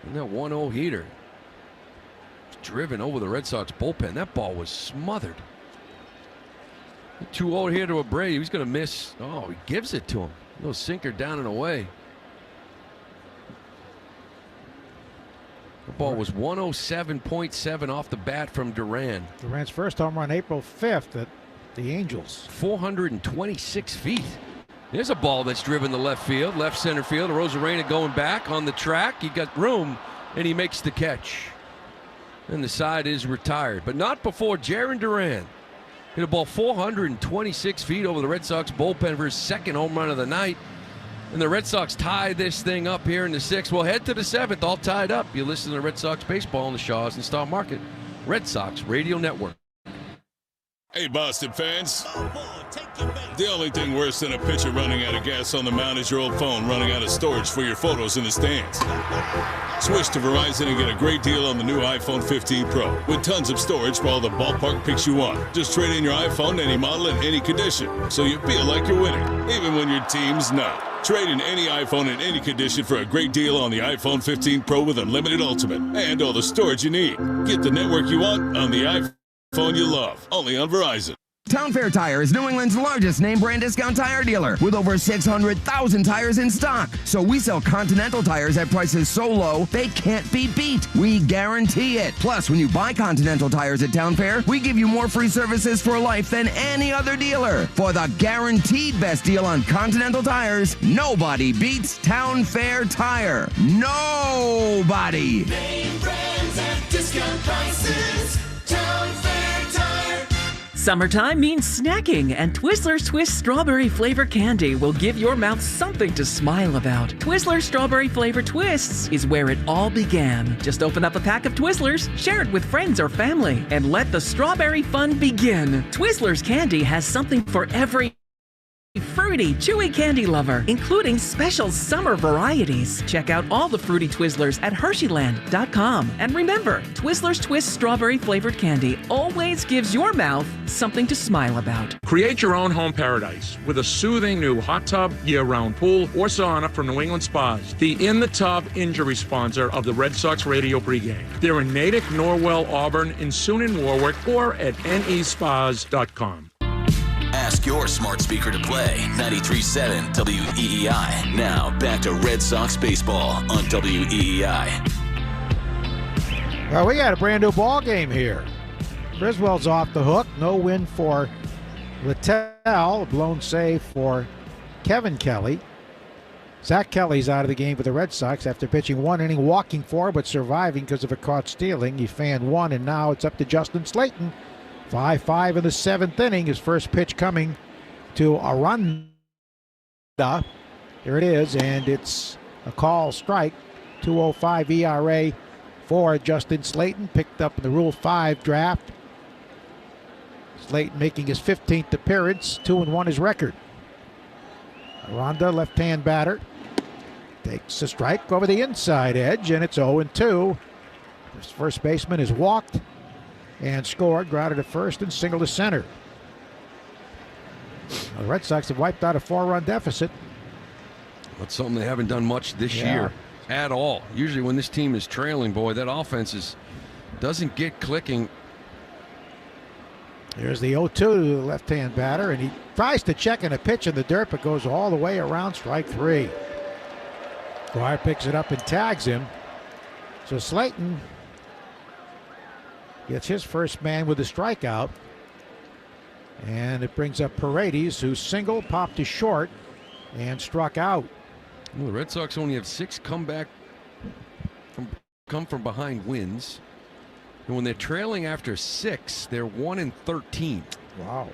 And that 1-0 heater. Driven over the Red Sox bullpen. That ball was smothered. 2-0 here to Abreu. He's going to miss. Oh, he gives it to him. A little sinker down and away. The ball was 107.7 off the bat from Duran. Duran's first home run April 5th at the Angels. 426 feet. There's a ball that's driven to left field, left center field. Rosarena going back on the track. He got room, and he makes the catch. And the side is retired, but not before Jarren Duran hit a ball 426 feet over the Red Sox bullpen for his second home run of the night. And the Red Sox tie this thing up here in the 6th. We'll head to the 7th, all tied up. You listen to Red Sox baseball on the Shaws and Star Market Red Sox Radio Network. Hey, Boston fans. The only thing worse than a pitcher running out of gas on the mound is your old phone running out of storage for your photos in the stands. Switch to Verizon and get a great deal on the new iPhone 15 Pro with tons of storage for all the ballpark pics you want. Just trade in your iPhone to any model in any condition so you feel like you're winning, even when your team's not. Trade in any iPhone in any condition for a great deal on the iPhone 15 Pro with Unlimited Ultimate and all the storage you need. Get the network you want on the iPhone you love, only on Verizon. Town Fair Tire is New England's largest name brand discount tire dealer with over 600,000 tires in stock. So we sell Continental tires at prices so low they can't be beat. We guarantee it. Plus, when you buy Continental tires at Town Fair, we give you more free services for life than any other dealer. For the guaranteed best deal on Continental tires, nobody beats Town Fair Tire. Nobody. Name brands at discount prices. Town Fair Tire. Summertime means snacking, and Twizzlers Twist Strawberry Flavor Candy will give your mouth something to smile about. Twizzlers Strawberry Flavor Twists is where it all began. Just open up a pack of Twizzlers, share it with friends or family, and let the strawberry fun begin. Twizzlers candy has something for every fruity, chewy candy lover, including special summer varieties. Check out all the fruity Twizzlers at Hersheyland.com. And remember, Twizzlers Twist Strawberry Flavored Candy always gives your mouth something to smile about. Create your own home paradise with a soothing new hot tub, year-round pool, or sauna from New England Spas, the in-the-tub injury sponsor of the Red Sox radio pregame. They're in Natick, Norwell, Auburn, and soon in Warwick, or at nespas.com. Ask your smart speaker to play 93.7 WEEI. Now back to Red Sox baseball on WEEI. Well, we got a brand new ball game here. Griswold's off the hook. No win for Littell. Blown save for Kevin Kelly. Zach Kelly's out of the game for the Red Sox after pitching 1 inning, walking 4, but surviving because of a caught stealing. He fanned 1, and now it's up to Justin Slayton. 5-5 in the 7th inning. His first pitch coming to Aranda. Here it is, and it's a call strike. 2.05 ERA for Justin Slayton, picked up in the Rule 5 draft. Slayton making his 15th appearance, 2-1 his record. Aranda, left-hand batter, takes a strike over the inside edge, and it's 0-2. His first baseman is walked and scored, grounded to first and single to center. The Red Sox have wiped out a 4-run deficit. That's something they haven't done much this year at all. Usually when this team is trailing, boy, that offense doesn't get clicking. Here's the 0-2 to the left-hand batter, and he tries to check in a pitch in the dirt, but goes all the way around, strike 3. Dwyer picks it up and tags him. So Slayton gets his first man with a strikeout. And it brings up Paredes, who single, popped to short, and struck out. Well, the Red Sox only have 6 come from behind wins. And when they're trailing after 6, they're 1-13. Wow.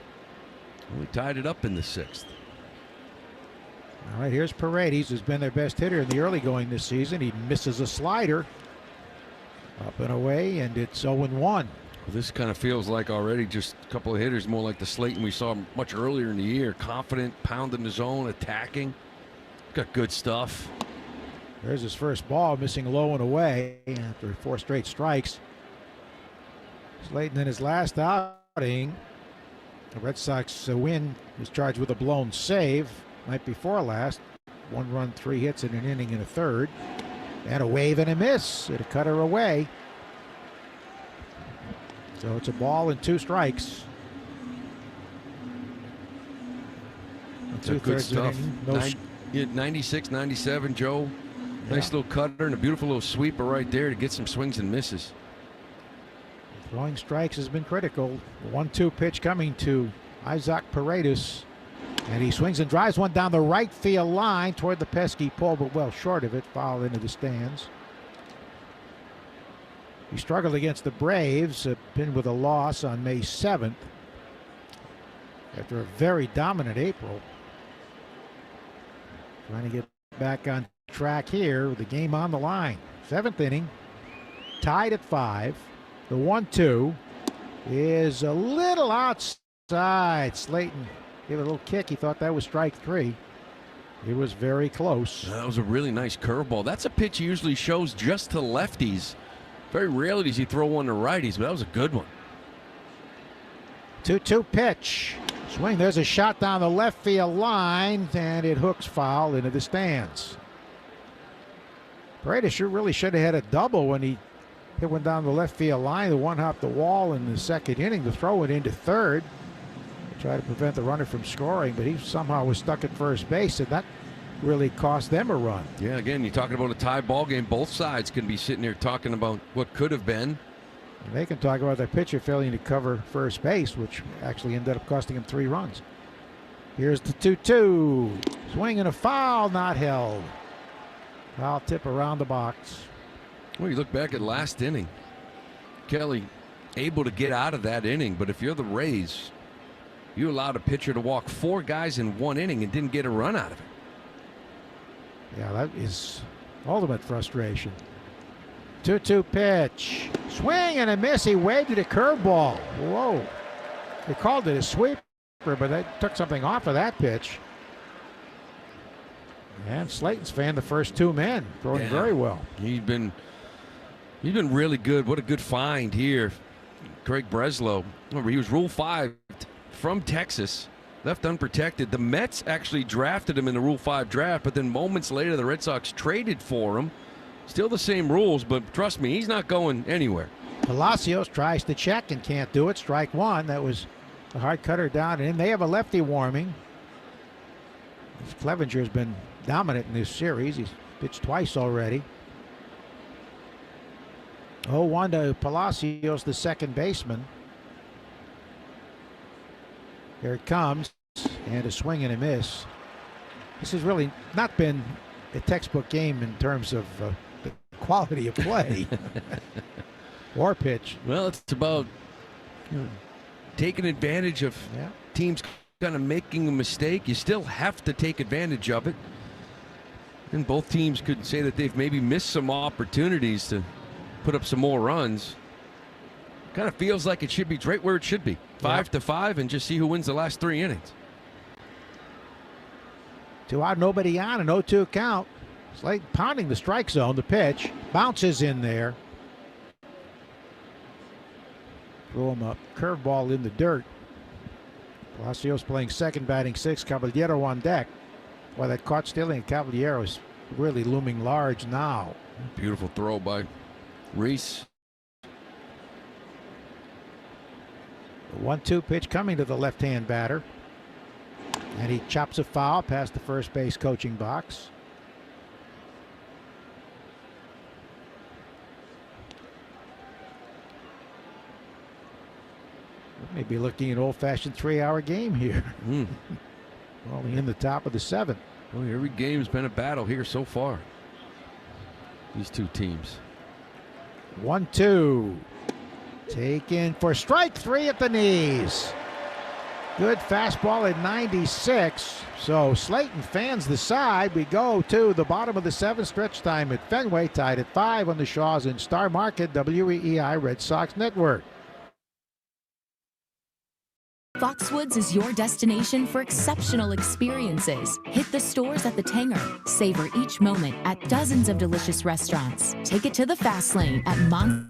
We tied it up in the 6th. All right, here's Paredes, who's been their best hitter in the early going this season. He misses a slider. Up and away, and it's 0-1. Well, this kind of feels like already just a couple of hitters, more like the Slayton we saw much earlier in the year. Confident, pounding the zone, attacking. Got good stuff. There's his first ball, missing low and away after 4 straight strikes. Slayton in his last outing. The Red Sox win. Was charged with a blown save night before last. 1 run, 3 hits in an inning and a third. And a wave and a miss. It cut her away. So it's a ball and 2 strikes. That's good stuff. 96, 97, Joe. Nice little cutter and a beautiful little sweeper right there to get some swings and misses. Throwing strikes has been critical. 1-2 pitch coming to Isaac Paredes. And he swings and drives one down the right field line toward the pesky pole, but well short of it, foul into the stands. He struggled against the Braves, been with a loss on May 7th after a very dominant April. Trying to get back on track here with the game on the line. 7th inning, tied at 5. The 1-2 is a little outside. Slayton gave it a little kick. He thought that was strike 3. It was very close. That was a really nice curveball. That's a pitch he usually shows just to lefties. Very rarely does he throw one to righties, but that was a good one. 2-2 pitch. Swing. There's a shot down the left field line, and it hooks foul into the stands. Paredes really should have had a double when he hit one down the left field line. The one hopped the wall in the 2nd inning to throw it into 3rd. Try to prevent the runner from scoring, but he somehow was stuck at first base, and that really cost them a run. Yeah, again, you're talking about a tie ball game. Both sides can be sitting here talking about what could have been. And they can talk about their pitcher failing to cover first base, which actually ended up costing him 3 runs. Here's the 2-2. Swing and a foul, not held. Foul tip around the box. Well, you look back at last inning. Kelly able to get out of that inning, but if you're the Rays, you allowed a pitcher to walk 4 guys in 1 inning and didn't get a run out of it. Yeah, that is ultimate frustration. 2-2 pitch. Swing and a miss. He waved it a curveball. Whoa. They called it a sweeper, but they took something off of that pitch. And Slayton's fanned the first 2 men, throwing very well. He's been really good. What a good find here. Craig Breslow. Remember, he was Rule 5 from Texas, left unprotected. The Mets actually drafted him in the Rule 5 draft, but then moments later the Red Sox traded for him. Still the same rules, but trust me, he's not going anywhere. Palacios tries to check and can't do it. Strike 1. That was a hard cutter down and in. They have a lefty warming. Clevenger has been dominant in this series. He's pitched twice already. 0-1 to Palacios, the second baseman. Here it comes, and a swing and a miss. This has really not been a textbook game in terms of the quality of play or pitch. Well, it's about taking advantage of teams kind of making a mistake. You still have to take advantage of it. And both teams could say that they've maybe missed some opportunities to put up some more runs. Kind of feels like it should be right where it should be. 5-5, and just see who wins the last 3 innings. 2 out, nobody on, an 0-2 count. Slayton pounding the strike zone. The pitch bounces in there. Throw him a curveball in the dirt. Palacios playing second, batting 6th. Caballero on deck. Well, that caught stealing. Caballero is really looming large now. Beautiful throw by Reese. The 1-2 pitch coming to the left-hand batter. And he chops a foul past the first base coaching box. We may be looking at an old-fashioned 3-hour game here. Only in the top of the 7th. Well, every game's been a battle here so far. These 2 teams. 1-2. Taken for strike 3 at the knees. Good fastball at 96. So Slayton fans the side. We go to the bottom of the 7th, stretch time at Fenway, tied at 5 on the Shaws in Star Market, WEEI Red Sox Network. Foxwoods is your destination for exceptional experiences. Hit the stores at the Tanger. Savor each moment at dozens of delicious restaurants. Take it to the fast lane at Monza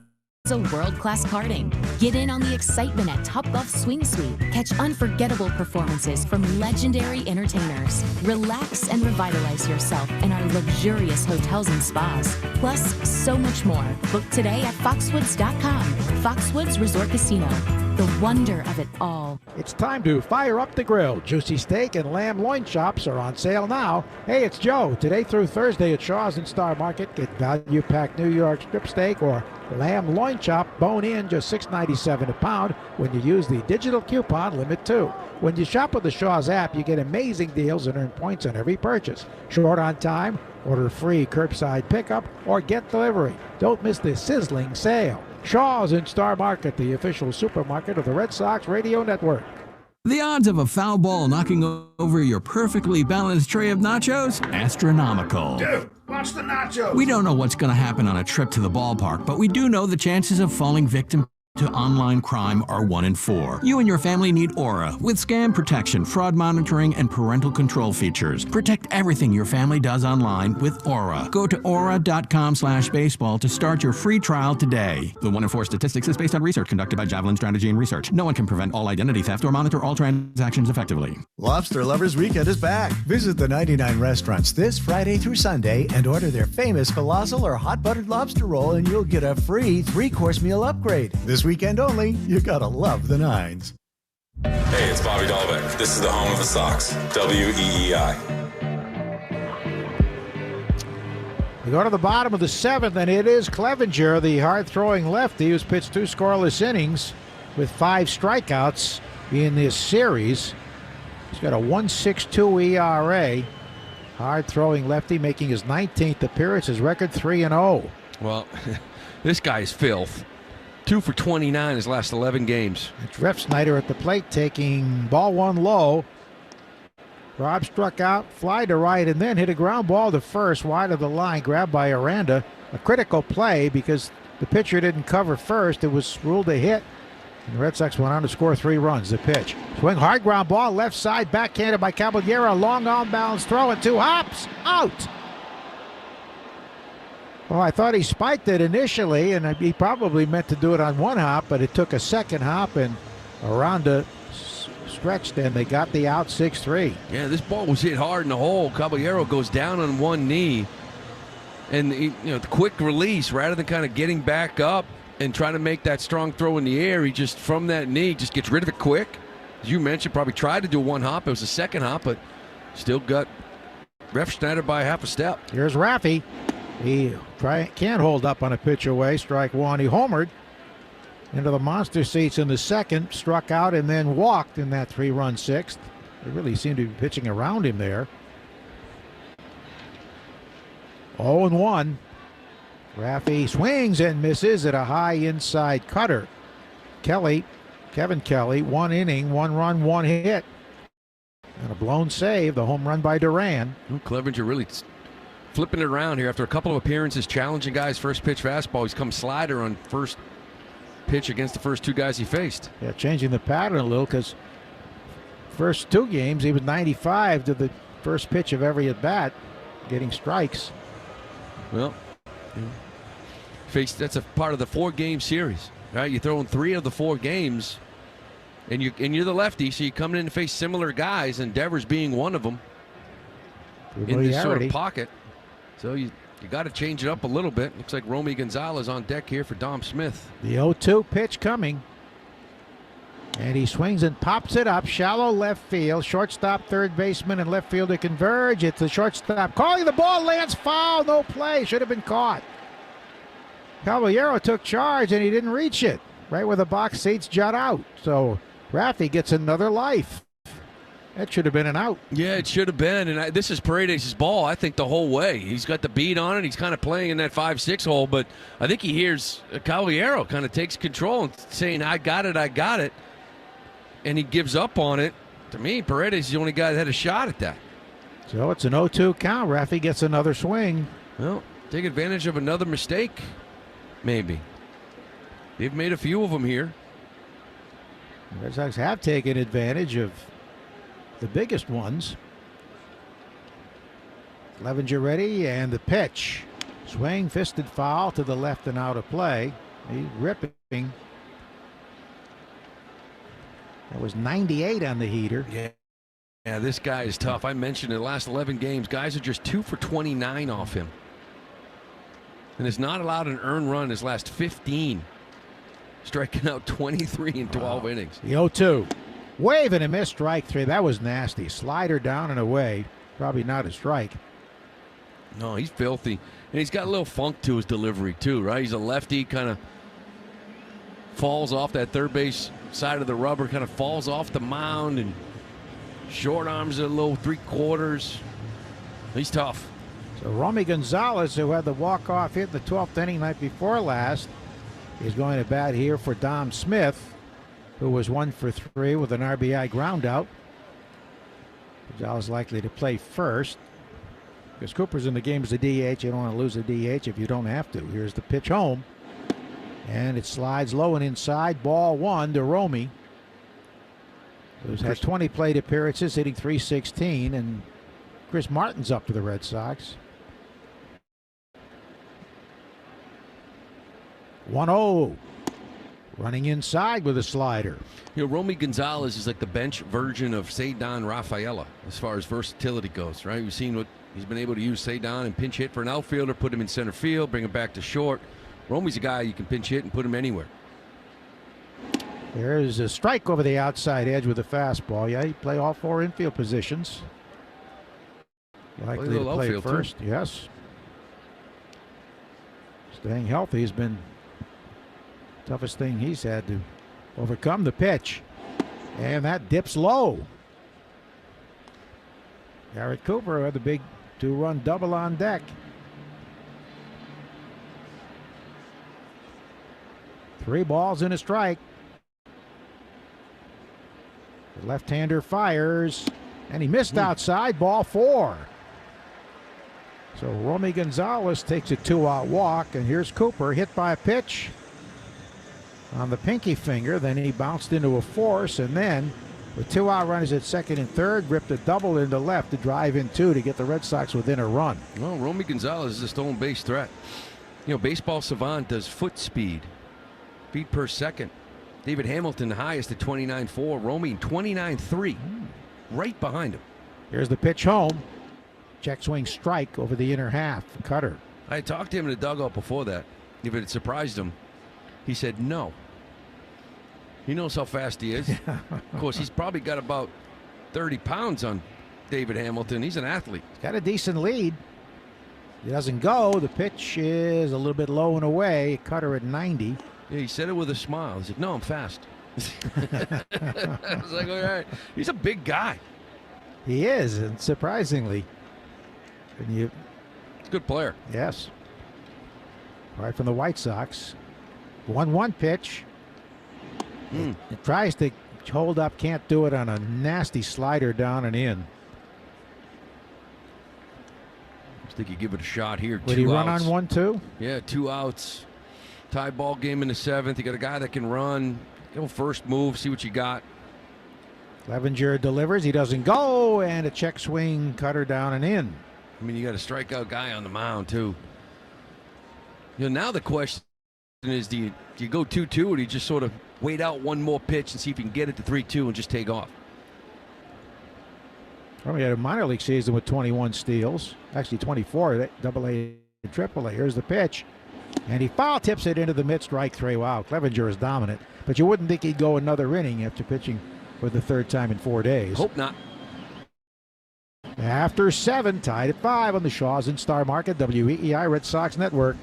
World-Class Karting. Get in on the excitement at Topgolf Swing Suite. Catch unforgettable performances from legendary entertainers. Relax and revitalize yourself in our luxurious hotels and spas. Plus, so much more. Book today at foxwoods.com. Foxwoods Resort Casino. The wonder of it all. It's time to fire up the grill. Juicy steak and lamb loin chops are on sale now. Hey, it's Joe. Today through Thursday at Shaw's and Star Market, get value-packed New York strip steak or lamb loin chop, bone in, just $6.97 a pound when you use the digital coupon Limit 2. When you shop with the Shaw's app, you get amazing deals and earn points on every purchase. Short on time, order free curbside pickup, or get delivery. Don't miss this sizzling sale. Shaw's in Star Market, the official supermarket of the Red Sox Radio Network. The odds of a foul ball knocking over your perfectly balanced tray of nachos? Astronomical. Dude, watch the nachos. We don't know what's going to happen on a trip to the ballpark, but we do know the chances of falling victim to online crime are 1 in 4. You and your family need Aura with scam protection, fraud monitoring, and parental control features. Protect everything your family does online with Aura. Go to aura.com/baseball to start your free trial today. The 1 in 4 statistics is based on research conducted by Javelin Strategy and Research. No one can prevent all identity theft or monitor all transactions effectively. Lobster Lovers Weekend is back. Visit the 99 restaurants this Friday through Sunday and order their famous falafel or hot buttered lobster roll, and you'll get a free 3-course meal upgrade. This weekend only, you gotta love the Nines. Hey, it's Bobby Dahlbeck. This is the home of the Sox, WEEI. We go to the bottom of the 7th, and it is Clevenger, the hard-throwing lefty, who's pitched 2 scoreless innings with 5 strikeouts in this series. He's got a 1.62 ERA. Hard-throwing lefty making his 19th appearance, his record 3-0. Well, this guy's filth. 2 for 29 his last 11 games. It's Refsnyder at the plate taking ball 1 low. Rob struck out, fly to right, and then hit a ground ball to first, wide of the line, grabbed by Aranda. A critical play because the pitcher didn't cover first. It was ruled a hit. And the Red Sox went on to score 3 runs. The pitch. Swing, hard ground ball, left side, backhanded by Caballero. Long on-balance throw and 2 hops. Out! Well, I thought he spiked it initially, and he probably meant to do it on 1 hop, but it took a second hop, and Aranda stretched, and they got the out 6-3. Yeah, this ball was hit hard in the hole. Caballero goes down on 1 knee, and the quick release, rather than kind of getting back up and trying to make that strong throw in the air, he just, from that knee, just gets rid of it quick. As you mentioned, probably tried to do 1 hop. It was a second hop, but still got Refsnyder by half a step. Here's Raffy. He can't hold up on a pitch away. Strike 1. He homered into the monster seats in the 2nd, struck out, and then walked in that 3-run 6th. They really seemed to be pitching around him there. 0-1. Raffy swings and misses at a high inside cutter. Kevin Kelly, 1 inning, 1 run, 1 hit. And a blown save, the home run by Duran. Clevenger really flipping it around here after a couple of appearances, challenging guys first pitch fastball. He's come slider on first pitch against the first 2 guys he faced. Yeah, changing the pattern a little because first 2 games he was 95 to the first pitch of every at bat, getting strikes. Well, that's a part of the 4-game series, right? You're throwing 3 of the 4 games, and you're the lefty, so you're coming in to face similar guys, and Devers being one of them in this sort of pocket. So you got to change it up a little bit. Looks like Romy Gonzalez on deck here for Dom Smith. The 0-2 pitch coming. And he swings and pops it up. Shallow left field. Shortstop, third baseman, and left fielder converge. It's the shortstop calling the ball. Lands foul. No play. Should have been caught. Caballero took charge and he didn't reach it. Right where the box seats jut out. So Raffy gets another life. That should have been an out. Yeah, it should have been. And this is Paredes' ball, I think, the whole way. He's got the beat on it. He's kind of playing in that 5-6 hole. But I think he hears Caballero kind of takes control and saying, I got it, I got it. and he gives up on it, to me, Paredes is the only guy that had a shot at that. So it's an 0-2 count. Raffy gets another swing. Well, take advantage of another mistake, maybe. They've made a few of them here. The Red Sox have taken advantage of the biggest ones. Clevenger ready, and the pitch. Swing, fisted foul to the left and out of play. He's ripping. That was 98 on the heater. Yeah, this guy is tough. I mentioned in the last 11 games, guys are just 2 for 29 off him. And has not allowed an earned run his last 15. Striking out 23 in 12 innings. The 0-2. Wave and a missed, strike three. That was nasty. Slider down and away. Probably not a strike. No, he's filthy. And he's got a little funk to his delivery, too, right? He's a lefty, kind of falls off that third base side of the rubber, kind of falls off the mound, and short arms a little 3/4. He's tough. So Romy Gonzalez, who had the walk-off hit in the 12th inning night before last, is going to bat here for Dom Smith, who was 1 for 3 with an RBI ground out. Gonzalez likely to play first. Because Cooper's in the game as a DH. You don't want to lose a DH if you don't have to. Here's the pitch home. And it slides low and inside. Ball 1 to Romy, who's had 20 plate appearances, hitting .316. And Chris Martin's up for the Red Sox. 1-0. Running inside with a slider. You know, Romy Gonzalez is like the bench version of Cedar Rafaela as far as versatility goes, right? We've seen what he's been able to use Cedar and pinch hit for an outfielder, put him in center field, bring him back to short. Romy's a guy you can pinch hit and put him anywhere. There's a strike over the outside edge with a fastball. Yeah, he play all 4 infield positions. Likely to play first, yes. Staying healthy has been the toughest thing he's had to overcome. The pitch, and that dips low. Garrett Cooper had the big 2-run double on deck. Three balls and a strike. The left-hander fires, and he missed outside. Ball 4. So Romy Gonzalez takes a 2-out walk, and here's Cooper hit by a pitch on the pinky finger. Then he bounced into a force, and then with 2-out runners at second and third, ripped a double into left to drive in 2 to get the Red Sox within a run. Well, Romy Gonzalez is a stolen base threat. You know, Baseball Savant does foot speed, feet per second. David Hamilton, the highest at 29.4. Romy 29.3, right behind him. Here's the pitch home. Check swing strike over the inner half. Cutter. I talked to him in the dugout before that. If it had surprised him, he said no. He knows how fast he is. Of course, he's probably got about 30 pounds on David Hamilton. He's an athlete. He's got a decent lead. He doesn't go. The pitch is a little bit low and away. Cutter at 90. Yeah, he said it with a smile. He said, no, I'm fast. I was like, all right. He's a big guy. He is, and surprisingly. He's a good player. Yes. Right from the White Sox. 1-1 pitch. It tries to hold up, can't do it on a nasty slider down and in. I think you give it a shot here. Would he run on 1-2? Yeah, 2 outs. Tie ball game in the 7th. You got a guy that can run. Go first move, see what you got. Clevenger delivers. He doesn't go, and a check swing, Cutter down and in. I mean, you got a strikeout guy on the mound, too. You know, now the question is, do you go 2-2, or do you just sort of wait out one more pitch and see if you can get it to 3-2 and just take off? Well, he had a minor league season with 21 steals. Actually, 24, AA and AAA. Here's the pitch. And he foul tips it into the mid, strike 3. Wow, Clevenger is dominant. But you wouldn't think he'd go another inning after pitching for the 3rd time in 4 days. Hope not. After 7, tied at 5 on the Shaws and Star Market, WEEI Red Sox Network.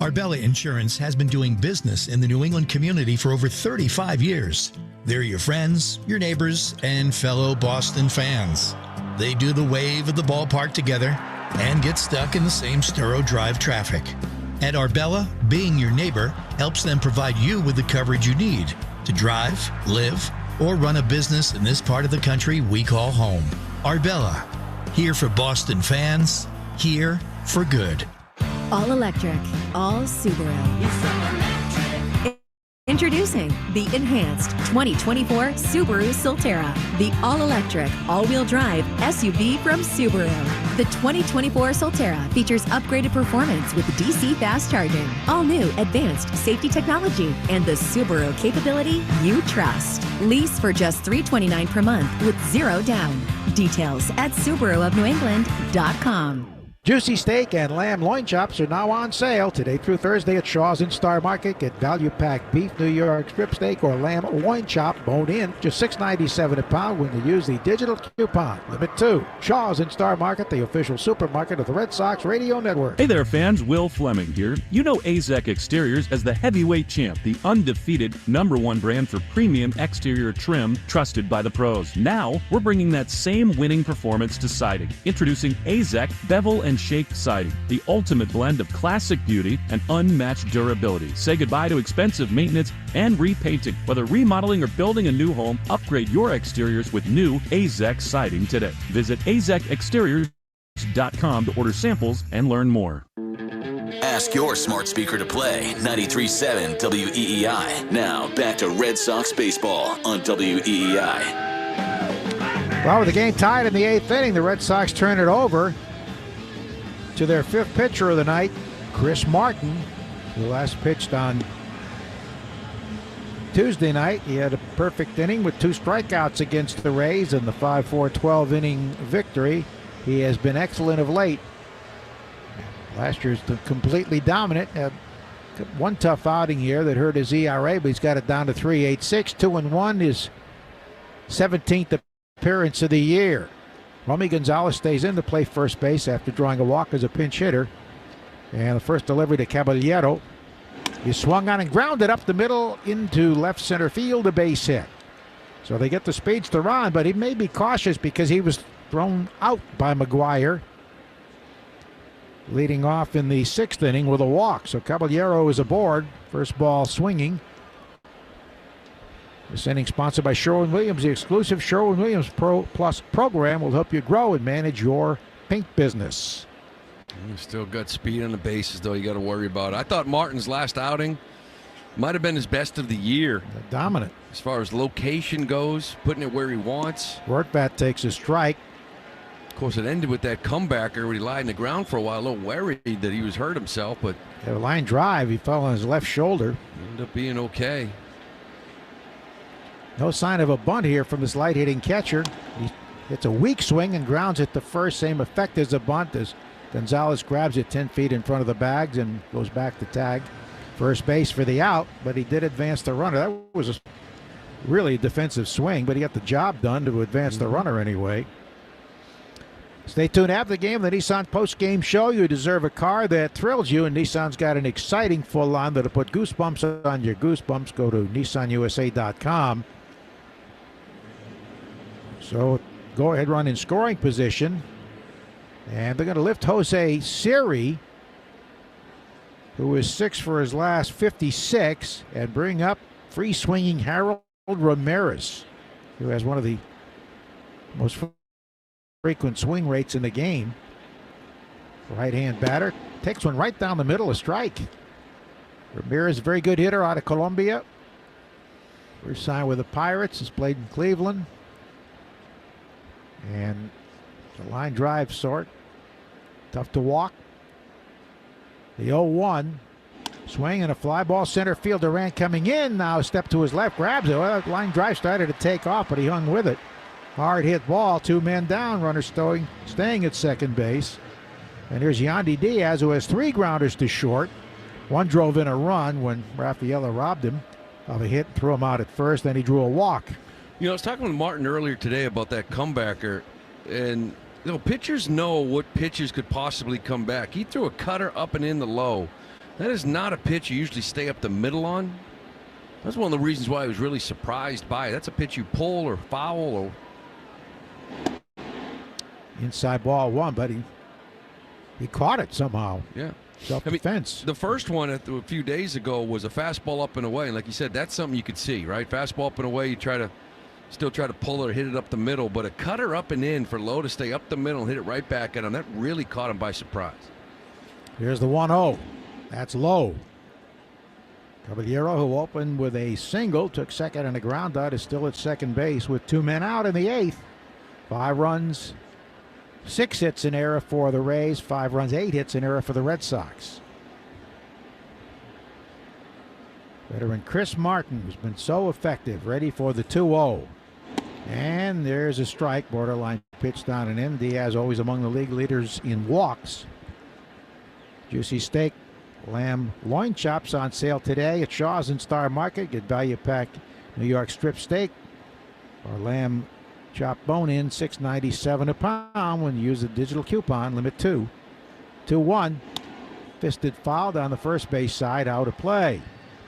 Arbella Insurance has been doing business in the New England community for over 35 years. They're your friends, your neighbors, and fellow Boston fans. They do the wave at the ballpark together and get stuck in the same Sturo Drive traffic. At Arbella, being your neighbor helps them provide you with the coverage you need to drive, live, or run a business in this part of the country we call home. Arbella, here for Boston fans, here for good. All electric, all Subaru. Introducing the enhanced 2024 Subaru Solterra, the all-electric, all-wheel drive SUV from Subaru. The 2024 Solterra features upgraded performance with DC fast charging, all-new advanced safety technology, and the Subaru capability you trust. Lease for just $329 per month with 0 down. Details at SubaruofNewEngland.com. Juicy steak and lamb loin chops are now on sale today through Thursday at Shaw's in Star Market. Get value-packed beef, New York strip steak, or lamb loin chop bone in, just $6.97 a pound when you use the digital coupon. Limit 2. Shaw's in Star Market, the official supermarket of the Red Sox Radio Network. Hey there, fans. Will Fleming here. You know AZEK Exteriors as the heavyweight champ, the undefeated #1 brand for premium exterior trim trusted by the pros. Now, we're bringing that same winning performance to siding. Introducing AZEK Bevel and Shake Siding, the ultimate blend of classic beauty and unmatched durability. Say goodbye to expensive maintenance and repainting. Whether remodeling or building a new home, upgrade your exteriors with new AZEK Siding today. Visit azekexteriors.com to order samples and learn more. Ask your smart speaker to play 93.7 WEEI. Now back to Red Sox baseball on WEEI. Well, with the game tied in the 8th inning, the Red Sox turn it over to their 5th pitcher of the night, Chris Martin, who last pitched on Tuesday night. He had a perfect inning with 2 strikeouts against the Rays in the 5-4 12-inning victory. He has been excellent of late. Last year's completely dominant. Had one tough outing here that hurt his ERA, but he's got it down to 3.86. 2-1, his 17th appearance of the year. Romy Gonzalez stays in to play first base after drawing a walk as a pinch hitter. And the first delivery to Caballero. He swung on and grounded up the middle into left center field, a base hit. So they get the speedster on, but he may be cautious because he was thrown out by McGuire, leading off in the 6th inning with a walk. So Caballero is aboard. First ball swinging. This inning sponsored by Sherwin-Williams. The exclusive Sherwin-Williams Pro Plus program will help you grow and manage your paint business. Still got speed on the bases, though, you got to worry about. I thought Martin's last outing might have been his best of the year. Dominant. As far as location goes, putting it where he wants. Rortbat takes a strike. Of course, it ended with that comebacker where he lied in the ground for a while. A little worried that he was hurt himself, but... A line drive. He fell on his left shoulder. Ended up being okay. No sign of a bunt here from this light-hitting catcher. He hits a weak swing and grounds it to first. Same effect as a bunt as Gonzalez grabs it 10 feet in front of the bags and goes back to tag first base for the out, but he did advance the runner. That was a really defensive swing, but he got the job done to advance the runner anyway. Stay tuned after the game, the Nissan post-game show. You deserve a car that thrills you, and Nissan's got an exciting full line that'll put goosebumps on your goosebumps. Go to nissanusa.com. So go ahead, run in scoring position. And they're going to lift Jose Siri, who is 6 for his last 56, and bring up free-swinging Harold Ramirez, who has one of the most frequent swing rates in the game. Right-hand batter takes one right down the middle, a strike. Ramirez, a very good hitter out of Colombia. First signed with the Pirates, has played in Cleveland. And the line drive sort. Tough to walk. The 0-1. Swing and a fly ball center field. Durant coming in now. Step to his left. Grabs it. Well, that line drive started to take off, but he hung with it. Hard hit ball. 2 men down. Runner staying at second base. And here's Yandy Diaz, who has 3 grounders to short. One drove in a run when Rafaela robbed him of a hit, threw him out at first. Then he drew a walk. You know, I was talking with Martin earlier today about that comebacker, and you know, pitchers know what pitches could possibly come back. He threw a cutter up and in the low. That is not a pitch you usually stay up the middle on. That's one of the reasons why I was really surprised by it. That's a pitch you pull or foul or... Inside ball 1, but he caught it somehow. Yeah. Self-defense. The first one a few days ago was a fastball up and away. And like you said, that's something you could see, right? Fastball up and away, you try to Still try to pull it or hit it up the middle, but a cutter up and in for Lowe to stay up the middle and hit it right back at him. That really caught him by surprise. Here's the 1-0. That's Lowe. Caballero, who opened with a single, took second and a ground out, is still at second base with 2 men out in the 8th. 5 runs, 6 hits in error for the Rays, 5 runs, 8 hits in error for the Red Sox. Veteran Chris Martin, who's been so effective, ready for the 2-0. And there's a strike, borderline pitch down and in. Diaz always among the league leaders in walks. Juicy steak, lamb loin chops on sale today at Shaw's and Star Market. Get value pack New York strip steak or lamb chop bone-in, $6.97 a pound when you use the digital coupon. Limit 2. 2-1. Fisted foul down the first base side, out of play.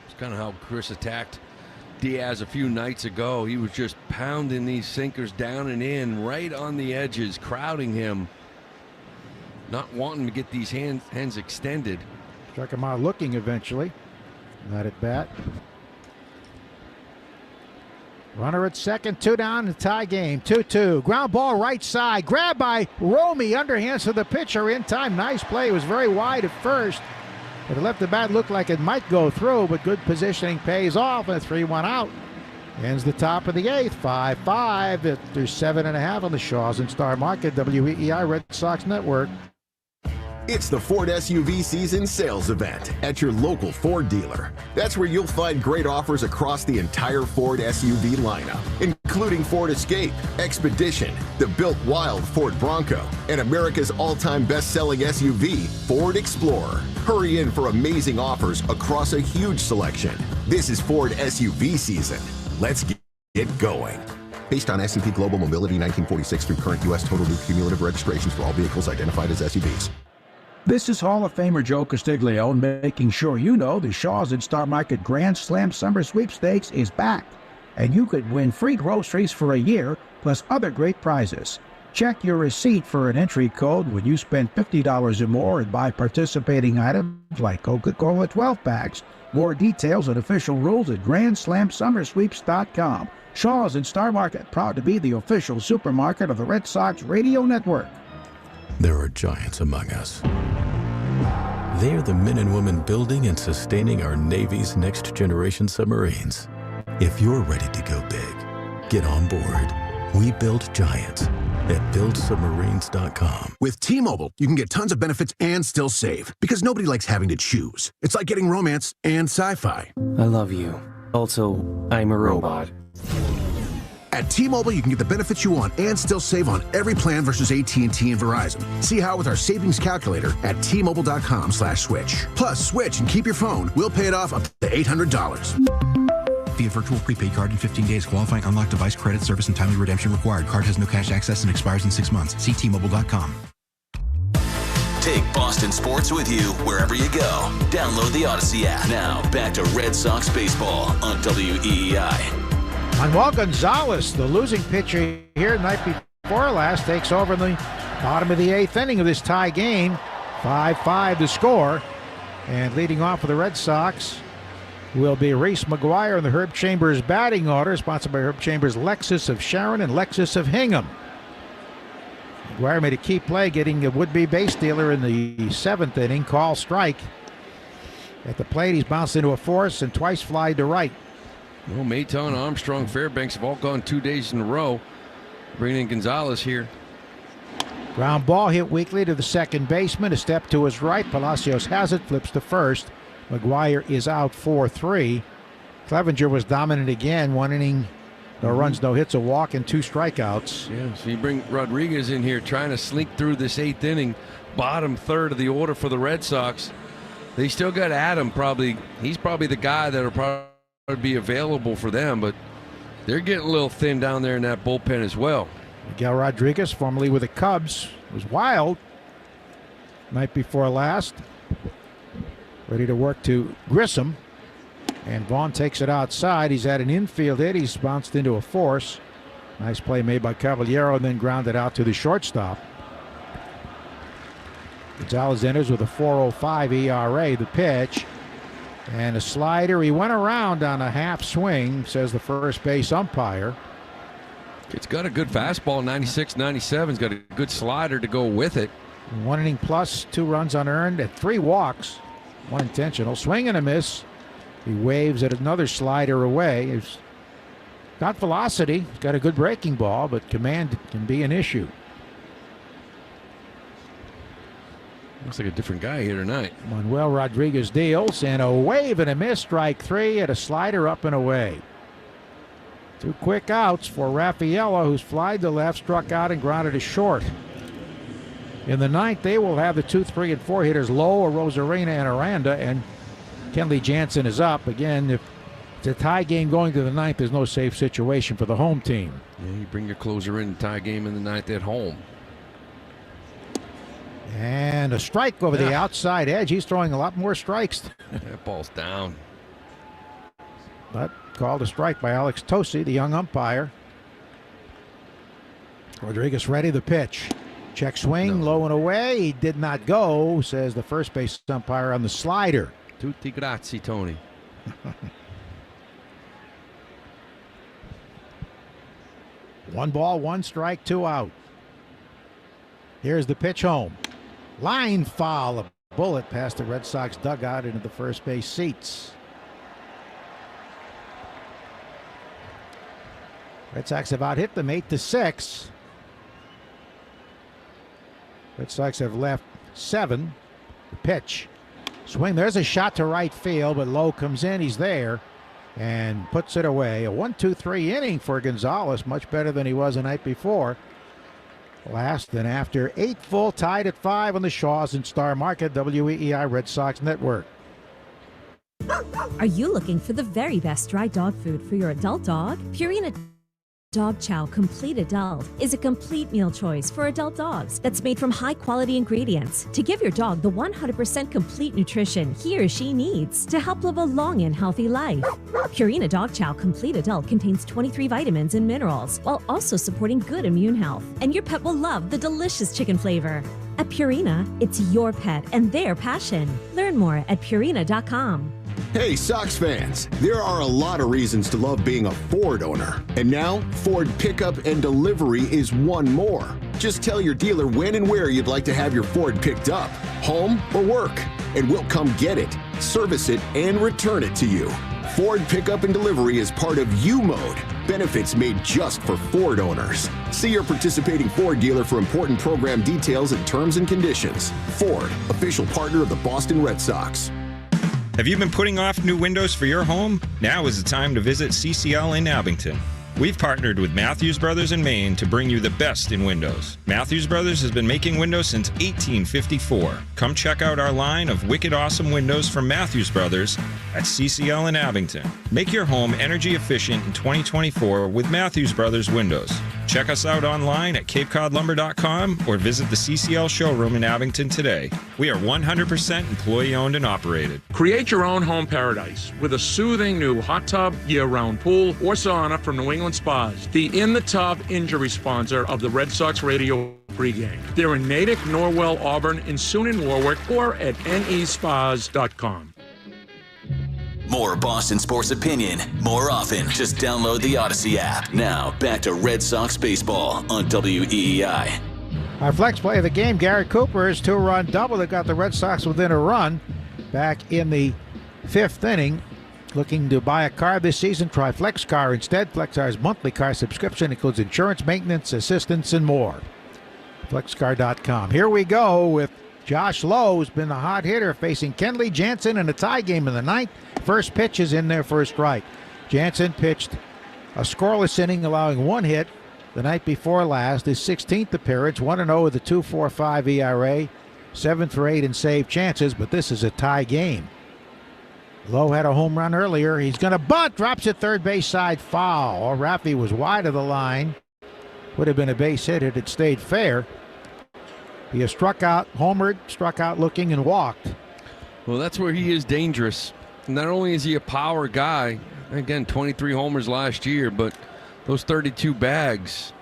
It's kind of how Chris attacked Diaz a few nights ago. He was just pounding these sinkers down and in, right on the edges, crowding him, not wanting to get these hands extended. Struck him out looking eventually. Not at bat. Runner at second, 2 down, the tie game, 2-2. Ground ball right side, grabbed by Romy, underhands to the pitcher in time. Nice play, it was very wide at first, but it left the bat look like it might go through, but good positioning pays off, and a 3-1 out. Ends the top of the 8th, 5-5. There's 7.5 on the Shaw's and Star Market, WEEI Red Sox Network. It's the Ford SUV season sales event at your local Ford dealer. That's where you'll find great offers across the entire Ford SUV lineup, including Ford Escape, Expedition, the built wild Ford Bronco, and America's all-time best-selling SUV, Ford Explorer. Hurry in for amazing offers across a huge selection. This is Ford SUV season. Let's get going. Based on S&P Global Mobility 1946 through current U.S. total new cumulative registrations for all vehicles identified as SUVs. This is Hall of Famer Joe Castiglio making sure you know the Shaw's and Star Market Grand Slam Summer Sweepstakes is back, and you could win free groceries for a year plus other great prizes. Check your receipt for an entry code when you spend $50 or more and buy participating items like Coca-Cola 12 packs. More details and official rules at GrandSlamSummerSweeps.com. Shaw's and Star Market, proud to be the official supermarket of the Red Sox Radio Network. There are giants among us. They are the men and women building and sustaining our Navy's next generation submarines. If you're ready to go big, get on board. We build giants at buildsubmarines.com. With T-Mobile, you can get tons of benefits and still save, because nobody likes having to choose. It's like getting romance and sci-fi. I love you. Also, I'm a robot. At T-Mobile, you can get the benefits you want and still save on every plan versus AT&T and Verizon. See how with our savings calculator at T-Mobile.com/switch. Plus, switch and keep your phone. We'll pay it off up to $800. Via virtual prepaid card in 15 days. Qualifying unlocked device credit service and timely redemption required. Card has no cash access and expires in 6 months. See T-Mobile.com. Take Boston sports with you wherever you go. Download the Odyssey app. Now, back to Red Sox baseball on WEEI. Manuel Gonzalez, the losing pitcher here night before last, takes over in the bottom of the 8th inning of this tie game. 5-5 the score. And leading off for the Red Sox will be Reese McGuire in the Herb Chambers batting order, sponsored by Herb Chambers Lexus of Sharon and Lexus of Hingham. McGuire made a key play, getting a would-be base stealer in the 7th inning. Call strike. At the plate, he's bounced into a force and twice flied to right. Well, Maton, Armstrong, Fairbanks have all gone 2 days in a row. Bringing in Gonzalez here. Ground ball hit weakly to the second baseman. A step to his right. Palacios has it, flips to first. McGuire is out 4-3. Clevenger was dominant again. 1 inning, no runs, no hits, a walk, and 2 strikeouts. Yeah, so you bring Rodriguez in here trying to slink through this 8th inning. Bottom third of the order for the Red Sox. They still got Adam probably. He's probably the guy that will probably be available for them, but they're getting a little thin down there in that bullpen as well. Miguel Rodriguez, formerly with the Cubs, was wild night before last. Ready to work to Grissom. And Vaughn takes it outside. He's had an infield hit. He's bounced into a force. Nice play made by Caballero and then grounded out to the shortstop. Gonzalez enters with a 4.05 ERA. The pitch. And a slider. He went around on a half swing, says the first base umpire. It's got a good fastball, 96, 97. It's got a good slider to go with it. 1 inning plus, 2 runs unearned, and 3 walks, 1 intentional. Swing and a miss. He waves at another slider away. He's got velocity. He's got a good breaking ball, but command can be an issue. Looks like a different guy here tonight. Manuel Rodriguez deals, and a wave and a miss. Strike 3 at a slider up and away. 2 quick outs for Raffaello, who's flied to left, struck out, and grounded to short. In the 9th, they will have the 2, 3, and 4 hitters Lowe, Rosarina, and Aranda, and Kenley Jansen is up. Again, if it's a tie game going to the 9th, there's no safe situation for the home team. Yeah, you bring your closer in, tie game in the 9th at home. And a strike over the outside edge. He's throwing a lot more strikes. That ball's down. But called a strike by Alex Tosi, the young umpire. Rodriguez ready, the pitch. Check swing, low and away. He did not go, says the first base umpire on the slider. Tutti grazie, Tony. 1 ball, 1 strike, 2 out. Here's the pitch home. Line foul. A bullet past the Red Sox dugout into the first base seats. Red Sox have out hit them 8-6. Red Sox have left 7. The pitch. Swing. There's a shot to right field, but Lowe comes in. He's there and puts it away. A 1-2-3 inning for Gonzalez. Much better than he was the night before. Last and after 8 full, tied at 5 on the Shaws and Star Market, WEEI Red Sox Network. Are you looking for the very best dry dog food for your adult dog? Purina Dog Chow Complete Adult is a complete meal choice for adult dogs that's made from high-quality ingredients to give your dog the 100% complete nutrition he or she needs to help live a long and healthy life. Purina Dog Chow Complete Adult contains 23 vitamins and minerals while also supporting good immune health, and your pet will love the delicious chicken flavor. At Purina, it's your pet and their passion. Learn more at Purina.com. Hey, Sox fans, there are a lot of reasons to love being a Ford owner. And now, Ford Pickup and Delivery is one more. Just tell your dealer when and where you'd like to have your Ford picked up, home or work, and we'll come get it, service it, and return it to you. Ford Pickup and Delivery is part of U-Mode, benefits made just for Ford owners. See your participating Ford dealer for important program details and terms and conditions. Ford, official partner of the Boston Red Sox. Have you been putting off new windows for your home? Now is the time to visit CCL in Abington. We've partnered with Matthews Brothers in Maine to bring you the best in windows. Matthews Brothers has been making windows since 1854. Come check out our line of wicked awesome windows from Matthews Brothers at CCL in Abington. Make your home energy efficient in 2024 with Matthews Brothers windows. Check us out online at capecodlumber.com or visit the CCL showroom in Abington today. We are 100% employee owned and operated. Create your own home paradise with a soothing new hot tub, year-round pool, or sauna from New England Spas, the in-the-tub injury sponsor of the Red Sox radio pregame. They're in Natick, Norwell, Auburn, and soon in Warwick, or at nespas.com. More Boston sports opinion, more often. Just download the Odyssey app. Now, back to Red Sox baseball on WEEI. Our flex play of the game, Garrett Cooper's 2-run double that got the Red Sox within a run back in the 5th inning. Looking to buy a car this season? Try FlexCar instead. FlexCar's monthly car subscription includes insurance, maintenance, assistance, and more. FlexCar.com. Here we go with Josh Lowe, who's been a hot hitter, facing Kenley Jansen in a tie game in the 9th. First pitch is in there for a strike. Jansen pitched a scoreless inning, allowing 1 hit the night before last. His 16th appearance, 1-0 with a 2.45 ERA, 7 for 8 in save chances, but this is a tie game. Lowe had a home run earlier. He's going to bunt, drops it third base side, foul. Raffi was wide of the line. Would have been a base hit had it stayed fair. He has struck out, homered, struck out looking, and walked. Well, that's where he is dangerous. Not only is he a power guy, again, 23 homers last year, but those 32 bags.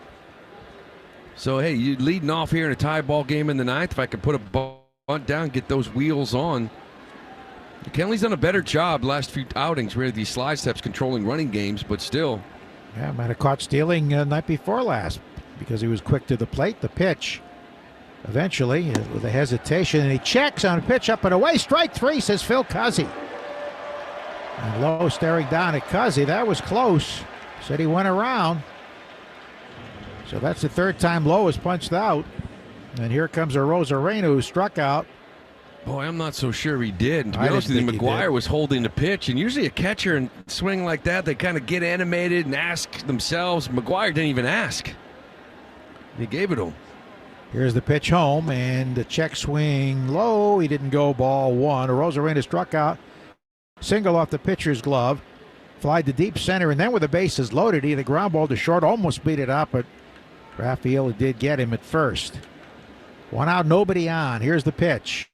So, hey, you're leading off here in a tie ball game in the 9th. If I could put a bunt down, get those wheels on. Kenley's done a better job last few outings, really, these slide steps controlling running games, but still, Yeah, might have caught stealing night before last because he was quick to the plate. The pitch, eventually, with a hesitation, and he checks on a pitch up and away. Strike three, says Phil Cuzzy. And Lowe staring down at Cuzzy. That was close. Said he went around. So that's the third time Lowe was punched out. And here comes Arozarena, who struck out. Boy, I'm not so sure he did. And to be honest with you, McGuire was holding the pitch. And usually a catcher and swing like that, they kind of get animated and ask themselves. McGuire didn't even ask. He gave it to him. Here's the pitch home, and the check swing low. He didn't go, ball one. Arozarena struck out. Single off the pitcher's glove. Fly to deep center, and then with the bases loaded, he had the ground ball to short, almost beat it up, but Raphael did get him at first. One out, nobody on. Here's the pitch.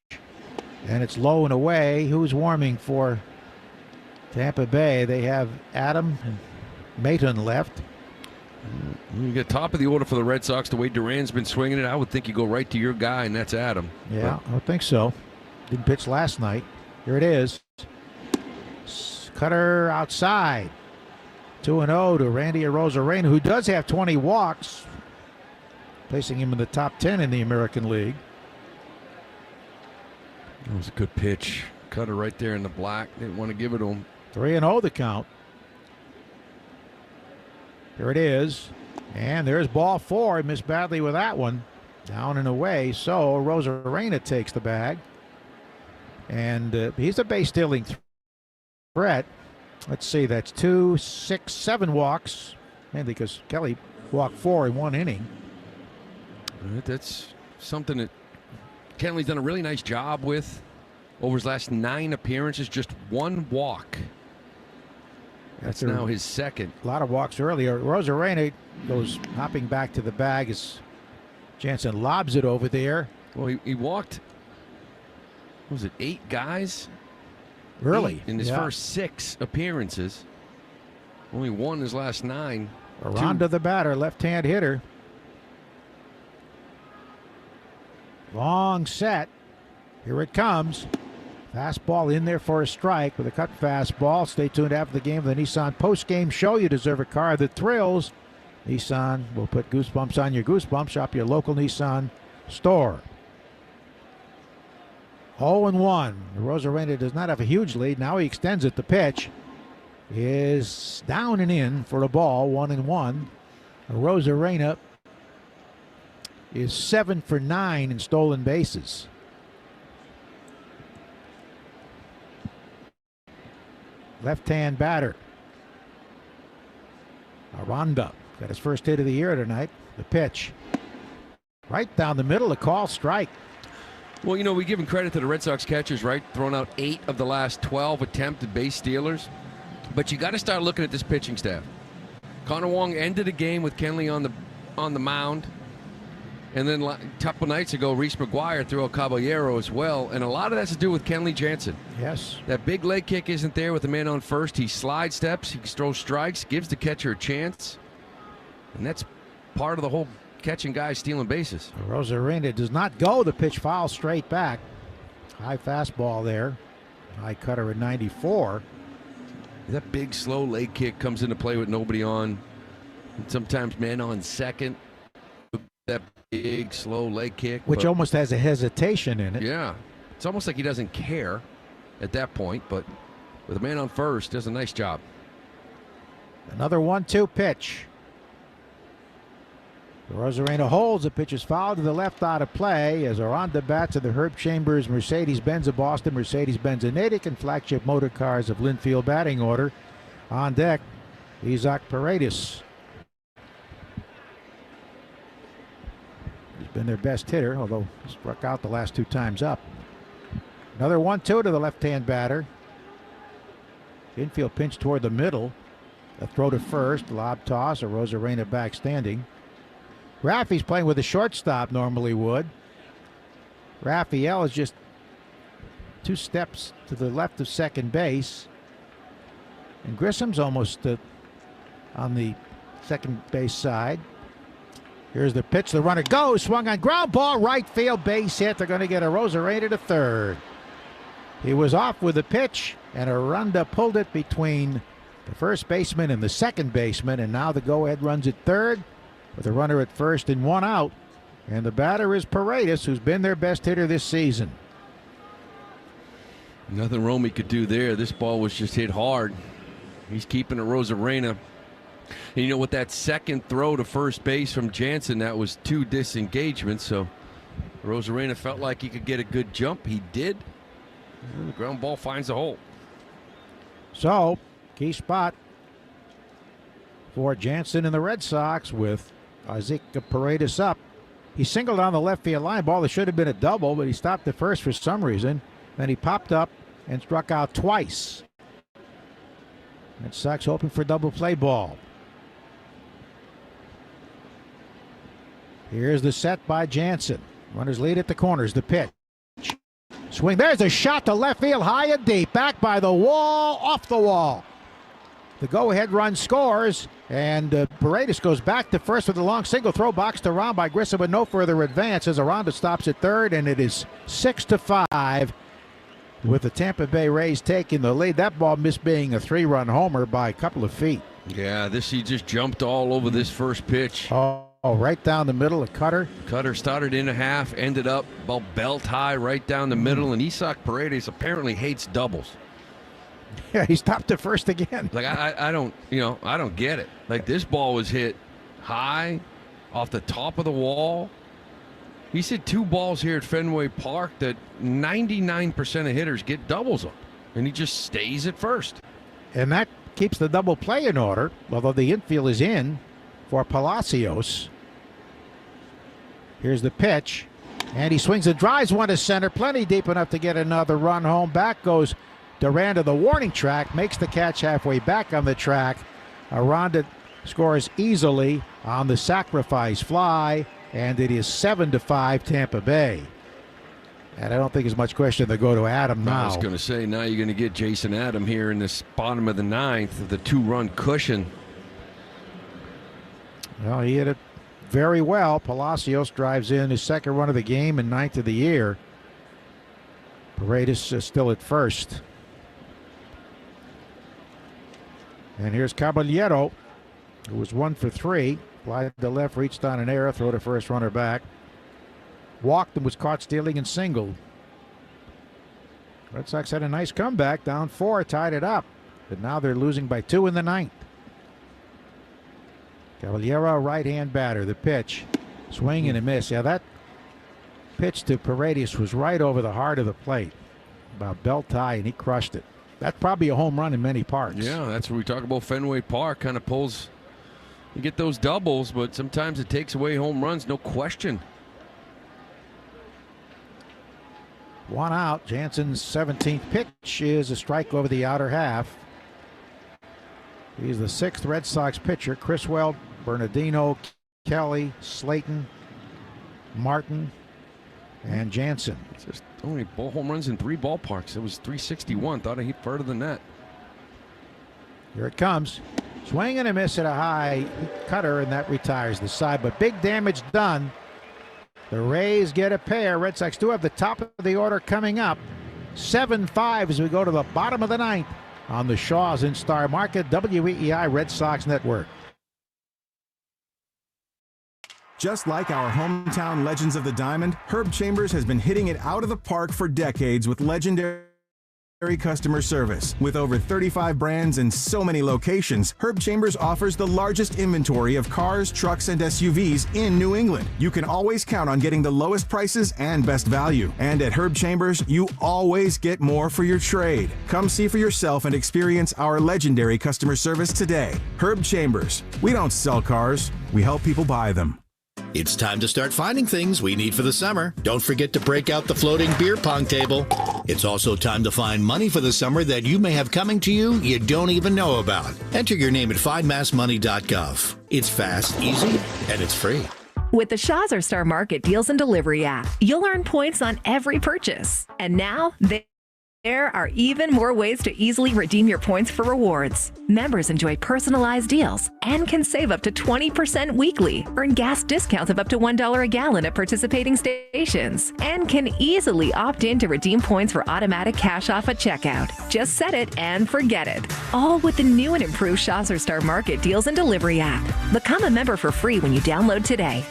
And it's low and away. Who's warming for Tampa Bay? They have Adam and Maton left. You get top of the order for the Red Sox. The way Duran's been swinging it, I would think you go right to your guy, and that's Adam. Yeah, I would think so. Didn't pitch last night. Here it is. Cutter outside. 2-0 to Randy Arozarena, who does have 20 walks, placing him in the top 10 in the American League. That was a good pitch. Cutter right there in the black. Didn't want to give it to him. 3-0 the count. Here it is. And there's ball four. He missed badly with that one. Down and away. So Arozarena takes the bag. And he's a base stealing threat. Let's see. That's 2, 6, 7 walks. Mainly because Kelly walked 4 in 1 inning. That's something that Kenley's done a really nice job with over his last 9 appearances. Just 1 walk. That's now his second. A lot of walks earlier. Arozarena goes hopping back to the bag as Jansen lobs it over there. Well, he walked, what was it, 8 guys? Really? 8 in his first 6 appearances. Only 1 in his last 9. Aranda the batter, left-hand hitter. Long set. Here it comes. Fastball in there for a strike with a cut fastball. Stay tuned after the game for the Nissan post-game show. You deserve a car that thrills. Nissan will put goosebumps on your goosebumps. Shop your local Nissan store. 0-1. Arozarena does not have a huge lead. Now he extends it. The pitch is down and in for a ball. 1-1. Arozarena is 7 for 9 in stolen bases. Left-hand batter. Aranda got his first hit of the year tonight. The pitch. Right down the middle, a call strike. Well, you know, we give him credit to the Red Sox catchers, right? Thrown out 8 of the last 12 attempted base stealers. But you got to start looking at this pitching staff. Connor Wong ended the game with Kenley on the mound. And then a couple nights ago, Reese McGuire threw out Caballero as well. And a lot of that has to do with Kenley Jansen. Yes. That big leg kick isn't there with the man on first. He slide steps, he throws strikes, gives the catcher a chance. And that's part of the whole catching guys stealing bases. Arozarena does not go. The pitch foul straight back. High fastball there. High cutter at 94. That big slow leg kick comes into play with nobody on. And sometimes man on second. That big slow leg kick. Which almost has a hesitation in it. Yeah. It's almost like he doesn't care at that point, but with a man on first, does a nice job. Another 1-2 pitch. Arozarena holds. The pitch is fouled to the left out of play as Aranda bats at the Herb Chambers Mercedes-Benz of Boston, Mercedes-Benz of Natick, and flagship motor cars of Linfield batting order. On deck, Isaac Paredes. He's been their best hitter, although he struck out the last 2 times up. Another 1-2 to the left-hand batter. Infield pinch toward the middle. A throw to first, lob toss, Arozarena back standing. Raffy's playing with a shortstop, normally would. Raphael is just 2 steps to the left of second base. And Grissom's almost on the second base side. Here's the pitch. The runner goes. Swung on ground ball. Right field base hit. They're going to get Arozarena to third. He was off with the pitch, and Aranda pulled it between the first baseman and the second baseman, and now the go-ahead runs at third with a runner at first and one out. And the batter is Paredes, who's been their best hitter this season. Nothing Romy could do there. This ball was just hit hard. He's keeping it Rosarena. And you know, with that second throw to first base from Jansen, that was 2 disengagements. So Rosarena felt like he could get a good jump. He did. And the ground ball finds a hole. So, key spot for Jansen and the Red Sox with Isaac Paredes up. He singled on the left field line. Ball that should have been a double, but he stopped at first for some reason. Then he popped up and struck out twice. Red Sox hoping for double play ball. Here's the set by Jansen. Runners lead at the corners. The pitch. Swing. There's a shot to left field, high and deep. Back by the wall, off the wall. The go-ahead run scores, and Paredes goes back to first with a long single throw, boxed around by Grissom with no further advance as Aranda stops at third, and it is 6-5 with the Tampa Bay Rays taking the lead. That ball missed being a 3-run homer by a couple of feet. Yeah, he just jumped all over this first pitch. Oh, right down the middle, a cutter. Cutter started in a half, ended up about belt high right down the middle, and Isaac Paredes apparently hates doubles. Yeah, he stopped at first again. Like I don't get it. Like, this ball was hit high off the top of the wall. He's hit 2 balls here at Fenway Park that 99% of hitters get doubles on, and he just stays at first. And that keeps the double play in order, although the infield is in for Palacios. Here's the pitch, and he swings and drives one to center, plenty deep enough to get another run home. Back goes Duran to the warning track, makes the catch halfway back on the track. Aranda scores easily on the sacrifice fly, and it is 7-5 Tampa Bay. And I don't think there's much question they go to Adam now. I was going to say, now you're going to get Jason Adam here in this bottom of the 9th, the 2-run cushion. Well, he hit it very well. Palacios drives in his second run of the game and 9th of the year. Paredes is still at first. And here's Caballero, who was 1 for 3. Fly to left, reached on an error, throw to first, runner back. Walked and was caught stealing and singled. Red Sox had a nice comeback, down 4, tied it up. But now they're losing by 2 in the 9th. Caballero, right-hand batter. The pitch, swing and a miss. Yeah, that pitch to Paredes was right over the heart of the plate, about belt high, and he crushed it. That's probably a home run in many parks. Yeah, that's what we talk about. Fenway Park kind of pulls. You get those doubles, but sometimes it takes away home runs, no question. 1 out. Jansen's 17th pitch is a strike over the outer half. He's the 6th Red Sox pitcher. Criswell, Bernardino, Kelly, Slayton, Martin, and Jansen. It's just only home runs in 3 ballparks. It was 361. Thought he hit further than that. Here it comes. Swing and a miss at a high cutter, and that retires the side. But big damage done. The Rays get a pair. Red Sox do have the top of the order coming up. 7-5 as we go to the bottom of the 9th on the Shaws in Star Market, WEEI Red Sox Network. Just like our hometown legends of the Diamond, Herb Chambers has been hitting it out of the park for decades with legendary customer service. With over 35 brands and so many locations, Herb Chambers offers the largest inventory of cars, trucks, and SUVs in New England. You can always count on getting the lowest prices and best value. And at Herb Chambers, you always get more for your trade. Come see for yourself and experience our legendary customer service today. Herb Chambers. We don't sell cars, we help people buy them. It's time to start finding things we need for the summer. Don't forget to break out the floating beer pong table. It's also time to find money for the summer that you may have coming to you don't even know about. Enter your name at findmassmoney.gov. It's fast, easy, and it's free. With the Shaws Star Market Deals and Delivery app, you'll earn points on every purchase. And now There are even more ways to easily redeem your points for rewards. Members enjoy personalized deals and can save up to 20% weekly, earn gas discounts of up to $1 a gallon at participating stations, and can easily opt in to redeem points for automatic cash off at checkout. Just set it and forget it. All with the new and improved Chaucer Star Market Deals and Delivery app. Become a member for free when you download today.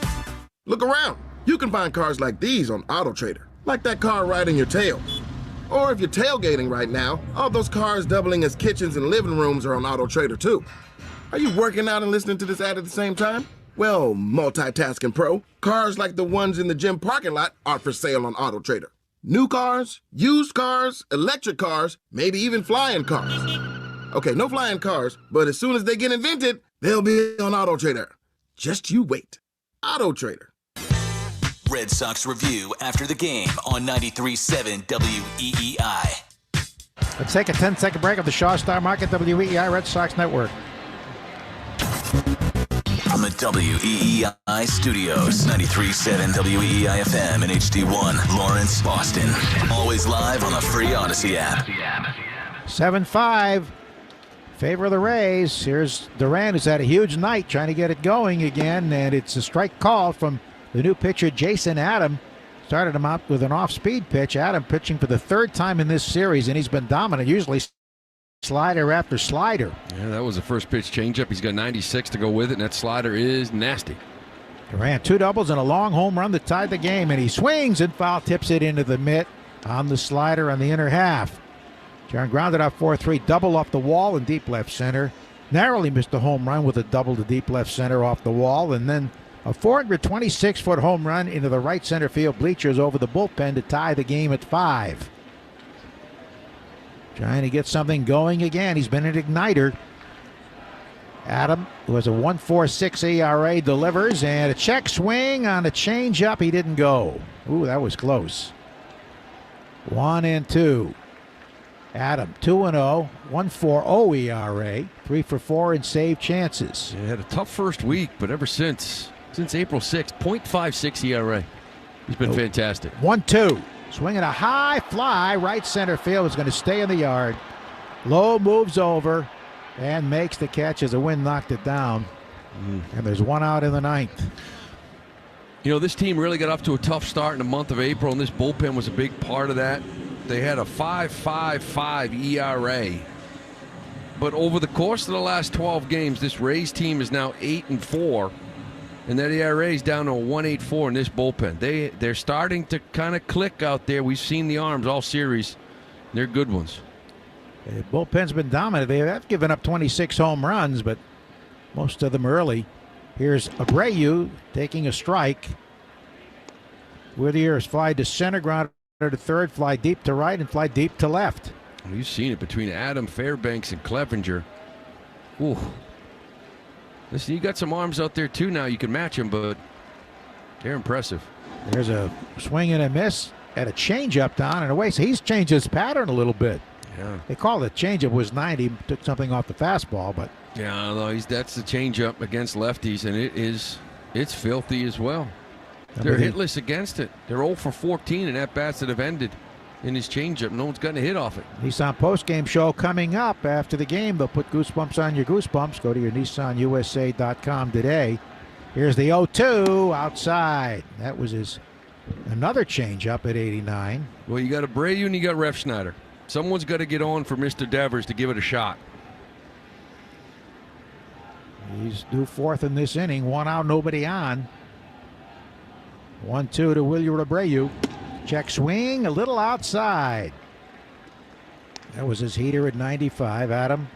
Look around. You can find cars like these on AutoTrader, like that car riding your tail. Or if you're tailgating right now, all those cars doubling as kitchens and living rooms are on AutoTrader too. Are you working out and listening to this ad at the same time? Well, multitasking pro, cars like the ones in the gym parking lot are for sale on AutoTrader. New cars, used cars, electric cars, maybe even flying cars. Okay, no flying cars, but as soon as they get invented, they'll be on AutoTrader. Just you wait. AutoTrader. Red Sox Review after the game on 93.7 WEEI. Let's take a 10-second break of the Shaw Star Market WEEI Red Sox Network. From the WEEI studios, 93.7 WEEI FM and HD1, Lawrence, Boston. Always live on the free Odyssey app. 7-5. Favor of the Rays. Here's Duran, who's had a huge night trying to get it going again, and it's a strike call from the new pitcher, Jason Adam. Started him out with an off-speed pitch. Adam pitching for the third time in this series, and he's been dominant, usually slider after slider. Yeah, that was the first pitch changeup. He's got 96 to go with it, and that slider is nasty. Durant, 2 doubles and a long home run that tied the game, and he swings and foul tips it into the mitt on the slider on the inner half. Jaron grounded out 4-3, double off the wall in deep left center. Narrowly missed a home run with a double to deep left center off the wall, and then a 426-foot home run into the right center field bleachers over the bullpen to tie the game at 5. Trying to get something going again. He's been an igniter. Adam, who has a 1.46 ERA, delivers, and a check swing on a changeup. He didn't go. Ooh, that was close. 1-2. Adam, 2-0, 1.40 ERA, 3 for 4 in save chances. He had a tough first week, but ever since April 6th, 0.56 ERA. He's been fantastic. 1-2. Swinging a high fly, right center field is going to stay in the yard. Lowe moves over and makes the catch as the wind knocked it down. And there's 1 out in the 9th. You know, this team really got off to a tough start in the month of April, and this bullpen was a big part of that. They had a 5.55 ERA. But over the course of the last 12 games, this Rays team is now 8-4. And that ERA is down to a 1.84 in this bullpen. They're starting to kind of click out there. We've seen the arms all series. They're good ones. The bullpen's been dominant. They have given up 26 home runs, but most of them early. Here's Abreu taking a strike. Whittier's fly to center, ground to third, fly deep to right, and fly deep to left. Well, you've seen it between Adam, Fairbanks, and Clevenger. Ooh. Listen, you got some arms out there too now. You can match them, but they're impressive. There's a swing and a miss at a changeup down and away. So he's changed his pattern a little bit. Yeah. They call it changeup was 90, took something off the fastball, but yeah, no, that's the changeup against lefties, and it's filthy as well. They're hitless against it. They're 0 for 14 in at-bats that have ended in his changeup. No one's gotten a hit off it. Nissan postgame show coming up after the game. They'll put goosebumps on your goosebumps. Go to your NissanUSA.com today. Here's the 0-2 outside. That was another changeup at 89. Well, you got Abreu and you got Refschneider. Someone's got to get on for Mr. Devers to give it a shot. He's due 4th in this inning. 1 out, nobody on. 1-2 to Wilyer Abreu. Check swing, a little outside. That was his heater at 95. Adam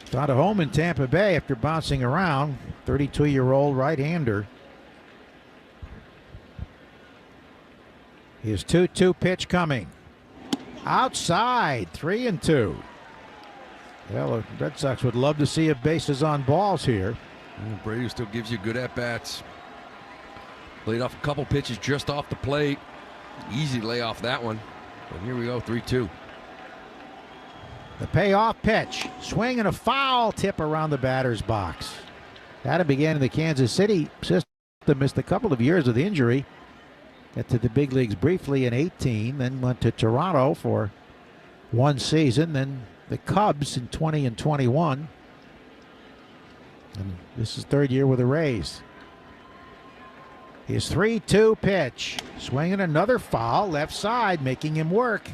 found a home in Tampa Bay after bouncing around. 32-year-old right-hander. His 2-2 pitch coming. Outside, 3-2. Well, the Red Sox would love to see a bases on balls here. Brady still gives you good at-bats. Laid off a couple pitches just off the plate. Easy to lay off that one. But here we go, 3-2. The payoff pitch. Swing and a foul tip around the batter's box. Adam began in the Kansas City system, missed a couple of years with injury. Got to the big leagues briefly in 18, then went to Toronto for one season, then the Cubs in 20 and 21. And this is third year with the Rays. His 3-2 pitch. Swinging another foul, left side, making him work.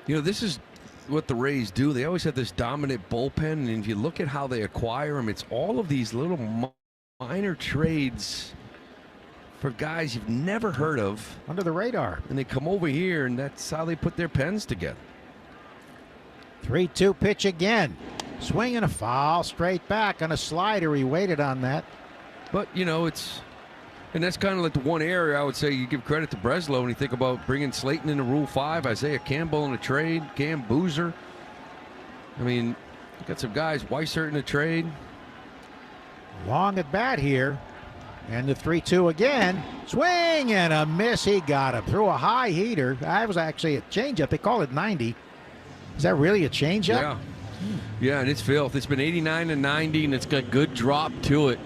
You know, this is what the Rays do. They always have this dominant bullpen, and if you look at how they acquire them, it's all of these little minor trades for guys you've never heard of. Under the radar. And they come over here, and that's how they put their pens together. 3-2 pitch again. Swinging a foul, straight back on a slider. He waited on that. But, you know, and that's kind of like the one area I would say you give credit to Breslow when you think about bringing Slayton into Rule 5, Isaiah Campbell in a trade, Cam Boozer. I mean, you got some guys, Weissert in a trade. Long at bat here. And the 3-2 again. Swing and a miss. He got him through a high heater. That was actually a changeup. They call it 90. Is that really a changeup? Yeah. Yeah, and it's filth. It's been 89 and 90, and it's got good drop to it.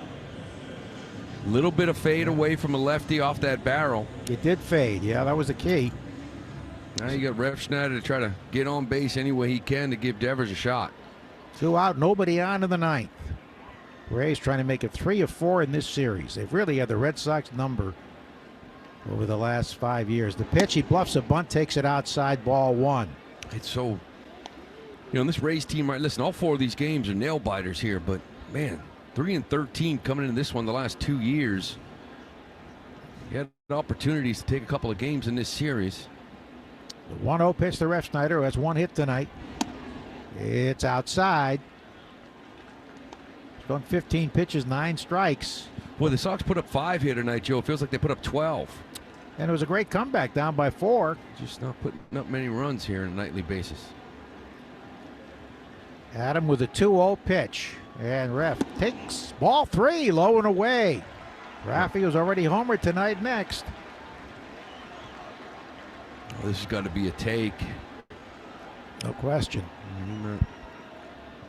Little bit of fade away from a lefty off that barrel. It did fade. Yeah, that was the key. Now you got Refsnyder to try to get on base any way he can to give Devers a shot. 2 out, nobody on in the ninth. Rays trying to make it 3 of 4 in this series. They've really had the Red Sox number over the last 5 years. The pitch, he bluffs a bunt, takes it outside, ball 1. It's so, you know, this Rays team, right? Listen, all 4 of these games are nail biters here, but man, 3 and 13 coming into this one the last 2 years. You had opportunities to take a couple of games in this series. The 1-0 pitch to Refsnyder, who has 1 hit tonight. It's outside. He's going 15 pitches, 9 strikes. Boy, the Sox put up 5 here tonight, Joe. It feels like they put up 12. And it was a great comeback, down by 4. Just not putting up many runs here on a nightly basis. Adam with a 2-0 pitch. And Ref takes ball 3, low and away. Raffy was already homered tonight next. Well, this has got to be a take. No question.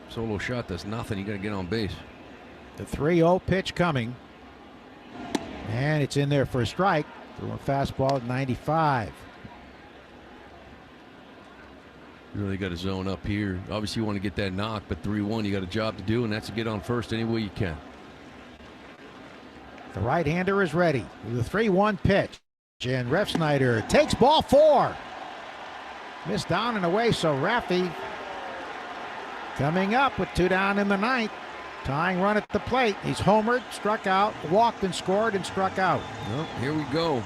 Solo shot does nothing. You got to get on base. The 3-0 pitch coming. And it's in there for a strike. Threw a fastball at 95. You really got to zone up here. Obviously, you want to get that knock, but 3-1, you got a job to do, and that's to get on first any way you can. The right-hander is ready with a 3-1 pitch. And Refsnyder takes ball 4. Missed down and away, so Raffy coming up with 2 down in the ninth. Tying run at the plate. He's homered, struck out, walked and scored and struck out. Well, here we go.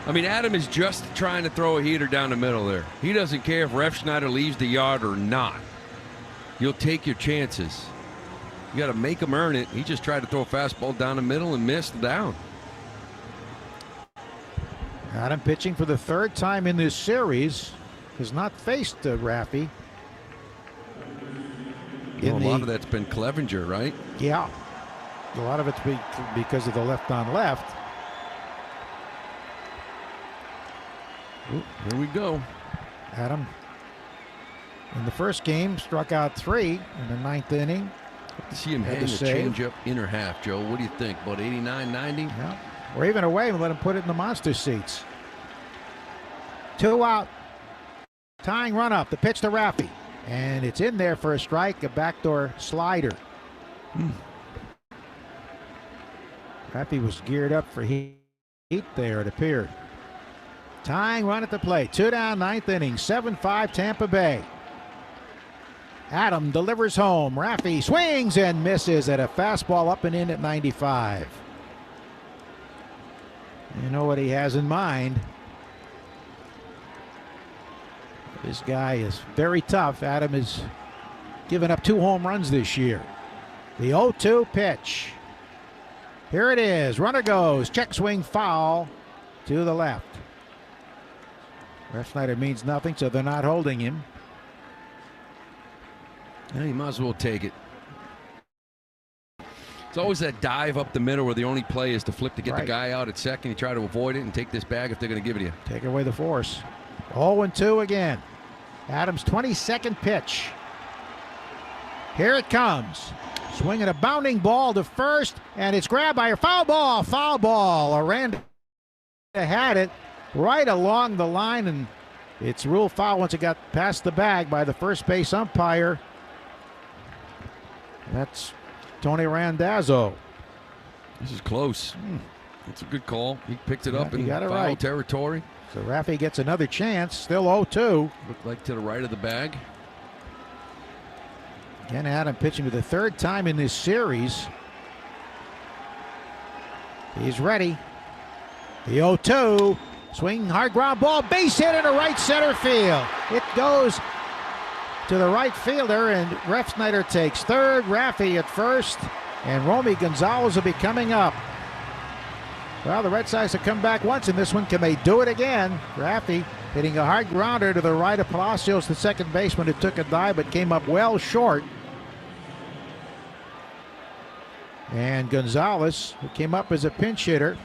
I mean, Adam is just trying to throw a heater down the middle there. He doesn't care if Refsnyder leaves the yard or not. You'll take your chances. You got to make him earn it. He just tried to throw a fastball down the middle and missed down. Adam pitching for the 3rd time in this series. Has not faced Raffy. Well, a lot of that's been Clevenger, right? Yeah. A lot of it's because of the left on left. Ooh, here we go. Adam, in the first game, struck out 3 in the 9th inning. Have to see him hang the changeup inner half, Joe. What do you think? About 89, 90? Yeah. Or even away and let him put it in the monster seats. 2 out. Tying run up. The pitch to Raffy. And it's in there for a strike, a backdoor slider. Raffy was geared up for heat there, it appeared. Tying run at the plate. 2 down, 9th inning. 7-5 Tampa Bay. Adam delivers home. Raffy swings and misses at a fastball up and in at 95. You know what he has in mind. This guy is very tough. Adam has given up 2 home runs this year. The 0-2 pitch. Here it is. Runner goes. Check swing foul to the left. Refsnyder means nothing, so they're not holding him. Yeah, you might as well take it. It's always that dive up the middle where the only play is to flip to get the guy out at second. You try to avoid it and take this bag if they're going to give it to you. Take away the force. 0-2 again. Adams' 22nd pitch. Here it comes. Swinging a bounding ball to first, and it's grabbed by a foul ball. Foul ball. A random had it right along the line, and it's ruled foul once it got past the bag by the first base umpire. That's Tony Randazzo. This is close. That's a good call. He picked it up in got it foul right. territory. So Raffy gets another chance. Still 0-2. Looked like to the right of the bag. Again, Adam pitching for the third time in this series. He's ready. The 0-2. Swing, hard ground ball, base hit into right center field. It goes to the right fielder, and Refsnyder takes third. Raffy at first, and Romy Gonzalez will be coming up. Well, the Red Sox have come back once in this one. Can they do it again? Raffy hitting a hard grounder to the right of Palacios, the second baseman, who took a dive but came up well short. And Gonzalez, who came up as a pinch hitter.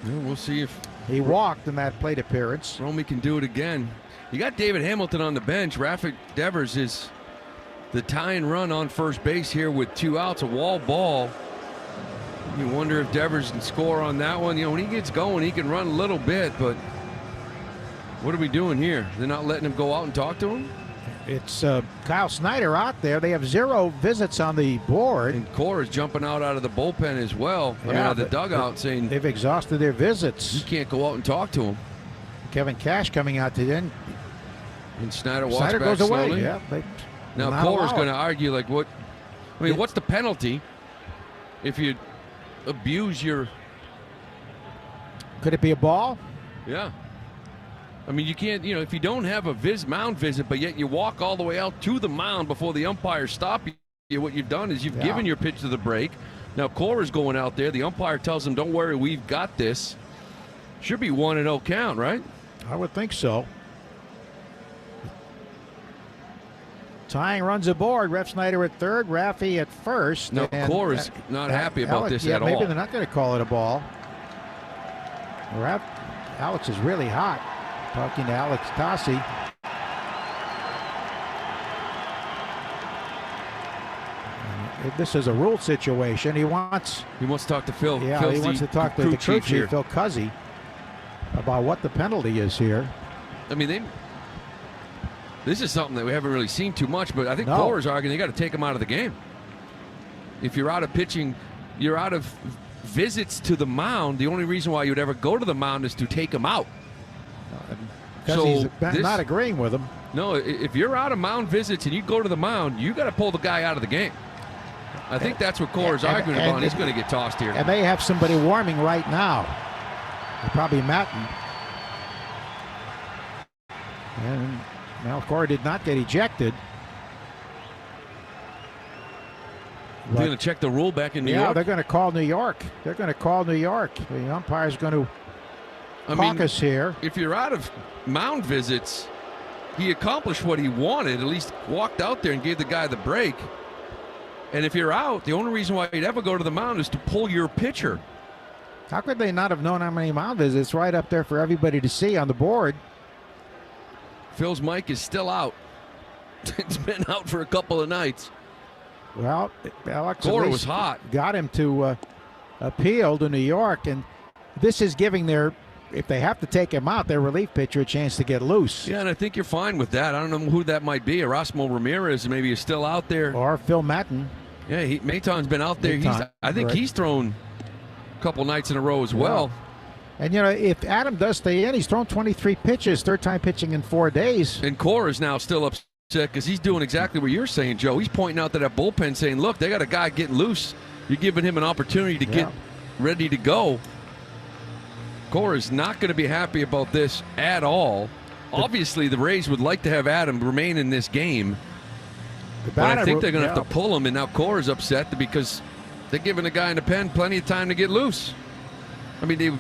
Yeah, we'll see if he walked in that plate appearance. Romy can do it again. You got David Hamilton on the bench. Raffy Devers is the tying run on first base here with 2 outs, a wall ball. You wonder if Devers can score on that one. You know, when he gets going, he can run a little bit, but what are we doing here? They're not letting him go out and talk to him? It's Kyle Snyder out there. They have 0 visits on the board. And Cora's jumping out of the bullpen as well. I mean, out of the dugout saying they've exhausted their visits. You can't go out and talk to him. Kevin Cash coming out to then. And Snyder walks back goes slowly. away. Yeah, now Cora's going to argue like what? I mean, what's the penalty if you abuse your? Could it be a ball? Yeah. I mean, you can't, you know, if you don't have a mound visit, but yet you walk all the way out to the mound before the umpire stops you, what you've done is you've given your pitch to the break. Now, Cora's going out there. The umpire tells him, don't worry, we've got this. Should be 1-0 count, right? I would think so. Tying runs aboard. Refsnyder at third, Raffy at first. Now, Cora's not happy about this at all. Maybe they're not going to call it a ball. Alex is really hot. Talking to Alex Tassi. This is a rule situation. He wants to talk to Phil. Yeah, he wants to talk to the crew chief, Phil Cuzzy, about what the penalty is here. I mean, this is something that we haven't really seen too much, but I think Cora's arguing they got to take him out of the game. If you're out of pitching, you're out of visits to the mound. The only reason why you'd ever go to the mound is to take him out. Because he's not agreeing with him. No, if you're out of mound visits and you go to the mound, you got to pull the guy out of the game. I think that's what Cora's arguing about, and he's going to get tossed here. And they have somebody warming right now. Probably Matten. And now Cora did not get ejected. They're going to check the rule back in New York? Yeah, they're going to call New York. They're going to call New York. The umpire's going to caucus here. If you're out of mound visits, he accomplished what he wanted, at least walked out there and gave the guy the break. And if you're out, the only reason why you'd ever go to the mound is to pull your pitcher. How could they not have known how many mound visits? Right up there for everybody to see on the board. Phil's mic is still out. It's been out for a couple of nights. Well, Alex Cora was hot. Got him to appeal to New York, and this is giving if they have to take him out, their relief pitcher a chance to get loose. Yeah, and I think you're fine with that. I don't know who that might be. Erasmo Ramirez maybe is still out there. Or Phil Matten. Yeah, Maton's been out there. I think he's thrown a couple nights in a row as well. And, if Adam does stay in, he's thrown 23 pitches, third time pitching in 4 days. And Cora's now still upset because he's doing exactly what you're saying, Joe. He's pointing out to that bullpen saying, look, they got a guy getting loose. You're giving him an opportunity to get ready to go. Cora's not going to be happy about this at all. Obviously, the Rays would like to have Adam remain in this game. But I think they're going to have to pull him, and now Cora's upset because they're giving the guy in the pen plenty of time to get loose. I mean,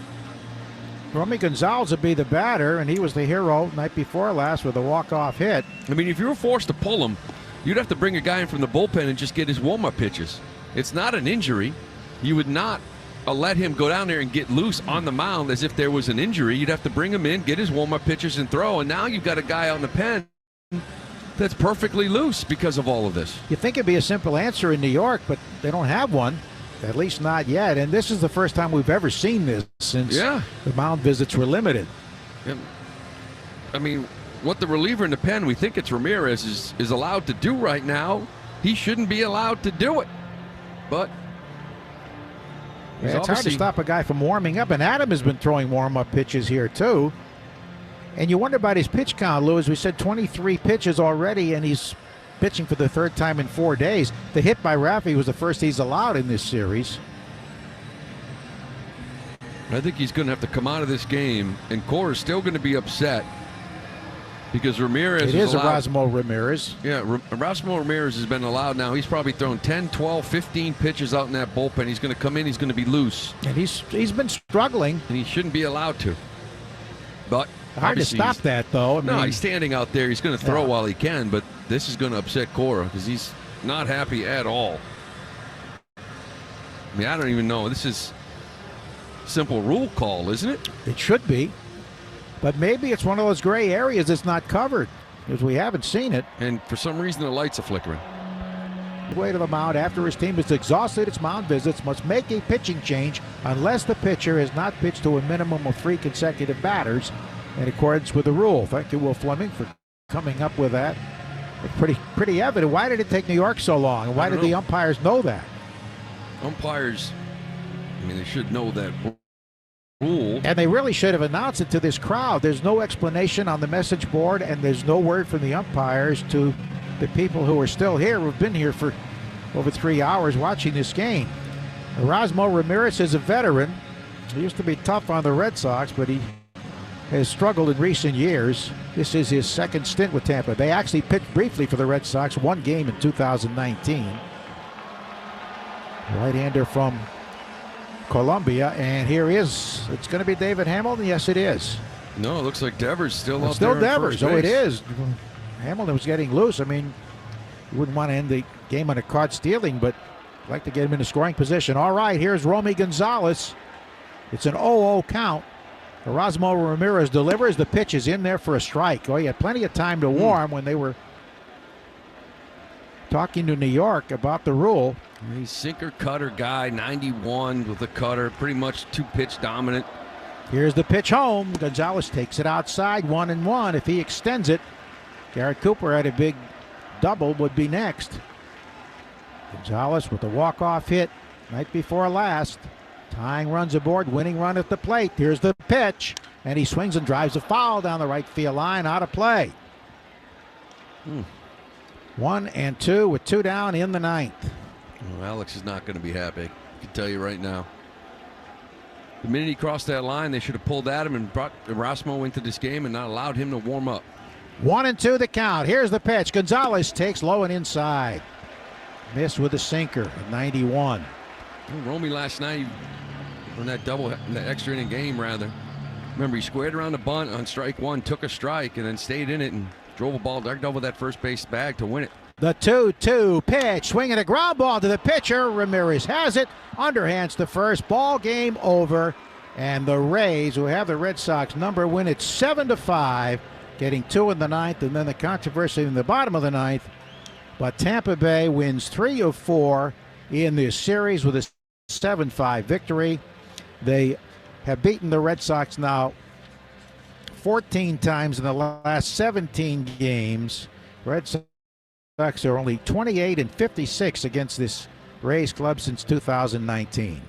Romy Gonzalez would be the batter, and he was the hero night before last with a walk-off hit. I mean, if you were forced to pull him, you'd have to bring a guy in from the bullpen and just get his warm-up pitches. It's not an injury. You would not let him go down there and get loose on the mound as if there was an injury. You'd have to bring him in, get his warm-up pitches, and throw. And now you've got a guy out in the pen that's perfectly loose because of all of this. You think it'd be a simple answer in New York, but they don't have one. At least not yet. And this is the first time we've ever seen this since the mound visits were limited. Yeah. I mean, what the reliever in the pen, we think it's Ramirez, is allowed to do right now, he shouldn't be allowed to do it. But it's hard to stop a guy from warming up. And Adam has been throwing warm-up pitches here, too. And you wonder about his pitch count, Lou. As we said, 23 pitches already, and he's pitching for the third time in 4 days. The hit by Raffy was the first he's allowed in this series. I think he's going to have to come out of this game, and Cora's still going to be upset because Ramirez It is Erasmo Ramirez. Yeah, Erasmo Ramirez has been allowed now. He's probably thrown 10, 12, 15 pitches out in that bullpen. He's going to come in. He's going to be loose. And he's been struggling. And he shouldn't be allowed to. But hard to stop that, though. He's standing out there. He's going to throw while he can, but this is going to upset Cora because he's not happy at all. I mean, I don't even know. This is simple rule call, isn't it? It should be. But maybe it's one of those gray areas that's not covered because we haven't seen it. And for some reason, the lights are flickering. The way to the mound after his team has exhausted its mound visits must make a pitching change unless the pitcher has not pitched to a minimum of 3 consecutive batters in accordance with the rule. Thank you, Will Fleming, for coming up with that. It's pretty evident. Why did it take New York so long? And why did the umpires know that? Umpires, I mean, they should know that rule. And they really should have announced it to this crowd. There's no explanation on the message board, and there's no word from the umpires to the people who are still here, who've been here for over 3 hours watching this game. Erasmo Ramirez is a veteran. He used to be tough on the Red Sox, but he has struggled in recent years. This is his second stint with Tampa. They actually pitched briefly for the Red Sox, 1 game in 2019. Right-hander from Colombia, and here is, it's going to be David Hamilton. Yes, it is. No, it looks like Devers still out there. Still Devers. Oh, it is. Hamilton was getting loose. I mean, you wouldn't want to end the game on a caught stealing, but I'd like to get him in a scoring position. All right, here's Romy Gonzalez. It's an 0-0 count. Erasmo Ramirez delivers. The pitch is in there for a strike. Oh, he had plenty of time to warm when they were talking to New York about the rule. He's sinker cutter guy, 91 with a cutter, pretty much 2-pitch dominant. Here's the pitch home. Gonzalez takes it outside, 1-1. If he extends it, Garrett Cooper had a big double, would be next. Gonzalez with a walk-off hit night before last. Tying runs aboard, winning run at the plate. Here's the pitch, and he swings and drives a foul down the right field line, out of play. 1-2 with 2 down in the ninth. Well, Alex is not going to be happy. I can tell you right now. The minute he crossed that line, they should have pulled at him and brought Erasmo into this game and not allowed him to warm up. 1-2 the count. Here's the pitch. Gonzalez takes low and inside. Missed with a sinker at 91. Romy last night on that that extra inning game, rather. Remember, he squared around the bunt on strike one, took a strike, and then stayed in it and drove a ball direct over that first base bag to win it. The 2-2 pitch, swinging a ground ball to the pitcher. Ramirez has it, underhands the first. Ball game over, and the Rays, who have the Red Sox number, win it 7-5, getting 2 in the ninth, and then the controversy in the bottom of the ninth. But Tampa Bay wins 3 of 4 in this series with a 7-5 victory. They have beaten the Red Sox now 14 times in the last 17 games. Red Sox are only 28-56 against this Rays club since 2019.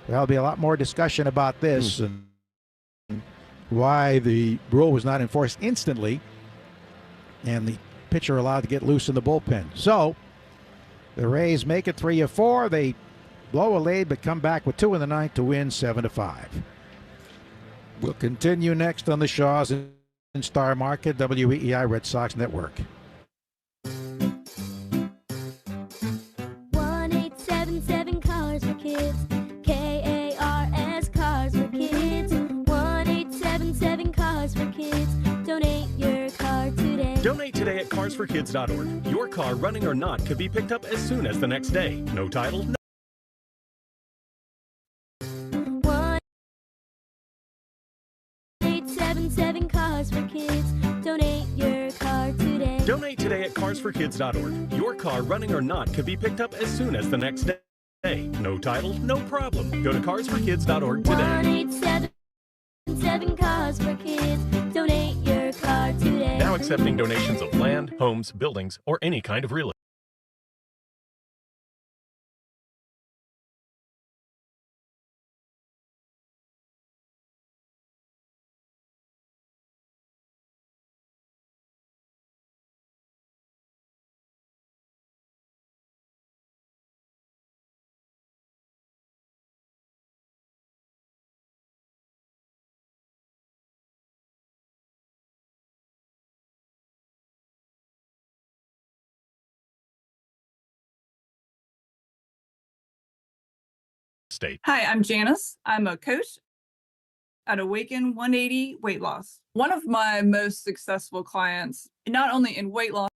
There'll be a lot more discussion about this and why the rule was not enforced instantly and the pitcher allowed to get loose in the bullpen. So the Rays make it 3 of 4. They blow a lead but come back with 2 in the ninth to win 7-5. We'll continue next on the Shaws and Star Market, WEEI Red Sox Network. 1-877 Cars for Kids. KARS Cars for Kids. 1-877 Cars for Kids. Donate your car today. Donate today at carsforkids.org. Your car, running or not, could be picked up as soon as the next day. No title, no. 1-877 Cars for Kids. Donate your car today. Donate today at carsforkids.org. Your car, running or not, could be picked up as soon as the next day. Hey, no title, no problem. Go to carsforkids.org today. 1-877 Cars for Kids. Donate your car today. Now accepting donations of land, homes, buildings, or any kind of real estate. Hi, I'm Janice. I'm a coach at Awaken 180 Weight Loss. One of my most successful clients, not only in weight loss,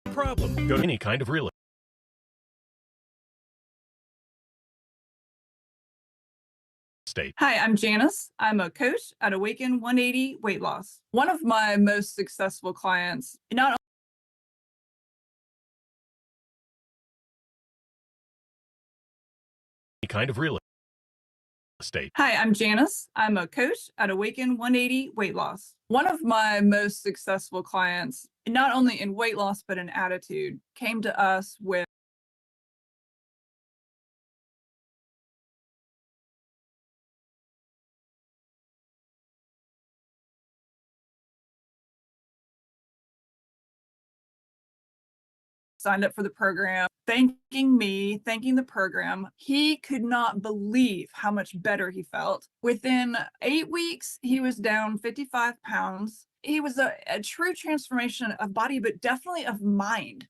Problem. Go to any kind of real estate. Hi, I'm Janice. I'm a coach at Awaken 180 Weight Loss. One of my most successful clients, not Any kind of real estate. Hi, I'm Janice. I'm a coach at Awaken 180 Weight Loss. One of my most successful clients, not only in weight loss, but in attitude, came to us with signed up for the program, thanking me, thanking the program. He could not believe how much better he felt. Within 8 weeks, he was down 55 pounds. He was a true transformation of body, but definitely of mind.